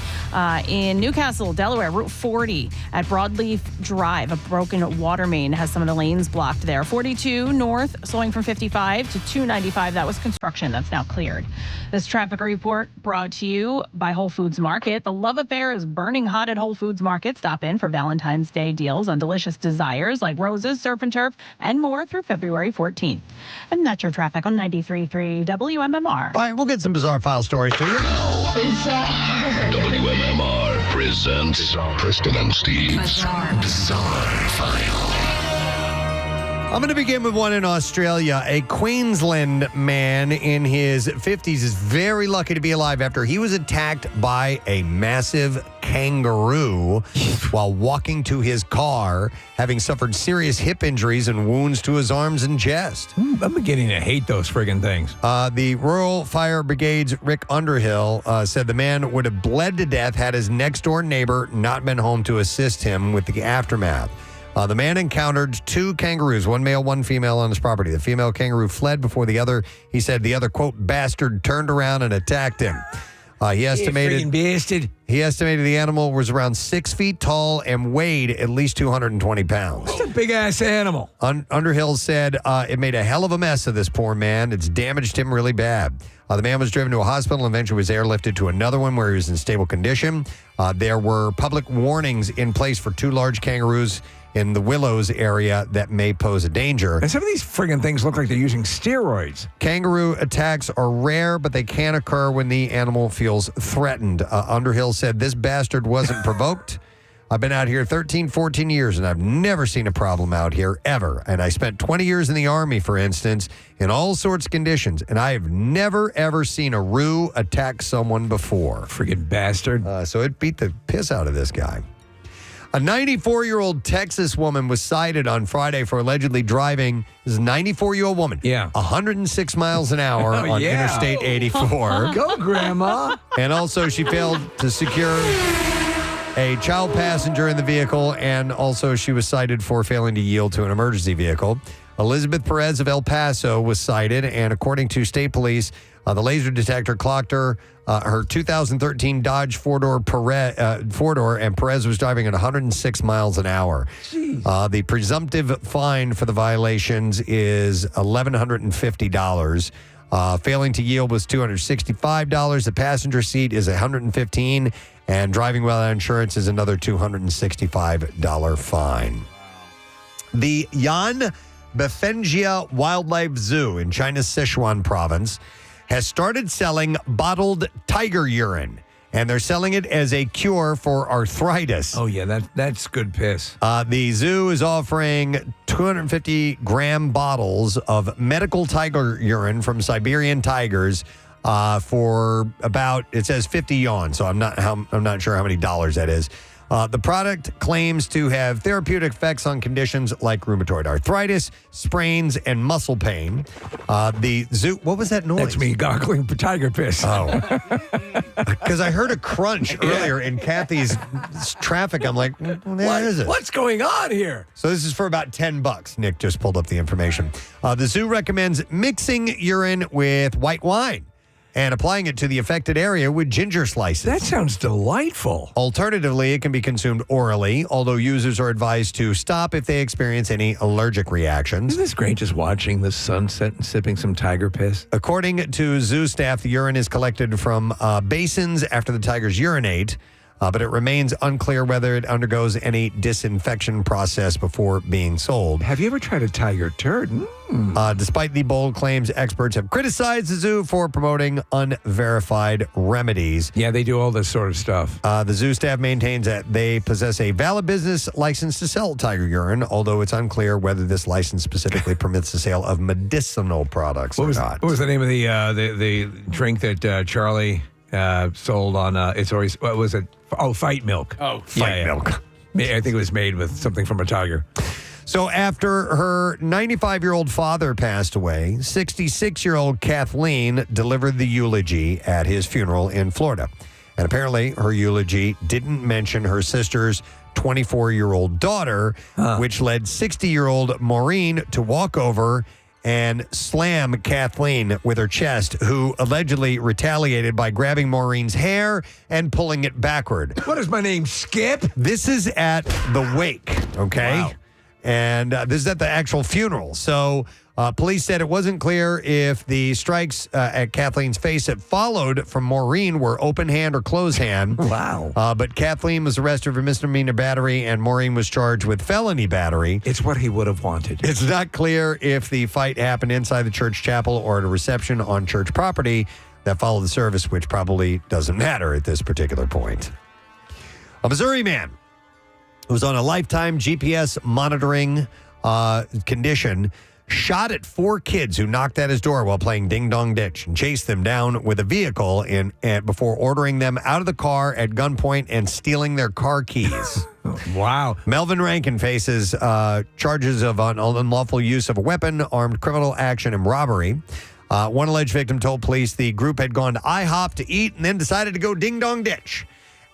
C: In Newcastle, Delaware, Route 40 at Broadleaf Drive, a broken water main has some of the lanes blocked there. 42 north, slowing from 55 to 295. That was construction. That's now cleared. This traffic report brought to you by Whole Foods Market. The love affair is burning hot at Whole Foods Market. Stop in for Valentine's Day deals on delicious desires like roses, surf and turf, and more through February 14th. And that's your traffic on 93.3 WMMR.
A: All right, we'll get some bizarre file stories to you.
K: WMMR presents Preston and Steve's Bizarre File.
A: I'm going to begin with one in Australia. A Queensland man in his 50s is very lucky to be alive after he was attacked by a massive kangaroo while walking to his car, having suffered serious hip injuries and wounds to his arms and chest.
D: I'm beginning to hate those friggin' things.
A: The Rural Fire Brigade's Rick Underhill said the man would have bled to death had his next-door neighbor not been home to assist him with the aftermath. The man encountered two kangaroos, one male, one female, on his property. The female kangaroo fled before the other, he said, the other, quote, bastard turned around and attacked him. He estimated the animal was around 6 feet tall and weighed at least 220 pounds.
D: That's a big-ass animal.
A: Underhill said it made a hell of a mess of this poor man. It's damaged him really bad. The man was driven to a hospital and eventually was airlifted to another one where he was in stable condition. There were public warnings in place for two large kangaroos in the Willows area that may pose a danger.
D: And some of these friggin' things look like they're using steroids.
A: Kangaroo attacks are rare, but they can occur when the animal feels threatened. Underhill said, this bastard wasn't provoked. I've been out here 13, 14 years, and I've never seen a problem out here, ever. And I spent 20 years in the Army, for instance, in all sorts of conditions, and I have never, ever seen a roo attack someone before.
D: Friggin' bastard.
A: So it beat the piss out of this guy. A 94-year-old Texas woman was cited on Friday for allegedly driving, this is a 94-year-old woman, 106 miles an hour on Interstate 84.
D: Go, Grandma.
A: And also she failed to secure a child passenger in the vehicle, and also she was cited for failing to yield to an emergency vehicle. Elizabeth Perez of El Paso was cited, and according to state police, the laser detector clocked her 2013 Dodge four-door, and Perez was driving at 106 miles an hour. The presumptive fine for the violations is $1,150. Failing to yield was $265. The passenger seat is $115, and driving without insurance is another $265 fine. The Yan Befengia Wildlife Zoo in China's Sichuan province has started selling bottled tiger urine, and they're selling it as a cure for arthritis.
D: Oh, yeah, that's good piss.
A: The zoo is offering 250-gram bottles of medical tiger urine from Siberian tigers for about, it says 50 yuan, so I'm not sure how many dollars that is. The product claims to have therapeutic effects on conditions like rheumatoid arthritis, sprains, and muscle pain. The zoo, what was that noise?
D: That's me goggling for tiger piss.
A: Oh. Because I heard a crunch earlier in Kathy's traffic. I'm like, what is it?
D: What's going on here?
A: So this is for about $10. Nick just pulled up the information. The zoo recommends mixing urine with white wine and applying it to the affected area with ginger slices.
D: That sounds delightful.
A: Alternatively, it can be consumed orally, although users are advised to stop if they experience any allergic reactions.
D: Isn't this great, just watching the sunset and sipping some tiger piss?
A: According to zoo staff, the urine is collected from basins after the tigers urinate. but it remains unclear whether it undergoes any disinfection process before being sold.
D: Have you ever tried a tiger turd?
A: Despite the bold claims, experts have criticized the zoo for promoting unverified remedies.
D: Yeah, they do all this sort of stuff.
A: The zoo staff maintains that they possess a valid business license to sell tiger urine, although it's unclear whether this license specifically permits the sale of medicinal products or not.
D: What was the name of the drink that Charlie sold on? It's always what was it? Oh, Fight Milk.
B: Oh,
A: Fight Milk.
D: I think it was made with something from a tiger.
A: So after her 95-year-old father passed away, 66-year-old Kathleen delivered the eulogy at his funeral in Florida. And apparently her eulogy didn't mention her sister's 24-year-old daughter, which led 60-year-old Maureen to walk over and slam Kathleen with her chest, who allegedly retaliated by grabbing Maureen's hair and pulling it backward.
D: What is my name, Skip?
A: This is at the wake, okay?
D: Wow.
A: And this is at the actual funeral. So police said it wasn't clear if the strikes at Kathleen's face that followed from Maureen were open hand or closed hand.
D: Wow.
A: But Kathleen was arrested for misdemeanor battery and Maureen was charged with felony battery.
D: It's what he would have wanted.
A: It's not clear if the fight happened inside the church chapel or at a reception on church property that followed the service, which probably doesn't matter at this particular point. A Missouri man who was on a lifetime GPS monitoring condition shot at 4 kids who knocked at his door while playing Ding Dong Ditch and chased them down with a vehicle before ordering them out of the car at gunpoint and stealing their car keys.
D: Wow.
A: Melvin Rankin faces charges of unlawful use of a weapon, armed criminal action, and robbery. One alleged victim told police the group had gone to IHOP to eat and then decided to go Ding Dong Ditch.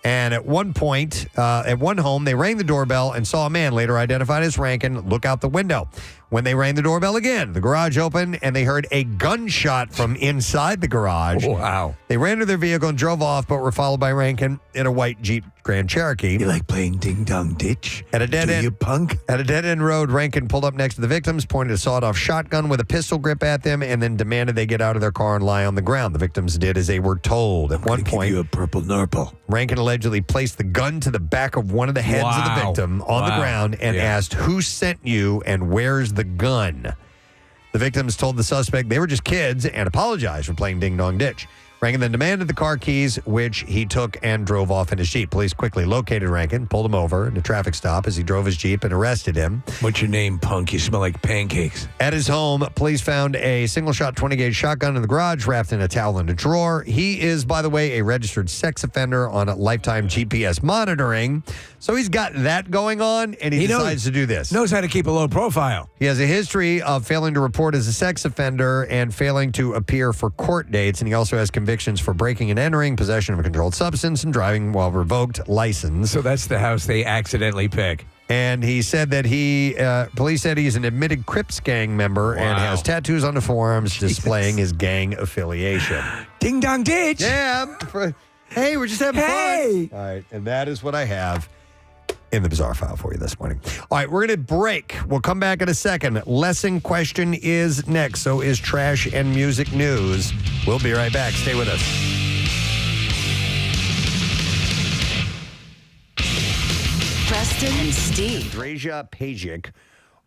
A: And at one point, at one home, they rang the doorbell and saw a man, later identified as Rankin, look out the window. When they rang the doorbell again, the garage opened and they heard a gunshot from inside the garage.
D: Wow.
A: They ran to their vehicle and drove off, but were followed by Rankin in a white Jeep Grand Cherokee.
D: You like playing Ding Dong Ditch?
A: At a dead end,
D: you punk?
A: At a dead-end road, Rankin pulled up next to the victims, pointed a sawed-off shotgun with a pistol grip at them, and then demanded they get out of their car and lie on the ground. The victims did as they were told. At one point,
D: give you a purple nurple.
A: Rankin allegedly placed the gun to the back of one of the heads of the victim on the ground and asked, "Who sent you and where's the gun?" The victims told the suspect they were just kids and apologized for playing Ding Dong Ditch. Rankin then demanded the car keys, which he took and drove off in his Jeep. Police quickly located Rankin, pulled him over in a traffic stop as he drove his Jeep and arrested him.
D: What's your name, punk? You smell like pancakes.
A: At his home, police found a single-shot 20-gauge shotgun in the garage, wrapped in a towel in a drawer. He is, by the way, a registered sex offender on a lifetime GPS monitoring. So he's got that going on, and he decides to do this.
D: Knows how to keep a low profile.
A: He has a history of failing to report as a sex offender and failing to appear for court dates, and he also has convictions for breaking and entering, possession of a controlled substance, and driving while revoked license.
D: So that's the house they accidentally pick.
A: And he said that police said he's an admitted Crips gang member and has tattoos on the forearms displaying his gang affiliation.
D: Ding Dong Ditch!
A: Yeah. Hey, we're just having fun. All right, and that is what I have in the bizarre file for you this morning. All right, we're going to break. We'll come back in a second. Lesson question is next. So is trash and music news. We'll be right back. Stay with us.
J: Preston and Steve.
A: Drasia Pajic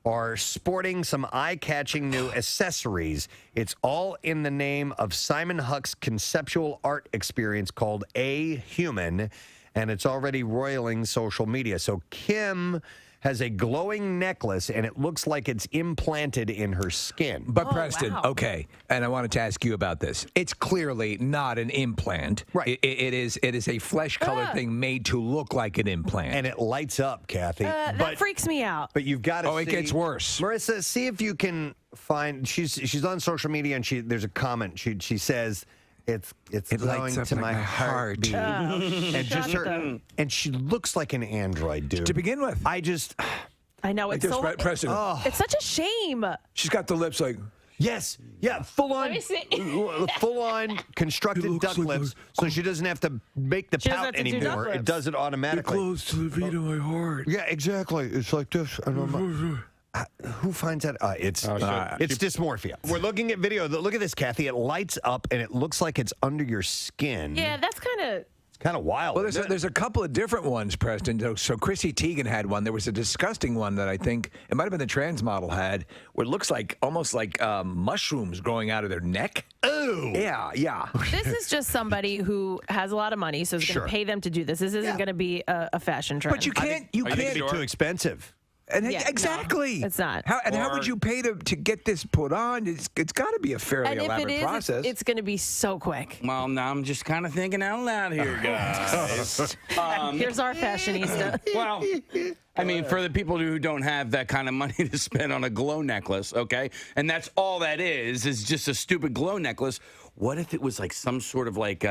A: are sporting some eye-catching new accessories. It's all in the name of Simon Huck's conceptual art experience called A Human, and it's already roiling social media. So Kim has a glowing necklace, and it looks like it's implanted in her skin.
D: But Preston, okay, and I wanted to ask you about this. It's clearly not an implant.
A: Right.
D: It is a flesh-colored thing made to look like an implant.
A: And it lights up, Kathy.
G: That freaks me out.
A: But you've got to see.
D: It gets worse.
A: Marissa, see if you can find, she's on social media, and there's a comment. She says, It's going to my heartbeat. And just her, and she looks like an android, dude.
D: To begin with.
G: I know, it's so
D: Preston.
G: It's such a shame.
D: She's got the lips like
A: full on
G: Let me see.
A: full on constructed duck lips, so she doesn't have to make the
G: She doesn't
A: pout
G: have to do duck
A: anymore. It
G: lips.
A: does it automatically.
K: You're close to the beat of my heart.
A: Yeah, exactly. It's like this. And I'm who finds that? It's dysmorphia. We're looking at video. Look at this, Kathy. It lights up, and it looks like it's under your skin.
G: Yeah, that's kind of
A: Kind of wild.
D: Well, there's a couple of different ones, Preston. So Chrissy Teigen had one. There was a disgusting one that I think it might have been the trans model had, where it looks like almost like mushrooms growing out of their neck.
A: Oh,
D: yeah.
G: This is just somebody who has a lot of money, so is going to pay them to do this. This isn't going to be a fashion trend.
D: But you can't. You
A: I think
D: can't.
A: it'd be too expensive.
D: And
G: Yeah,
D: exactly.
G: no, it's not.
D: How would you pay to get this put on? It's got to be a fairly
G: And if
D: elaborate
G: it is,
D: process.
G: it's going to be so quick.
B: Well, now I'm just kind of thinking out loud here, guys.
G: Here's our fashionista.
B: Well, I mean, for the people who don't have that kind of money to spend on a glow necklace, okay, and that's all that is just a stupid glow necklace. What if it was like some sort of like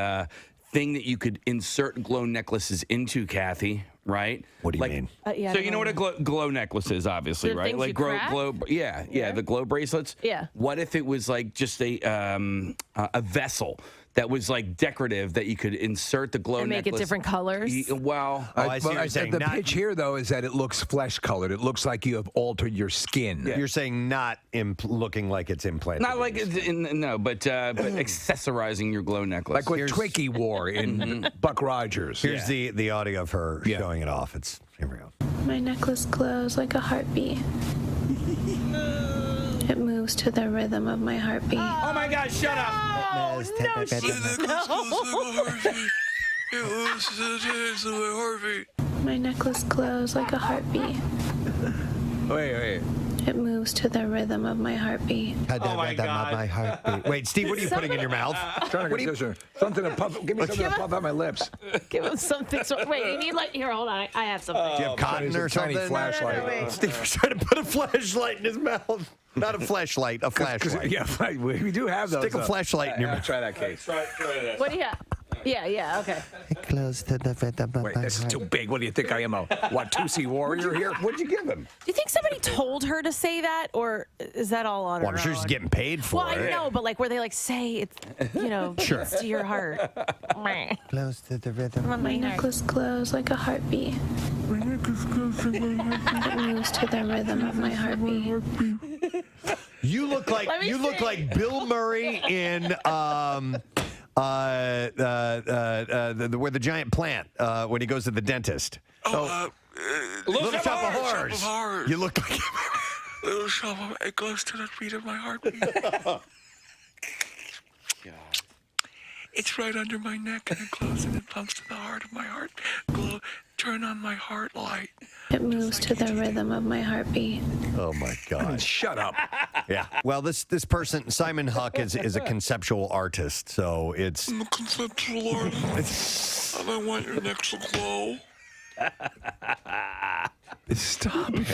B: thing that you could insert glow necklaces into, Kathy? Right?
A: What do you mean?
G: Yeah,
B: So you know what a glow necklace is, obviously,
G: The
B: right?
G: things
B: Like
G: you
B: glow,
G: crack?
B: yeah, the glow bracelets.
G: Yeah.
B: What if it was like just a vessel that was like decorative that you could insert the glow
G: And make
B: necklace?
G: it different colors?
B: Well,
A: I see what you're saying.
D: The
A: Not-
D: pitch here, though, is that it looks flesh colored. It looks like you have altered your skin.
A: You're saying not looking like it's implanted.
B: not like no, but accessorizing your glow necklace.
D: Like what Twinkie wore in Buck Rogers.
A: Here's the audio of her showing it off. Here we go.
H: My necklace glows like a heartbeat. It moves to the rhythm of my heartbeat.
B: Oh my God! Shut up!
G: Oh, no,
H: My necklace glows like a heartbeat.
D: Wait.
H: It moves to the rhythm of my heartbeat.
A: Oh my God. Wait, Steve, what are you putting in your mouth?
D: Something to puff. Give me something to puff out my lips.
G: Give him something. Wait, you need like here. Hold on, I have something.
A: Do you have cotton or
D: tiny
A: something?
D: flashlight.
G: wait.
A: Steve was trying to put a flashlight in his mouth. Not a flashlight, a flashlight.
D: Yeah, we do have those.
A: Stick a flashlight in your mouth.
D: Try that case.
B: Try that.
G: What do you have? Yeah, okay.
A: Close to the rhythm of
D: Wait,
A: my
D: this is
A: heart.
D: too big. What do you think I am, a Watusi warrior here? What'd you give him?
G: Do you think somebody told her to say that, or is that all on
A: Well,
G: her
A: I'm sure
G: own?
A: she's getting paid for
G: Well,
A: it.
G: I know, but like where they like say it's,
A: Sure.
G: it's to your heart.
A: Close to the rhythm.
H: My necklace glows like a heartbeat. It moves to the rhythm of my heartbeat.
A: You look like
G: Let me see.
A: like Bill Murray in where the giant plant when he goes to the dentist.
B: Little
A: Shop of Horrors. You look like
K: Little Shop of It goes to the beat of my heartbeat. It's right under my neck and it glows and it pumps to the heart of my heart. Glow, turn on my heart light.
H: It moves to the rhythm of my heartbeat.
A: Oh my God!
D: Shut up.
A: Yeah. Well, this person Simon Huck is a conceptual artist, so it's.
K: I'm a conceptual artist. And I want your neck to glow.
D: Stop it.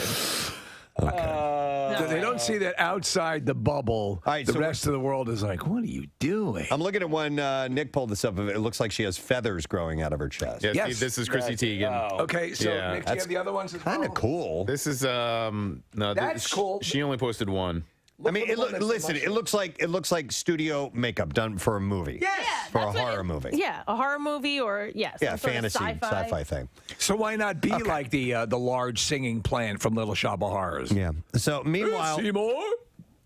D: So they don't see that outside the bubble.
A: All right,
D: the
A: so
D: rest of the world is like, what are you doing?
A: I'm looking at one. Nick pulled this up. It looks like she has feathers growing out of her chest.
E: Yeah,
D: Yes.
E: Steve, this is Chrissy Teigen.
D: Okay, so
E: Yeah.
D: Nick, do you have the other ones as well?
A: Kind of cool.
E: This is no.
D: That's cool.
E: She only posted one.
A: I mean, listen. It looks like studio makeup done for a movie.
G: Yes.
A: For a horror movie.
G: Yeah, a horror movie or
A: Yeah,
G: some sort of
A: fantasy, sci-fi thing.
D: So why not be like the large singing plant from Little Shop of Horrors?
A: Yeah. So meanwhile,
D: Seymour?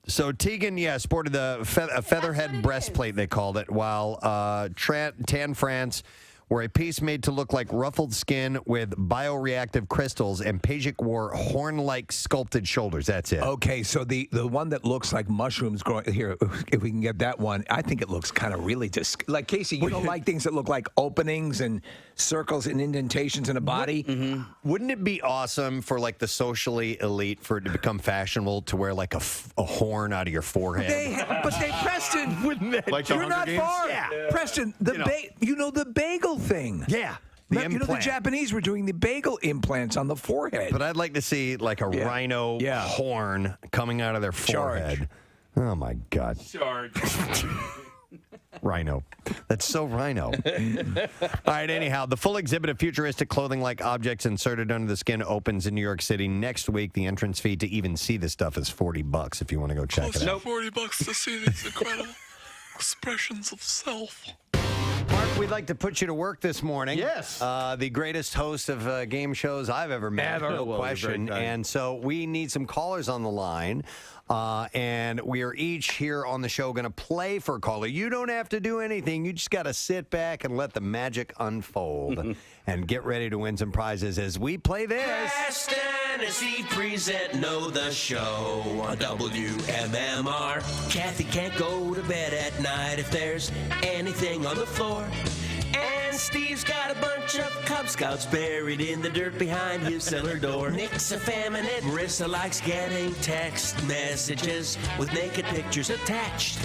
A: so Teigen, sported a featherhead breastplate, they called it, while Tan France wore a piece made to look like ruffled skin with bioreactive crystals, and Pajik wore horn-like sculpted shoulders. That's it.
D: Okay, so the one that looks like mushrooms growing here, if we can get that one, I think it looks kind of really like Casey. You don't like things that look like openings and circles and indentations in a body.
A: Wouldn't it be awesome for like the socially elite for it to become fashionable to wear like a horn out of your forehead?
D: Preston,
A: Wouldn't it?
E: Like the
D: you're
E: Hunger
D: not
E: Games?
D: far.
A: Yeah.
D: Preston, the bagel thing.
A: Yeah.
D: The
A: implant.
D: Japanese were doing the bagel implants on the forehead.
A: But I'd like to see like a rhino horn coming out of their forehead. Oh my God.
B: Charge.
A: Rhino. That's so rhino. All right, anyhow, the full exhibit of futuristic clothing-like objects inserted under the skin opens in New York City next week. The entrance fee to even see this stuff is $40 if you want to go check it out.
K: $40 to see these incredible expressions of self.
A: Mark, we'd like to put you to work this morning.
I: Yes.
A: The greatest host of game shows I've ever met.
I: Ever.
A: No
I: Well, you're
A: question.
I: very kind.
A: And so we need some callers on the line. And we are each here on the show going to play for a caller. You don't have to do anything. You just got to sit back and let the magic unfold and get ready to win some prizes as we play this.
M: Preston and Steve present Know the Show on WMMR. Kathy can't go to bed at night if there's anything on the floor. And Steve's got a bunch of Cub Scouts buried in the dirt behind his cellar door. Nick's effeminate. Marissa likes getting text messages with naked pictures attached.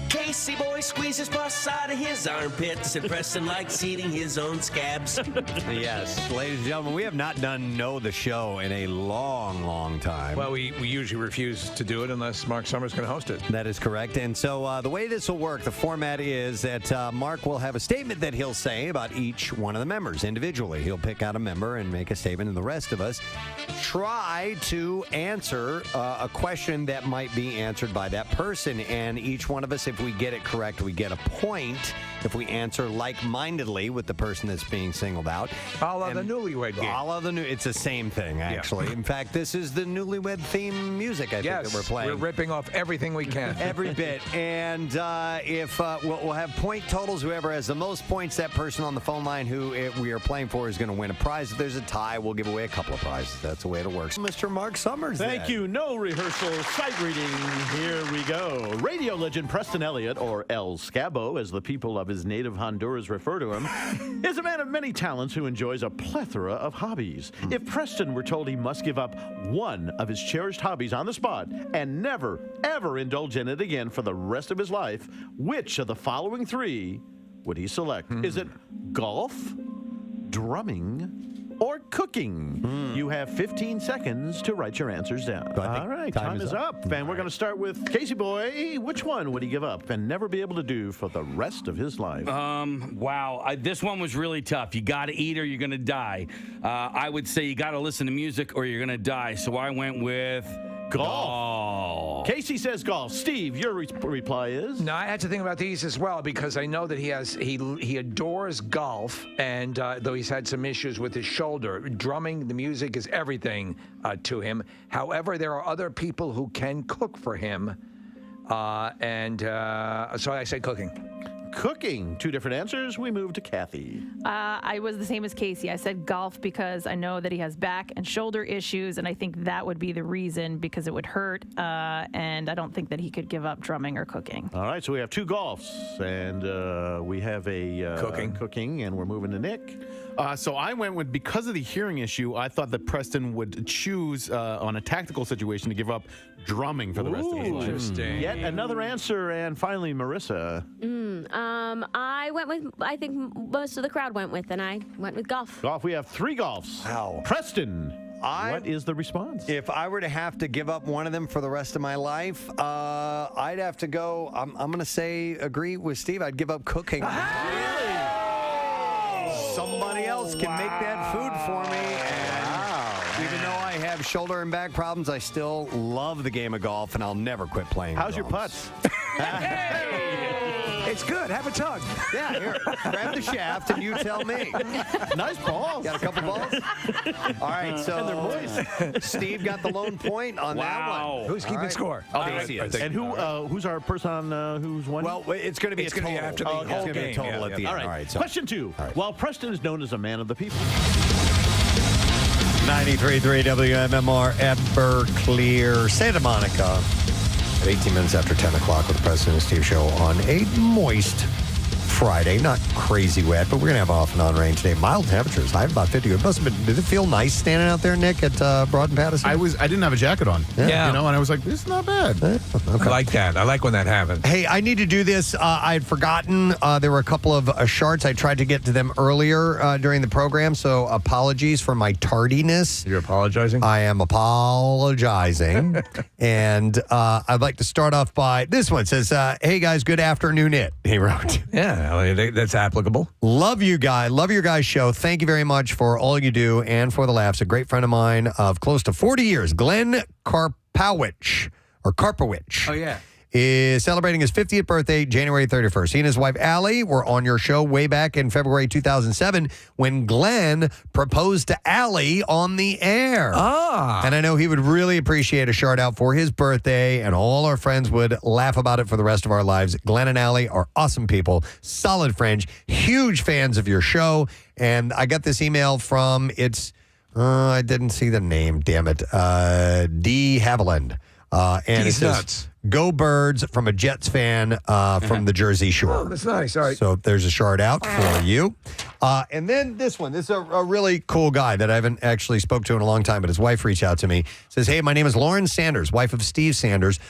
M: Casey boy squeezes pus out of his armpits, and Preston likes eating his own scabs.
A: Yes, ladies and gentlemen, we have not done Know the Show in a long, long time.
D: Well, we usually refuse to do it unless Mark Summers can host it.
A: That is correct. And so the way this will work, the format is that Mark will have a statement that he'll say about each one of the members individually. He'll pick out a member and make a statement, and the rest of us try to answer a question that might be answered by that person. And each one of us, if we get it correct, we get a point. If we answer like-mindedly with the person that's being singled out.
D: A la the Newlywed Game.
A: A la the it's the same thing, actually. Yeah. In fact, this is the Newlywed theme music, I think, that we're playing.
D: We're ripping off everything we can.
A: Every bit. And if we'll have point totals, whoever has the most points, that person on the phone line who we are playing for is going to win a prize. If there's a tie, we'll give away a couple of prizes. That's the way it works. Mr. Mark Summers.
Q: Thank you. No rehearsal, sight reading. Here we go. Radio legend Preston Elliott, or El Scabo, as the people of his native Honduras refer to him, is a man of many talents who enjoys a plethora of hobbies. If Preston were told he must give up one of his cherished hobbies on the spot and never, ever indulge in it again for the rest of his life, which of the following three would he select? Is it golf, drumming, or cooking? You have 15 seconds to write your answers down. All right, time is up. And we're going to start with Casey Boy. Which one would he give up and never be able to do for the rest of his life?
B: Wow. This one was really tough. You got to eat or you're going to die. I would say you got to listen to music or you're going to die. So I went with golf.
Q: Casey says golf. Steve, your reply is?
D: No, I had to think about these as well because I know that he adores golf, and though he's had some issues with his shoulder, drumming, the music is everything to him. However, there are other people who can cook for him, and so I say cooking.
Q: Cooking. Two different answers. We move to Kathy.
G: I was the same as Casey. I said golf because I know that he has back and shoulder issues, and I think that would be the reason because it would hurt, and I don't think that he could give up drumming or cooking.
Q: All right, so we have two golfs, and we have a cooking, and we're moving to Nick.
E: So I went with, because of the hearing issue, I thought that Preston would choose on a tactical situation to give up drumming for the rest of his life.
D: Interesting.
Q: Yet another answer, and finally, Marissa.
V: I went with, I think most of the crowd went with, and I went with golf.
Q: Golf, we have three golfs.
A: Wow.
Q: Preston, what is the response?
A: If I were to have to give up one of them for the rest of my life, I'd have to go, I'm going to say, agree with Steve, I'd give up cooking. Somebody else can make that food for me. And even though I have shoulder and back problems, I still love the game of golf, and I'll never quit playing.
Q: How's your putts?
D: It's good. Have a tug.
A: Yeah, here, grab the shaft and you tell me.
Q: Nice balls.
A: Got a couple balls? All right, so
Q: and they're moist.
A: Steve got the lone point on that one.
D: Who's keeping score?
A: Oh, Casey is.
Q: And who's our person who's won?
A: Well, it's going to be a total.
D: After the
A: it's going to be a total at the end.
Q: All right. So. Question two.
A: All right.
Q: While Preston is known as a man of the people.
A: 93.3 WMMR Everclear, Santa Monica. At 18 minutes after 10 o'clock with the Preston and Steve Show on a moist Friday. Not crazy wet, but we're going to have off and on rain today. Mild temperatures. I have about 50. It must have been, did it feel nice standing out there, Nick, at Broad and Patterson?
E: I didn't have a jacket on.
A: Yeah.
E: You know, and I was like, this is not bad.
A: Okay.
D: I like that. I like when that happens.
A: Hey, I need to do this. I had forgotten. There were a couple of sharts. I tried to get to them earlier during the program, so apologies for my tardiness.
D: You're apologizing?
A: I am apologizing. And I'd like to start off by, this one says, hey guys, good afternoon, he wrote.
D: Yeah, that's applicable.
A: Love you guys. Love your guys' show. Thank you very much for all you do and for the laughs. A great friend of mine of close to 40 years, Glenn Karpowicz. Oh, yeah. is celebrating his 50th birthday, January 31st. He and his wife, Allie, were on your show way back in February 2007 when Glenn proposed to Allie on the air. And I know he would really appreciate a shout out for his birthday, and all our friends would laugh about it for the rest of our lives. Glenn and Allie are awesome people, solid friends, huge fans of your show. And I got this email from, I didn't see the name, damn it, D. Haviland. And it says,
D: nuts.
A: Go Birds from a Jets fan from the Jersey Shore.
D: Oh, that's nice. All right.
A: So there's a shout out for you. And then this one. This is a really cool guy that I haven't actually spoke to in a long time, but his wife reached out to me. Says, hey, my name is Lauren Sanders, wife of Steve Sanders.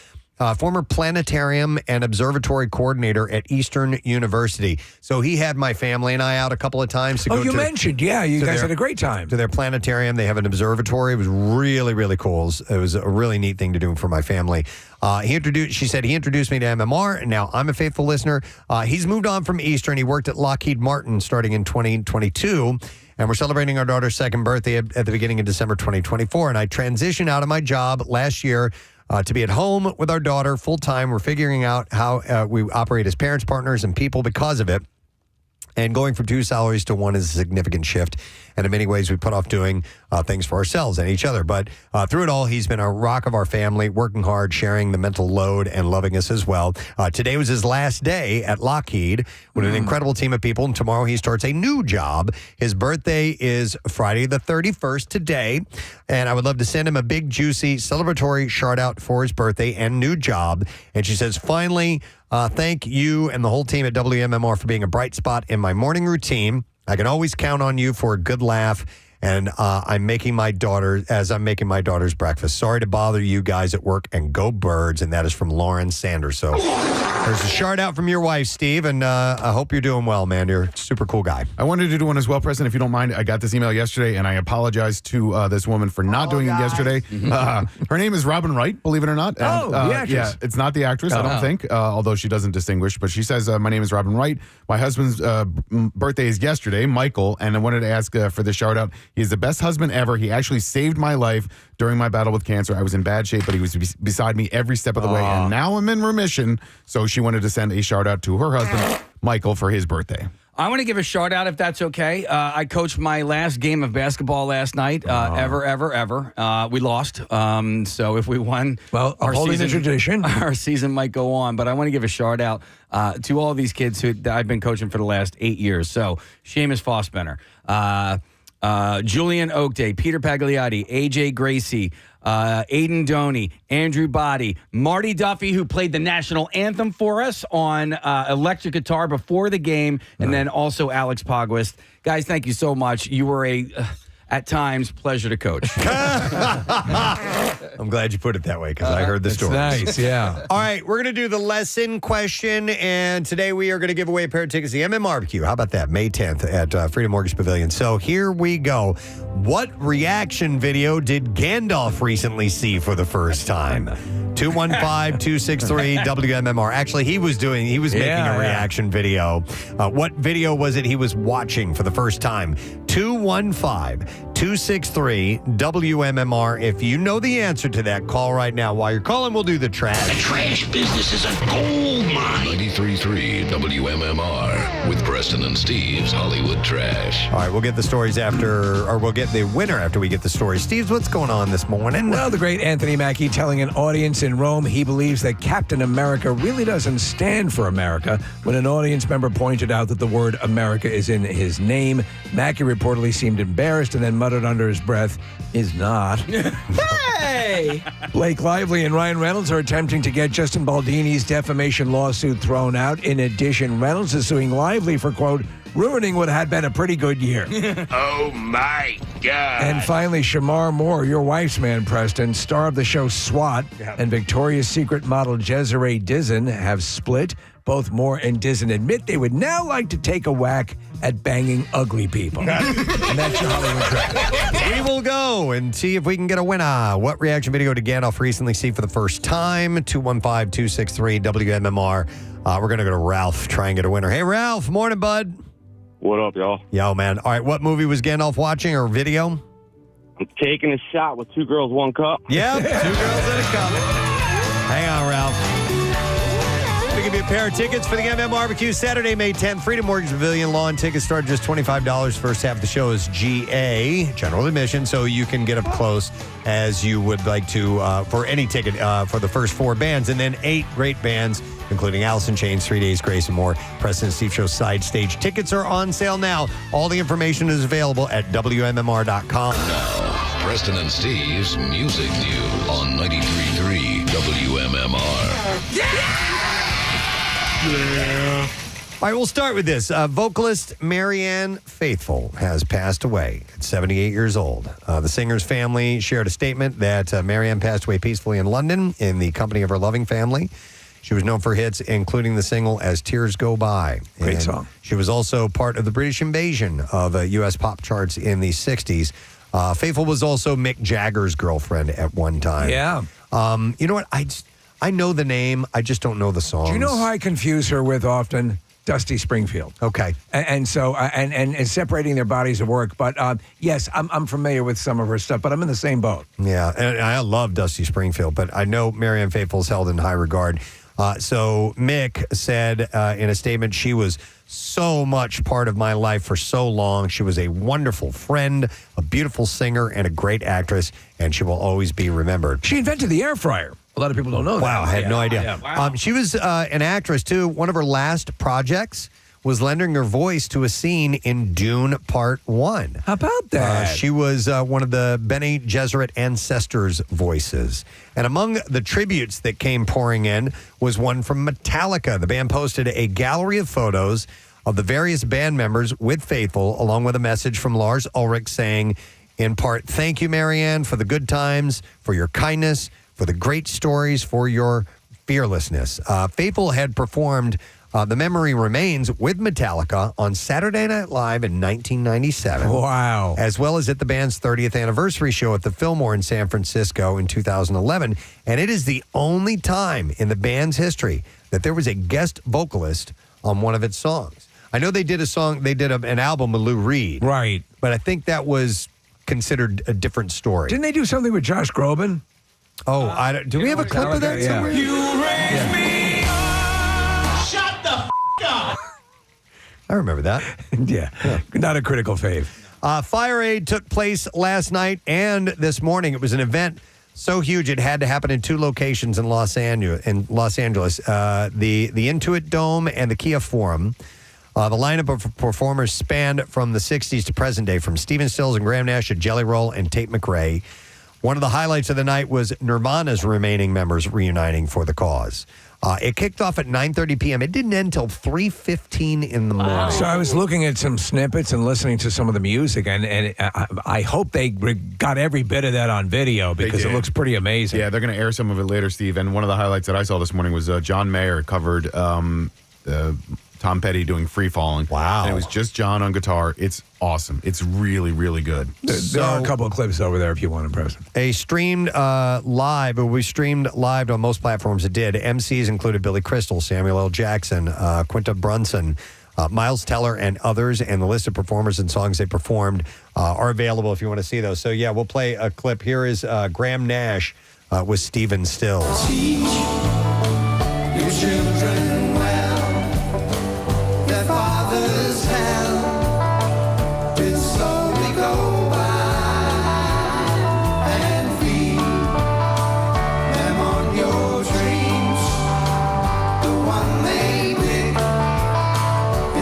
A: Former planetarium and observatory coordinator at Eastern University. So he had my family and I out a couple of times to go
D: you mentioned. Yeah, you guys had a great time.
A: To their planetarium. They have an observatory. It was really, really cool. It was a really neat thing to do for my family. She said he introduced me to MMR, and now I'm a faithful listener. He's moved on from Eastern. He worked at Lockheed Martin starting in 2022. And we're celebrating our daughter's second birthday at the beginning of December 2024. And I transitioned out of my job last year to be at home with our daughter full time. We're figuring out how we operate as parents, partners, and people because of it. And going from 2 salaries to 1 is a significant shift. And in many ways, we put off doing things for ourselves and each other. But through it all, he's been a rock of our family, working hard, sharing the mental load, and loving us as well. Today was his last day at Lockheed with an incredible team of people. And tomorrow he starts a new job. His birthday is Friday the 31st today. And I would love to send him a big, juicy, celebratory shout out for his birthday and new job. And she says, finally, thank you and the whole team at WMMR for being a bright spot in my morning routine. I can always count on you for a good laugh, and I'm making my daughter's breakfast. Sorry to bother you guys at work, and go Birds. And that is from Lauren Sanders. So there's a shout out from your wife, Steve, and I hope you're doing well, man. You're a super cool guy.
E: I wanted to do one as well, Preston, if you don't mind. I got this email yesterday, and I apologize to this woman for not doing it yesterday. Her name is Robin Wright, believe it or not. And,
D: the actress.
E: Yeah, it's not the actress, I don't think, although she doesn't distinguish. But she says, my name is Robin Wright. My husband's birthday is yesterday, Michael, and I wanted to ask for the shout out. He's the best husband ever. He actually saved my life during my battle with cancer. I was in bad shape, but he was beside me every step of the way, and now I'm in remission. So she wanted to send a shout out to her husband, Michael, for his birthday.
B: I want to give a shout out if that's okay. I coached my last game of basketball last night, ever. We lost. So if we won,
D: well, holding the tradition,
B: our season might go on. But I want to give a shout out to all these kids who I've been coaching for the last 8 years. So Seamus Fossbender, Julian Oakday, Peter Pagliatti, AJ Gracie, Aiden Doney, Andrew Boddy, Marty Duffy, who played the national anthem for us on electric guitar before the game, and then also Alex Pogwist. Guys, thank you so much. You were at times, pleasure to coach.
A: I'm glad you put it that way because I heard the story.
D: Nice, yeah.
A: All right, we're going to do the lesson question, and today we are going to give away a pair of tickets to the MM Barbecue. How about that? May 10th at Freedom Mortgage Pavilion. So here we go. What reaction video did Gandalf recently see for the first time? 215-263-WMMR. Actually, he was making a reaction video. What video was it he was watching for the first time? 215-263-WMMR. If you know the answer to that, call right now. While you're calling, we'll do the trash.
N: The trash business is a gold mine.
R: 93.3 WMMR with Preston and Steve's Hollywood Trash.
A: All right, we'll get the stories we'll get the winner after we get the stories. Steve's, what's going on this morning?
D: Well, the great Anthony Mackie telling an audience in Rome he believes that Captain America really doesn't stand for America when an audience member pointed out that the word America is in his name. Mackie reportedly seemed embarrassed and then muttered under his breath, "Is not."
B: Hey!
D: Blake Lively and Ryan Reynolds are attempting to get Justin Baldini's defamation lawsuit thrown out. In addition, Reynolds is suing Lively for, quote, ruining what had been a pretty good year.
N: Oh, my God.
D: And finally, Shamar Moore, your wife's man, Preston, star of the show SWAT, and Victoria's Secret model Desiree Dizon have split. Both Moore and Dizon admit they would now like to take a whack at banging ugly people. And that's your Hollywood Trash.
A: We will go and see if we can get a winner. What reaction video did Gandalf recently see for the first time? 215-263-WMMR. We're going to go to Ralph, try and get a winner. Hey, Ralph. Morning, bud.
O: What up, y'all?
A: Yo, man. All right, what movie was Gandalf watching or video?
O: I'm taking a shot with 2 girls, 1 cup.
A: Yep, 2 girls and a cup. Hang on, Ralph. to give you a pair of tickets for the MM Barbecue Saturday, May 10th. Freedom Mortgage Pavilion lawn tickets start just $25. First half of the show is GA, general admission, so you can get up close as you would like to for any ticket for the first 4 bands. And then 8 great bands, including Alice in Chains, 3 Days Grace, and more. Preston and Steve Show side stage tickets are on sale now. All the information is available at WMMR.com.
R: Now, Preston and Steve's Music News on 93.3 WMMR.
A: Yeah. All right, we'll start with this. Vocalist Marianne Faithfull has passed away at 78 years old. The singer's family shared a statement that Marianne passed away peacefully in London in the company of her loving family. She was known for hits, including the single As Tears Go By.
D: Great song.
A: She was also part of the British invasion of U.S. pop charts in the 60s. Faithfull was also Mick Jagger's girlfriend at one time.
D: Yeah.
A: You know what? I know the name. I just don't know the songs.
D: Do you know who I confuse her with often? Dusty Springfield.
A: Okay.
D: And so, and separating their bodies of work. But yes, I'm familiar with some of her stuff, but I'm in the same boat.
A: Yeah, and I love Dusty Springfield, but I know Marianne Faithfull's held in high regard. So Mick said in a statement, she was so much part of my life for so long. She was a wonderful friend, a beautiful singer, and a great actress, and she will always be remembered.
D: She invented the air fryer. A lot of people don't know that.
A: Wow, I had no idea.
D: Yeah. Wow.
A: She was an actress, too. One of her last projects was lending her voice to a scene in Dune Part 1.
D: How about that?
A: She was one of the Bene Gesserit ancestors' voices. And among the tributes that came pouring in was one from Metallica. The band posted a gallery of photos of the various band members with Faithfull, along with a message from Lars Ulrich saying, in part, thank you, Marianne, for the good times, for your kindness, for the great stories, for your fearlessness. Faithfull had performed The Memory Remains with Metallica on Saturday Night Live in 1997.
D: Wow.
A: As well as at the band's 30th anniversary show at the Fillmore in San Francisco in 2011. And it is the only time in the band's history that there was a guest vocalist on one of its songs. I know they did an album with Lou Reed.
D: Right.
A: But I think that was considered a different story.
D: Didn't they do something with Josh Groban?
A: Oh, do we have a clip of that somewhere?
P: You raise me up. Shut the up.
A: I remember that.
D: Yeah. Not a critical fave.
A: Fire Aid took place last night and this morning. It was an event so huge it had to happen in 2 locations in Los Angeles. The Intuit Dome and the Kia Forum. The lineup of performers spanned from the 60s to present day, from Stephen Stills and Graham Nash to Jelly Roll and Tate McRae. One of the highlights of the night was Nirvana's remaining members reuniting for the cause. It kicked off at 9:30 p.m. It didn't end until 3:15 in the morning.
D: So I was looking at some snippets and listening to some of the music, and I hope they got every bit of that on video because it looks pretty amazing.
E: Yeah, they're going to air some of it later, Steve. And one of the highlights that I saw this morning was John Mayer covered Tom Petty doing Free Falling.
A: Wow.
E: And it was just John on guitar. It's awesome. It's really, really good.
D: There are a couple of clips over there if you want to press them.
A: We streamed live on most platforms. It did. MCs included Billy Crystal, Samuel L. Jackson, Quinta Brunson, Miles Teller, and others. And the list of performers and songs they performed are available if you want to see those. So, yeah, we'll play a clip. Here is Graham Nash with Stephen Stills.
P: Teach your children well. Their father's hell did slowly go by, and feed them on your dreams. The one they pick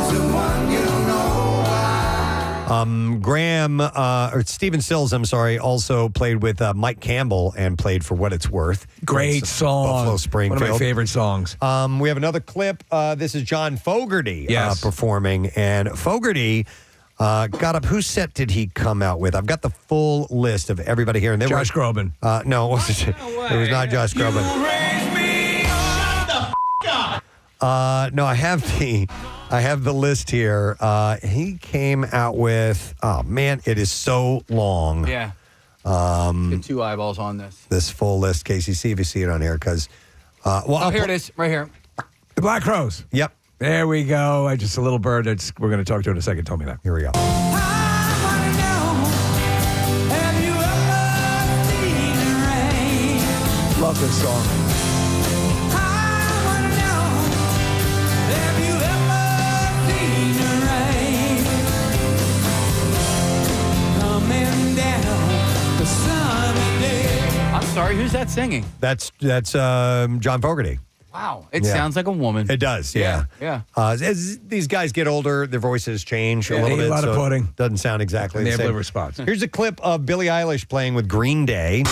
P: is the one you'll know why.
A: Graham, or Stephen Stills, also played with Mike Campbell and played For What It's Worth.
D: Great song.
A: Buffalo Springfield.
D: One of my favorite songs.
A: We have another clip. This is John Fogerty
D: Yes.
A: performing. And Fogerty got up. Whose set did he come out with? I've got the full list of everybody here. And
D: Josh Groban.
A: No, it wasn't. It was not Josh Groban.
P: Raise me up. Shut the up.
A: No, I have the list here. He came out with, oh man, it is so long.
B: Yeah. Get 2 eyeballs on this.
A: This full list, Casey, see if you see it on here, because
B: Here it is, right here.
D: The Black Crowes.
A: Yep.
D: There we go. Just a little bird that's we're going to talk to in a second told me that.
A: Here we go.
D: Love this song.
B: sorry, who's that singing?
A: That's John Fogerty.
B: Wow, it sounds like a woman.
A: It does, yeah. As these guys get older, their voices change a little bit.
D: A lot of pudding.
A: Doesn't sound exactly
D: They
A: the
D: have
A: same.
D: liver spots.
A: Here's a clip of Billie Eilish playing with Green Day.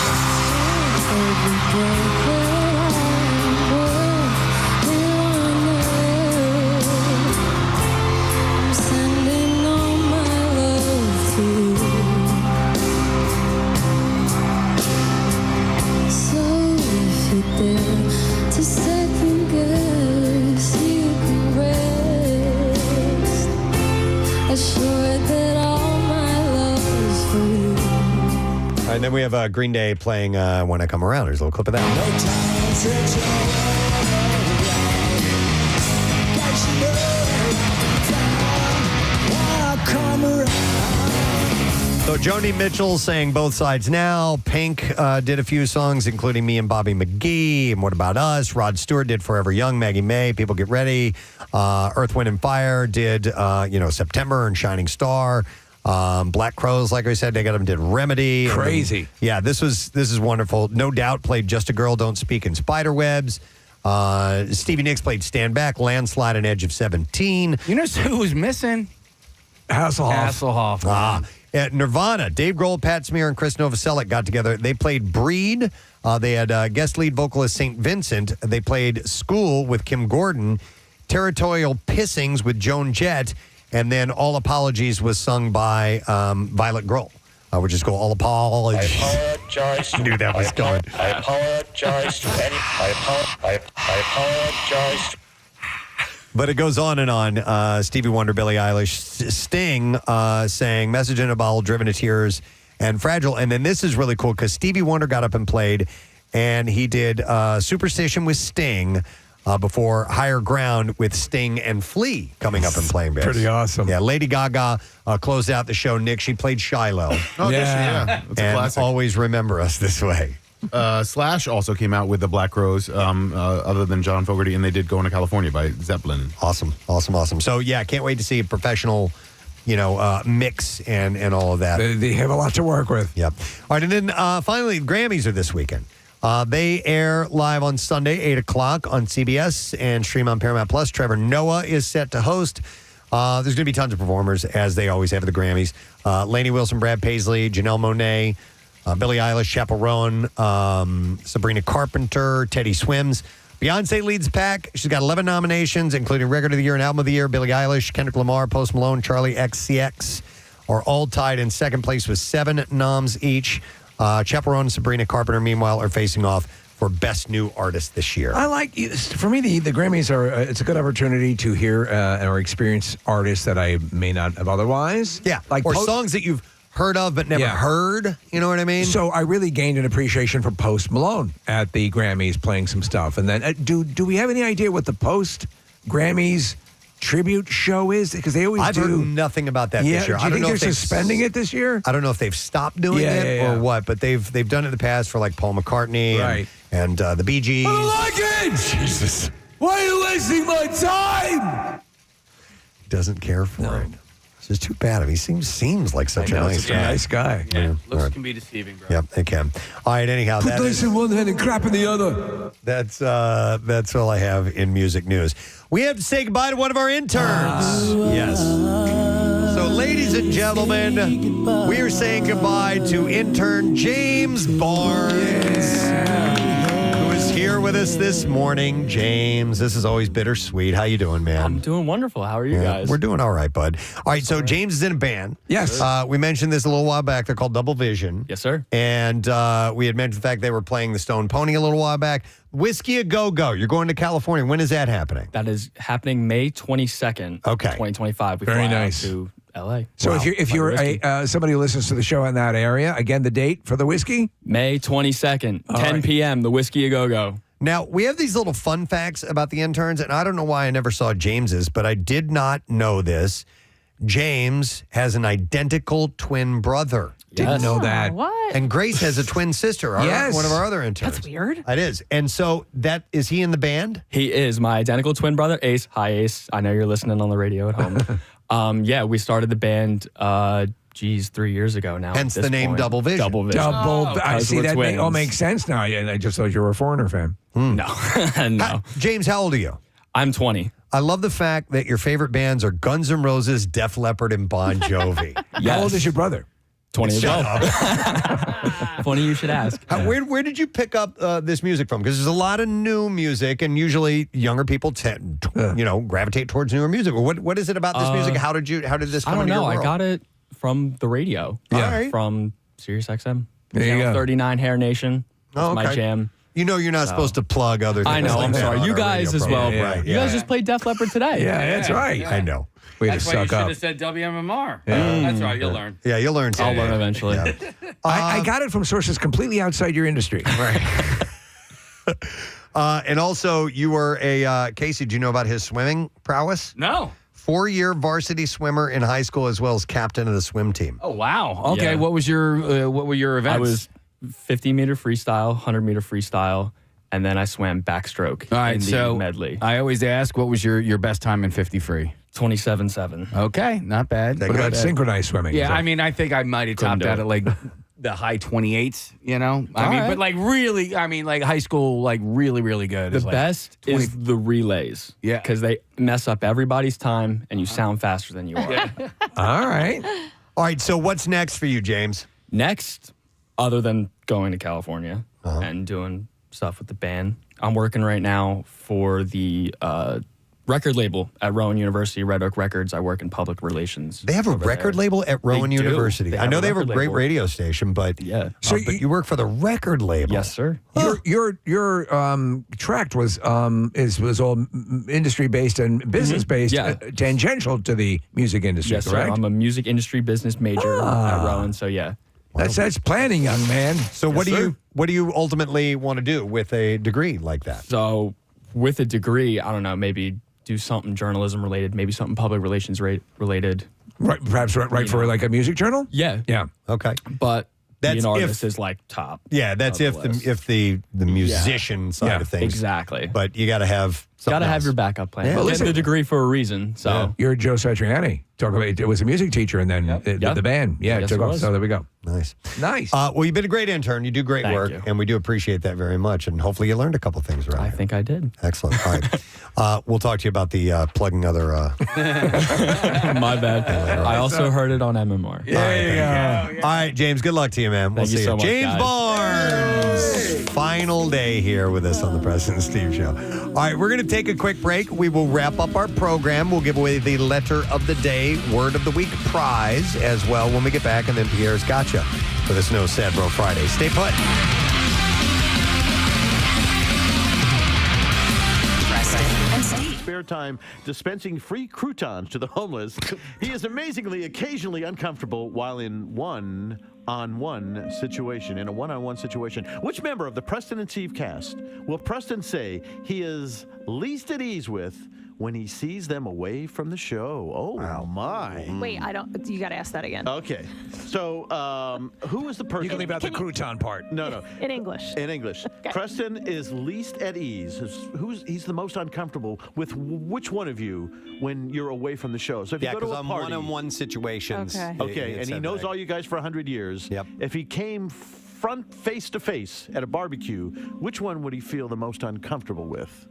A: And then we have Green Day playing When I Come Around. There's a little clip of that. So Joni Mitchell sang Both Sides Now. Pink did a few songs, including Me and Bobby McGee. And What About Us? Rod Stewart did Forever Young. Maggie May, People Get Ready. Earth, Wind, and Fire did, September and Shining Star. Black Crowes, like I said, they got them did Remedy.
D: Crazy.
A: Yeah, this is wonderful. No Doubt played Just a Girl, Don't Speak in Spiderwebs. Stevie Nicks played Stand Back, Landslide, and Edge of 17.
B: You know who was missing?
D: Hasselhoff.
B: Hasselhoff.
A: At Nirvana, Dave Grohl, Pat Smear, and Chris Novoselic got together. They played Breed. They had guest lead vocalist St. Vincent. They played School with Kim Gordon. Territorial Pissings with Joan Jett. And then All Apologies was sung by Violet Grohl, which is called All Apologies.
S: I apologize.
A: I knew that was going.
S: I apologize to any. I apologize.
A: But it goes on and on. Stevie Wonder, Billie Eilish, Sting sang Message in a Bottle, Driven to Tears, and Fragile. And then this is really cool because Stevie Wonder got up and played, and he did Superstition with Sting before Higher Ground with Sting and Flea coming up and playing bass.
D: Pretty awesome.
A: Yeah, Lady Gaga closed out the show. Nick, she played Shiloh.
E: Oh, yeah. That's a
A: And
E: classic.
A: always remember us this way.
E: Slash also came out with the Black Crowes, other than John Fogerty, and they did Going to California by Zeppelin.
A: Awesome. So, yeah, can't wait to see a professional, mix and all of that.
D: They have a lot to work with.
A: Yep. All right, and then finally, the Grammys are this weekend. They air live on Sunday, 8 o'clock on CBS and stream on Paramount+. Trevor Noah is set to host. There's going to be tons of performers, as they always have at the Grammys. Lainey Wilson, Brad Paisley, Janelle Monáe, Billie Eilish, Chappell Roan, Sabrina Carpenter, Teddy Swims. Beyonce leads the pack. She's got 11 nominations, including Record of the Year and Album of the Year. Billie Eilish, Kendrick Lamar, Post Malone, Charlie XCX are all tied in second place with 7 noms each. Chappell Roan and Sabrina Carpenter, meanwhile, are facing off for Best New Artist this year.
D: I like, for me, the Grammys are, it's a good opportunity to hear or experience artists that I may not have otherwise.
A: Yeah, or songs that you've heard of but never heard. You know what I mean?
D: So I really gained an appreciation for Post Malone at the Grammys playing some stuff. And then do we have any idea what the Post Grammys tribute show is? Because they always
A: I've
D: do.
A: heard nothing about that this year.
D: Do you think they're suspending it this year?
A: I don't know if they've stopped doing it or what, but they've done it in the past for like Paul McCartney and the Bee Gees.
L: I don't like it!
A: Jesus.
L: Why are you wasting my time?
A: He doesn't care for it. It's just too bad. I mean, he seems like such a nice guy.
D: Nice guy.
B: Yeah, looks
A: Right.
B: can be deceiving, bro.
A: Yep, they can. All right, anyhow,
L: Put dice in one hand and crap in the other.
A: that's all I have in music news. We have to say goodbye to one of our interns. Yes. So, ladies and gentlemen, we are saying goodbye to intern James Barnes, who is here with us this morning. James, this is always bittersweet. How you doing, man?
T: I'm doing wonderful. How are you guys?
A: We're doing all right, bud. All right, so James is in a band.
D: Yes.
A: We mentioned this a little while back. They're called Double Vision.
T: Yes, sir.
A: And we had mentioned the fact they were playing the Stone Pony a little while back. Whiskey a Go-Go. You're going to California. When is that happening?
T: That is happening May 22nd,
A: Okay.
T: 2025. We
D: Very
T: fly out
D: nice.
T: to LA.
D: So
T: Wow.
D: if you're somebody who listens to the show in that area, again, the date for the whiskey?
T: May 22nd,
D: All
T: 10
D: right.
T: p.m., the Whiskey a Go-Go.
A: Now, we have these little fun facts about the interns, and I don't know why I never saw James's, but I did not know this. James has an identical twin brother.
D: Didn't know that.
C: What?
A: And Grace has a twin sister,
D: Yes.
A: one of our other interns.
C: That's weird.
A: It is. And so is he in the band?
T: He is my identical twin brother, Ace. Hi, Ace. I know you're listening on the radio at home. Yeah, we started the band 3 years ago now.
A: Hence
T: at
A: the
T: this
A: name
T: point.
A: Double Vision.
T: Double Vision.
D: I
T: Because
D: see
T: we're
D: that all
T: twins.
D: makes sense now. And I just thought you were a Foreigner fan.
T: No. No.
A: James, how old are you?
T: I'm 20.
A: I love the fact that your favorite bands are Guns N' Roses, Def Leppard, and Bon Jovi.
D: How old is your brother?
T: 20 as
A: Shut
T: well. Funny you should ask.
A: Where did you pick up this music from? Because there's a lot of new music, and usually younger people tend, gravitate towards newer music. What is it about this music? How did this come
T: I don't
A: into
T: know.
A: your world?
T: I got it from the radio.
A: Yeah. All right.
T: From Sirius XM.
D: There you
T: Channel
D: go.
T: 39 Hair Nation. That's my jam.
A: You know you're not supposed to plug other things.
T: I know.
A: like
T: I'm
A: that
T: sorry.
A: on
T: You
A: our
T: guys
A: radio
T: as
A: program.
T: well.
A: Right,
T: You guys just played Def Leppard today.
D: Yeah, that's right.
A: I know.
D: We had
B: That's
D: to
B: why you
D: suck
B: should
D: up.
B: have said WMMR.
D: Yeah.
B: That's right. You'll learn.
A: Yeah, you'll learn.
T: I'll learn eventually.
A: Yeah.
D: I got it from sources completely outside your industry.
A: Right. And also, you were a Casey. Do you know about his swimming prowess?
B: No.
A: 4-year varsity swimmer in high school, as well as captain of the swim team.
B: Oh wow. Okay.
T: Yeah.
B: What were your events?
T: I was 50-meter freestyle, 100-meter freestyle, and then I swam backstroke
B: All right.
T: in the
B: So
T: medley.
B: I always ask, what was your best time in 50 free?
T: 27.7.
B: Okay, not bad.
D: What about synchronized swimming?
B: Yeah, I mean, I think I might have
T: Couldn't
B: topped
T: do
B: out
T: it.
B: at like the high 28s, I mean,
T: right.
B: but like really, I mean, like high school, like really, really good.
T: The
B: is like
T: best
B: 20
T: is the relays.
B: Yeah.
T: Because they mess up everybody's time and you sound faster than you are.
D: All right.
A: All right, so what's next for you, James?
T: Next, other than going to California and doing stuff with the band, I'm working right now for the record label at Rowan University, Red Oak Records. I work in public relations.
A: They have a record label at Rowan
T: They do.
A: University.
T: They
A: I
T: have
A: know
T: a
A: they have a
T: record
A: great
T: label.
A: radio station, but
D: So
A: but you work for the record label.
T: Yes, sir.
D: Your tract was all industry based and business based,
T: Yeah.
D: tangential to the music industry.
T: Yes, sir.
D: correct?
T: I'm a music industry business major at Rowan, so yeah.
D: That's planning, young man.
A: So what do you ultimately want to do with a degree like that?
T: So with a degree, I don't know, maybe do something journalism related, maybe something public relations related.
D: Right, perhaps write for like a music journal.
T: Yeah.
D: Yeah.
A: Okay.
T: But
A: That's
T: being an artist
A: if-
T: is like top.
A: Yeah, that's
T: of
A: if the musician side
D: Yeah,
A: of things.
T: Exactly.
A: But you got to have something
T: Got to have
A: else.
T: your backup plan.
A: Yeah.
T: Well,
A: Well,
T: listen,
A: listen-
T: the degree for a reason. So
D: You're Joe Satriani. Talk about it was a music teacher and then the band. Yeah,
T: Yes,
D: took
T: it
D: off.
T: was.
D: So there we go.
A: Nice.
D: Nice.
A: Well, you've been a great intern. You do great
T: Thank
A: work,
T: you.
A: and we do appreciate that very much. And hopefully you learned a couple things around
T: I
A: here.
T: think I did.
A: Excellent. All right. We'll talk to you about the plugging other.
T: My bad. I also heard it on MMR.
A: All right, James. Good luck to you, man. We'll
T: Thank you
A: see
T: so much,
A: James
T: guys.
A: Barnes. Final day here with us on the Preston and Steve Show. All right, we're going to take a quick break. We will wrap up our program. We'll give away the letter of the day, word of the week prize as well when we get back, and then Pierre's gotcha for this No Sad Bro Friday. Stay put.
J: Preston and Steve.
Q: Spare time dispensing free croutons to the homeless. He is amazingly occasionally uncomfortable while in a one-on-one situation. Which member of the Preston and Steve cast will Preston say he is least at ease with when he sees them away from the show? Oh, my.
G: Wait, you got to ask that again.
Q: Okay. So, who is the person?
D: You can leave out the crouton part.
Q: No.
G: In English.
Q: In English. Preston is least at ease. He's the most uncomfortable with which one of you when you're away from the show? So if you go to a party,
A: one-on-one situations.
Q: okay, and he knows all you guys for 100 years.
A: Yep.
Q: If he came face to face at a barbecue, which one would he feel the most uncomfortable with?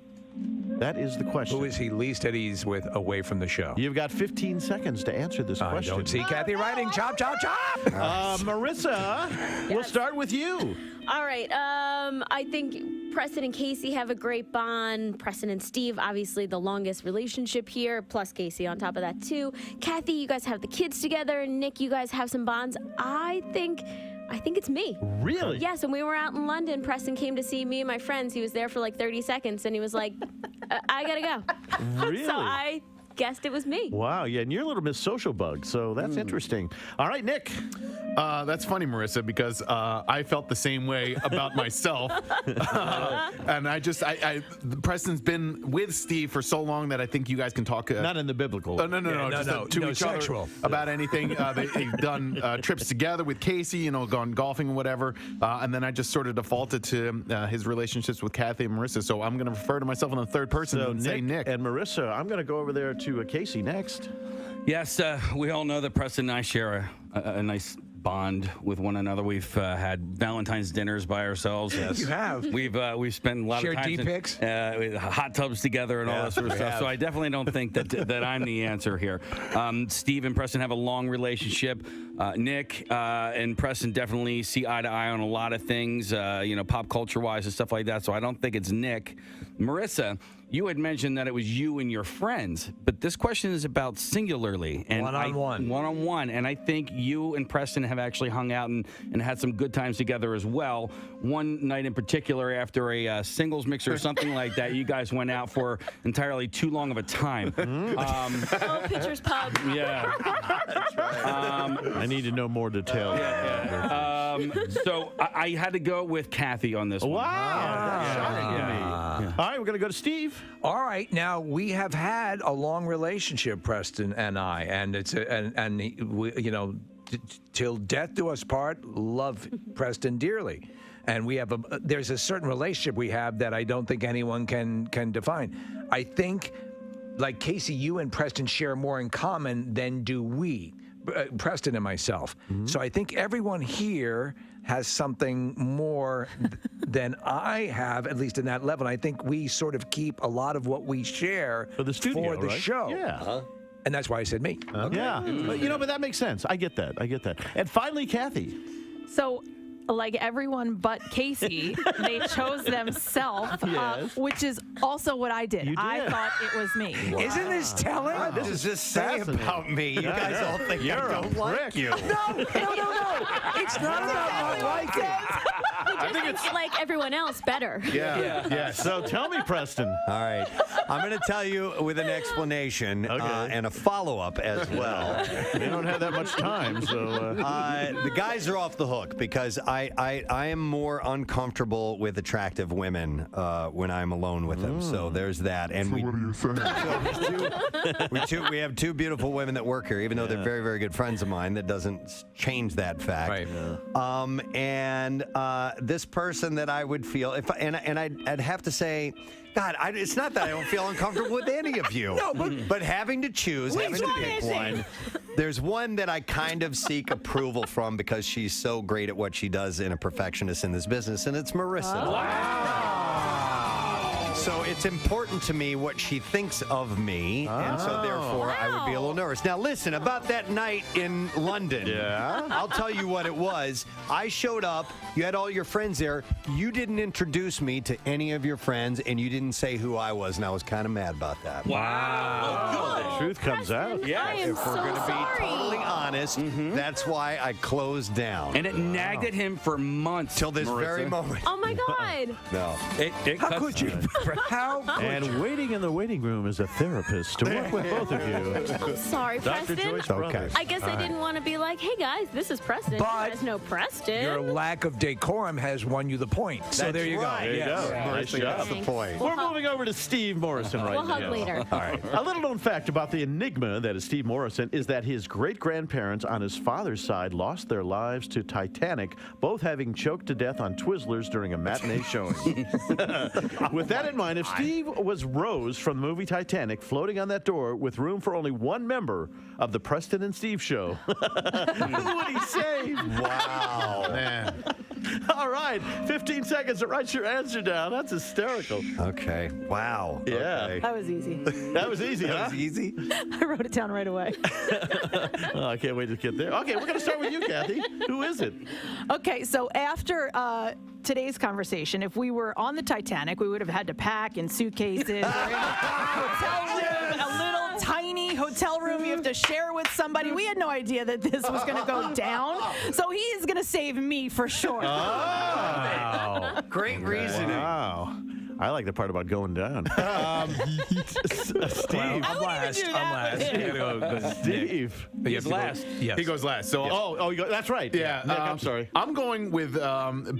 Q: That is the question.
D: Who is he least at ease with away from the show?
Q: You've got 15 seconds to answer this
D: I
Q: question.
D: don't see Kathy writing. Chop, chop, chop.
Q: Marissa, we'll start with you.
V: All right. I think Preston and Casey have a great bond. Preston and Steve, obviously the longest relationship here, plus Casey on top of that too. Kathy, you guys have the kids together. Nick, you guys have some bonds. I think it's me.
Q: Really?
V: Yes, and we were out in London. Preston came to see me and my friends. He was there for like 30 seconds, and he was like, I gotta go.
Q: Really?
V: So I guessed it was me.
Q: Wow, yeah, and you're a little Miss Social Bug, so that's interesting. All right, Nick.
E: That's funny, Marissa, because I felt the same way about myself. And Preston's been with Steve for so long that I think you guys can talk.
Q: Not in the biblical.
E: No, to each
D: sexual.
E: other about anything. They've done trips together with Casey, gone golfing or whatever. And then I just sort of defaulted to his relationships with Kathy and Marissa. So I'm going to refer to myself in the third person and say Nick.
Q: And Marissa, I'm going to go over there to Casey next.
B: Yes, we all know that Preston and I share a nice bond with one another. We've had Valentine's dinners by ourselves.
D: Yes. You have.
B: We've spent a lot
D: Shared
B: of time
D: D-pics?
B: with hot tubs together and all that sort of stuff. So I definitely don't think that I'm the answer here. Steve and Preston have a long relationship. Nick and Preston definitely see eye to eye on a lot of things, pop culture wise and stuff like that. So I don't think it's Nick. Marissa, you had mentioned that it was you and your friends, but this question is about singularly and
D: one-on-one.
B: One-on-one, and I think you and Preston have actually hung out and had some good times together as well. One night in particular, after a singles mix or something like that, you guys went out for entirely too long of a time.
V: Pitcher's Pub.
B: Yeah.
Q: That's right. I need to know more details.
B: So I had to go with Kathy on this one.
Q: Wow. That's shocking to me.
B: Yeah.
Q: All right, we're going to go to Steve.
D: All right, now we have had a long relationship, Preston and I, and it's till death do us part. Love Preston dearly, and we have there's a certain relationship we have that I don't think anyone can define. I think, like Casey, you and Preston share more in common than do we, Preston and myself. So I think everyone here has something more than I have, at least in that level. And I think we sort of keep a lot of what we share
Q: for the studio,
D: for the
Q: right?
D: show.
Q: Yeah.
D: And that's why I said me.
Q: Yeah. But that makes sense. I get that. And finally, Kathy.
G: So, like everyone but Casey, they chose themselves,
Q: Yes.
G: which is also what I did.
Q: You did.
G: I thought it was me.
D: Isn't this telling?
A: What does this say about me? You guys all think I don't like you.
D: No. It's not about not liking.
V: I think it's like everyone else better.
Q: Yeah. So tell me, Preston.
A: All right. I'm going to tell you with an explanation and a follow-up as well.
Q: We don't have that much time, so...
A: The guys are off the hook because I am more uncomfortable with attractive women when I'm alone with them. So there's that. And
N: what are you saying?
A: we have two beautiful women that work here, even though they're very, very good friends of mine. That doesn't change that fact.
D: Right.
A: And this person that I would feel I'd have to say, God, it's not that I don't feel uncomfortable with any of you. No, but having to choose, having to pick one. There's one that I kind of seek approval from because she's so great at what she does and a perfectionist in this business, and it's Marissa.
V: Oh.
A: Wow. So it's important to me what she thinks of me, and so therefore I would be a little nervous. Now listen, about that night in London, I'll tell you what it was. I showed up, you had all your friends there, you didn't introduce me to any of your friends, and you didn't say who I was, and I was kind of mad about that.
Q: Wow. The truth comes out.
V: I am
A: If we're going to be totally honest, that's why I closed down.
B: And it nagged at him for months.
A: Till this
B: Marissa.
A: very moment.
V: Oh my God.
A: No.
D: How could you? How could
Q: And
D: you?
Q: waiting in the waiting room is a therapist to work with both of you.
V: I'm sorry,
Q: Dr.
V: Preston.
Q: Joyce Brothers.
V: I guess I didn't want to be like, hey guys, this is Preston.
D: But
V: you guys know Preston.
D: Your lack of decorum has won you the point. So
A: That's
D: there you
A: right.
D: go.
Q: There you
D: Yes.
Q: go. Nice
A: Marissa,
Q: job.
A: that's the point.
Q: We're moving over to Steve Morrison right
V: We'll
Q: now.
V: hug later.
Q: All right. A little known fact about the enigma that is Steve Morrison is that his great-grandparents on his father's side lost their lives to Titanic, both having choked to death on Twizzlers during a matinee showing. With that in mind, if Steve was Rose from the movie Titanic floating on that door with room for only one member of the Preston and Steve show, who would he save?
A: Wow.
Q: Man. All right. 15 seconds to write your answer down. That's hysterical.
A: Okay. Wow.
Q: Yeah.
A: Okay.
G: That was easy.
Q: That was easy, huh?
A: That was easy.
G: I wrote it down right away.
Q: Oh, I can't wait to get there. Okay, we're going to start with you, Kathy. Who is it?
G: Okay, so after today's conversation, if we were on the Titanic, we would have had to pack in suitcases. Or in a hotel room, a little tiny hotel room you have to share with somebody. We had no idea that this was going to go down. So he is going to save me for sure.
Q: Oh.
A: Great reasoning.
Q: Wow. I like the part about going down. Steve.
D: I'm last.
G: do
D: I'm
G: that.
D: last. You gotta go,
Q: Steve.
B: He's last.
D: Yes.
E: He goes last. So
Q: Oh, you go, that's right.
E: yeah,
Q: Nick, I'm sorry.
E: I'm going with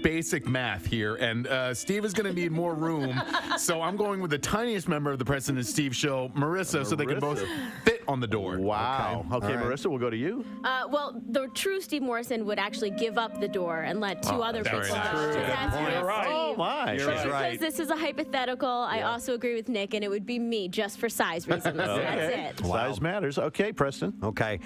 E: basic math here, and Steve is going to need more room, so I'm going with the tiniest member of the Preston and Steve show, Marissa, so they can both fit on the door.
Q: Wow. Okay, Marissa, we'll go to you.
V: Well, the true Steve Morrison would actually give up the door and let two other people
E: that's
V: out.
E: true.
V: Just
E: Good
V: as
E: point.
V: with
Q: Oh,
V: Steve.
Q: my.
A: She's
V: But
A: right.
V: because this is a hypothetical, I also agree with Nick, and it would be me just for size reasons. That's it.
Q: Size matters. Okay, Preston.
A: Okay.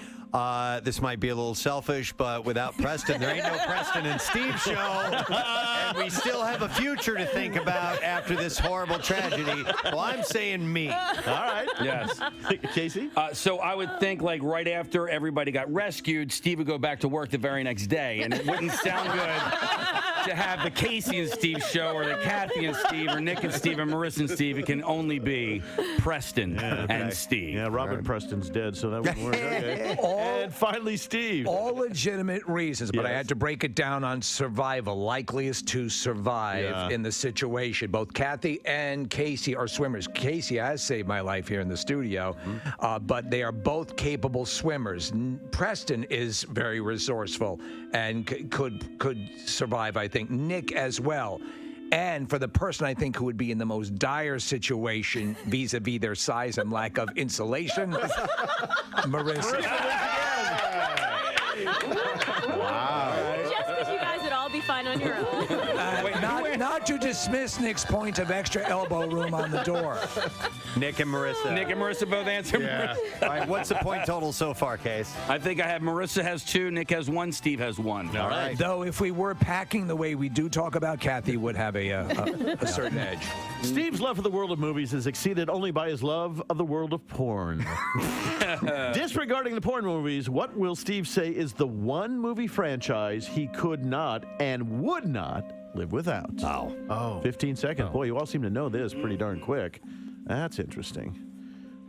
A: This might be a little selfish, but without Preston, there ain't no Preston and Steve show. And we still have a future to think about after this horrible tragedy. Well, I'm saying me.
Q: All right.
B: Yes.
Q: Casey?
B: So I would think like right after everybody got rescued, Steve would go back to work the very next day, and it wouldn't sound good to have the Casey and Steve show or the Kathy and Steve or Nick and Steve or Marissa and Steve. It can only be Preston and Steve.
Q: Yeah, Robin Preston's dead, so that wouldn't work. Okay. And finally, Steve.
D: All legitimate reasons, but I had to break it down on survival, likeliest to survive in the situation. Both Kathy and Casey are swimmers. Casey has saved my life here in the studio, but they are both capable swimmers. Preston is very resourceful and could survive, I think. Nick as well. And for the person I think who would be in the most dire situation vis-a-vis their size and lack of insulation, Marissa.
Q: Wow.
V: Just because you guys would all be fine on your own.
D: Not to dismiss Nick's point of extra elbow room on the door.
A: Nick and Marissa.
B: Nick and Marissa both answer.
A: Yeah. All right, what's the point total so far, Case?
B: I think I have Marissa has 2, Nick has 1, Steve has 1.
A: All right.
D: Though if we were packing the way we do talk about, Kathy would have a certain edge.
Q: Steve's love for the world of movies is exceeded only by his love of the world of porn. Disregarding the porn movies, what will Steve say is the one movie franchise he could not and would not live without? Oh. 15 seconds. Boy, you all seem to know this pretty darn quick. That's interesting.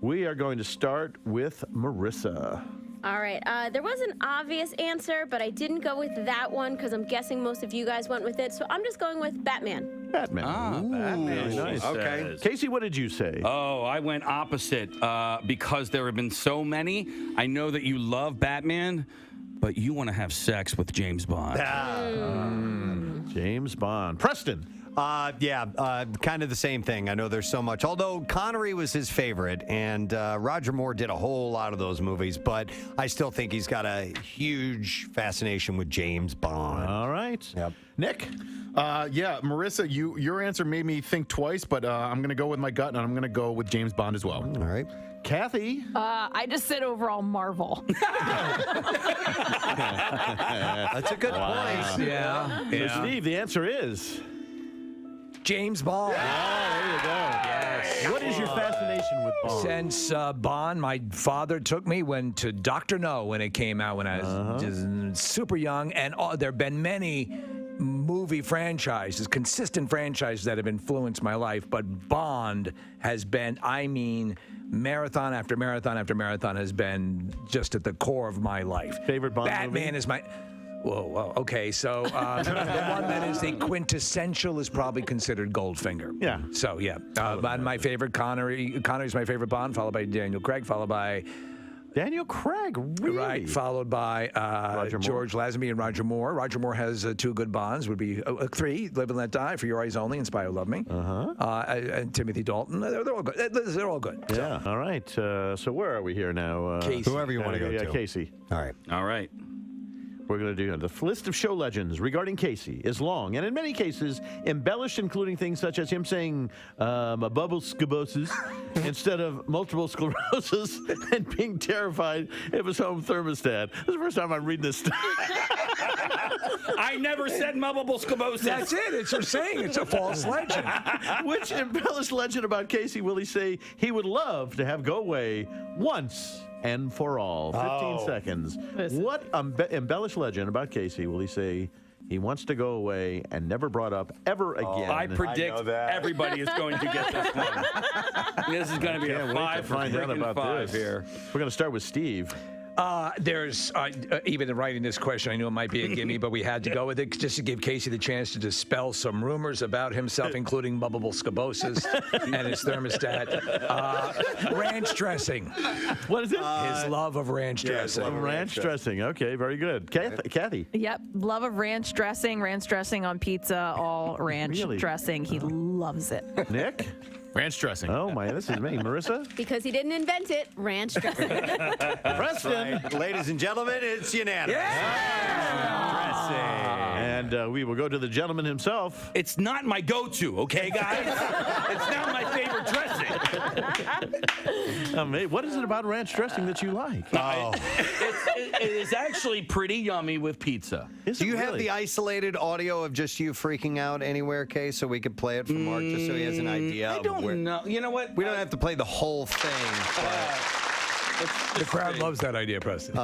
Q: We are going to start with Marissa.
V: All right. There was an obvious answer, but I didn't go with that one because I'm guessing most of you guys went with it. So I'm just going with Batman.
Q: Batman. Batman. Very nice.
B: Okay.
Q: Casey, what did you say?
B: Oh, I went opposite because there have been so many. I know that you love Batman, but you want to have sex with James Bond.
Q: James Bond. Preston.
A: Kind of the same thing. I know there's so much. Although Connery was his favorite, and Roger Moore did a whole lot of those movies, but I still think he's got a huge fascination with James Bond.
Q: All right.
A: Yep.
E: Nick? Marissa, your answer made me think twice, but I'm going to go with my gut, and I'm going to go with James Bond as well.
A: All right.
Q: Kathy?
G: I just said overall Marvel.
A: That's a good point.
D: Yeah.
Q: So Steve, the answer is
D: James Bond.
Q: there you go. Yes. What is your fascination with Bond?
D: Since Bond, my father took me to Dr. No when it came out when I was just super young, and there have been many movie franchises, consistent franchises that have influenced my life, but Bond has been, marathon after marathon after marathon has been just at the core of my life.
Q: Favorite Bond
D: Batman
Q: movie?
D: is my... Whoa. Okay, so the one that is the quintessential is probably considered Goldfinger.
Q: Yeah.
D: So, my favorite Connery's my favorite Bond, followed by Daniel Craig, followed by...
Q: Daniel Craig, really?
D: Right, followed by George Lazenby and Roger Moore. Roger Moore has 2 good Bonds, would be 3, Live and Let Die, For Your Eyes Only, and Spy Who Loved Me. And Timothy Dalton. They're all good. They're all good.
Q: Yeah, all right. So where are we here now?
D: Casey.
A: Whoever you want to go to.
Q: Casey.
A: All right.
B: All right.
Q: We're going to do the list of show legends regarding Casey is long and in many cases embellished, including things such as him saying bubble scabosis instead of multiple sclerosis and being terrified of his home thermostat. This is the first time I'm reading this stuff.
B: I never said multiple scabosis.
D: That's it. It's a saying. It's a false legend.
Q: Which embellished legend about Casey will he say he would love to have go away once and for all? 15 seconds. What embellished legend about Casey will he say he wants to go away and never brought up ever again?
B: I predict everybody is going to get this one. This is going to be a 5 for
Q: find out about
B: 5
Q: this.
B: here.
Q: We're going to start with Steve.
D: There's even in writing this question, I knew it might be a gimme, but we had to go with it just to give Casey the chance to dispel some rumors about himself, including bubbable scabosis and his thermostat. Ranch dressing.
Q: What is it?
D: His love of ranch dressing.
Q: Ranch dressing. Okay, very good. Kathy.
C: Yep. Love of ranch dressing on pizza, all ranch
Q: Really?
C: dressing. He loves it.
Q: Nick?
E: Ranch dressing.
Q: Oh, my, this is me. Marissa?
V: Because he didn't invent it, ranch dressing.
Q: Preston.
A: Ladies and gentlemen, it's unanimous.
Q: And And we will go to the gentleman himself.
F: It's not my go-to, okay, guys? It's not my favorite dressing.
Q: What is it about ranch dressing that you like?
F: It is actually pretty yummy with pizza.
A: Do you have the isolated audio of just you freaking out anywhere, Kay, so we could play it for Mark, just so he has an idea?
F: I don't know. You know what?
A: We don't have to play the whole thing, but...
D: The crowd loves that idea, Preston.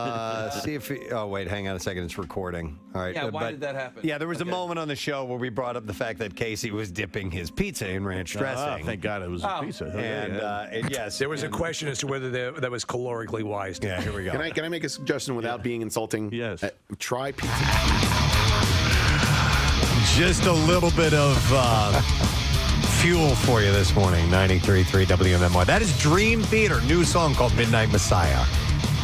A: See if oh, wait, hang on a second. It's recording. All right.
F: Yeah, why did that happen?
A: Yeah, there was a moment on the show where we brought up the fact that Casey was dipping his pizza in ranch dressing.
Q: Thank God it was a pizza.
A: And yes.
D: There was a question as to whether that was calorically wise.
A: Yeah, here we go.
E: Can I make a suggestion without being insulting?
Q: Yes.
E: Try pizza.
A: Just a little bit of fuel for you this morning. 93.3 WMMR. That is Dream Theater, new song called Midnight Messiah.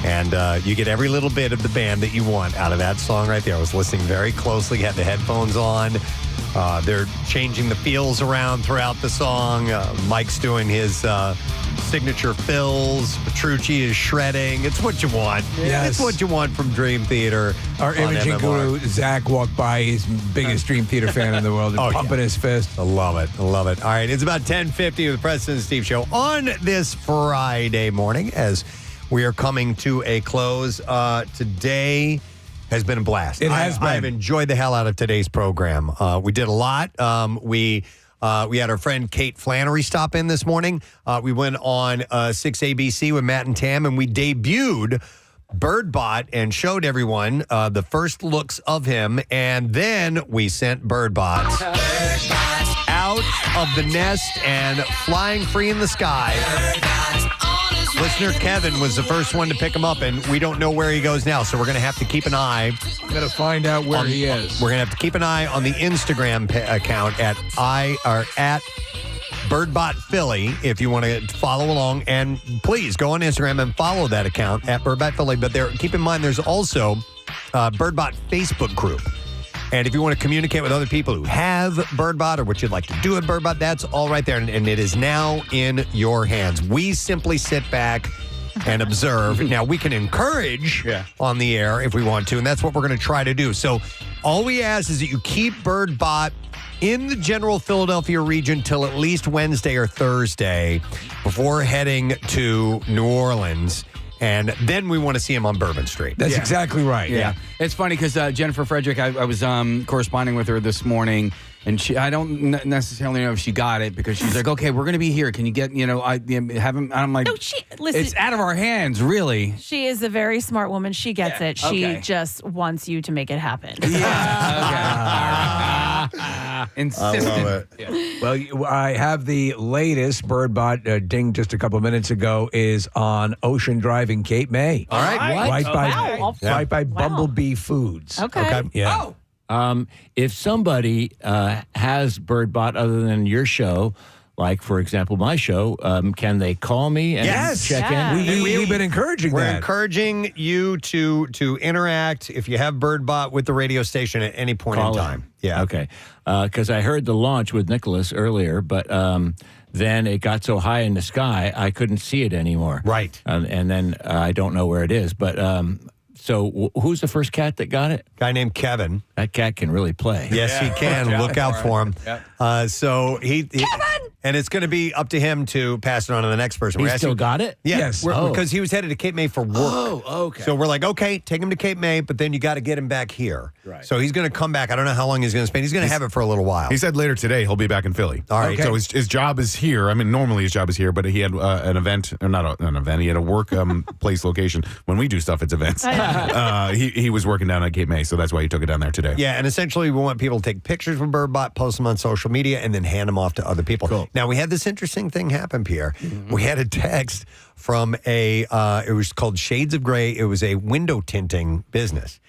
A: And you get every little bit of the band that you want out of that song right there. I was listening very closely, had the headphones on. They're changing the feels around throughout the song. Mike's doing his signature fills. Petrucci is shredding. It's what you want.
D: Yes.
A: It's what you want from Dream Theater.
D: Our
A: on
D: imaging
A: MMR.
D: guru, Zach, walked by. He's the biggest Dream Theater fan in the world. Pumping his fist.
A: I love it. I love it. All right, it's about 10:50 with the Preston and Steve Show on this Friday morning as we are coming to a close. Today has been a blast.
D: It has been.
A: I've enjoyed the hell out of today's program. We did a lot. We had our friend Kate Flannery stop in this morning. We went on 6ABC with Matt and Tam, and we debuted Birdbot and showed everyone the first looks of him, and then we sent Birdbot out of the nest and flying free in the sky. Listener Kevin was the first one to pick him up, and we don't know where he goes now, so we're going to have to keep an eye.
D: Got to find out where he is.
A: We're going to have to keep an eye on the Instagram account at Birdbot Philly if you want to follow along. And please go on Instagram and follow that account at Birdbot Philly. But keep in mind, there's also Birdbot Facebook group. And if you want to communicate with other people who have Birdbot or what you'd like to do at Birdbot, that's all right there. And it is now in your hands. We simply sit back and observe. Now, we can encourage on the air if we want to, and that's what we're going to try to do. So all we ask is that you keep Birdbot in the general Philadelphia region till at least Wednesday or Thursday before heading to New Orleans. And then we want to see him on Bourbon Street.
D: That's exactly right.
B: Yeah. It's funny because Jennifer Frederick, I was corresponding with her this morning, and I don't necessarily know if she got it because she's like, okay, we're going to be here. Can you get, have him? I'm like,
C: No, listen,
B: it's out of our hands, really.
C: She is a very smart woman. She gets it. She just wants you to make it happen.
B: Insistent.
D: I love it. Well, I have the latest. Birdbot dinged just a couple of minutes ago is on Ocean Drive in Cape May.
A: All right.
D: Right by Bumblebee Foods.
C: Okay.
D: Yeah.
U: If somebody has Birdbot other than your show, like, for example, my show, can they call me and check in?
D: We've been encouraging
A: We're
D: that.
A: encouraging you to interact if you have Birdbot with the radio station at any point in time. Yeah.
U: Okay. Because I heard the launch with Nicholas earlier, but then it got so high in the sky, I couldn't see it anymore.
A: Right.
U: And then I don't know where it is. But so who's the first cat that got it?
A: Guy named Kevin.
U: That cat can really play.
A: Yes, he can. Look out for him. So he and it's going to be up to him to pass it on to the next person.
U: He still got it?
A: Yeah,
D: Yes.
A: because he was headed to Cape May for work.
U: Oh, okay.
A: So we're like, okay, take him to Cape May, but then you got to get him back here.
U: Right.
A: So he's going to come back. I don't know how long he's going to spend. He's going to have it for a little while.
E: He said later today he'll be back in Philly.
A: All right.
E: So his job is here. I mean, normally his job is here, but he had an event, or not an event. He had a work place location. When we do stuff, it's events. He was working down at Cape May, so that's why he took it down there today.
A: Yeah, and essentially we want people to take pictures with Birdbot, post them on social media, and then hand them off to other people.
U: Cool.
A: Now, we had this interesting thing happen, Pierre. Mm-hmm. We had a text from it was called Shades of Gray. It was a window tinting business.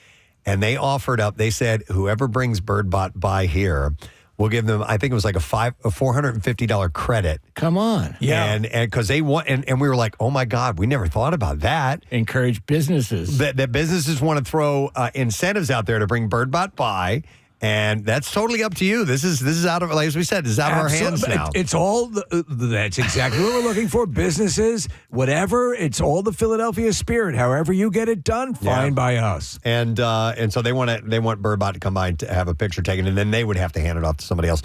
A: And they offered up, they said, whoever brings Birdbot by here, we'll give them, I think it was like a $450 credit.
U: Come on.
A: Yeah. And because they want, and we were like, oh my God, we never thought about that.
U: Encourage businesses.
A: That businesses want to throw incentives out there to bring Birdbot by. And that's totally up to you. This is out of, like as we said, this is out of our hands now.
D: It's all, that's exactly what we're looking for. Businesses, whatever, it's all the Philadelphia spirit. However you get it done, fine by us.
A: And so they want Birdbot to come by and to have a picture taken, and then they would have to hand it off to somebody else.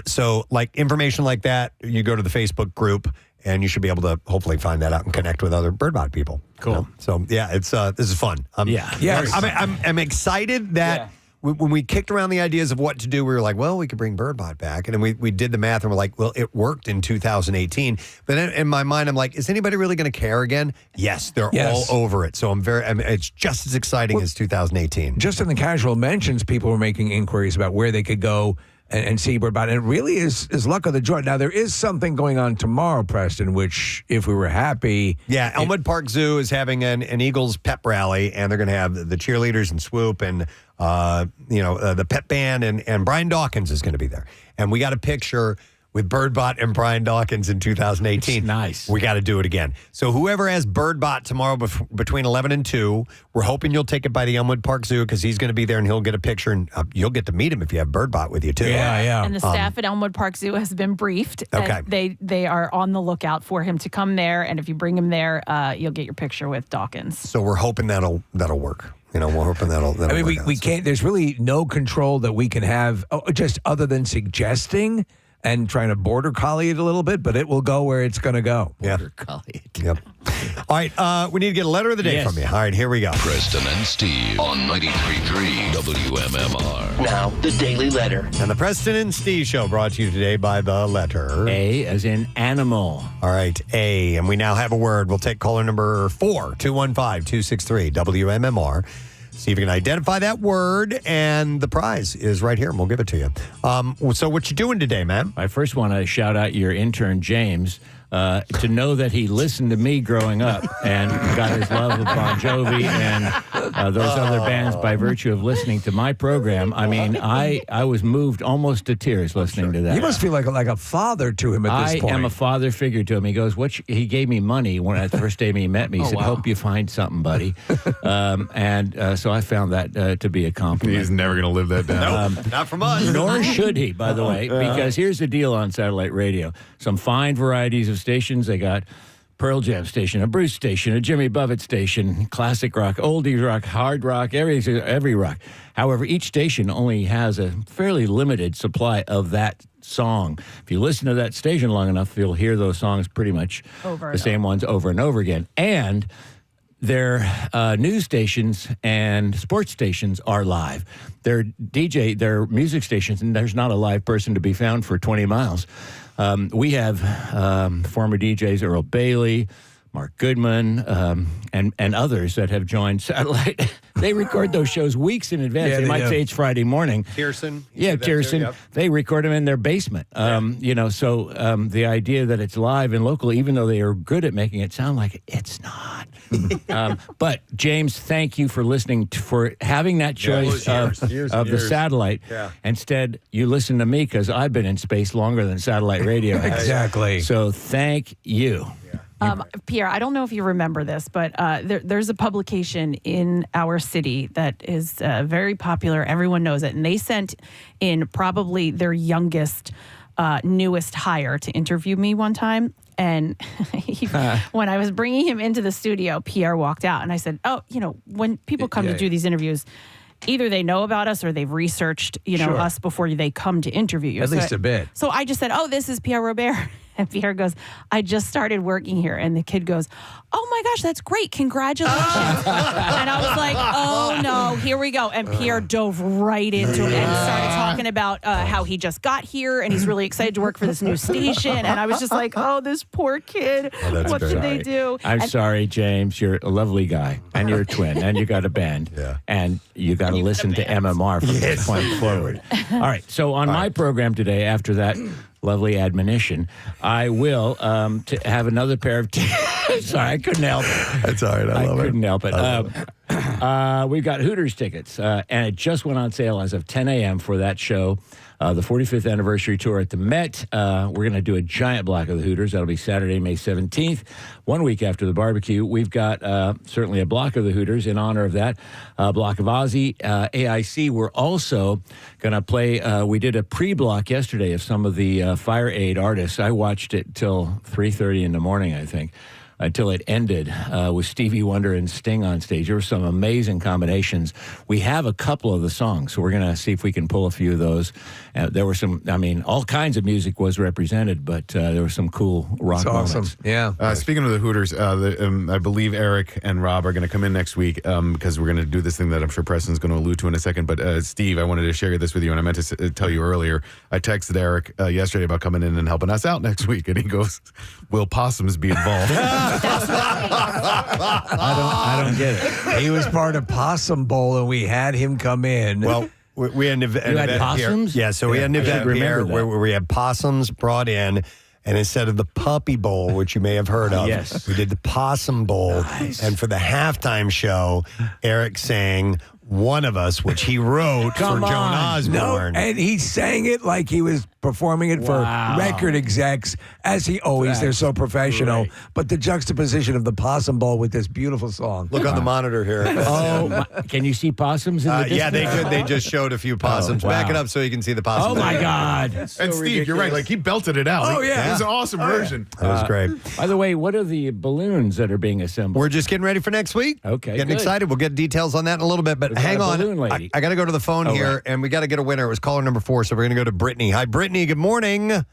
A: So like information like that, you go to the Facebook group, and you should be able to hopefully find that out and connect with other Birdbot people.
U: Cool.
A: You know? So yeah, it's this is fun. I'm excited that. When we kicked around the ideas of what to do, we were like, well, we could bring Birdbot back. And then we did the math and we're like, well, it worked in 2018. But then in my mind, I'm like, is anybody really going to care again? Yes, they're all over it. So it's just as exciting as 2018.
D: Just in the casual mentions, people were making inquiries about where they could go and see Birdbot. And it really is luck of the draw. Now, there is something going on tomorrow, Preston, which if we were happy.
A: Yeah, Elmwood Park Zoo is having an Eagles pep rally, and they're going to have the cheerleaders and Swoop and, the pep band, and Brian Dawkins is going to be there. And we got a picture with Birdbot and Brian Dawkins in 2018.
U: Nice.
A: We got to do it again. So whoever has Birdbot tomorrow between 11 and 2, we're hoping you'll take it by the Elmwood Park Zoo because he's going to be there and he'll get a picture, and you'll get to meet him if you have Birdbot with you too.
D: Yeah.
C: And the staff at Elmwood Park Zoo has been briefed.
A: Okay.
C: And they are on the lookout for him to come there, and if you bring him there, you'll get your picture with Dawkins.
A: So we're hoping that'll work. We're hoping that'll
D: I mean,
A: work out.
D: we can't, there's really no control that we can have just other than suggesting and trying to border collie it a little bit, but it will go where it's going to go.
U: Border collie it.
A: Yep. All right, we need to get a letter of the day from you. All right, here we go.
R: Preston and Steve on 93.3 WMMR.
M: Now, the Daily Letter.
A: And the Preston and Steve Show brought to you today by the letter
U: A as in animal.
A: All right, A. And we now have a word. We'll take caller number 4, 215-263 WMMR. See if you can identify that word, and the prize is right here, and we'll give it to you. So what you doing today, man?
U: I first want to shout out your intern, James, to know that he listened to me growing up and got his love of Bon Jovi and those other bands by virtue of listening to my program. I mean, I was moved almost to tears listening to that.
D: You must feel like a father to him at this point.
U: I am a father figure to him. He goes, he gave me money when at the first day he met me. He said, hope you find something, buddy. So I found that to be a compliment.
E: He's never going to live that down.
A: Nope, not from us.
U: Nor should he, by the way, because here's the deal on satellite radio. Some fine varieties of stations. They got Pearl Jam station, a Bruce station, a Jimmy Buffett station, classic rock, oldie rock, hard rock, every rock. However, each station only has a fairly limited supply of that song. If you listen to that station long enough, you'll hear those songs pretty much the same ones over and over again. And their news stations and sports stations are live. Their music stations, and there's not a live person to be found for 20 miles. We have former DJs Earl Bailey, Mark Goodman, and others that have joined Satellite. They record those shows weeks in advance.
D: Yeah,
U: they might
D: do.
U: say it's Friday morning.
A: Tierson.
U: Tierson.
A: Yep.
U: They record them in their basement. So the idea that it's live and local, even though they are good at making it sound like it's not. But James, thank you for listening, for having that choice of the satellite.
A: Yeah.
U: Instead, you listen to me because I've been in space longer than satellite radio has.
D: Exactly.
U: So thank you.
C: Pierre, I don't know if you remember this, but there's a publication in our city that is very popular. Everyone knows it. And they sent in probably their youngest, newest hire to interview me one time. And when I was bringing him into the studio, Pierre walked out. And I said, when people come to do these interviews, either they know about us or they've researched, us before they come to interview you.
D: At least a bit.
C: So I just said, this is Pierre Robert. And Pierre goes, I just started working here. And the kid goes, oh my gosh, that's great. Congratulations. And I was like, oh no, here we go. And Pierre dove right into it and started talking about how he just got here and he's really excited to work for this new station. And I was just like, oh, this poor kid. What did they do?
U: I'm sorry, James. You're a lovely guy. And you're a twin. And you got a band.
A: Yeah.
U: And you got to listen to MMR from this point forward. All right. So on my program today, after that lovely admonition, I will to have another pair of Sorry, I couldn't help it.
A: That's all right. I love it.
U: couldn't help it. We've got Hooters tickets, and it just went on sale as of 10 a.m. for that show. The 45th anniversary tour at the Met. We're going to do a giant block of the Hooters. That'll be Saturday, May 17th, 1 week after the barbecue. We've got certainly a block of the Hooters in honor of that, block of Ozzy. AIC, we're also going to play, we did a pre-block yesterday of some of the Fire Aid artists. I watched it till 3:30 in the morning, I think, until it ended with Stevie Wonder and Sting on stage. There were some amazing combinations. We have a couple of the songs, so we're going to see if we can pull a few of those. There were some, all kinds of music was represented, but there were some cool rock moments.
D: Awesome. Yeah.
E: Speaking of the Hooters, I believe Eric and Rob are going to come in next week because we're going to do this thing that I'm sure Preston's going to allude to in a second. But Steve, I wanted to share this with you, and I meant to tell you earlier. I texted Eric yesterday about coming in and helping us out next week, and he goes, "Will possums be involved?"
U: I don't get it.
D: He was part of Possum Bowl, and we had him come in.
A: Well, we had an event.
U: You had possums?
A: Here. Yeah, so we had an event here where we had possums brought in. And instead of the Puppy Bowl, which you may have heard of,
U: yes,
A: we did the Possum Bowl. Nice. And for the halftime show, Eric sang One of Us, which he wrote for Joan Osborne.
D: No, and he sang it like he was performing it for record execs, as he always. They're so professional. Right. But the juxtaposition of the Possum Bowl with this beautiful song.
A: Look on the monitor here.
U: Can you see possums in the distance?
A: Yeah, they could. They just showed a few possums. Back it up so you can see the possums.
U: Oh, my God.
E: And Steve, ridiculous. You're right. Like, he belted it out.
D: Oh, yeah.
E: It was an awesome version.
A: That was great.
U: By the way, what are the balloons that are being assembled?
A: We're just getting ready for next week.
U: Okay,
A: Getting excited. We'll get details on that in a little bit. But hang on. I got to go to the phone here, and we got to get a winner. It was caller number 4, so we're going to go to Brittany. Hi, Brittany. Good morning.
H: I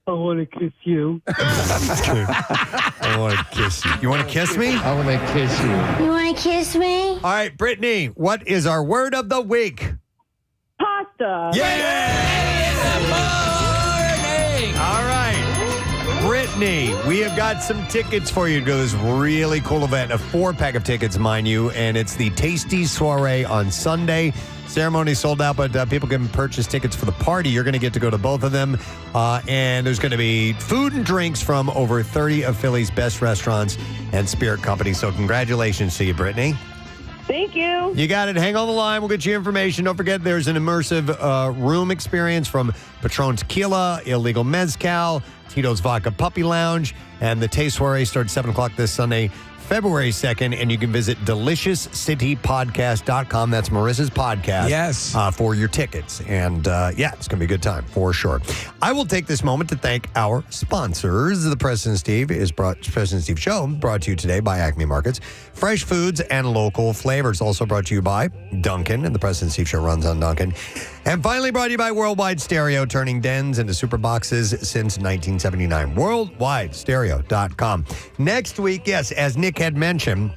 H: want to kiss you.
A: I want to kiss you. You want to kiss me?
U: I want to kiss you.
H: You want to kiss me?
A: All right, Brittany, what is our word of the week?
H: Pasta.
A: All right. Brittany, we have got some tickets for you to go to this really cool event, a 4-pack of tickets, mind you, and it's the Tasty Soiree on Sunday. Ceremony sold out, but people can purchase tickets for the party. You're going to get to go to both of them. And there's going to be food and drinks from over 30 of Philly's best restaurants and spirit companies. So congratulations to you, Brittany.
H: Thank you.
A: You got it. Hang on the line. We'll get you information. Don't forget, there's an immersive room experience from Patron Tequila, Illegal Mezcal, Tito's Vodka Puppy Lounge, and the Taste Soiree starts 7 o'clock this Sunday, February 2nd, and you can visit deliciouscitypodcast.com. That's Marissa's podcast.
D: Yes.
A: For your tickets. And it's going to be a good time for sure. I will take this moment to thank our sponsors. The Preston and Steve Show brought to you today by Acme Markets. Fresh foods and local flavors. Also brought to you by Dunkin', and the Preston and Steve Show runs on Dunkin'. And finally brought to you by Worldwide Stereo, turning dens into super boxes since 1979. WorldwideStereo.com. Next week, yes, as Nick had mentioned,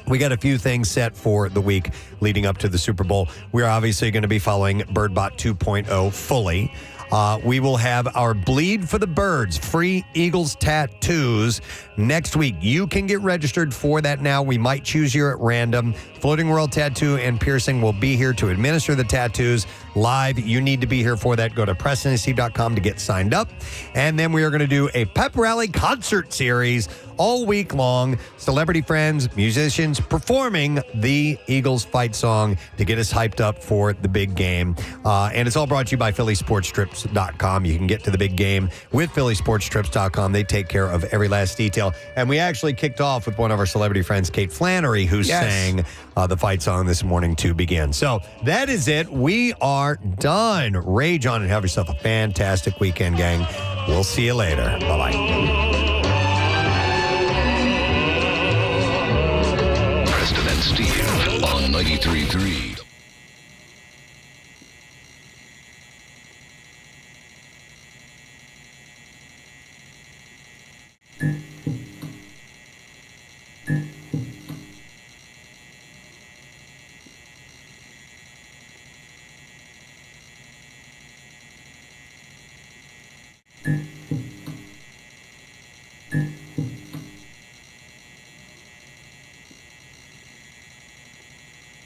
A: we got a few things set for the week leading up to the Super Bowl. We're obviously going to be following Birdbot 2.0 fully. We will have our Bleed for the Birds free Eagles tattoos next week. You can get registered for that now. We might choose you at random. Floating World Tattoo and Piercing will be here to administer the tattoos live. You need to be here for that. Go to PrestonandSteve.com to get signed up. And then we are going to do a pep rally concert series all week long. Celebrity friends, musicians performing the Eagles fight song to get us hyped up for the big game. And it's all brought to you by PhillySportsTrips.com. You can get to the big game with PhillySportsTrips.com. They take care of every last detail. And we actually kicked off with one of our celebrity friends, Kate Flannery, who sang the fight song this morning to begin. So that is it. We are done. Rage on and have yourself a fantastic weekend, gang. We'll see you later. Bye-bye.
R: Preston and Steve on 93.3.
K: Mm-hmm.